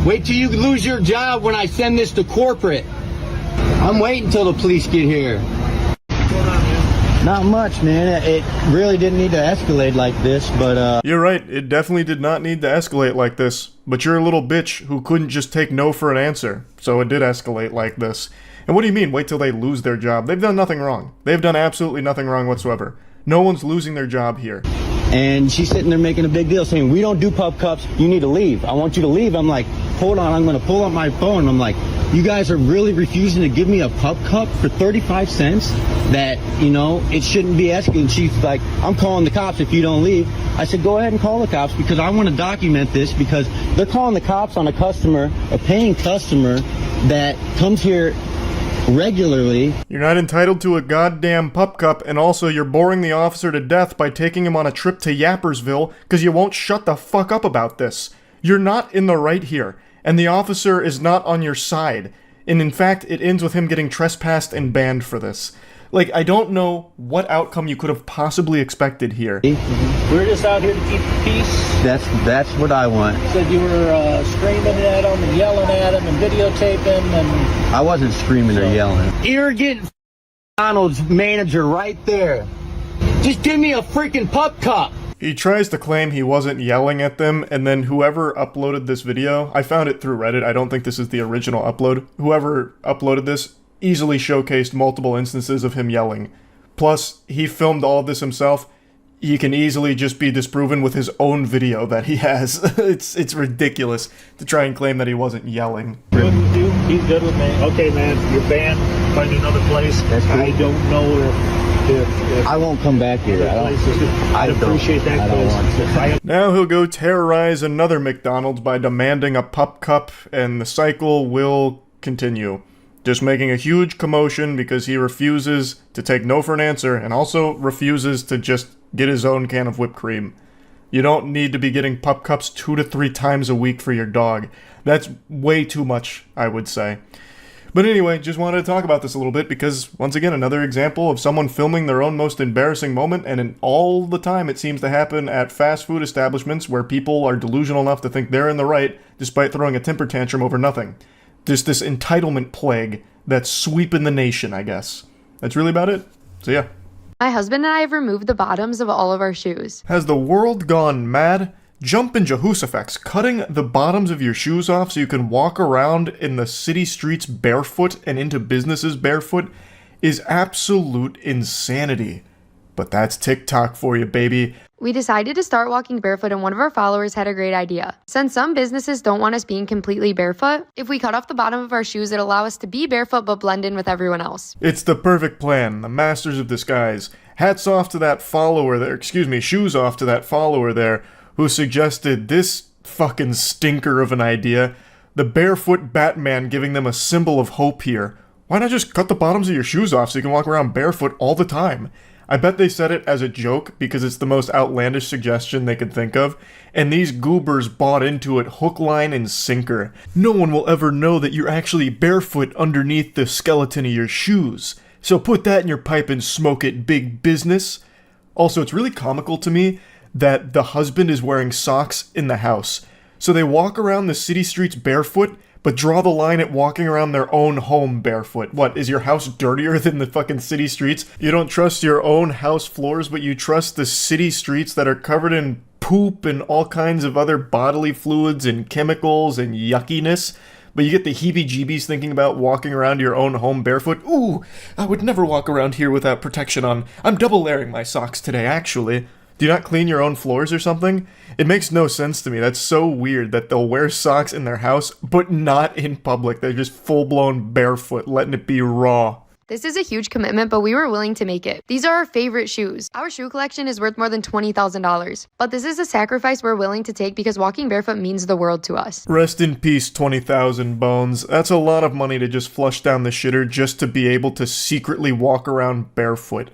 Wait till you lose your job when I send this to corporate. I'm waiting till the police get here. Not much, man. It really didn't need to escalate like this, but You're right, it definitely did not need to escalate like this. But you're a little bitch who couldn't just take no for an answer. So it did escalate like this. And what do you mean, wait till they lose their job? They've done nothing wrong. They've done absolutely nothing wrong whatsoever. No one's losing their job here. And she's sitting there making a big deal saying, we don't do pup cups, you need to leave. I want you to leave. I'm like, hold on, I'm going to pull up my phone. I'm like, you guys are really refusing to give me a pup cup for 35 cents? That, you know, it shouldn't be asking. She's like, I'm calling the cops if you don't leave. I said, go ahead and call the cops because I want to document this because they're calling the cops on a customer, a paying customer that comes here regularly. You're not entitled to a goddamn pup cup, and also you're boring the officer to death by taking him on a trip to Yappersville because you won't shut the fuck up about this. You're not in the right here, and the officer is not on your side. And in fact, it ends with him getting trespassed and banned for this. Like, I don't know what outcome you could have possibly expected here. We're just out here to keep the peace. That's what I want. Said you were screaming at him and yelling at him and videotaping and... I wasn't screaming or yelling. Arrogant McDonald's manager right there. Just give me a freaking pup cup. He tries to claim he wasn't yelling at them, and then whoever uploaded this video, I found it through Reddit, I don't think this is the original upload, whoever uploaded this easily showcased multiple instances of him yelling. Plus, he filmed all of this himself. He can easily just be disproven with his own video that he has. It's ridiculous to try and claim that he wasn't yelling. Good with you? He's good with me. Okay, man, you're banned. Find another place. That's cool. I don't know if I won't come back here. I'd appreciate that. I don't want to. Now he'll go terrorize another McDonald's by demanding a pup cup, and the cycle will continue. Just making a huge commotion because he refuses to take no for an answer and also refuses to just get his own can of whipped cream. You don't need to be getting pup cups 2 to 3 times a week for your dog. That's way too much, I would say. But anyway, just wanted to talk about this a little bit because, once again, another example of someone filming their own most embarrassing moment, and in all the time it seems to happen at fast food establishments where people are delusional enough to think they're in the right despite throwing a temper tantrum over nothing. Just this entitlement plague that's sweeping the nation, I guess. That's really about it. So yeah. My husband and I have removed the bottoms of all of our shoes. Has the world gone mad? Jumpin' Jehooshaphats, cutting the bottoms of your shoes off so you can walk around in the city streets barefoot and into businesses barefoot is absolute insanity. But that's TikTok for you, baby. We decided to start walking barefoot, and one of our followers had a great idea. Since some businesses don't want us being completely barefoot, if we cut off the bottom of our shoes, it'll allow us to be barefoot but blend in with everyone else. It's the perfect plan, the masters of disguise. Hats off to that follower there, shoes off to that follower there, who suggested this fucking stinker of an idea. The barefoot Batman giving them a symbol of hope here. Why not just cut the bottoms of your shoes off so you can walk around barefoot all the time? I bet they said it as a joke because it's the most outlandish suggestion they could think of, and these goobers bought into it hook, line, and sinker. No one will ever know that you're actually barefoot underneath the skeleton of your shoes. So put that in your pipe and smoke it, big business. Also, it's really comical to me that the husband is wearing socks in the house. So they walk around the city streets barefoot, but draw the line at walking around their own home barefoot. What, is your house dirtier than the fucking city streets? You don't trust your own house floors, but you trust the city streets that are covered in poop and all kinds of other bodily fluids and chemicals and yuckiness? But you get the heebie-jeebies thinking about walking around your own home barefoot. Ooh, I would never walk around here without protection on. I'm double layering my socks today, actually. Do you not clean your own floors or something? It makes no sense to me. That's so weird that they'll wear socks in their house, but not in public. They're just full-blown barefoot, letting it be raw. This is a huge commitment, but we were willing to make it. These are our favorite shoes. Our shoe collection is worth more than $20,000. But this is a sacrifice we're willing to take because walking barefoot means the world to us. Rest in peace, 20,000 bones. That's a lot of money to just flush down the shitter just to be able to secretly walk around barefoot.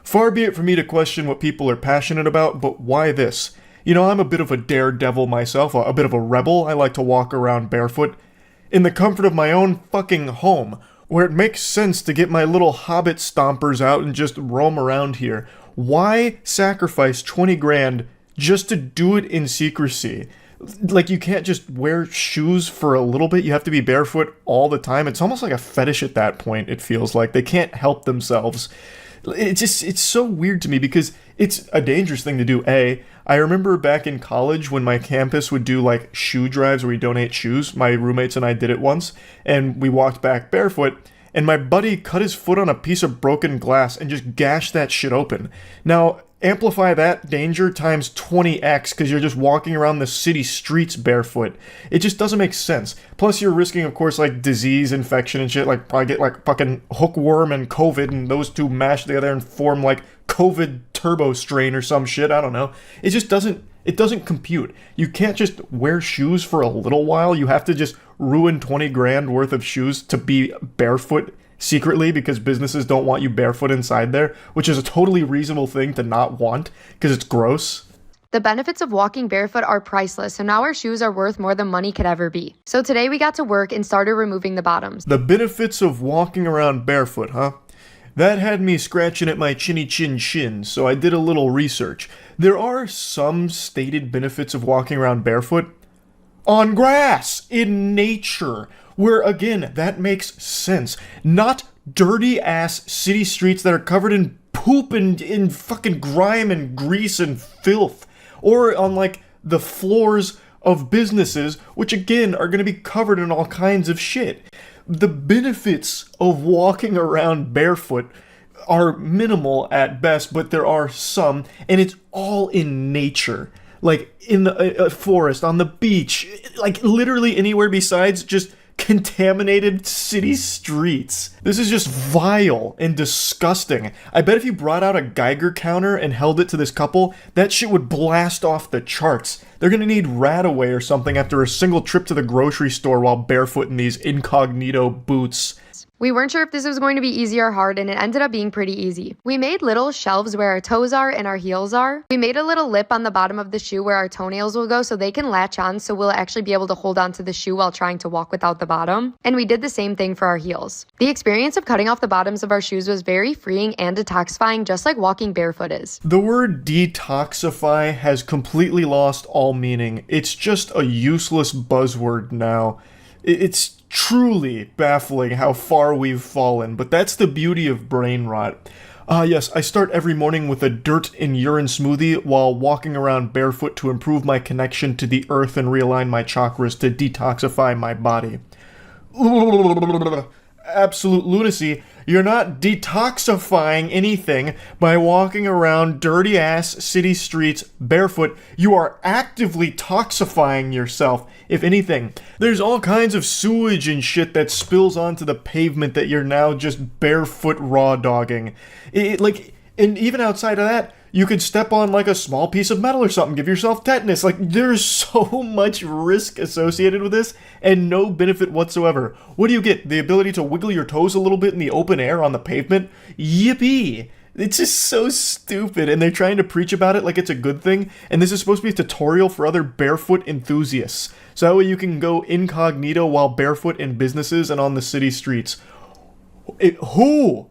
Far be it for me to question what people are passionate about, but why this? You know, I'm a bit of a daredevil myself, a bit of a rebel. I like to walk around barefoot in the comfort of my own fucking home, where it makes sense to get my little hobbit stompers out and just roam around here. Why sacrifice 20 grand just to do it in secrecy? Like, you can't just wear shoes for a little bit. You have to be barefoot all the time. It's almost like a fetish at that point, it feels like. They can't help themselves. It's so weird to me because it's a dangerous thing to do. I remember back in college when my campus would do like shoe drives where we donate shoes. My roommates and I did it once, and we walked back barefoot, and my buddy cut his foot on a piece of broken glass and just gashed that shit open. Now, amplify that danger times 20x because you're just walking around the city streets barefoot. It just doesn't make sense. Plus, you're risking, of course, like disease, infection, and shit. Like, probably get like fucking hookworm and COVID, and those two mash together and form like COVID turbo strain or some shit. I don't know. It just doesn't compute. You can't just wear shoes for a little while. You have to just ruin 20 grand worth of shoes to be barefoot secretly because businesses don't want you barefoot inside there, which is a totally reasonable thing to not want because it's gross. The benefits of walking barefoot are priceless, so now our shoes are worth more than money could ever be. So today we got to work and started removing the bottoms. The benefits of walking around barefoot, huh? That had me scratching at my chinny chin chin, so I did a little research. There are some stated benefits of walking around barefoot on grass, in nature, where, again, that makes sense. Not dirty-ass city streets that are covered in poop and in fucking grime and grease and filth. Or on, like, the floors of businesses, which, again, are going to be covered in all kinds of shit. The benefits of walking around barefoot are minimal at best, but there are some, and it's all in nature. Like, in the forest, on the beach, like, literally anywhere besides just contaminated city streets. This is just vile and disgusting. I bet if you brought out a Geiger counter and held it to this couple, that shit would blast off the charts. They're gonna need Radaway or something after a single trip to the grocery store while barefoot in these incognito boots. We weren't sure if this was going to be easy or hard, and it ended up being pretty easy. We made little shelves where our toes are and our heels are. We made a little lip on the bottom of the shoe where our toenails will go so they can latch on, so we'll actually be able to hold on to the shoe while trying to walk without the bottom. And we did the same thing for our heels. The experience of cutting off the bottoms of our shoes was very freeing and detoxifying, just like walking barefoot is. The word detoxify has completely lost all meaning. It's just a useless buzzword now. It's truly baffling how far we've fallen, but that's the beauty of brain rot. Yes, I start every morning with a dirt and urine smoothie while walking around barefoot to improve my connection to the earth and realign my chakras to detoxify my body. Absolute lunacy. You're not detoxifying anything by walking around dirty-ass city streets barefoot. You are actively toxifying yourself. If anything, there's all kinds of sewage and shit that spills onto the pavement that you're now just barefoot raw dogging. And even outside of that, you could step on like a small piece of metal or something, give yourself tetanus. Like, there's so much risk associated with this and no benefit whatsoever. What do you get? The ability to wiggle your toes a little bit in the open air on the pavement? Yippee! It's just so stupid, and they're trying to preach about it like it's a good thing, and this is supposed to be a tutorial for other barefoot enthusiasts. So that way you can go incognito while barefoot in businesses and on the city streets. Who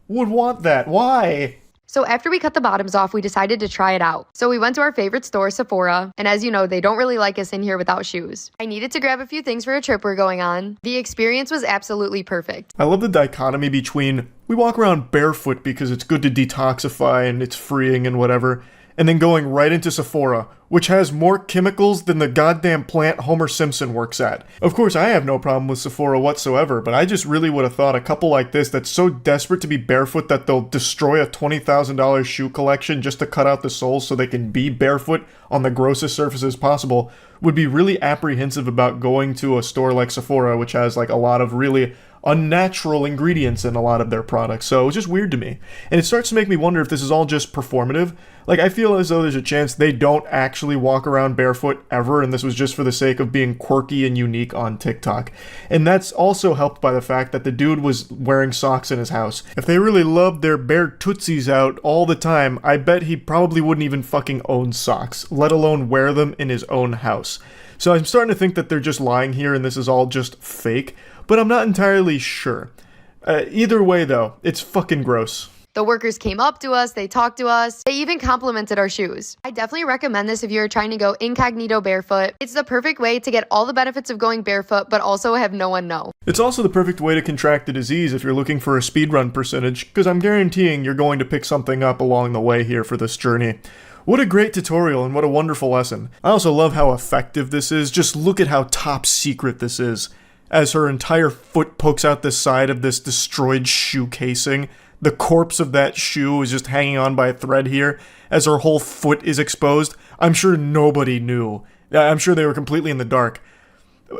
would want that? Why? So after we cut the bottoms off, we decided to try it out. So we went to our favorite store, Sephora, and as you know, they don't really like us in here without shoes. I needed to grab a few things for a trip we're going on. The experience was absolutely perfect. I love the dichotomy between we walk around barefoot because it's good to detoxify and it's freeing and whatever, and then going right into Sephora, which has more chemicals than the goddamn plant Homer Simpson works at. Of course, I have no problem with Sephora whatsoever, but I just really would have thought a couple like this that's so desperate to be barefoot that they'll destroy a $20,000 shoe collection just to cut out the soles so they can be barefoot on the grossest surfaces possible would be really apprehensive about going to a store like Sephora, which has like a lot of really unnatural ingredients in a lot of their products. So it was just weird to me. And it starts to make me wonder if this is all just performative. Like, I feel as though there's a chance they don't actually walk around barefoot ever, and this was just for the sake of being quirky and unique on TikTok. And that's also helped by the fact that the dude was wearing socks in his house. If they really loved their bare tootsies out all the time, I bet he probably wouldn't even fucking own socks, let alone wear them in his own house. So I'm starting to think that they're just lying here and this is all just fake, but I'm not entirely sure. Either way, though, it's fucking gross. The workers came up to us, they talked to us, they even complimented our shoes. I definitely recommend this if you're trying to go incognito barefoot. It's the perfect way to get all the benefits of going barefoot, but also have no one know. It's also the perfect way to contract the disease if you're looking for a speedrun percentage, because I'm guaranteeing you're going to pick something up along the way here for this journey. What a great tutorial and what a wonderful lesson. I also love how effective this is. Just look at how top secret this is. As her entire foot pokes out the side of this destroyed shoe casing, the corpse of that shoe is just hanging on by a thread here, as her whole foot is exposed. I'm sure nobody knew. I'm sure they were completely in the dark.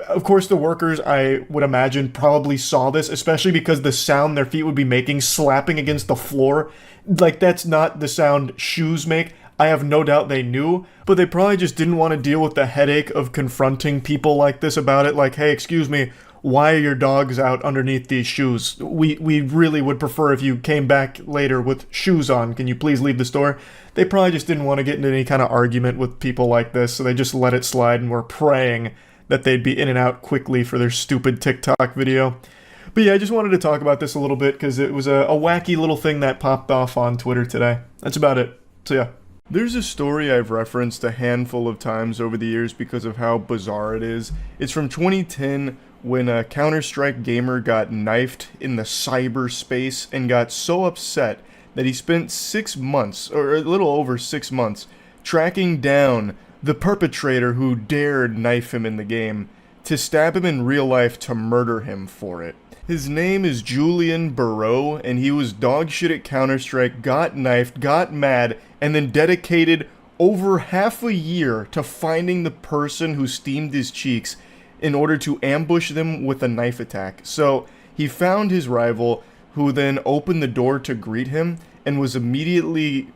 Of course, the workers, I would imagine, probably saw this, especially because the sound their feet would be making, slapping against the floor. Like, that's not the sound shoes make. I have no doubt they knew, but they probably just didn't want to deal with the headache of confronting people like this about it. Like, hey, excuse me, why are your dogs out underneath these shoes? We really would prefer if you came back later with shoes on. Can you please leave the store? They probably just didn't want to get into any kind of argument with people like this, so they just let it slide and were praying that they'd be in and out quickly for their stupid TikTok video. But yeah, I just wanted to talk about this a little bit because it was a wacky little thing that popped off on Twitter today. That's about it. So yeah. There's a story I've referenced a handful of times over the years because of how bizarre it is. It's from 2010 when a Counter-Strike gamer got knifed in the cyberspace and got so upset that he spent 6 months, or a little over 6 months, tracking down the perpetrator who dared knife him in the game, to stab him in real life to murder him for it. His name is Julian Barreau, and he was dogshit at Counter-Strike, got knifed, got mad, and then dedicated over half a year to finding the person who steamed his cheeks in order to ambush them with a knife attack. So he found his rival, who then opened the door to greet him, and was immediately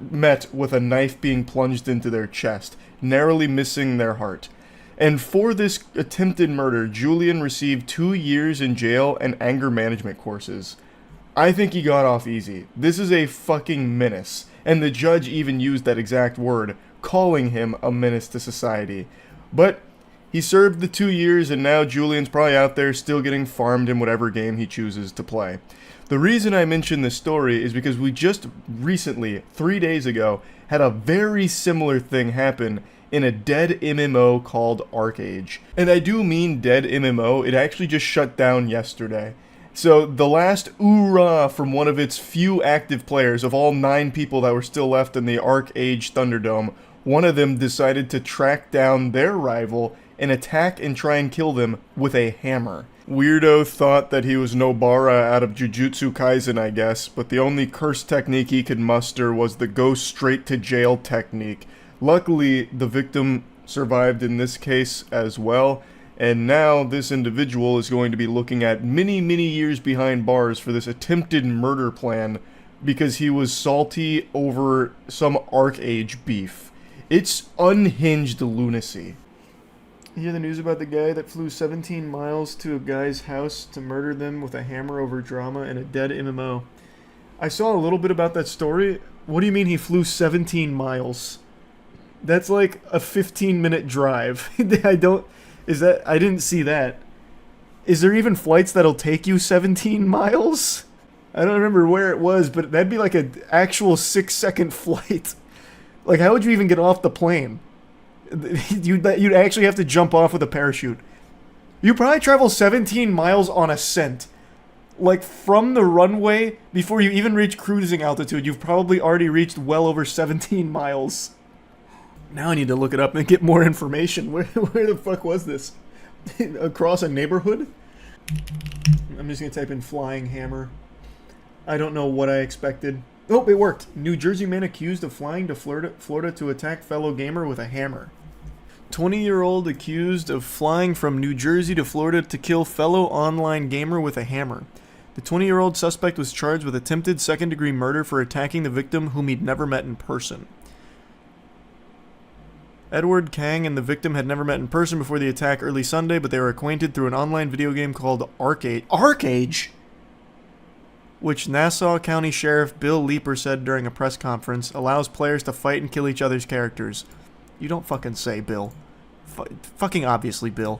met with a knife being plunged into their chest, narrowly missing their heart. And for this attempted murder, Julian received 2 years in jail and anger management courses. I think he got off easy. This is a fucking menace. And the judge even used that exact word, calling him a menace to society. But he served the 2 years, and now Julian's probably out there still getting farmed in whatever game he chooses to play. The reason I mention this story is because we just recently, 3 days ago, had a very similar thing happen in a dead MMO called ArcAge. And I do mean dead MMO, it actually just shut down yesterday. So the last oorah from one of its few active players, of all 9 people that were still left in the ArcAge Thunderdome, one of them decided to track down their rival and attack and try and kill them with a hammer. Weirdo thought that he was Nobara out of Jujutsu Kaisen, I guess, but the only curse technique he could muster was the go straight to jail technique. Luckily, the victim survived in this case as well, and now this individual is going to be looking at many, many years behind bars for this attempted murder plan because he was salty over some ArcAge beef. It's unhinged lunacy. You hear the news about the guy that flew 17 miles to a guy's house to murder them with a hammer over drama in a dead MMO. I saw a little bit about that story. What do you mean he flew 17 miles? That's like a 15-minute drive. I didn't see that. Is there even flights that'll take you 17 miles? I don't remember where it was, but that'd be like an actual 6-second flight. Like, how would you even get off the plane? You'd actually have to jump off with a parachute. You probably travel 17 miles on ascent. Like, from the runway, before you even reach cruising altitude, you've probably already reached well over 17 miles. Now I need to look it up and get more information. Where the fuck was this? Across a neighborhood? I'm just gonna type in flying hammer. I don't know what I expected. Oh, it worked. New Jersey man accused of flying to Florida to attack fellow gamer with a hammer. 20-year-old accused of flying from New Jersey to Florida to kill fellow online gamer with a hammer. The 20-year-old suspect was charged with attempted second-degree murder for attacking the victim whom he'd never met in person. Edward Kang and the victim had never met in person before the attack early Sunday, but they were acquainted through an online video game called Arcade, which Nassau County Sheriff Bill Leeper said during a press conference allows players to fight and kill each other's characters. You don't fucking say, Bill. Fucking obviously, Bill.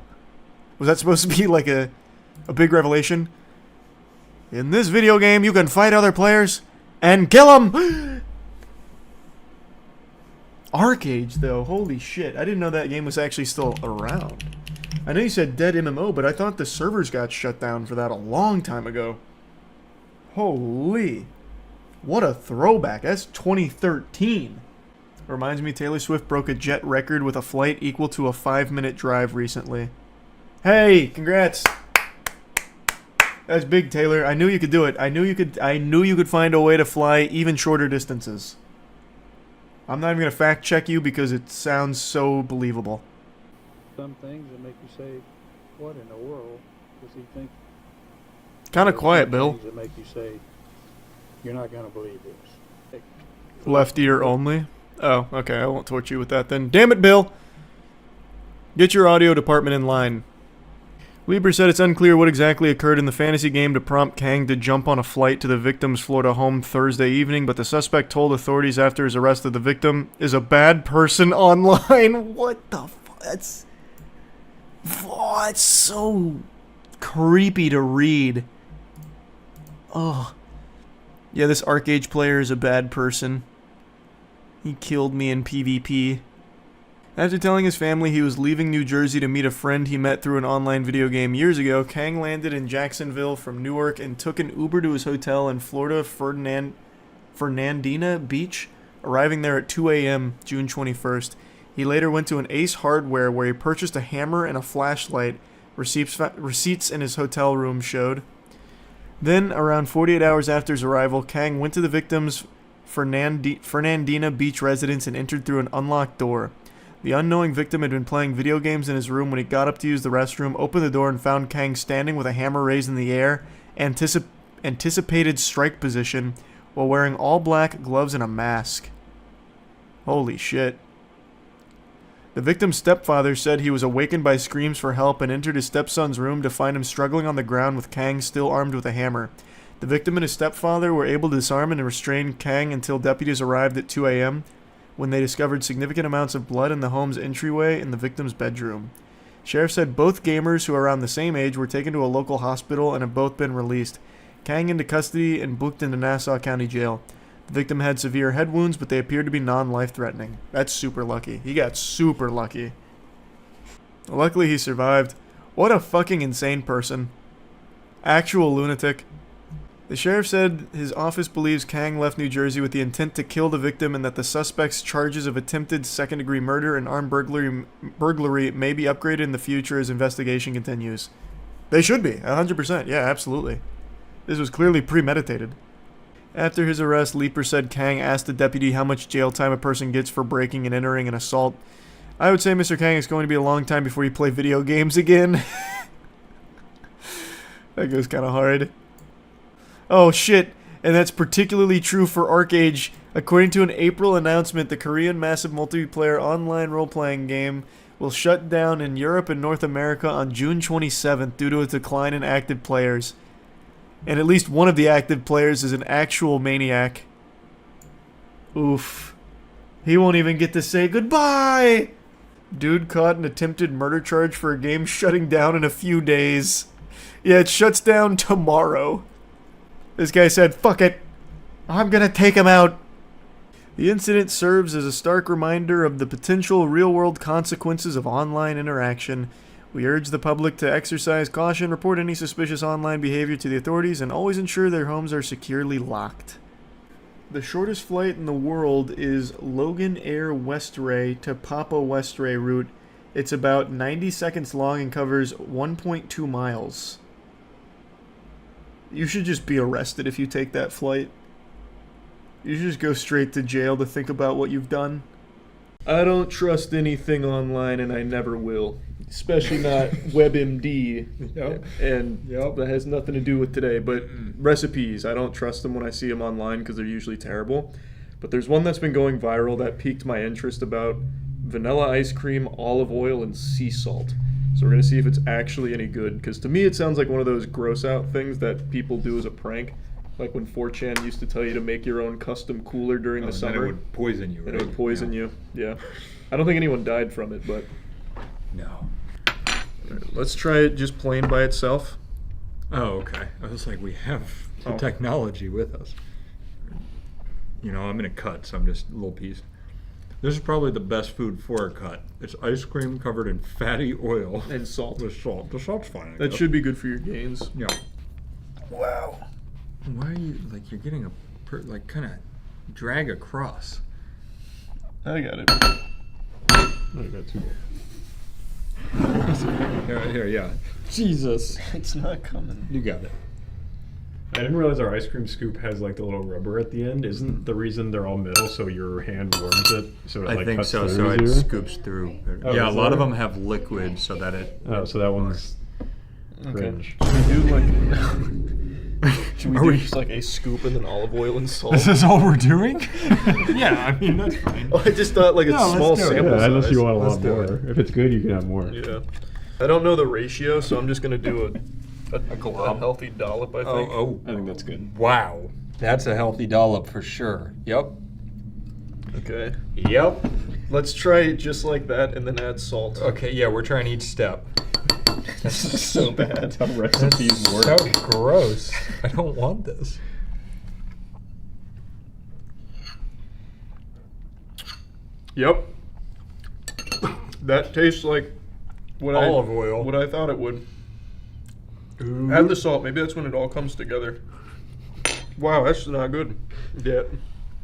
Was that supposed to be like a big revelation? In this video game, you can fight other players and kill them! Arcade, though. Holy shit. I didn't know that game was actually still around. I know you said dead MMO, but I thought the servers got shut down for that a long time ago. Holy. What a throwback. That's 2013. Reminds me Taylor Swift broke a jet record with a flight equal to a 5-minute drive recently. Hey, congrats. That's big, Taylor. I knew you could do it. I knew you could find a way to fly even shorter distances. I'm not even going to fact check you because it sounds so believable. Some things that make you say, what in the world does he think? Kind of quiet, Bill. Things that make you say, you're not going to believe this. Left ear only? Oh, okay. I won't torture you with that then. Damn it, Bill! Get your audio department in line. Lieber said it's unclear what exactly occurred in the fantasy game to prompt Kang to jump on a flight to the victim's Florida home Thursday evening, but the suspect told authorities after his arrest that the victim is a bad person online. What the fuck? That's... Oh, it's so creepy to read. Oh. Yeah, this Arcade player is a bad person. He killed me in PvP. After telling his family he was leaving New Jersey to meet a friend he met through an online video game years ago, Kang landed in Jacksonville from Newark and took an Uber to his hotel in Florida Fernandina Beach, arriving there at 2 a.m. June 21st. He later went to an Ace Hardware where he purchased a hammer and a flashlight, receipts in his hotel room showed. Then, around 48 hours after his arrival, Kang went to the victim's Fernandina Beach residence and entered through an unlocked door. The unknowing victim had been playing video games in his room when he got up to use the restroom, opened the door, and found Kang standing with a hammer raised in the air, anticipated strike position, while wearing all black gloves and a mask. Holy shit. The victim's stepfather said he was awakened by screams for help and entered his stepson's room to find him struggling on the ground with Kang still armed with a hammer. The victim and his stepfather were able to disarm and restrain Kang until deputies arrived at 2 a.m., when they discovered significant amounts of blood in the home's entryway in the victim's bedroom. Sheriff said both gamers, who are around the same age, were taken to a local hospital and have both been released. Kang into custody and booked into Nassau County Jail. The victim had severe head wounds, but they appeared to be non-life-threatening. That's super lucky. He got super lucky. Luckily, he survived. What a fucking insane person. Actual lunatic. The sheriff said his office believes Kang left New Jersey with the intent to kill the victim and that the suspect's charges of attempted second-degree murder and armed burglary may be upgraded in the future as investigation continues. They should be, 100%. Yeah, absolutely. This was clearly premeditated. After his arrest, Leeper said Kang asked the deputy how much jail time a person gets for breaking and entering an assault. I would say, Mr. Kang, it's going to be a long time before you play video games again. That goes kind of hard. Oh shit, and that's particularly true for Arcade. According to an April announcement, the Korean massive multiplayer online role-playing game will shut down in Europe and North America on June 27th due to a decline in active players. And at least one of the active players is an actual maniac. Oof. He won't even get to say goodbye! Dude caught an attempted murder charge for a game shutting down in a few days. Yeah, it shuts down tomorrow. This guy said, fuck it, I'm gonna take him out. The incident serves as a stark reminder of the potential real-world consequences of online interaction. We urge the public to exercise caution, report any suspicious online behavior to the authorities, and always ensure their homes are securely locked. The shortest flight in the world is Logan Air Westray to Papa Westray route. It's about 90 seconds long and covers 1.2 miles. You should just be arrested if you take that flight. You should just go straight to jail to think about what you've done. I don't trust anything online, and I never will. Especially not WebMD. Yep. And that has nothing to do with today. But recipes, I don't trust them when I see them online because they're usually terrible. But there's one that's been going viral that piqued my interest about vanilla ice cream, olive oil, and sea salt. So we're going to see if it's actually any good. Because to me, it sounds like one of those gross out things that people do as a prank. Like when 4chan used to tell you to make your own custom cooler during the summer. And it would poison you, right? And it would poison you, yeah. I don't think anyone died from it, but... No. Right, let's try it just plain by itself. Oh, okay. I was like, we have the technology with us. You know, I'm in a cut, so I'm just a little piece. This is probably the best food for a cut. It's ice cream covered in fatty oil. And salt. With salt. The salt's fine. I That guess. should be good for your gains. Yeah. Wow. Why are you, like, you're getting like, kind of drag across? I got it. I got two. Here, yeah. Jesus. It's not coming. You got it. I didn't realize our ice cream scoop has like the little rubber at the end. Isn't the reason they're all metal so your hand warms it? So it, I like, think cuts so. through So it easier? scoops through. Oh, Yeah, a is lot of there? them have liquid so that it. Oh, so that one's cringe. Should we do like... Should we do just like a scoop and then olive oil and salt? Is this all we're doing? Yeah, I mean, that's fine. I just thought like it's small sample Yeah, size. unless you want a Let's lot do more. it. If it's good, you can have more. Yeah. I don't know the ratio, so I'm just going to do a healthy dollop, I think. Oh, I think that's good. Wow. That's a healthy dollop for sure. Yep. Okay. Yep. Let's try it just like that and then add salt. Okay, yeah, we're trying each step. This is so bad. That's how recipes work. So gross. I don't want this. Yep. That tastes like Olive oil. What I thought it would. Ooh. Add the salt. Maybe that's when it all comes together. Wow, that's not good. Yeah.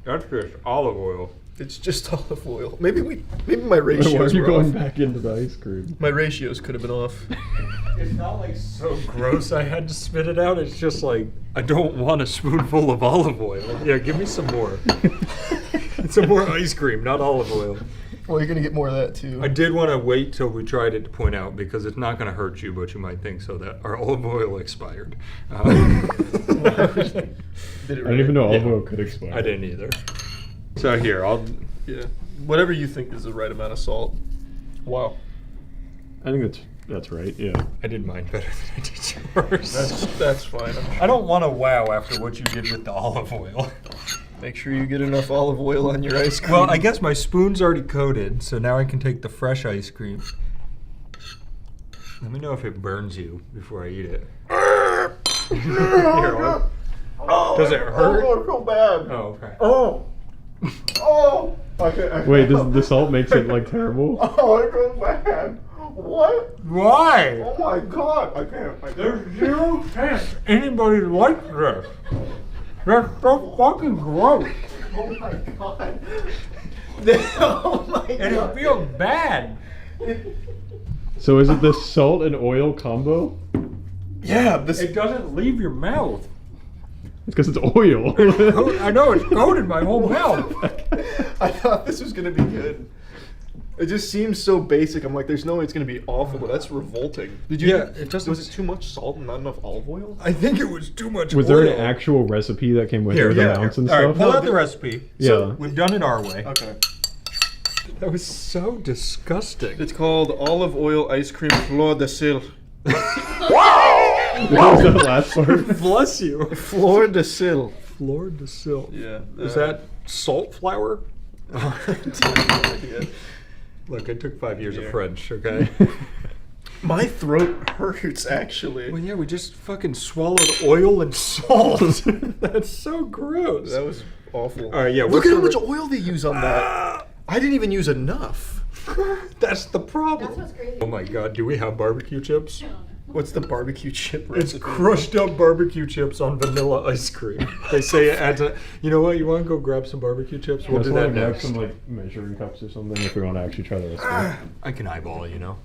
That's just olive oil. It's just olive oil. Maybe my Why ratios are you were going off. back into the ice cream? My ratios could have been off. It's not like so gross I had to spit it out. It's just like, I don't want a spoonful of olive oil. Yeah, give me some more. Some more ice cream, not olive oil. Well, you're going to get more of that too. I did want to wait till we tried it to point out, because it's not going to hurt you, but you might think so, that our olive oil expired. Did it I didn't even know olive oil could expire. I didn't either. So here, Yeah. Whatever you think is the right amount of salt. Wow. I think that's right, yeah. I did mine better than I did yours. That's fine. I don't want to wow after what you did with the olive oil. Make sure you get enough olive oil on your ice cream. Well, I guess my spoon's already coated, so now I can take the fresh ice cream. Let me know if it burns you before I eat it. Here, does it hurt? Oh, I feel bad. Oh, okay. Oh. Oh. Okay. Wait, the salt makes it like terrible? Oh, I feel bad. What? Why? Oh my god. I can't. There's zero chance anybody likes this. That's so fucking gross. Oh my god. Oh my god. And it feels bad. So is it the salt and oil combo? Yeah, It doesn't leave your mouth. It's because it's oil. I know, it's coated my whole mouth. I thought this was gonna be good. It just seems so basic. I'm like, there's no way it's gonna be awful, but that's revolting. Did you? Yeah, it doesn't. Was it too much salt and not enough olive oil? I think it was too much Was oil. there an actual recipe that came with it with amounts and All right, stuff? pull out the recipe. Yeah. So we've done it our way. Okay. That was so disgusting. It's called olive oil ice cream fleur de sel. What was that last part? Bless you. Fleur de sel. Fleur de sel. Yeah. Is that salt flour? Yeah. Look, I took 5 years of French, okay? My throat hurts, actually. Well, yeah, we just fucking swallowed oil and salt. That's so gross. That was awful. All right, yeah. Look at how much oil they use on that. I didn't even use enough. That's the problem. That's what's crazy. Oh my god, do we have barbecue chips? What's the barbecue chip It's recipe? crushed up barbecue chips on vanilla ice cream. They say it adds a... You know what? You want to go grab some barbecue chips? We'll do that grab next. some like measuring cups or something if we want to actually try the recipe. I can eyeball, you know.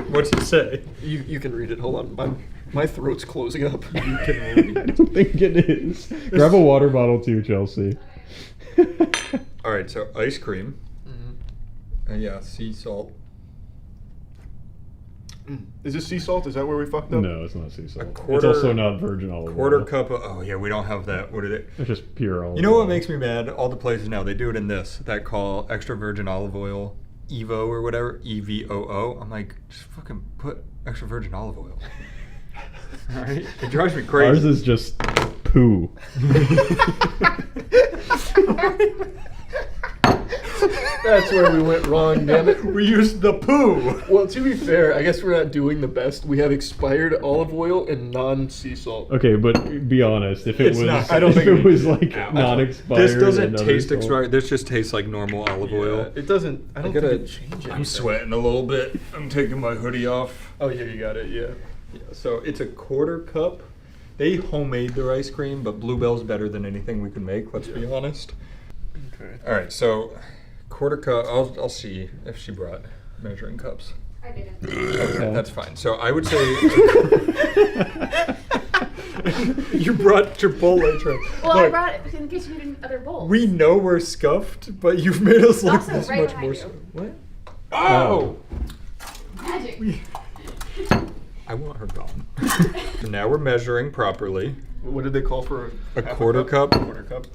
What's it say? You can read it. Hold on. My throat's closing up. You can read. I don't think it is. Grab a water bottle too, Chelsea. All right, so ice cream. Yeah, sea salt. Is this sea salt? Is that where we fucked up? No, it's not sea salt. Quarter, It's also not virgin olive quarter oil. cup of, oh yeah, we don't have that. What is it? It's just pure olive You know what oil. makes me mad? All the places now, they do it in this. That call extra virgin olive oil, Evo or whatever, EVOO. I'm like, just fucking put extra virgin olive oil. Alright? It drives me crazy. Ours is just poo. That's where we went wrong, damn it. We used the poo. Well, to be fair, I guess we're not doing the best. We have expired olive oil and non-sea salt. Okay, but be honest. If it It's was, not- I don't if think it we- was like non-expired, This doesn't and other taste salt- extra. This just tastes like normal olive oil. It doesn't. I don't gotta- think it changes. I'm sweating a little bit. I'm taking my hoodie off. Oh yeah, you got it. Yeah. Yeah, so it's a quarter cup. They homemade their ice cream, but Bluebell's better than anything we can make. Let's be honest. Okay. All right, so quarter cup. I'll see if she brought measuring cups. I didn't. Okay, that's fine. So I would say you brought Chipotle trim. Well, I Look, brought it in case you needed other bowls. we know we're scuffed, but you've made us look Also this right much behind more. you. What? Oh! Magic. I want her gone. So now we're measuring properly. What did they call for A quarter cup. Quarter cup.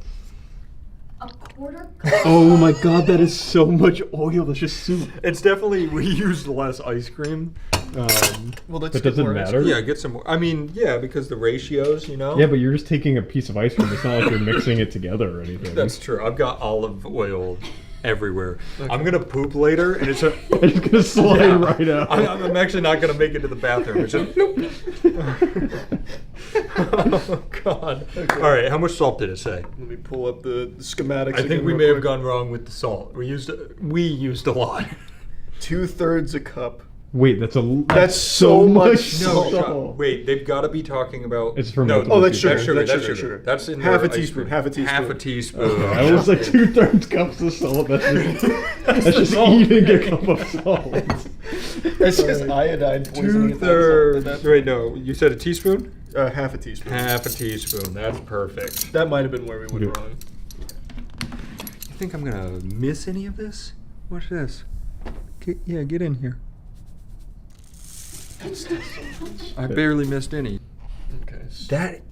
A quarter? Oh my god, that is so much oil. That's just soup. It's definitely, we used less ice cream. Well, let's But get does it more ice matter? Yeah, get some more. I mean, yeah, because the ratios, you know? Yeah, but you're just taking a piece of ice cream. It's not like you're mixing it together or anything. That's true. I've got olive oil everywhere. I'm going to poop later, and it's It's gonna slide right out. I'm actually not going to make it to the bathroom. It's just, oh, God. Okay. All right, how much salt did it say? Let me pull up the schematics. I think again we real may have quick. gone wrong with the salt. We used a lot. 2/3 a cup. Wait, that's That's so much No, salt. wait, they've got to be talking about. It's from no. multiple Oh, that's people. sugar. That's That's sugar. sugar. That's in Half their a ice teaspoon. cream. Half a teaspoon. Half a teaspoon. Okay, I was like 2/3 cups of salt. That's just eating a cup of salt. That's just iodine poisoning. If that's salt, 2/3. but Wait, no. You said a teaspoon? half a teaspoon. Half a teaspoon. That's perfect. That might have been where we went wrong. You think I'm gonna miss any of this? Watch this. Get in here. I barely missed any. Okay.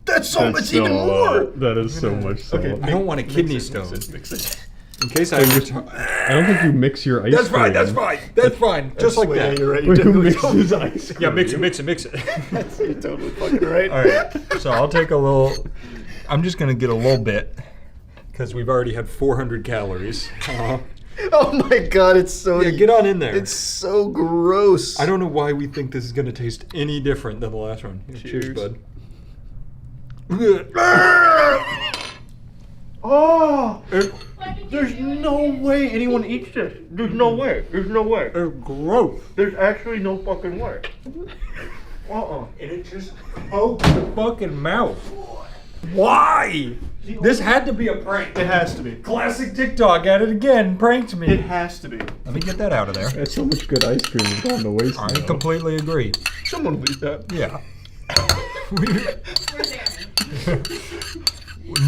That's so much even more. That is so much salt. Okay, I don't want a kidney stone. Mix it. In case I. I don't think you mix your ice That's cream. fine. That's fine. That's fine. Just like Yeah, that. you're right. Wait, You who definitely mixes ice cream? Yeah, mix it. You're totally fucking right. All right. So I'll take a little. I'm just gonna get a little bit because we've already had 400 calories. Oh my god, it's so. Yeah, get on in there. It's so gross. I don't know why we think this is gonna taste any different than the last one. Cheers, bud. Oh! There's no way anyone eats this. There's no way. There's no way. It's gross. There's actually no fucking way. And it just pokes the fucking mouth. Why? This had to be a prank. It has to be. Classic TikTok at it again. Pranked me. It has to be. Let me get that out of there. That's so much good ice cream has gone to waste. I now. completely agree. Someone will eat that. Yeah.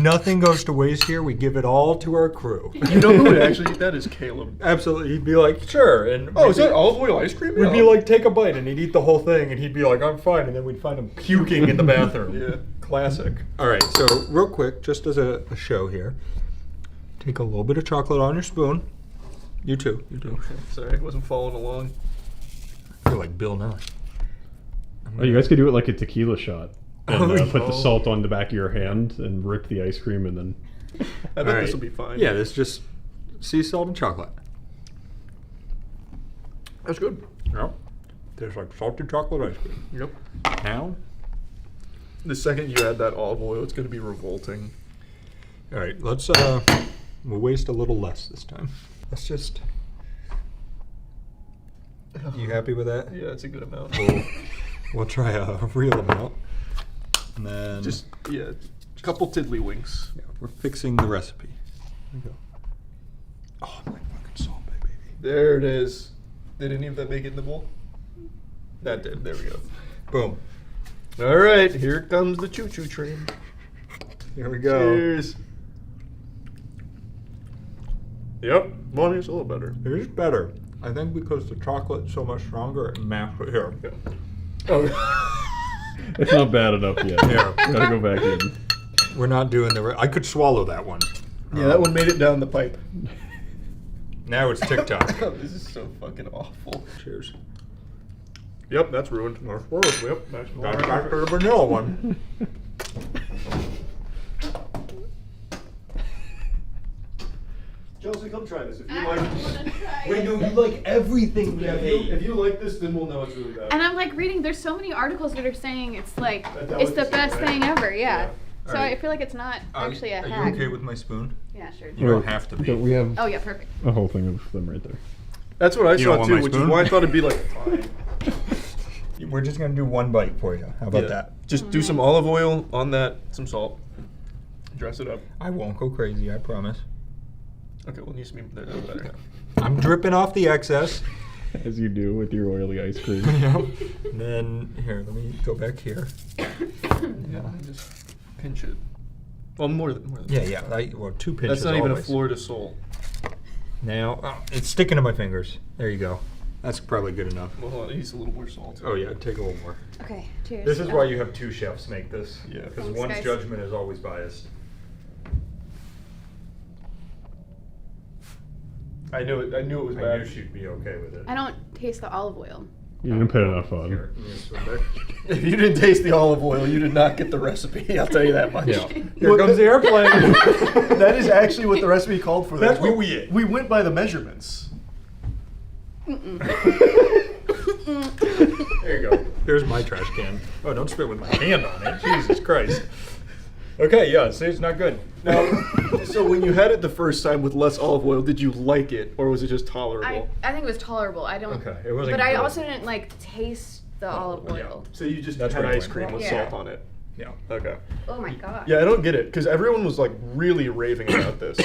Nothing goes to waste here. We give it all to our crew. You know who would actually eat that is Caleb. Absolutely. He'd be like, sure. And Oh, is that olive oil ice cream? We'd be like, take a bite, and he'd eat the whole thing, and he'd be like, I'm fine. And then we'd find him puking in the bathroom. Yeah. Classic. All right, so real quick, just as a show here, take a little bit of chocolate on your spoon. You too. Sorry, I wasn't following along. I feel like Bill Nye. Oh, you guys could do it like a tequila shot. And put the no. salt on the back of your hand and rip the ice cream and then... I bet this will be fine. Yeah, this just sea salt and chocolate. That's good. Yep. There's like salted chocolate ice cream. Yep. Now? The second you add that olive oil, it's going to be revolting. All right, let's we'll waste a little less this time. Let's just. You happy with that? Yeah, it's a good amount. We'll try a real amount, and then Just, yeah, a couple tiddlywinks. yeah, we're fixing the recipe. There we go. Oh my fucking salt, baby. There it is. Did any of that make it in the bowl? That did. There we go. Boom. All right, here comes the choo-choo train. Here we go. Cheers. Yep, morning's a little better. It is better. I think because the chocolate's so much stronger, it mashed it here. Oh. It's not bad enough yet. Here. Gotta go back in. We're not doing I could swallow that one. Yeah, that one made it down the pipe. Now it's TikTok. This is so fucking awful. Cheers. Yep, that's ruined. Yep, that's back to the vanilla one. Chelsea, come try this. If you like, wait, no, you like everything. Yeah, if you like this, then we'll know it's really bad. And I'm like reading. There's so many articles that are saying it's like That it's the was best right? thing ever. Yeah. So Alright. I feel like it's not actually a Are hack. you okay with my spoon? Yeah, sure. You don't have to be. We have Oh yeah, perfect. a whole thing of them right there. That's what I You don't saw want my too, which is spoon? why I thought it'd be like fine. We're just gonna do one bite for you. How about Yeah. that? Just do some olive oil on that, some salt, dress it up. I won't go crazy, I promise. Okay, well, it needs to be there. That's better. I'm dripping off the excess. As you do with your oily ice cream. Yep. And then, here, let me go back here. Yeah, just pinch it. Well, more than Yeah, well, 2 pinches That's not even a always. Florida sole. Now, it's sticking to my fingers. There you go. That's probably good enough. Well, hold on, it needs a little more salt. Oh yeah, take a little more. Okay. Cheers. This is why you have 2 chefs make this. Yeah. Because Thanks, one's guys. judgment is always biased. I knew it was I bad. knew she'd be okay with it. I don't taste the olive oil. You didn't put enough on. Here, give me a spoon back. If you didn't taste the olive oil, you did not get the recipe. I'll tell you that much. Yeah. Here comes the airplane. That is actually what the recipe called for. That's what we ate. We went by the measurements. There you go. Here's my trash can. Oh, don't spit with my hand on it. Jesus Christ. Okay, yeah, see, it's not good. Now, so when you had it the first time with less olive oil, did you like it, or was it just tolerable? I think it was tolerable. I don't. Okay, it wasn't But I good. also didn't like taste the olive oil. So you just That's had what I ice went cream for. with Yeah. salt on it. Yeah. Okay. Oh my god. Yeah, I don't get it because everyone was like really raving about this.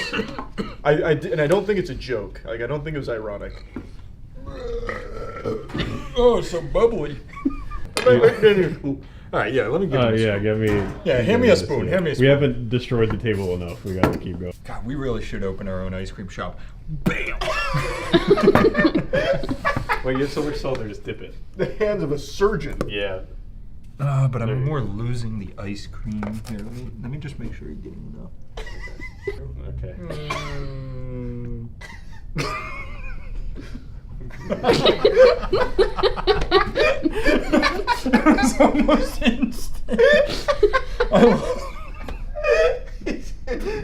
And I don't think it's a joke. Like I don't think it was ironic. Oh, it's so bubbly. All right, yeah, let me give you a Yeah, spoon. give me. Yeah, hand me a spoon. Hand me a We spoon. haven't destroyed the table enough. We gotta keep going. God, we really should open our own ice cream shop. Bam! Well, you have so much salt there, just dip it. The hands of a surgeon. Yeah. But I'm more losing the ice cream. Here, let me just make sure you're getting enough. Okay. It was almost instant.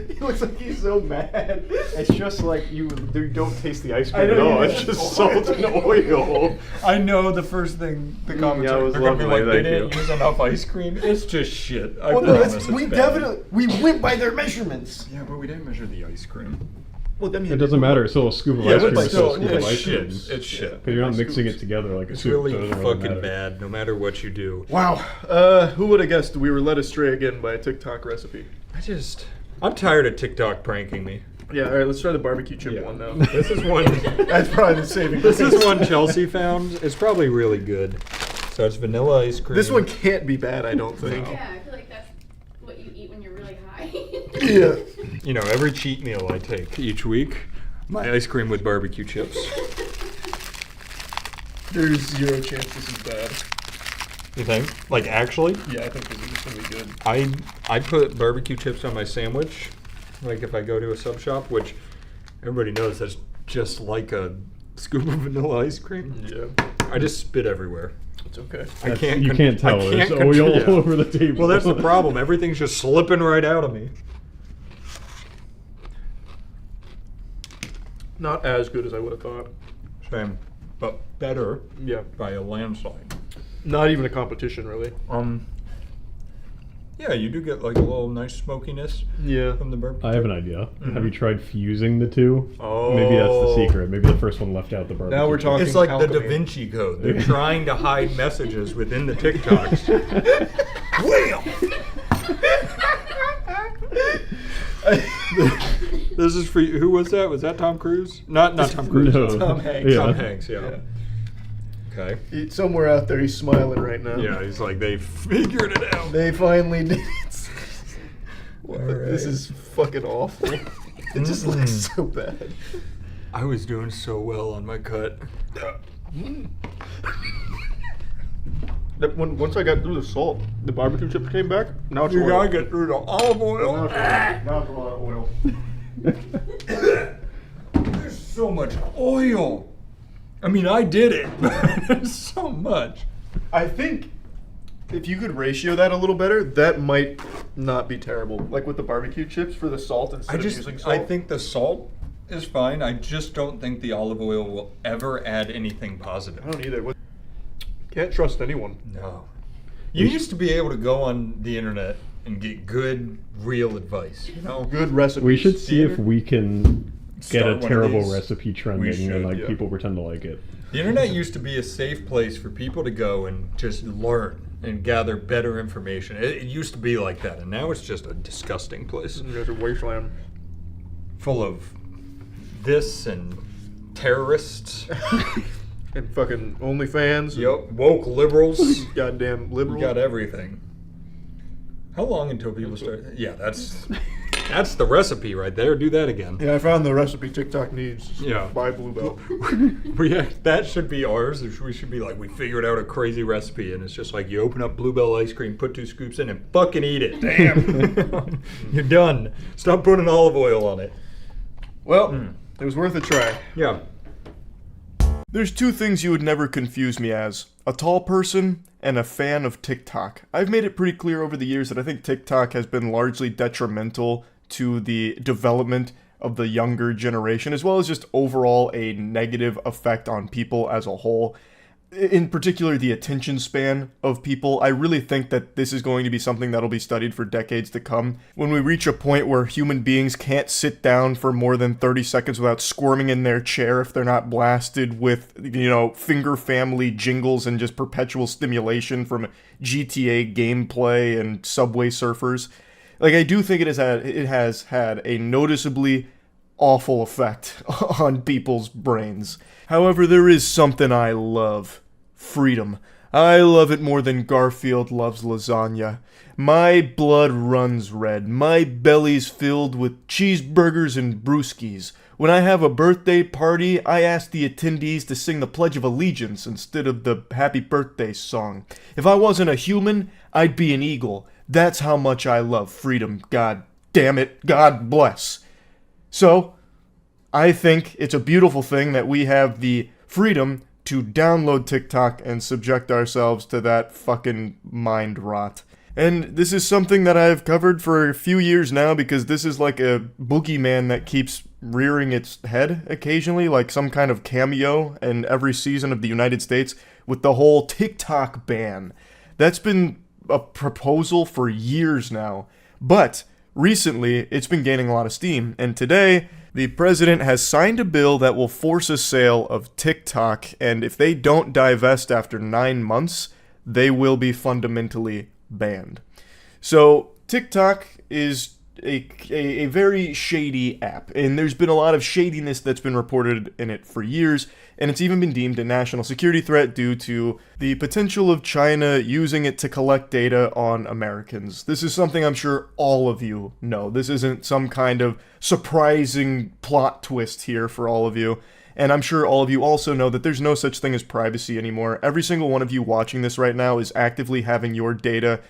He looks like he's so mad. It's just like you don't taste the ice I cream know at all. you It's just just salt salt and oil. I know the first thing the comments yeah, it was are going to be lovely, like, they thank didn't you. use enough ice cream. It's just shit. I Well, no, promise that's, it's we bad. definitely we went by their measurements. Yeah, but we didn't measure the ice cream. Well, I mean, It doesn't matter. It's still a scoop of Yeah, ice but cream. It's still a still, scoop of it's ice shit. cream. It's shit. Because you're not mixing it together like a It's soup. really so it doesn't really fucking matter. bad, no matter what you do. Wow. Who would have guessed we were led astray again by a TikTok recipe? I'm tired of TikTok pranking me. Yeah, all right, let's try the barbecue chip one now. This is one. That's probably the saving This grace. is one Chelsea found. It's probably really good. So it's vanilla ice cream. This one can't be bad, I don't think. Yeah, I feel like that's what you eat when you're really high. Yeah. You know, every cheat meal I take each week, my ice cream with barbecue chips. There's 0 chance this is bad. You think? Like actually? Yeah, I think this is just gonna be good. I put barbecue chips on my sandwich, like if I go to a sub shop, which everybody knows that's just like a scoop of vanilla ice cream. Yeah. I just spit everywhere. It's okay. You can't tell. There's oil all over the table. Well, that's the problem. Everything's just slipping right out of me. Not as good as I would have thought. Same, but better. Yeah. By a landslide. Not even a competition, really. Yeah, you do get like a little nice smokiness. Yeah. From the barbecue. I have an idea. Have you tried fusing the two? Oh. Maybe that's the secret. Maybe the first one left out the barbecue. Now we're talking It's like the alchemy. Da Vinci Code. They're trying to hide messages within the TikToks. This is for you. Who was that? Was that Tom Cruise? Not Tom Cruise. No. Tom Hanks. Yeah. Tom Hanks, yeah. Okay. Somewhere out there, he's smiling right now. Yeah, he's like, they figured it out. They finally did it. This is fucking awful. It just looks so bad. I was doing so well on my cut. Once I got through the salt, the barbecue chips came back. Now it's You oil. gotta get through the olive oil. Now it's a lot of oil. There's so much oil. I mean, I did it, but there's so much. I think if you could ratio that a little better, that might not be terrible. Like with the barbecue chips for the salt instead of using salt. I think the salt is fine. I just don't think the olive oil will ever add anything positive. I don't either. Can't trust anyone. No. You used to be able to go on the internet and get good, real advice. You know, good recipes. We should see if we can get Start a one of terrible these. recipe trending and like people pretend to like it. The internet used to be a safe place for people to go and just learn and gather better information. It used to be like that, and now it's just a disgusting place. It's a wasteland. Full of this and terrorists. And fucking OnlyFans. Yep, woke liberals. Goddamn liberals. You got everything. How long until people start? Yeah, that's the recipe right there. Do that again. Yeah, I found the recipe TikTok needs. Yeah. Buy Bluebell. That should be ours. We should be like, we figured out a crazy recipe, and it's just like you open up Bluebell ice cream, put 2 scoops in, and fucking eat it. Damn. You're done. Stop putting olive oil on it. Well, it was worth a try. Yeah. There's 2 things you would never confuse me as. A tall person and a fan of TikTok. I've made it pretty clear over the years that I think TikTok has been largely detrimental to the development of the younger generation, as well as just overall a negative effect on people as a whole. In particular, the attention span of people. I really think that this is going to be something that'll be studied for decades to come. When we reach a point where human beings can't sit down for more than 30 seconds without squirming in their chair if they're not blasted with, finger family jingles and just perpetual stimulation from GTA gameplay and Subway Surfers. Like, I do think it has had a noticeably awful effect on people's brains. However, there is something I love. Freedom. I love it more than Garfield loves lasagna. My blood runs red. My belly's filled with cheeseburgers and brewskis. When I have a birthday party, I ask the attendees to sing the Pledge of Allegiance instead of the Happy Birthday song. If I wasn't a human, I'd be an eagle. That's how much I love freedom. God damn it. God bless. So, I think it's a beautiful thing that we have the freedom to download TikTok and subject ourselves to that fucking mind rot. And this is something that I've covered for a few years now because this is like a boogeyman that keeps rearing its head occasionally, like some kind of cameo in every season of the United States with the whole TikTok ban. That's been a proposal for years now, but recently it's been gaining a lot of steam, and today the president has signed a bill that will force a sale of TikTok, and if they don't divest after 9 months, they will be fundamentally banned. So TikTok is a very shady app, and there's been a lot of shadiness that's been reported in it for years, and it's even been deemed a national security threat due to the potential of China using it to collect data on Americans. This is something I'm sure all of you know. This isn't some kind of surprising plot twist here for all of you. And I'm sure all of you also know that there's no such thing as privacy anymore. Every single one of you watching this right now is actively having your data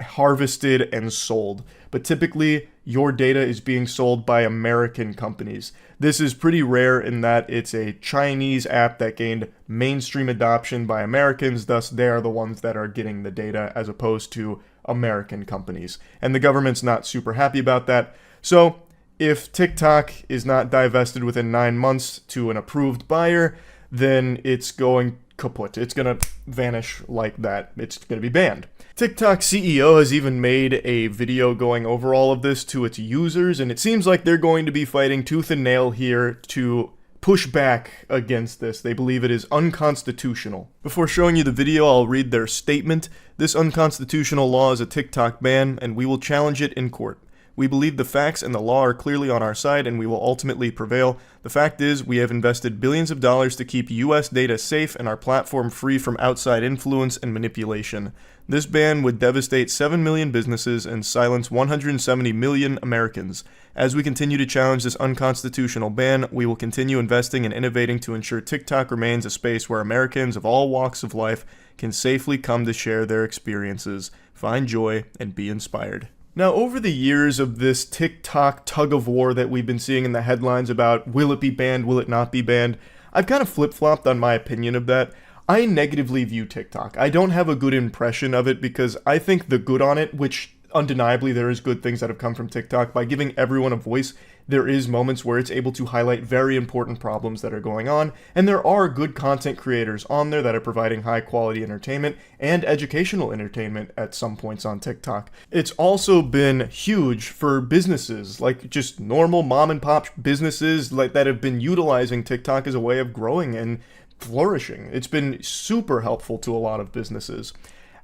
harvested and sold. But typically, your data is being sold by American companies. This is pretty rare in that it's a Chinese app that gained mainstream adoption by Americans, thus they are the ones that are getting the data as opposed to American companies. And the government's not super happy about that. So, if TikTok is not divested within 9 months to an approved buyer, then it's going kaput. It's going to vanish like that. It's going to be banned. TikTok CEO has even made a video going over all of this to its users, and it seems like they're going to be fighting tooth and nail here to push back against this. They believe it is unconstitutional. Before showing you the video, I'll read their statement. This unconstitutional law is a TikTok ban, and we will challenge it in court. We believe the facts and the law are clearly on our side and we will ultimately prevail. The fact is, we have invested billions of dollars to keep US data safe and our platform free from outside influence and manipulation. This ban would devastate 7 million businesses and silence 170 million Americans. As we continue to challenge this unconstitutional ban, we will continue investing and innovating to ensure TikTok remains a space where Americans of all walks of life can safely come to share their experiences, find joy, and be inspired. Now, over the years of this TikTok tug-of-war that we've been seeing in the headlines about will it be banned, will it not be banned, I've kind of flip-flopped on my opinion of that. I negatively view TikTok. I don't have a good impression of it because I think the good on it, which undeniably there is good things that have come from TikTok, by giving everyone a voice, there is moments where it's able to highlight very important problems that are going on, and there are good content creators on there that are providing high quality entertainment and educational entertainment at some points on TikTok. It's also been huge for businesses, like just normal mom and pop businesses like that have been utilizing TikTok as a way of growing and flourishing. It's been super helpful to a lot of businesses.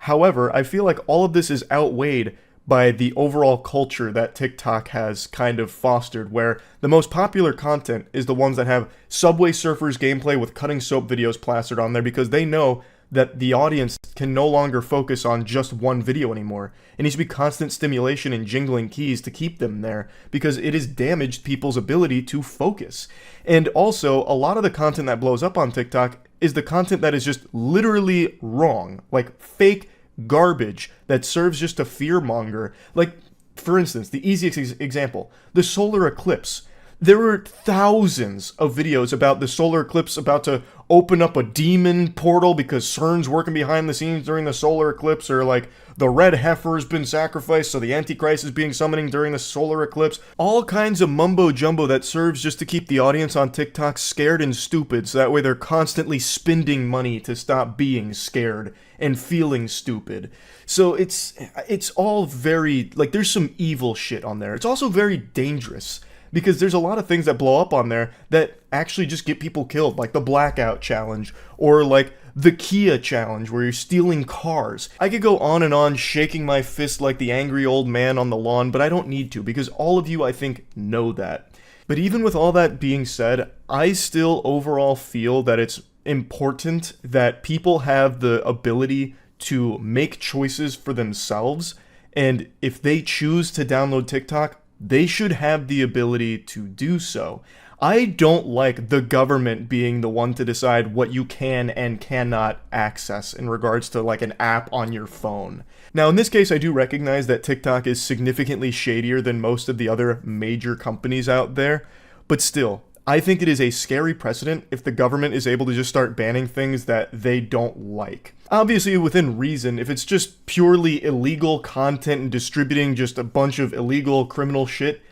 However, I feel like all of this is outweighed by the overall culture that TikTok has kind of fostered, where the most popular content is the ones that have Subway Surfers gameplay with cutting soap videos plastered on there because they know that the audience can no longer focus on just one video anymore. It needs to be constant stimulation and jingling keys to keep them there because it has damaged people's ability to focus. And also, a lot of the content that blows up on TikTok is the content that is just literally wrong, like fake garbage that serves just to fearmonger. Like, for instance, the easiest example, the solar eclipse. There were thousands of videos about the solar eclipse about to open up a demon portal because CERN's working behind the scenes during the solar eclipse, or like the red heifer has been sacrificed so the Antichrist is being summoning during the solar eclipse. All kinds of mumbo jumbo that serves just to keep the audience on TikTok scared and stupid, so that way they're constantly spending money to stop being scared and feeling stupid. So it's all very, like, there's some evil shit on there. It's also very dangerous because there's a lot of things that blow up on there that actually just get people killed, like the blackout challenge, or like the Kia challenge where you're stealing cars. I could go on and on shaking my fist like the angry old man on the lawn, but I don't need to because all of you, I think, know that. But even with all that being said, I still overall feel that it's important that people have the ability to make choices for themselves, and if they choose to download TikTok, they should have the ability to do so. I don't like the government being the one to decide what you can and cannot access in regards to like an app on your phone. Now, in this case, I do recognize that TikTok is significantly shadier than most of the other major companies out there, but still, I think it is a scary precedent if the government is able to just start banning things that they don't like. Obviously, within reason, if it's just purely illegal content and distributing just a bunch of illegal criminal shit,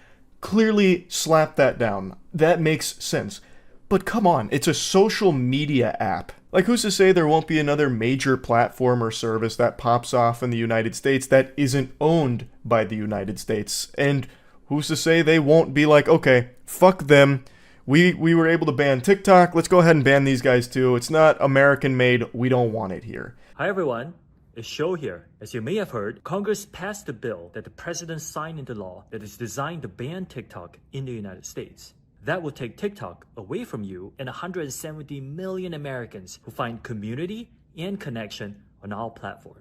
clearly slap that down. That makes sense. But come on, it's a social media app. Like, who's to say there won't be another major platform or service that pops off in the United States that isn't owned by the United States? And who's to say they won't be like, okay, fuck them. We were able to ban TikTok, let's go ahead and ban these guys too. It's not American made, we don't want it here. Hi everyone, it's Show here. As you may have heard, Congress passed a bill that the president signed into law that is designed to ban TikTok in the United States. That will take TikTok away from you and 170 million Americans who find community and connection on our platform.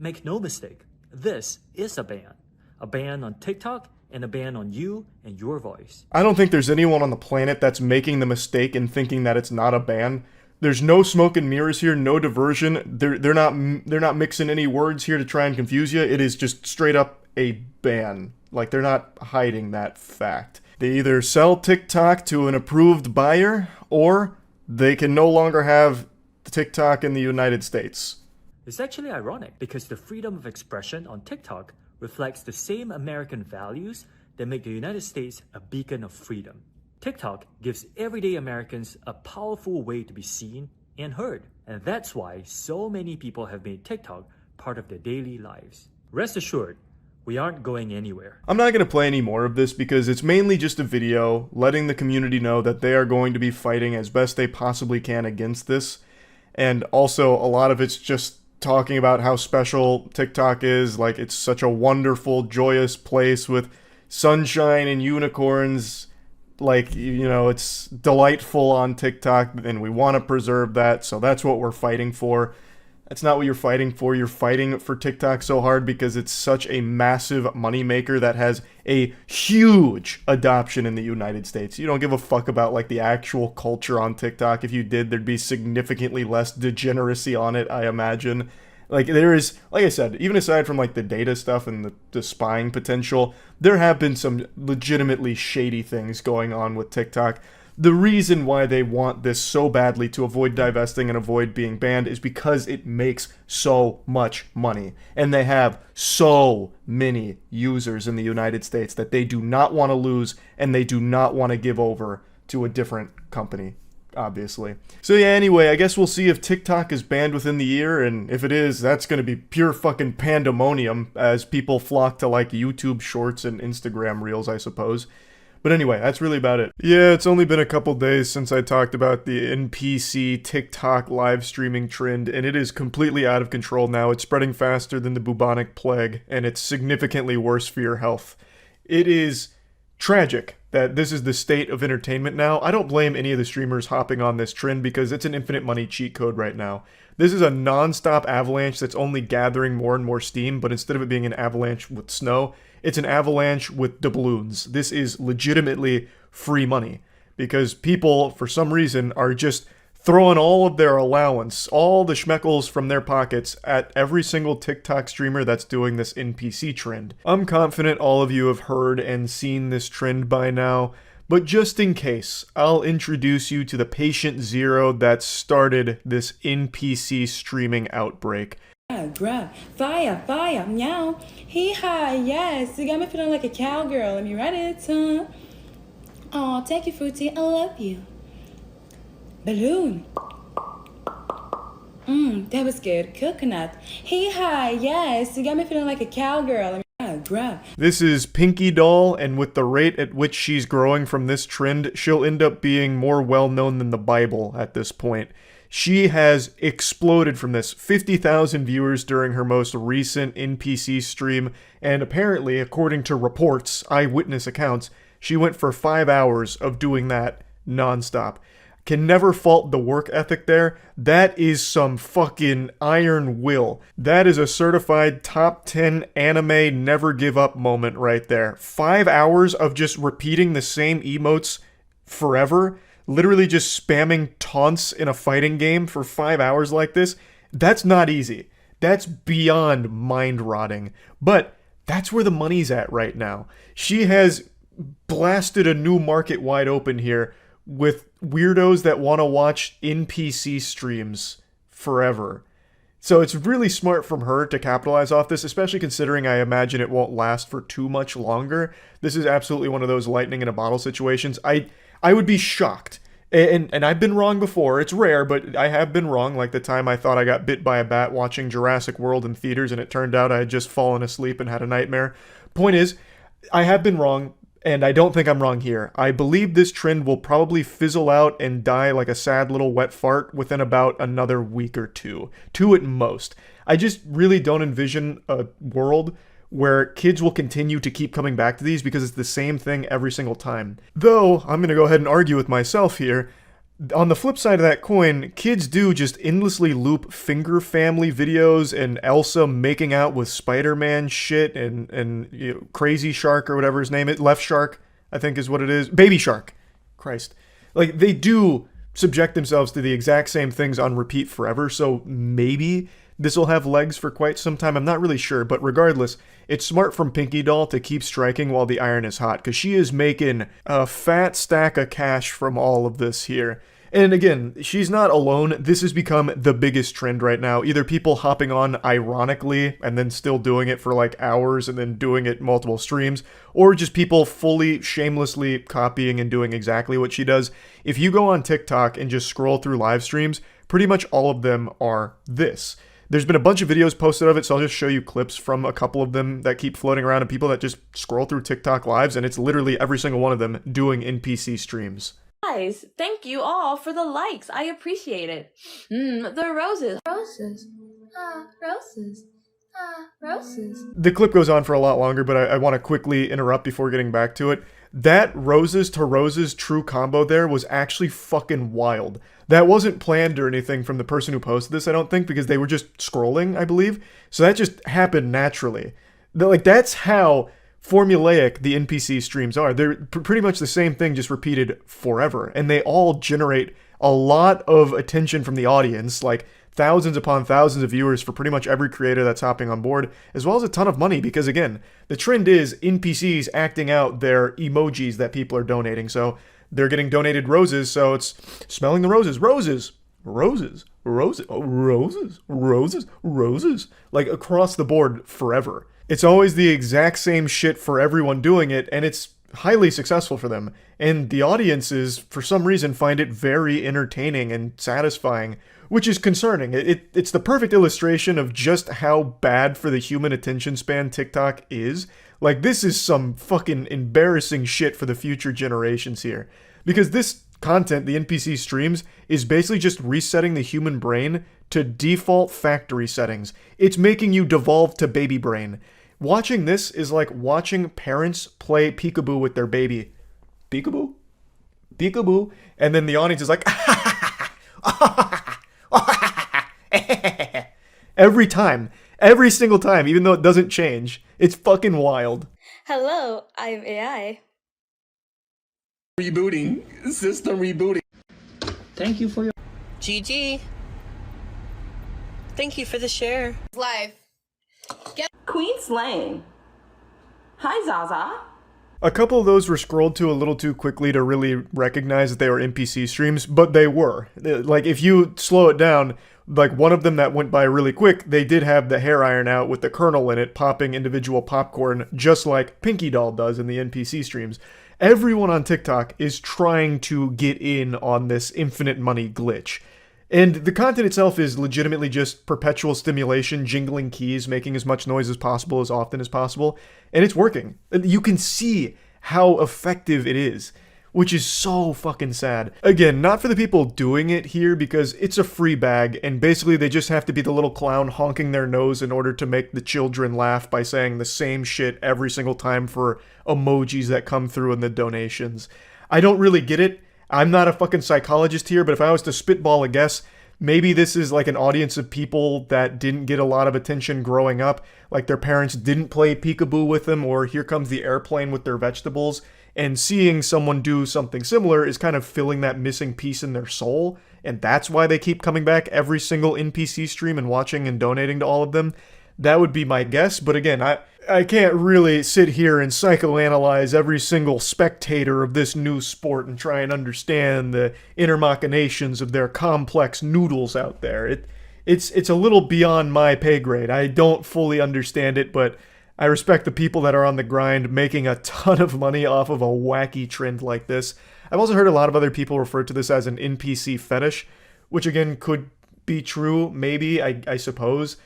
Make no mistake, this is a ban on TikTok and a ban on you and your voice. I don't think there's anyone on the planet that's making the mistake in thinking that it's not a ban. There's no smoke and mirrors here, no diversion. They're not mixing any words here to try and confuse you. It is just straight up a ban. Like, they're not hiding that fact. They either sell TikTok to an approved buyer, or they can no longer have TikTok in the United States. It's actually ironic because the freedom of expression on TikTok reflects the same American values that make the United States a beacon of freedom. TikTok gives everyday Americans a powerful way to be seen and heard, and that's why so many people have made TikTok part of their daily lives. Rest assured, we aren't going anywhere. I'm not going to play any more of this because it's mainly just a video letting the community know that they are going to be fighting as best they possibly can against this, and also a lot of it's just talking about how special TikTok is, like it's such a wonderful, joyous place with sunshine and unicorns. Like, you know, it's delightful on TikTok, and we want to preserve that, so that's what we're fighting for. That's not what you're fighting for. You're fighting for TikTok so hard because it's such a massive moneymaker that has a huge adoption in the United States. You don't give a fuck about, like, the actual culture on TikTok. If you did, there'd be significantly less degeneracy on it, I imagine. Like, there is, like I said, even aside from, like, the data stuff and the spying potential, there have been some legitimately shady things going on with TikTok. The reason why they want this so badly to avoid divesting and avoid being banned is because it makes so much money. And they have so many users in the United States that they do not want to lose, and they do not want to give over to a different company, obviously. So yeah, anyway, I guess we'll see if TikTok is banned within the year, and if it is, that's going to be pure fucking pandemonium as people flock to, like, YouTube Shorts and Instagram Reels, I suppose. But anyway, that's really about it. Yeah, it's only been a couple days since I talked about the NPC TikTok live streaming trend, and it is completely out of control now. It's spreading faster than the bubonic plague, and it's significantly worse for your health. It is tragic that this is the state of entertainment now. I don't blame any of the streamers hopping on this trend because it's an infinite money cheat code right now. This is a non-stop avalanche that's only gathering more and more steam, but instead of it being an avalanche with snow, it's an avalanche with doubloons. This is legitimately free money because people, for some reason, are just throwing all of their allowance, all the schmeckles from their pockets at every single TikTok streamer that's doing this NPC trend. I'm confident all of you have heard and seen this trend by now, but just in case, I'll introduce you to the patient zero that started this NPC streaming outbreak. Bruh, fire, meow. Hee-haw, yes, you got me feeling like a cowgirl. Let me write it, huh? Aw, thank you, Fruity, I love you. Balloon. That was good. Coconut. Hee-haw, yes, you got me feeling like a cowgirl. Let me This is Pinky Doll, and with the rate at which she's growing from this trend, she'll end up being more well-known than the Bible at this point. She has exploded from this. 50,000 viewers during her most recent NPC stream, and apparently, according to reports, eyewitness accounts, she went for 5 hours of doing that nonstop. Can never fault the work ethic there. That is some fucking iron will. That is a certified top 10 anime never give up moment right there. 5 hours of just repeating the same emotes forever. Literally just spamming taunts in a fighting game for 5 hours like this. That's not easy. That's beyond mind-rotting. But that's where the money's at right now. She has blasted a new market wide open here with weirdos that want to watch NPC streams forever. So it's really smart from her to capitalize off this, especially considering I imagine it won't last for too much longer. This is absolutely one of those lightning in a bottle situations. I would be shocked. And I've been wrong before. It's rare, but I have been wrong. Like the time I thought I got bit by a bat watching Jurassic World in theaters, and it turned out I had just fallen asleep and had a nightmare. Point is, I have been wrong, and I don't think I'm wrong here. I believe this trend will probably fizzle out and die like a sad little wet fart within about another week or two. 2 at most. I just really don't envision a world where kids will continue to keep coming back to these because it's the same thing every single time. Though, I'm going to go ahead and argue with myself here. On the flip side of that coin, kids do just endlessly loop Finger Family videos and Elsa making out with Spider-Man shit and you know, Crazy Shark or whatever his name is. Left Shark, I think is what it is. Baby Shark. Christ. Like, they do subject themselves to the exact same things on repeat forever, so maybe this will have legs for quite some time. I'm not really sure, but regardless, it's smart from Pinky Doll to keep striking while the iron is hot, because she is making a fat stack of cash from all of this here. And again, she's not alone. This has become the biggest trend right now. Either people hopping on ironically and then still doing it for like hours and then doing it multiple streams, or just people fully shamelessly copying and doing exactly what she does. If you go on TikTok and just scroll through live streams, pretty much all of them are this. There's been a bunch of videos posted of it, so I'll just show you clips from a couple of them that keep floating around of people that just scroll through TikTok lives, and it's literally every single one of them doing NPC streams. Guys, thank you all for the likes. I appreciate it. The roses. Roses. Roses. Roses. The clip goes on for a lot longer, but I want to quickly interrupt before getting back to it. That roses to roses true combo there was actually fucking wild. That wasn't planned or anything from the person who posted this, I don't think, because they were just scrolling, I believe. So that just happened naturally. Like, that's how formulaic the NPC streams are. They're pretty much the same thing, just repeated forever. And they all generate a lot of attention from the audience, like thousands upon thousands of viewers for pretty much every creator that's hopping on board, as well as a ton of money, because again, the trend is NPCs acting out their emojis that people are donating. So they're getting donated roses, so it's smelling the roses. Roses! Roses! Roses! Oh, roses! Roses! Roses! Like, across the board forever. It's always the exact same shit for everyone doing it, and it's highly successful for them. And the audiences, for some reason, find it very entertaining and satisfying, which is concerning. It's the perfect illustration of just how bad for the human attention span TikTok is. Like, this is some fucking embarrassing shit for the future generations here. Because this content, the NPC streams, is basically just resetting the human brain to default factory settings. It's making you devolve to baby brain. Watching this is like watching parents play peekaboo with their baby. Peekaboo? Peekaboo? And then the audience is like, every time. Every single time, even though it doesn't change. It's fucking wild. Hello, I'm AI. Rebooting. System rebooting. Thank you for your GG. Thank you for the share. Life. Queen Slane. Hi, Zaza. A couple of those were scrolled to a little too quickly to really recognize that they were NPC streams, but they were. Like, if you slow it down, like one of them that went by really quick, they did have the hair iron out with the kernel in it, popping individual popcorn, just like Pinky Doll does in the NPC streams. Everyone on TikTok is trying to get in on this infinite money glitch. And the content itself is legitimately just perpetual stimulation, jingling keys, making as much noise as possible, as often as possible. And it's working. You can see how effective it is, which is so fucking sad. Again, not for the people doing it here, because it's a free bag, and basically they just have to be the little clown honking their nose in order to make the children laugh by saying the same shit every single time for emojis that come through in the donations. I don't really get it. I'm not a fucking psychologist here, but if I was to spitball a guess, maybe this is like an audience of people that didn't get a lot of attention growing up, like their parents didn't play peekaboo with them, or Here Comes the Airplane with their vegetables, and seeing someone do something similar is kind of filling that missing piece in their soul, and that's why they keep coming back every single NPC stream and watching and donating to all of them. That would be my guess, but again, I can't really sit here and psychoanalyze every single spectator of this new sport and try and understand the inner machinations of their complex noodles out there. It's a little beyond my pay grade. I don't fully understand it, but I respect the people that are on the grind making a ton of money off of a wacky trend like this. I've also heard a lot of other people refer to this as an NPC fetish, which again could be true, maybe, I suppose.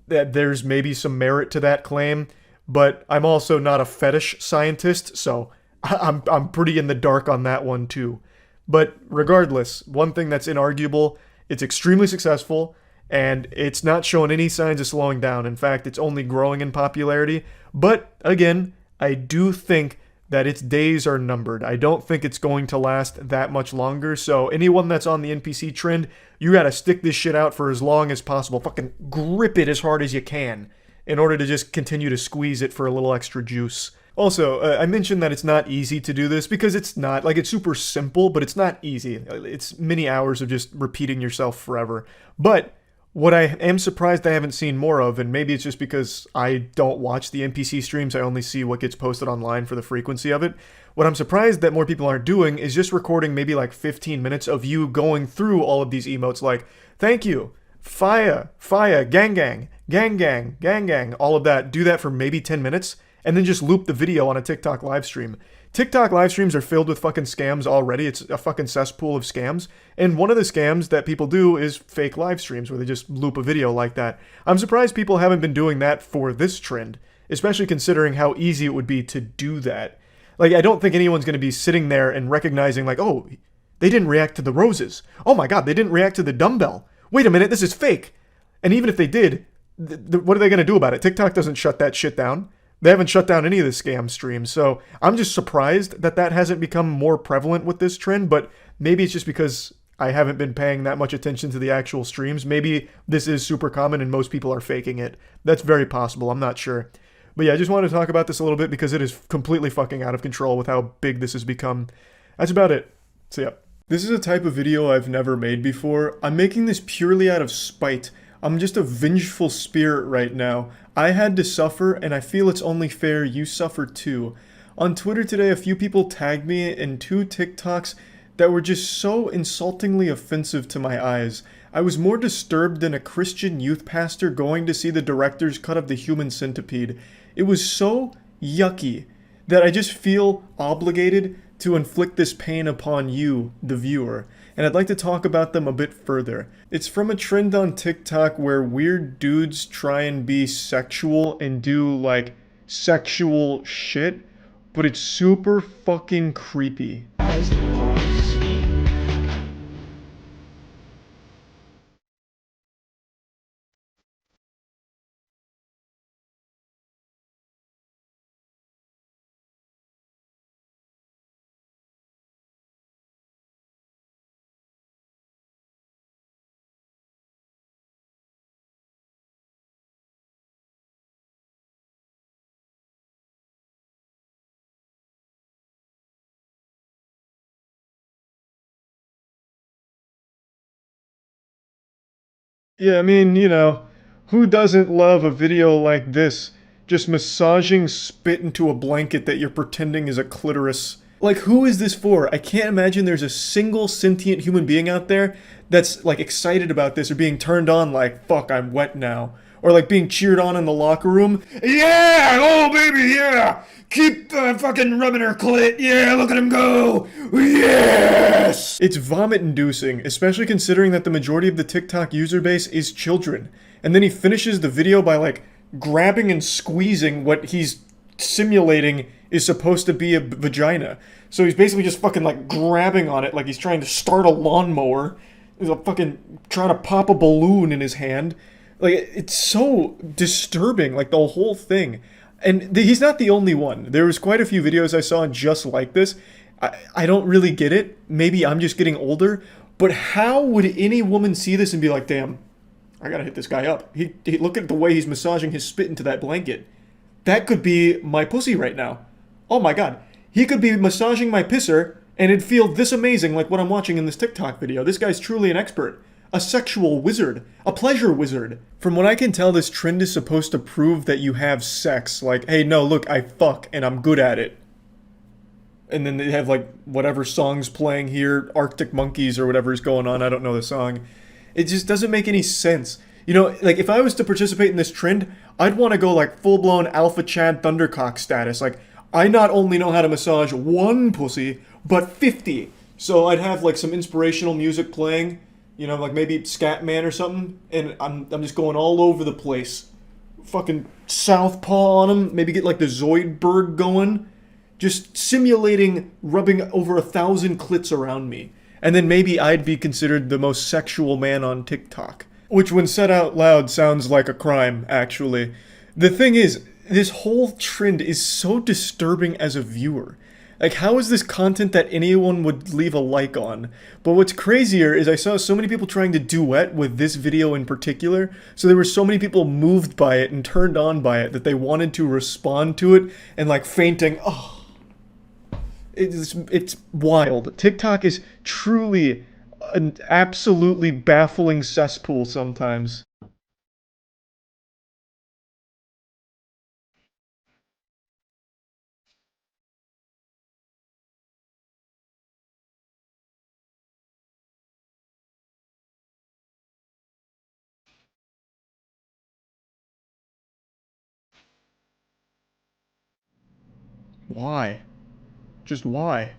That there's maybe some merit to that claim, but I'm also not a fetish scientist, so I'm pretty in the dark on that one too. But regardless, one thing that's inarguable, it's extremely successful, and it's not showing any signs of slowing down. In fact, it's only growing in popularity. But again, I do think that its days are numbered. I don't think it's going to last that much longer, so anyone that's on the NPC trend, you gotta stick this shit out for as long as possible. Fucking grip it as hard as you can in order to just continue to squeeze it for a little extra juice. Also, I mentioned that it's not easy to do this because it's not. Like, it's super simple, but it's not easy. It's many hours of just repeating yourself forever. But what I am surprised I haven't seen more of, and maybe it's just because I don't watch the NPC streams, I only see what gets posted online for the frequency of it. What I'm surprised that more people aren't doing is just recording maybe like 15 minutes of you going through all of these emotes like, thank you, fire, gang gang, gang gang, gang gang, all of that. Do that for maybe 10 minutes, and then just loop the video on a TikTok live stream. TikTok live streams are filled with fucking scams already. It's a fucking cesspool of scams. And one of the scams that people do is fake live streams where they just loop a video like that. I'm surprised people haven't been doing that for this trend, especially considering how easy it would be to do that. Like, I don't think anyone's going to be sitting there and recognizing like, oh, they didn't react to the roses. Oh my god, they didn't react to the dumbbell. Wait a minute, this is fake. And even if they did, what are they going to do about it? TikTok doesn't shut that shit down. They haven't shut down any of the scam streams. So I'm just surprised that that hasn't become more prevalent with this trend, but maybe it's just because I haven't been paying that much attention to the actual streams. Maybe this is super common and most people are faking it. That's very possible. I'm not sure. But yeah, I just wanted to talk about this a little bit because it is completely fucking out of control with how big this has become. That's about it. So yeah. This is a type of video I've never made before. I'm making this purely out of spite. I'm just a vengeful spirit right now. I had to suffer, and I feel it's only fair you suffer too. On Twitter today, a few people tagged me in 2 TikToks that were just so insultingly offensive to my eyes. I was more disturbed than a Christian youth pastor going to see the director's cut of The Human Centipede. It was so yucky that I just feel obligated to inflict this pain upon you, the viewer, and I'd like to talk about them a bit further. It's from a trend on TikTok where weird dudes try and be sexual and do, like, sexual shit, but it's super fucking creepy. Yeah, I mean, you know, who doesn't love a video like this? Just massaging spit into a blanket that you're pretending is a clitoris. Like, who is this for? I can't imagine there's a single sentient human being out there that's, like, excited about this or being turned on like, fuck, I'm wet now. Or, like, being cheered on in the locker room. Yeah! Oh, baby, yeah! Keep fucking rubbing her clit. Yeah, look at him go. Yes! It's vomit-inducing, especially considering that the majority of the TikTok user base is children. And then he finishes the video by, like, grabbing and squeezing what he's simulating is supposed to be a vagina. So he's basically just fucking, like, grabbing on it like he's trying to start a lawnmower. He's fucking trying to pop a balloon in his hand. Like, it's so disturbing, like, the whole thing. And he's not the only one. There was quite a few videos I saw just like this. I don't really get it. Maybe I'm just getting older. But how would any woman see this and be like, damn, I gotta hit this guy up. He look at the way he's massaging his spit into that blanket. That could be my pussy right now. Oh my god. He could be massaging my pisser and it'd feel this amazing like what I'm watching in this TikTok video. This guy's truly an expert. A sexual wizard. A pleasure wizard. From what I can tell, this trend is supposed to prove that you have sex. Like, hey, no, look, I fuck, and I'm good at it. And then they have, like, whatever song's playing here, Arctic Monkeys or whatever is going on, I don't know the song. It just doesn't make any sense. You know, like, if I was to participate in this trend, I'd want to go, like, full-blown Alpha Chad Thundercock status. Like, I not only know how to massage one pussy, but 50. So I'd have, like, some inspirational music playing. You know, like maybe Scatman or something, and I'm just going all over the place. Fucking southpaw on him, maybe get like the Zoidberg going. Just simulating rubbing over 1,000 clits around me. And then maybe I'd be considered the most sexual man on TikTok. Which when said out loud sounds like a crime, actually. The thing is, this whole trend is so disturbing as a viewer. Like, how is this content that anyone would leave a like on? But what's crazier is I saw so many people trying to duet with this video in particular, so there were so many people moved by it and turned on by it that they wanted to respond to it and, like, fainting. Oh, it's wild. TikTok is truly an absolutely baffling cesspool sometimes. Why? Just why?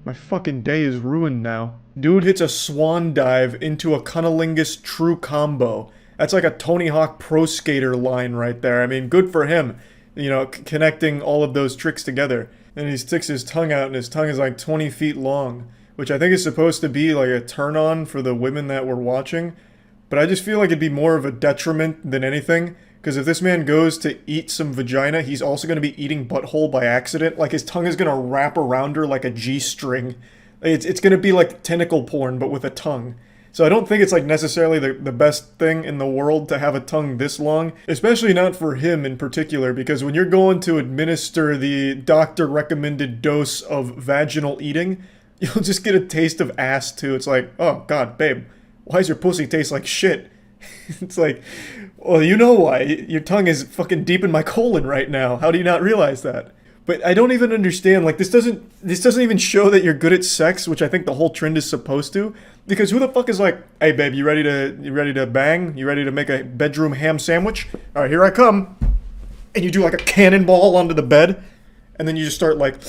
My fucking day is ruined now. Dude hits a swan dive into a cunnilingus true combo. That's like a Tony Hawk Pro Skater line right there. I mean, good for him. You know, connecting all of those tricks together. And he sticks his tongue out and his tongue is like 20 feet long. Which I think is supposed to be like a turn on for the women that we're watching. But I just feel like it'd be more of a detriment than anything. Because if this man goes to eat some vagina, he's also going to be eating butthole by accident. Like, his tongue is going to wrap around her like a G-string. It's going to be like tentacle porn, but with a tongue. So I don't think it's like necessarily the best thing in the world to have a tongue this long. Especially not for him in particular, because when you're going to administer the doctor-recommended dose of vaginal eating, you'll just get a taste of ass too. It's like, oh god, babe, why does your pussy taste like shit? It's like, well, you know why. Your tongue is fucking deep in my colon right now. How do you not realize that? But I don't even understand, like, this doesn't even show that you're good at sex, which I think the whole trend is supposed to. Because who the fuck is like, hey babe, you ready to bang? You ready to make a bedroom ham sandwich? Alright, here I come. And you do like a cannonball onto the bed, and then you just start like...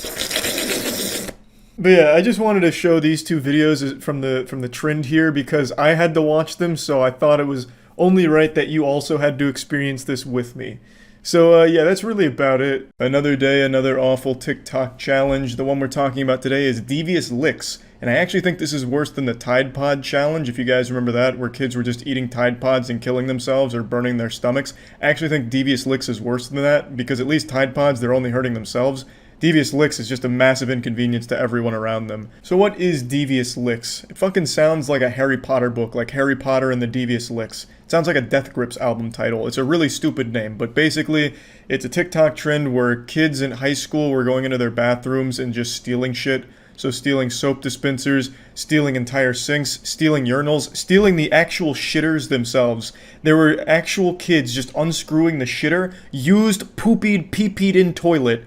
But yeah, I just wanted to show these two videos from the trend here because I had to watch them, so I thought it was only right that you also had to experience this with me. So yeah, that's really about it. Another day, another awful TikTok challenge. The one we're talking about today is Devious Licks. And I actually think this is worse than the Tide Pod challenge, if you guys remember that, where kids were just eating Tide Pods and killing themselves or burning their stomachs. I actually think Devious Licks is worse than that, because at least Tide Pods, they're only hurting themselves. Devious Licks is just a massive inconvenience to everyone around them. So what is Devious Licks? It fucking sounds like a Harry Potter book, like Harry Potter and the Devious Licks. It sounds like a Death Grips album title. It's a really stupid name, but basically, it's a TikTok trend where kids in high school were going into their bathrooms and just stealing shit. So stealing soap dispensers, stealing entire sinks, stealing urinals, stealing the actual shitters themselves. There were actual kids just unscrewing the shitter, used, poopied, pee-peed in toilet,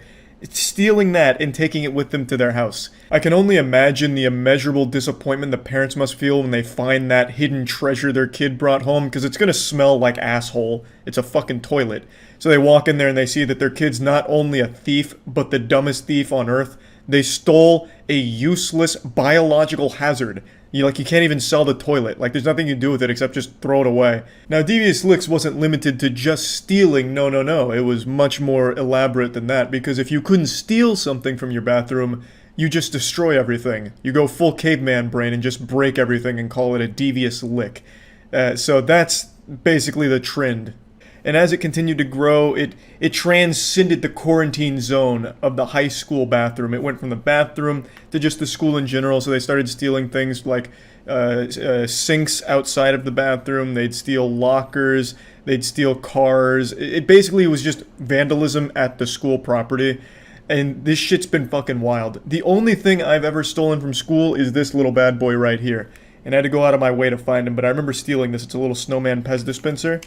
stealing that and taking it with them to their house. I can only imagine the immeasurable disappointment the parents must feel when they find that hidden treasure their kid brought home, because it's gonna smell like asshole. It's a fucking toilet. So they walk in there and they see that their kid's not only a thief, but the dumbest thief on earth. They stole a useless biological hazard. You can't even sell the toilet. Like, there's nothing you can do with it except just throw it away. Now, Devious Licks wasn't limited to just stealing. No. It was much more elaborate than that, because if you couldn't steal something from your bathroom, you just destroy everything. You go full caveman brain and just break everything and call it a Devious Lick. So that's basically the trend. And as it continued to grow, it transcended the quarantine zone of the high school bathroom. It went from the bathroom to just the school in general, so they started stealing things like sinks outside of the bathroom, they'd steal lockers, they'd steal cars. It basically was just vandalism at the school property, and this shit's been fucking wild. The only thing I've ever stolen from school is this little bad boy right here, and I had to go out of my way to find him, but I remember stealing this. It's a little snowman Pez dispenser.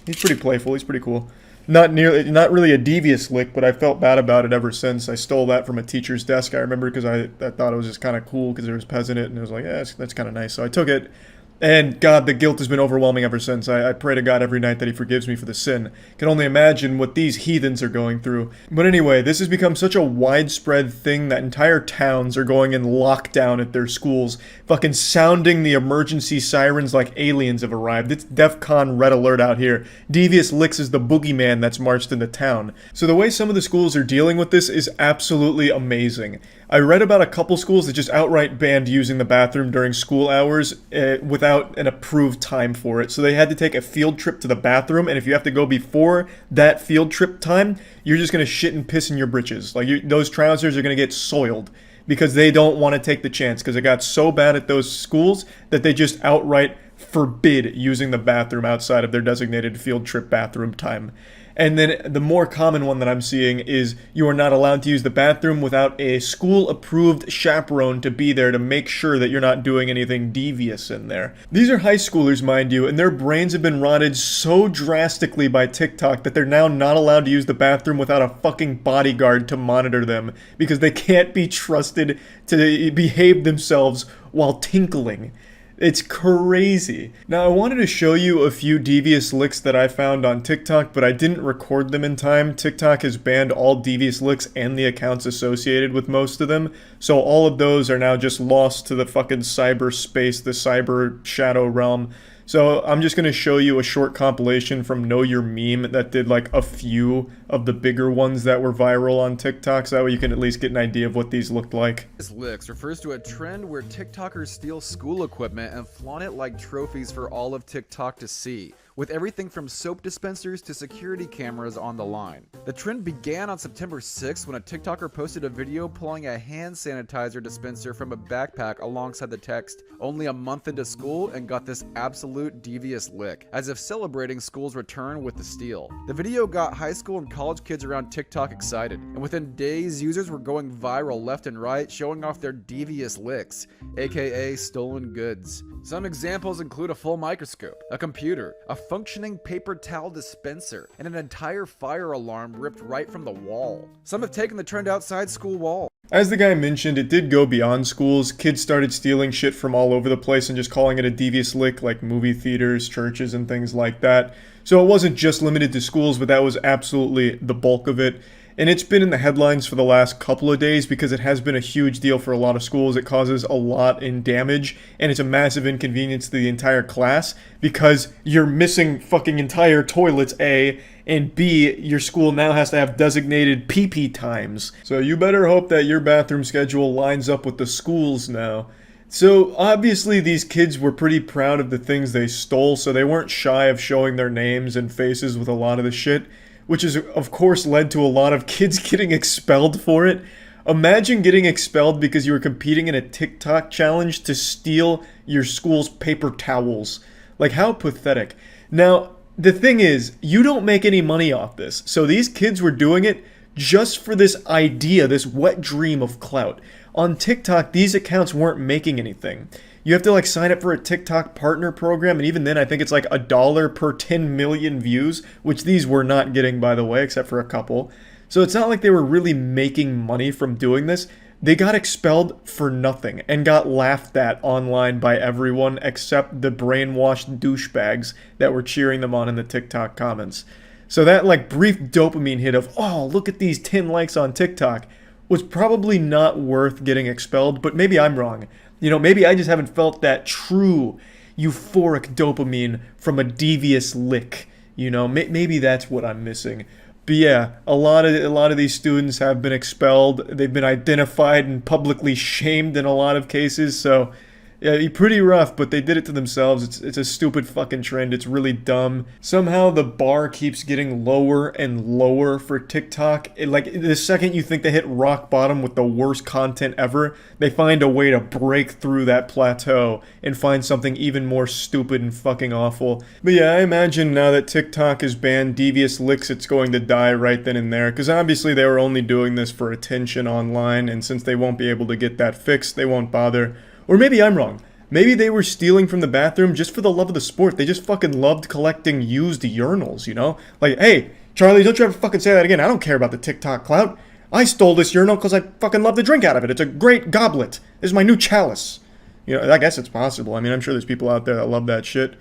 He's pretty playful, he's pretty cool. Not really a devious lick, but I felt bad about it ever since. I stole that from a teacher's desk, I remember, because I thought it was just kind of cool because there was Pez in it, and it was like, yeah, that's kind of nice. So I took it, and God, the guilt has been overwhelming ever since. I pray to God every night that he forgives me for the sin. Can only imagine what these heathens are going through. But anyway, this has become such a widespread thing that entire towns are going in lockdown at their schools, fucking sounding the emergency sirens like aliens have arrived. It's DEFCON red alert out here. Devious Licks is the boogeyman that's marched into town. So the way some of the schools are dealing with this is absolutely amazing. I read about a couple schools that just outright banned using the bathroom during school hours without an approved time for it. So they had to take a field trip to the bathroom, and if you have to go before that field trip time, you're just going to shit and piss in your britches. Like, those trousers are going to get soiled because they don't want to take the chance, because it got so bad at those schools that they just outright forbid using the bathroom outside of their designated field trip bathroom time. And then the more common one that I'm seeing is you are not allowed to use the bathroom without a school-approved chaperone to be there to make sure that you're not doing anything devious in there. These are high schoolers, mind you, and their brains have been rotted so drastically by TikTok that they're now not allowed to use the bathroom without a fucking bodyguard to monitor them, because they can't be trusted to behave themselves while tinkling. It's crazy. Now, I wanted to show you a few devious licks that I found on TikTok, but I didn't record them in time. TikTok has banned all devious licks and the accounts associated with most of them, so all of those are now just lost to the fucking cyberspace, the cyber shadow realm. So I'm just going to show you a short compilation from Know Your Meme that did like a few of the bigger ones that were viral on TikTok, so that way you can at least get an idea of what these looked like. Licks refers to a trend where TikTokers steal school equipment and flaunt it like trophies for all of TikTok to see, with everything from soap dispensers to security cameras on the line. The trend began on September 6th when a TikToker posted a video pulling a hand sanitizer dispenser from a backpack alongside the text, "Only a month into school," and got this absolute devious lick, as if celebrating school's return with the steal. The video got high school and college kids around TikTok excited, and within days, users were going viral left and right, showing off their devious licks, aka stolen goods. Some examples include a full microscope, a computer, a functioning paper towel dispenser, and an entire fire alarm ripped right from the wall. Some have taken the trend outside school walls. As the guy mentioned, it did go beyond schools. Kids started stealing shit from all over the place and just calling it a devious lick, like movie theaters, churches, and things like that. So it wasn't just limited to schools, but that was absolutely the bulk of it. And it's been in the headlines for the last couple of days because it has been a huge deal for a lot of schools. It causes a lot in damage, and it's a massive inconvenience to the entire class because you're missing fucking entire toilets, A, and B, your school now has to have designated pee-pee times. So you better hope that your bathroom schedule lines up with the school's now. So obviously these kids were pretty proud of the things they stole, so they weren't shy of showing their names and faces with a lot of the shit, which has of course led to a lot of kids getting expelled for it. Imagine getting expelled because you were competing in a TikTok challenge to steal your school's paper towels. Like, how pathetic. Now, the thing is, you don't make any money off this, so these kids were doing it just for this idea, this wet dream of clout. On TikTok, these accounts weren't making anything. You have to like sign up for a TikTok partner program, and even then I think it's like $1 per 10 million views, which these were not getting, by the way, except for a couple. So it's not like they were really making money from doing this. They got expelled for nothing and got laughed at online by everyone except the brainwashed douchebags that were cheering them on in the TikTok comments. So that like brief dopamine hit of, oh, look at these 10 likes on TikTok, was probably not worth getting expelled, but maybe I'm wrong. You know, maybe I just haven't felt that true euphoric dopamine from a devious lick. You know, maybe that's what I'm missing. But yeah, a lot of these students have been expelled. They've been identified and publicly shamed in a lot of cases. So yeah, pretty rough, but they did it to themselves. It's a stupid fucking trend. It's really dumb. Somehow the bar keeps getting lower and lower for TikTok. Like, the second you think they hit rock bottom with the worst content ever, they find a way to break through that plateau and find something even more stupid and fucking awful. But yeah, I imagine now that TikTok has banned devious licks, it's going to die right then and there, because obviously they were only doing this for attention online, and since they won't be able to get that fixed, they won't bother. Or maybe I'm wrong. Maybe they were stealing from the bathroom just for the love of the sport. They just fucking loved collecting used urinals, you know? Like, hey, Charlie, don't you ever fucking say that again. I don't care about the TikTok clout. I stole this urinal because I fucking love to drink out of it. It's a great goblet. This is my new chalice. You know, I guess it's possible. I mean, I'm sure there's people out there that love that shit.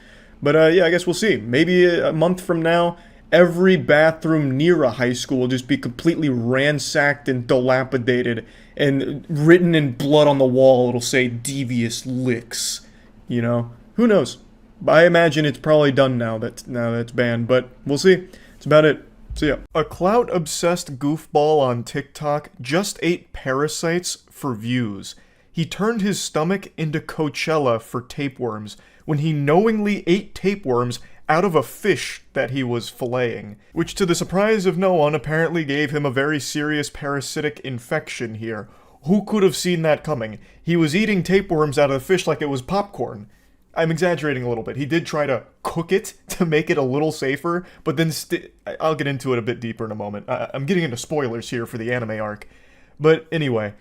But yeah, I guess we'll see. Maybe a month from now, every bathroom near a high school will just be completely ransacked and dilapidated, and written in blood on the wall it'll say devious licks. You know, who knows? I imagine it's probably done now that it's banned, but we'll see. That's about it. See ya. A clout obsessed goofball on TikTok just ate parasites for views. He turned his stomach into Coachella for tapeworms when he knowingly ate tapeworms out of a fish that he was filleting, which to the surprise of no one apparently gave him a very serious parasitic infection here. Who could have seen that coming? He was eating tapeworms out of the fish like it was popcorn. I'm exaggerating a little bit. He did try to cook it to make it a little safer, but then I'll get into it a bit deeper in a moment. I'm getting into spoilers here for the anime arc. But anyway,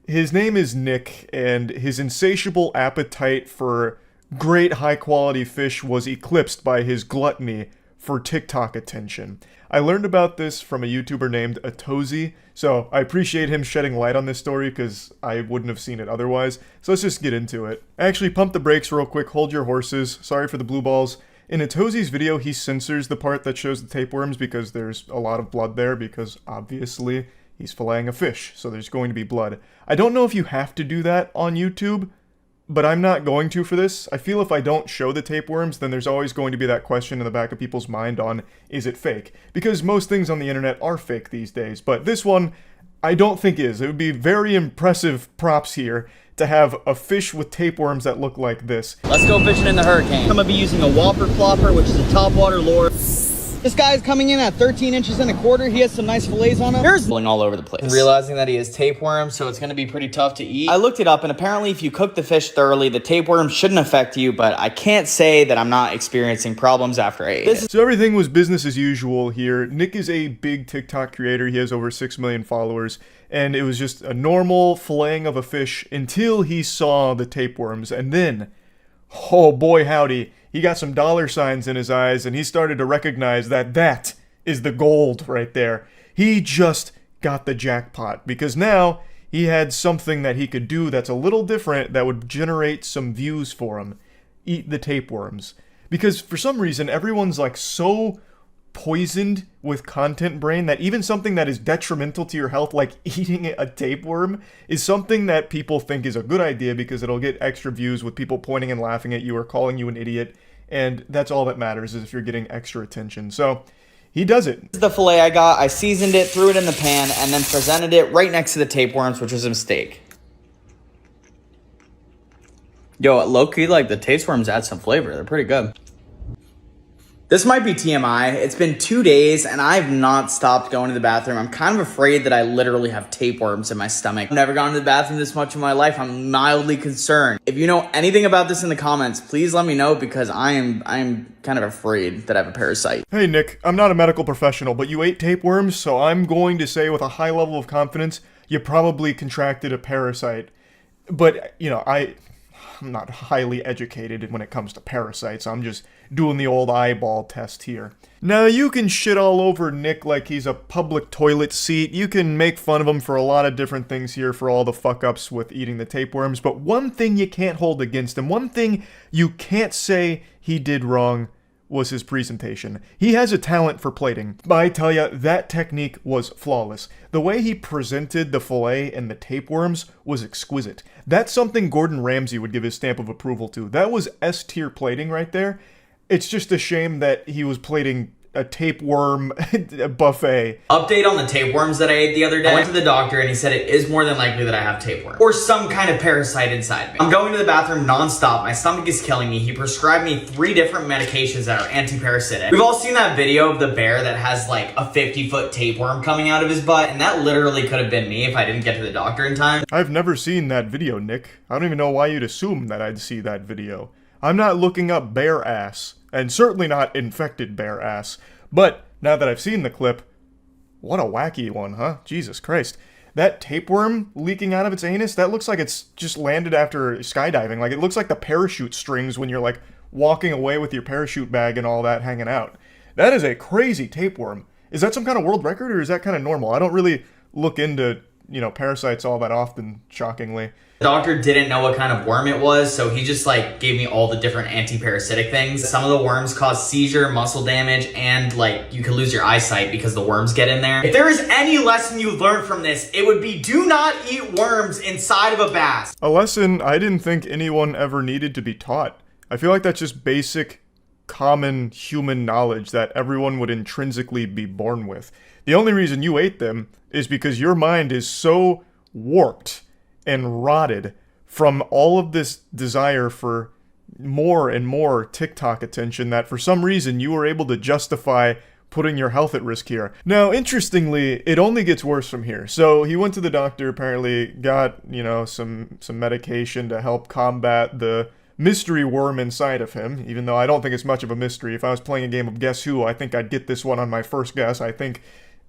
his name is Nick, and his insatiable appetite for great high-quality fish was eclipsed by his gluttony for TikTok attention. I learned about this from a YouTuber named Atozi, so I appreciate him shedding light on this story because I wouldn't have seen it otherwise. So let's just get into it. Actually, pump the brakes real quick, hold your horses. Sorry for the blue balls. In Atozi's video, he censors the part that shows the tapeworms because there's a lot of blood there, because obviously he's filleting a fish, so there's going to be blood. I don't know if you have to do that on YouTube, but I'm not going to for this. I feel if I don't show the tapeworms, then there's always going to be that question in the back of people's mind on, is it fake? Because most things on the internet are fake these days, but this one, I don't think is. It would be very impressive props here to have a fish with tapeworms that look like this. Let's go fishing in the hurricane. I'm gonna be using a whopper flopper, which is a topwater lure. This guy's coming in at 13 inches and a quarter. He has some nice fillets on him. There's blowing all over the place. Realizing that he has tapeworms, so it's gonna be pretty tough to eat. I looked it up, and apparently if you cook the fish thoroughly, the tapeworm shouldn't affect you, but I can't say that I'm not experiencing problems after I ate it. So everything was business as usual here. Nick is a big TikTok creator. He has over 6 million followers, and it was just a normal filleting of a fish until he saw the tapeworms, and then, oh boy howdy, he got some dollar signs in his eyes, and he started to recognize that that is the gold right there. He just got the jackpot, because now he had something that he could do that's a little different that would generate some views for him. Eat the tapeworms. Because for some reason, everyone's like so poisoned with content brain that even something that is detrimental to your health, like eating a tapeworm, is something that people think is a good idea because it'll get extra views with people pointing and laughing at you or calling you an idiot, and that's all that matters, is if you're getting extra attention. So he does it. This is the fillet I got. I seasoned it, threw it in the pan, and then presented it right next to the tapeworms, which was a mistake. Yo, low-key, like, the tapeworms add some flavor. They're pretty good. This might be TMI. It's been 2 days and I've not stopped going to the bathroom. I'm kind of afraid that I literally have tapeworms in my stomach. I've never gone to the bathroom this much in my life. I'm mildly concerned. If you know anything about this in the comments, please let me know, because I am kind of afraid that I have a parasite. Hey Nick, I'm not a medical professional, but you ate tapeworms, so I'm going to say with a high level of confidence, you probably contracted a parasite. But, you know, I'm not highly educated when it comes to parasites. I'm just doing the old eyeball test here. Now, you can shit all over Nick like he's a public toilet seat. You can make fun of him for a lot of different things here, for all the fuck-ups with eating the tapeworms, but one thing you can't hold against him, one thing you can't say he did wrong, was his presentation. He has a talent for plating. I tell ya, that technique was flawless. The way he presented the fillet and the tapeworms was exquisite. That's something Gordon Ramsay would give his stamp of approval to. That was S-tier plating right there. It's just a shame that he was plating a tapeworm buffet. Update on the tapeworms that I ate the other day. I went to the doctor and he said it is more than likely that I have tapeworm or some kind of parasite inside me. I'm going to the bathroom nonstop. My stomach is killing me. He prescribed me 3 different medications that are anti-parasitic. We've all seen that video of the bear that has like a 50-foot tapeworm coming out of his butt, and that literally could have been me if I didn't get to the doctor in time. I've never seen that video, Nick. I don't even know why you'd assume that I'd see that video. I'm not looking up bear ass, and certainly not infected bear ass. But now that I've seen the clip, what a wacky one, huh? Jesus Christ. That tapeworm leaking out of its anus, that looks like it's just landed after skydiving. Like, it looks like the parachute strings when you're, like, walking away with your parachute bag and all that hanging out. That is a crazy tapeworm. Is that some kind of world record, or is that kind of normal? I don't really look into, you know, parasites all that often, shockingly. The doctor didn't know what kind of worm it was, so he just like gave me all the different anti-parasitic things. Some of the worms cause seizure, muscle damage, and like you can lose your eyesight because the worms get in there. If there is any lesson you learned from this, it would be do not eat worms inside of a bath. A lesson I didn't think anyone ever needed to be taught. I feel like that's just basic, common human knowledge that everyone would intrinsically be born with. The only reason you ate them is because your mind is so warped and rotted from all of this desire for more and more TikTok attention that for some reason you were able to justify putting your health at risk here. Now, interestingly, it only gets worse from here. So he went to the doctor, apparently got, you know, some medication to help combat the mystery worm inside of him, even though I don't think it's much of a mystery. If I was playing a game of Guess Who, I think I'd get this one on my first guess. I think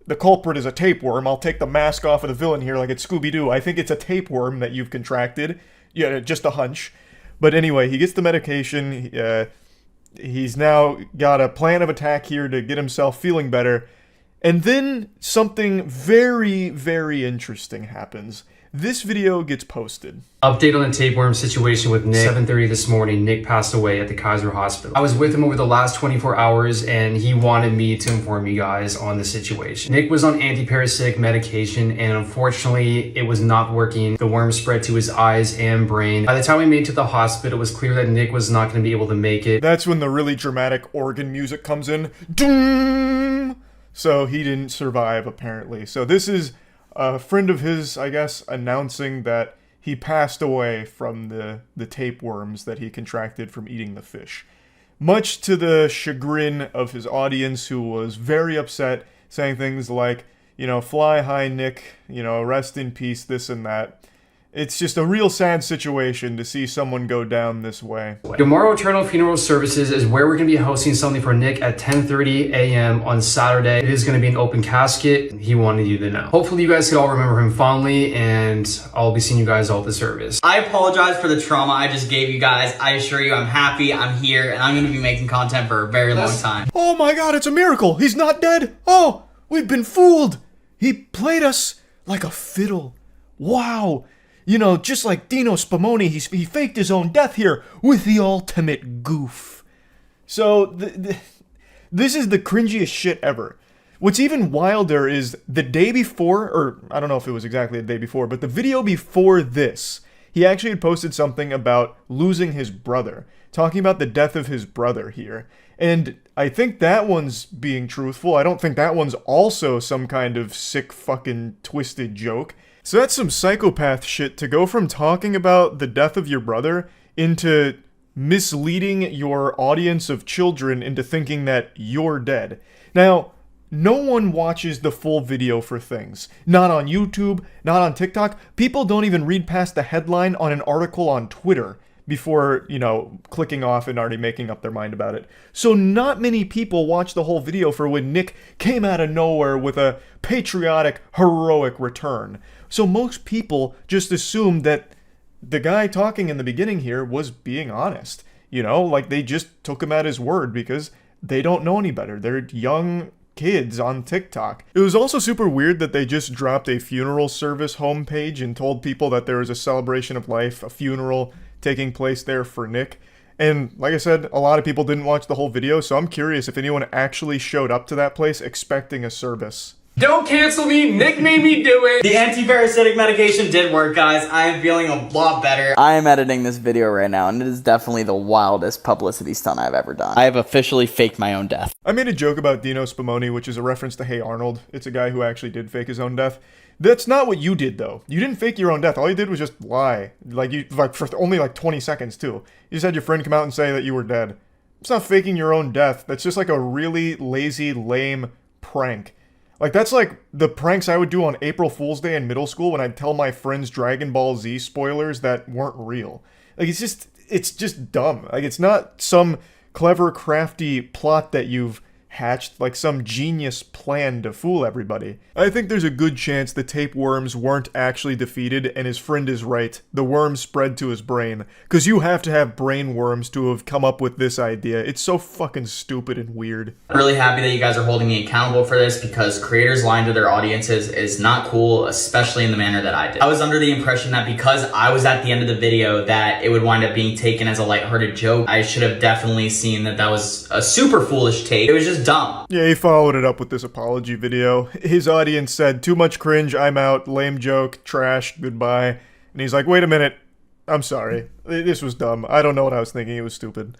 the culprit is a tapeworm. I'll take the mask off of the villain here like it's Scooby-Doo. I think it's a tapeworm that you've contracted. Yeah, just a hunch. But anyway, he gets the medication. He's now got a plan of attack here to get himself feeling better. And then something very, very interesting happens. this video gets posted. Update on the tapeworm situation with Nick. 7:30 this morning, Nick passed away at the Kaiser Hospital. I was with him over the last 24 hours and he wanted me to inform you guys on the situation. Nick was on antiparasitic medication and unfortunately it was not working. The worm spread to his eyes and brain. By the time we made it to the hospital, it was clear that Nick was not going to be able to make it. That's when the really dramatic organ music comes in. Doom! So he didn't survive apparently. So this is a friend of his, I guess, announcing that he passed away from the tapeworms that he contracted from eating the fish. Much to the chagrin of his audience, who was very upset, saying things like, you know, fly high, Nick, you know, rest in peace, this and that. It's just a real sad situation to see someone go down this way. Tomorrow Eternal Funeral Services is where we're going to be hosting something for Nick at 10:30 a.m. on Saturday. It is going to be an open casket. He wanted you to know. Hopefully you guys could all remember him fondly, and I'll be seeing you guys all at the service. I apologize for the trauma I just gave you guys. I assure you I'm happy, I'm here, and I'm going to be making content for a very long time. Oh my god, it's a miracle! He's not dead! Oh, we've been fooled! He played us like a fiddle. Wow! You know, just like Dino Spumoni, he faked his own death here with the ultimate goof. So, this is the cringiest shit ever. What's even wilder is the day before, or I don't know if it was exactly the day before, but the video before this, he actually had posted something about losing his brother, talking about the death of his brother here. And I think that one's being truthful. I don't think that one's also some kind of sick fucking twisted joke. So that's some psychopath shit to go from talking about the death of your brother into misleading your audience of children into thinking that you're dead. Now, no one watches the full video for things. Not on YouTube, not on TikTok. People don't even read past the headline on an article on Twitter before, you know, clicking off and already making up their mind about it. So not many people watch the whole video for when Nick came out of nowhere with a patriotic, heroic return. So most people just assume that the guy talking in the beginning here was being honest. You know, like they just took him at his word because they don't know any better. They're young kids on TikTok. It was also super weird that they just dropped a funeral service homepage and told people that there was a celebration of life, a funeral taking place there for Nick. And like I said, a lot of people didn't watch the whole video, so I'm curious if anyone actually showed up to that place expecting a service. Don't cancel me, Nick made me do it! The antiparasitic medication did work, guys. I am feeling a lot better. I am editing this video right now, and it is definitely the wildest publicity stunt I've ever done. I have officially faked my own death. I made a joke about Dino Spumoni, which is a reference to Hey Arnold. It's a guy who actually did fake his own death. That's not what you did, though. You didn't fake your own death. All you did was just lie. Like for only like 20 seconds, too. You just had your friend come out and say that you were dead. It's not faking your own death. That's just like a really lazy, lame prank. Like, that's like the pranks I would do on April Fool's Day in middle school when I'd tell my friends Dragon Ball Z spoilers that weren't real. Like, it's just dumb. Like, it's not some clever, crafty plot that you've hatched, like some genius plan to fool everybody. I think there's a good chance the tapeworms weren't actually defeated, and his friend is right. The worms spread to his brain. Because you have to have brain worms to have come up with this idea. It's so fucking stupid and weird. I'm really happy that you guys are holding me accountable for this because creators lying to their audiences is not cool, especially in the manner that I did. I was under the impression that because I was at the end of the video that it would wind up being taken as a lighthearted joke. I should have definitely seen that that was a super foolish take. It was just dumb. Yeah, he followed it up with this apology video. His audience said, too much cringe, I'm out, lame joke, trash, goodbye. And he's like, wait a minute, I'm sorry. This was dumb. I don't know what I was thinking, it was stupid.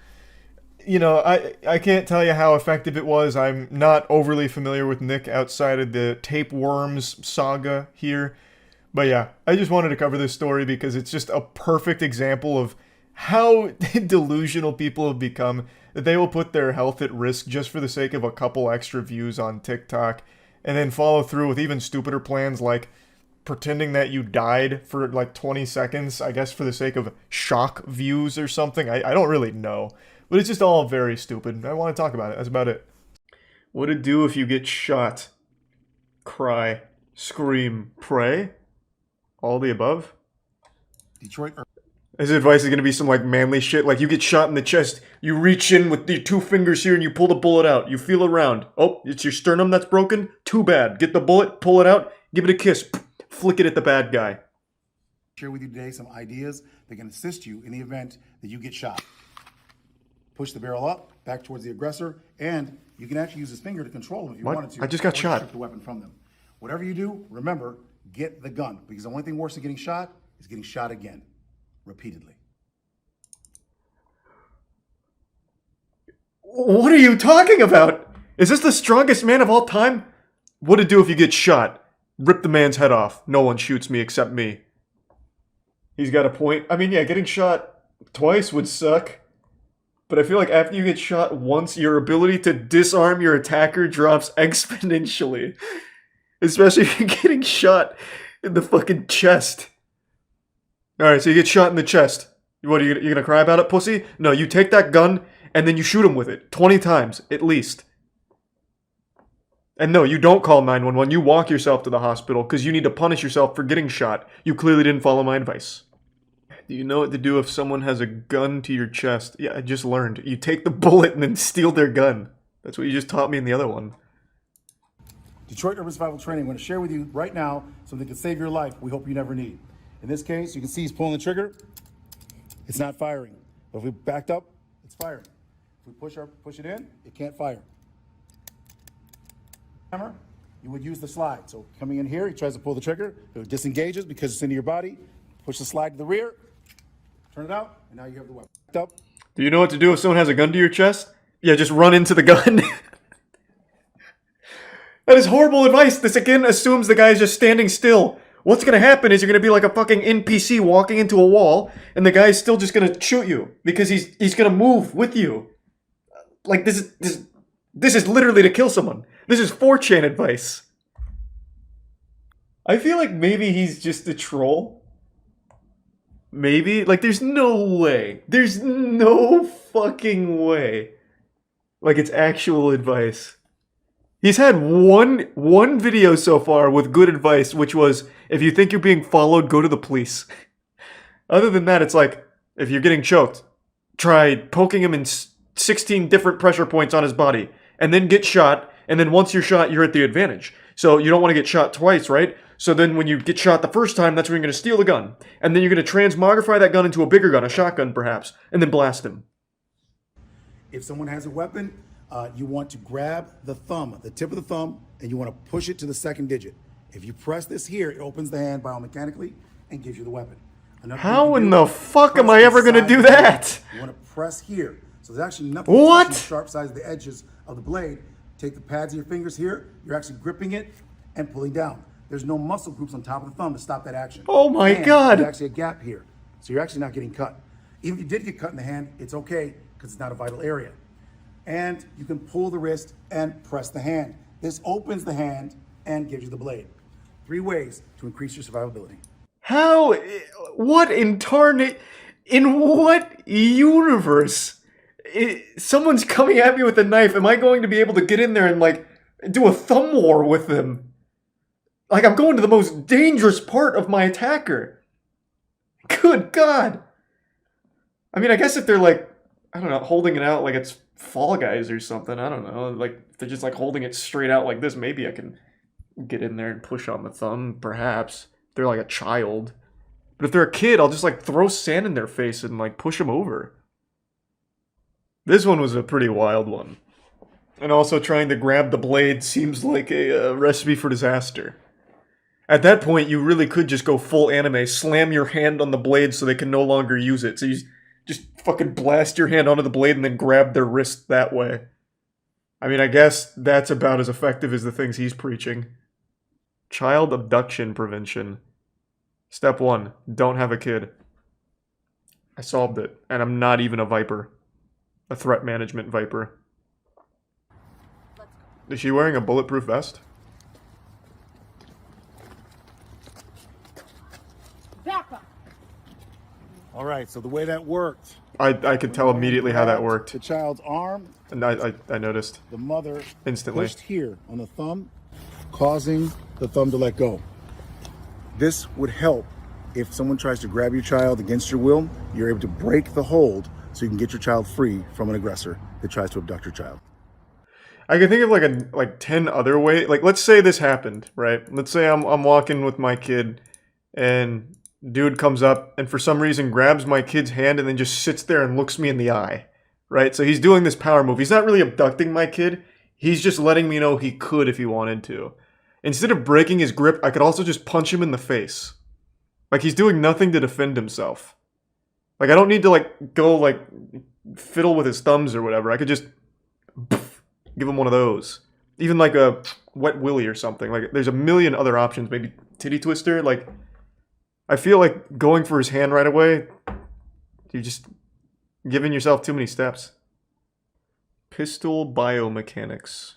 You know, I can't tell you how effective it was. I'm not overly familiar with Nick outside of the tapeworms saga here. But yeah, I just wanted to cover this story because it's just a perfect example of how delusional people have become, that they will put their health at risk just for the sake of a couple extra views on TikTok, and then follow through with even stupider plans like pretending that you died for like 20 seconds, I guess for the sake of shock views or something. I don't really know, but it's just all very stupid. I want to talk about it. That's about it. What to do if you get shot? Cry, scream, pray? All the above? Detroit. His advice is going to be some, like, manly shit. Like, you get shot in the chest, you reach in with your two fingers here and you pull the bullet out. You feel around. Oh, it's your sternum that's broken? Too bad. Get the bullet, pull it out, give it a kiss. Flick it at the bad guy. Share with you today some ideas that can assist you in the event that you get shot. Push the barrel up, back towards the aggressor, and you can actually use his finger to control them if you What? wanted to. I just got or shot. strip the weapon from them. Whatever you do, remember, get the gun, because the only thing worse than getting shot is getting shot again, repeatedly. What are you talking about? Is this the strongest man of all time? What'd it do if you get shot? Rip the man's head off. No one shoots me except me. He's got a point. I mean, yeah, getting shot twice would suck. But I feel like after you get shot once, your ability to disarm your attacker drops exponentially. Especially if you're getting shot in the fucking chest. Alright, so you get shot in the chest. What, are you gonna cry about it, pussy? No, you take that gun, and then you shoot him with it. 20 times, at least. And no, you don't call 911, you walk yourself to the hospital, because you need to punish yourself for getting shot. You clearly didn't follow my advice. Do you know what to do if someone has a gun to your chest? Yeah, I just learned. You take the bullet and then steal their gun. That's what you just taught me in the other one. Detroit Urban Survival Training, I'm going to share with you right now something that can save your life we hope you never need. In this case, you can see he's pulling the trigger. It's not firing. But if we backed up, it's firing. If we push it in, it can't fire. Hammer, you would use the slide. So coming in here, he tries to pull the trigger. It disengages because it's into your body. Push the slide to the rear. Turn it out, and now you have the weapon. Backed up. Do you know what to do if someone has a gun to your chest? Yeah, just run into the gun. That is horrible advice. This again assumes the guy's just standing still. What's gonna happen is you're gonna be like a fucking NPC walking into a wall, and the guy's still just gonna shoot you because he's gonna move with you. Like this is literally to kill someone. This is 4chan advice. I feel like maybe he's just a troll. Maybe? Like, there's no way. There's no fucking way. Like, it's actual advice. He's had one video so far with good advice, which was, if you think you're being followed, go to the police. Other than that, it's like, if you're getting choked, try poking him in 16 different pressure points on his body, and then get shot, and then once you're shot, you're at the advantage. So you don't want to get shot twice, right? So then when you get shot the first time, that's when you're going to steal the gun. And then you're going to transmogrify that gun into a bigger gun, a shotgun perhaps, and then blast him. If someone has a weapon, you want to grab the thumb, the tip of the thumb, and you want to push it to the second digit. If you press this here, it opens the hand biomechanically and gives you the weapon. How in the fuck am I ever going to do that? You want to press here. So there's actually nothing What? the sharp sides of the edges of the blade. Take the pads of your fingers here. You're actually gripping it and pulling down. There's no muscle groups on top of the thumb to stop that action. Oh my God. There's actually a gap here. So you're actually not getting cut. Even if you did get cut in the hand, it's okay because it's not a vital area. And you can pull the wrist and press the hand. This opens the hand and gives you the blade. 3 ways to increase your survivability. How? What in what universe? Someone's coming at me with a knife. Am I going to be able to get in there and, like, do a thumb war with them? Like, I'm going to the most dangerous part of my attacker. Good God. I mean, I guess if they're, like, I don't know, holding it out like it's Fall Guys or something, I don't know. Like, if they're just, like, holding it straight out like this, maybe I can get in there and push on the thumb, perhaps. If they're, like, a child. But if they're a kid, I'll just, like, throw sand in their face and, like, push them over. This one was a pretty wild one. And also trying to grab the blade seems like a recipe for disaster. At that point, you really could just go full anime, slam your hand on the blade so they can no longer use it. So you just fucking blast your hand onto the blade and then grab their wrist that way. I mean, I guess that's about as effective as the things he's preaching. Child abduction prevention. Step 1, don't have a kid. I solved it, and I'm not even a Viper. A threat management Viper. Is she wearing a bulletproof vest? All right, so the way that worked. I could tell immediately how that worked. The child's arm. And I noticed. The mother instantly pushed here on the thumb, causing the thumb to let go. This would help if someone tries to grab your child against your will. You're able to break the hold so you can get your child free from an aggressor that tries to abduct your child. I can think of like 10 other ways. Like, let's say this happened, right? Let's say I'm walking with my kid and dude comes up and for some reason grabs my kid's hand and then just sits there and looks me in the eye, right? So he's doing this power move. He's not really abducting my kid. He's just letting me know he could if he wanted to. Instead of breaking his grip, I could also just punch him in the face. Like, he's doing nothing to defend himself. Like, I don't need to, like, go, like, fiddle with his thumbs or whatever. I could just give him one of those. Even, like, a wet willy or something. Like, there's a million other options. Maybe titty twister. Like, I feel like going for his hand right away, you're just giving yourself too many steps. Pistol biomechanics.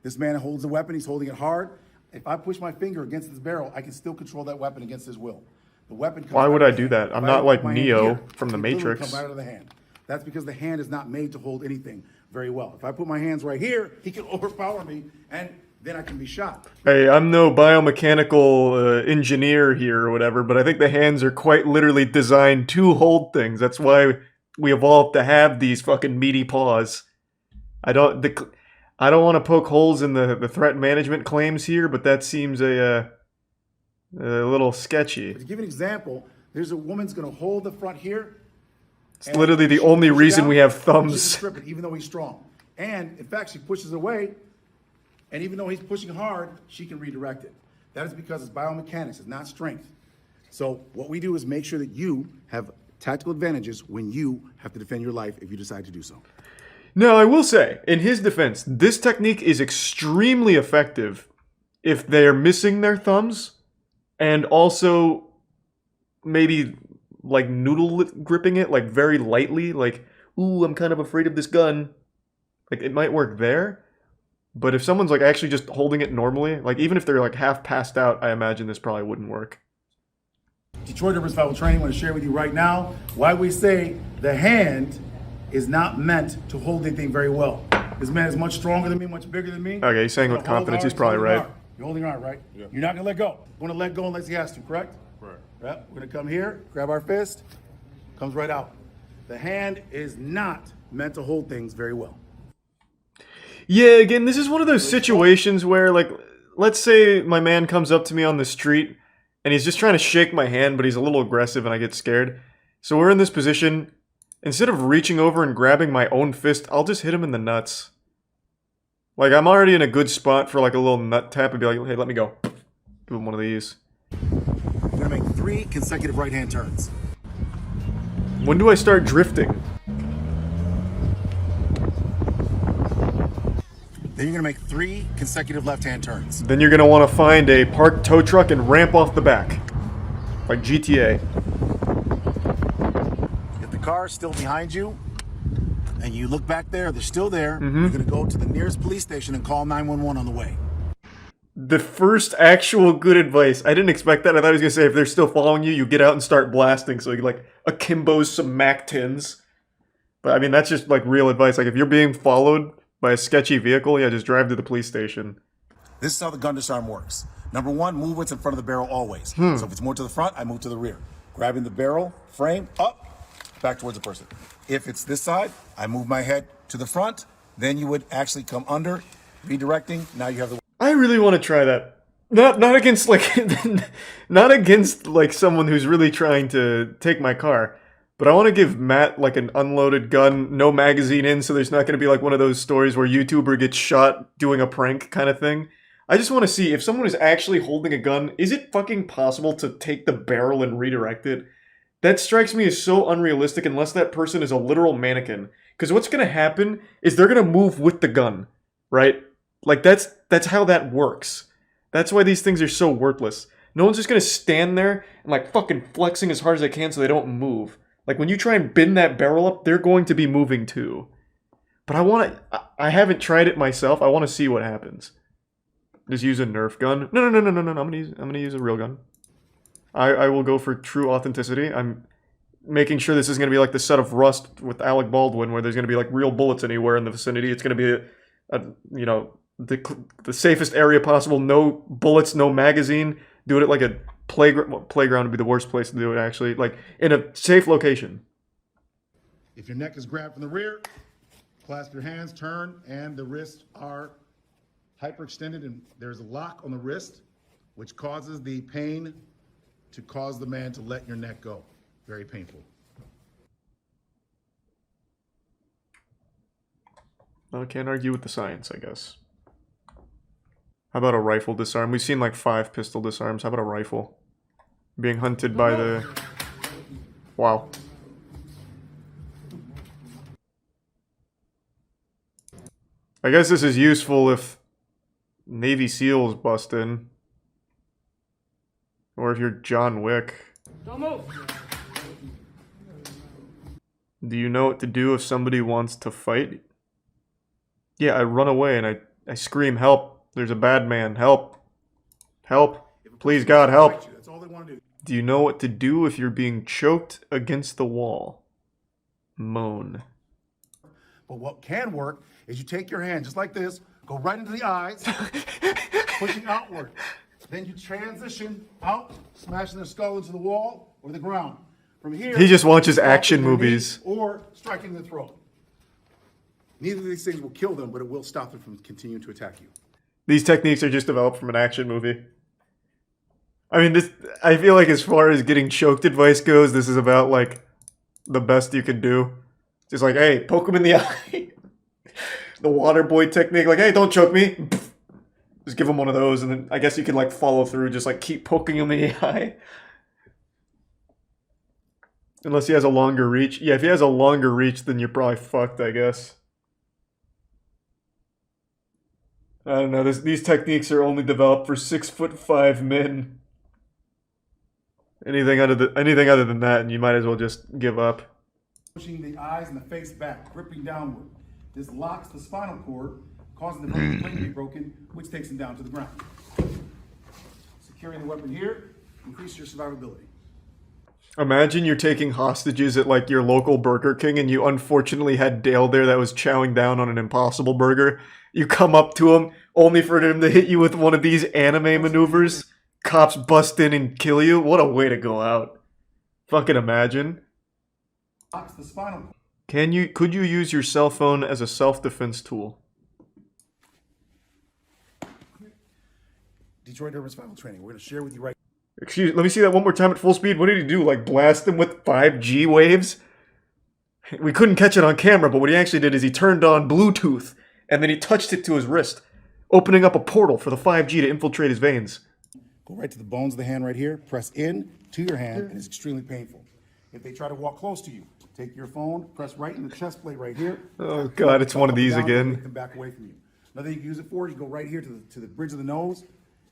This man holds a weapon, he's holding it hard. If I push my finger against this barrel, I can still control that weapon against his will. The weapon comes Why would out I of the do hand. that? I'm If I not like put my hand Neo here, from the it literally Matrix. comes out of the hand. That's because the hand is not made to hold anything very well. If I put my hands right here, he can overpower me, and then I can be shot. Hey, I'm no biomechanical engineer here or whatever, but I think the hands are quite literally designed to hold things. That's why we evolved to have these fucking meaty paws. I don't want to poke holes in the threat management claims here, but that seems a little sketchy. But to give you an example, there's a woman's going to hold the front here. It's literally the only reason we have thumbs. Even though he's strong. And, in fact, she pushes away, and even though he's pushing hard, she can redirect it. That is because it's biomechanics, it's not strength. So what we do is make sure that you have tactical advantages when you have to defend your life if you decide to do so. No, I will say, in his defense, this technique is extremely effective if they're missing their thumbs and also maybe like noodle gripping it like very lightly, like, ooh, I'm kind of afraid of this gun. Like, it might work there. But if someone's like actually just holding it normally, like even if they're like half passed out, I imagine this probably wouldn't work. Detroit Urban Survival Training, I want to share with you right now why we say the hand is not meant to hold anything very well. This man is much stronger than me, much bigger than me. Okay, he's saying with confidence, he's probably right. You're holding hard, right? Yeah. You're not gonna let go. You're gonna let go unless he has to, correct? Correct. Yep. We're gonna come here, grab our fist, comes right out. The hand is not meant to hold things very well. Yeah, again, this is one of those situations where, like, let's say my man comes up to me on the street and he's just trying to shake my hand, but he's a little aggressive and I get scared. So we're in this position. Instead of reaching over and grabbing my own fist, I'll just hit him in the nuts. Like, I'm already in a good spot for, like, a little nut tap and be like, hey, let me go. Give him one of these. You're gonna make 3 consecutive right-hand turns. When do I start drifting? Then you're gonna make 3 consecutive left-hand turns. Then you're going to want to find a parked tow truck and ramp off the back. Like GTA. If the car is still behind you, and you look back there, they're still there, Mm-hmm. you're gonna go to the nearest police station and call 911 on the way. The first actual good advice. I didn't expect that. I thought he was going to say if they're still following you, you get out and start blasting. So you like akimbos some Mac 10s. But I mean, that's just like real advice. Like if you're being followed by a sketchy vehicle, yeah, just drive to the police station. This is how the gun disarm works. Number 1, move what's in front of the barrel always. So if it's more to the front, I move to the rear. Grabbing the barrel, frame, up, back towards the person. If it's this side, I move my head to the front, then you would actually come under, redirecting, now you have the... I really want to try that. Not against like not against like someone who's really trying to take my car. But I want to give Matt like an unloaded gun, no magazine in, so there's not going to be like one of those stories where YouTuber gets shot doing a prank kind of thing. I just want to see if someone is actually holding a gun, is it fucking possible to take the barrel and redirect it? That strikes me as so unrealistic unless that person is a literal mannequin. Because what's going to happen is they're going to move with the gun, right? Like that's how that works. That's why these things are so worthless. No one's just going to stand there and like fucking flexing as hard as they can so they don't move. Like, when you try and bend that barrel up, they're going to be moving too. But I haven't tried it myself. I want to see what happens. Just use a Nerf gun. No. I'm gonna use a real gun. I will go for true authenticity. I'm making sure this is gonna be like the set of Rust with Alec Baldwin, where there's gonna be like real bullets anywhere in the vicinity. It's gonna be the safest area possible. No bullets, no magazine. Do it at like a playground. Well, playground would be the worst place to do it, actually. Like in a safe location. If your neck is grabbed from the rear, clasp your hands, turn, and the wrists are hyperextended, and there's a lock on the wrist, which causes the pain to cause the man to let your neck go. Very painful. I can't argue with the science, I guess. How about a rifle disarm? We've seen like 5 pistol disarms. How about a rifle? Being hunted by the... Wow. I guess this is useful if Navy SEALs bust in. Or if you're John Wick. Don't move. Do you know what to do if somebody wants to fight? Yeah, I run away and I scream, help. There's a bad man. Help. Help. Please, God, help. That's all they want to do. Do you know what to do if you're being choked against the wall? Moan. But what can work is you take your hand just like this, go right into the eyes, pushing outward. Then you transition out, smashing the skull into the wall or the ground. From here, He just watches action movies. Or striking the throat. Neither of these things will kill them, but it will stop them from continuing to attack you. These techniques are just developed from an action movie. I mean, I feel like as far as getting choked advice goes, this is about, like, the best you can do. Just like, hey, poke him in the eye. The water boy technique, like, hey, don't choke me. Just give him one of those, and then I guess you can, like, follow through, just, like, keep poking him in the eye. Unless he has a longer reach. Yeah, if he has a longer reach, then you're probably fucked, I guess. I don't know, these techniques are only developed for 6'5" men. Anything other than that, and you might as well just give up. Pushing the eyes and the face back, gripping downward. This locks the spinal cord, causing the brain to be broken, which takes him down to the ground. Securing the weapon here increases your survivability. Imagine you're taking hostages at like your local Burger King and you unfortunately had Dale there that was chowing down on an Impossible Burger. You come up to him only for him to hit you with one of these anime maneuvers. Cops bust in and kill you. What a way to go out. Fucking imagine. Locks the spinal cord. Could you use your cell phone as a self-defense tool? Detroit Urban Survival Training. We're going to share with you right. Excuse, let me see that one more time at full speed. What did he do? Like blast him with 5G waves? We couldn't catch it on camera, but what he actually did is he turned on Bluetooth and then he touched it to his wrist, opening up a portal for the 5G to infiltrate his veins. Go right to the bones of the hand right here. Press in to your hand, and it's extremely painful. If they try to walk close to you, take your phone, press right in the chest plate right here. Oh God, it's one of these again. Make them back away from you. Another thing you can use it for, you go right here to the bridge of the nose,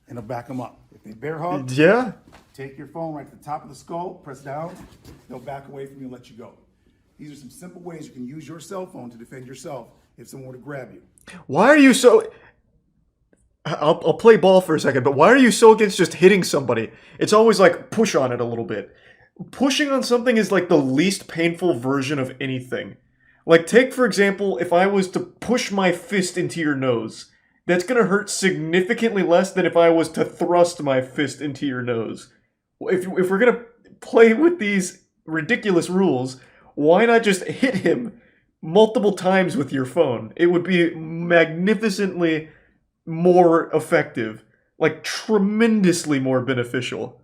and it'll back them up. If they bear hug, yeah, take your phone right to the top of the skull, press down, they'll back away from you and let you go. These are some simple ways you can use your cell phone to defend yourself if someone were to grab you. Why are you so... I'll play ball for a second, but why are you so against just hitting somebody? It's always like, push on it a little bit. Pushing on something is like the least painful version of anything. Like, take, for example, if I was to push my fist into your nose. That's going to hurt significantly less than if I was to thrust my fist into your nose. If we're going to play with these ridiculous rules, why not just hit him multiple times with your phone? It would be magnificently more effective. Like, tremendously more beneficial.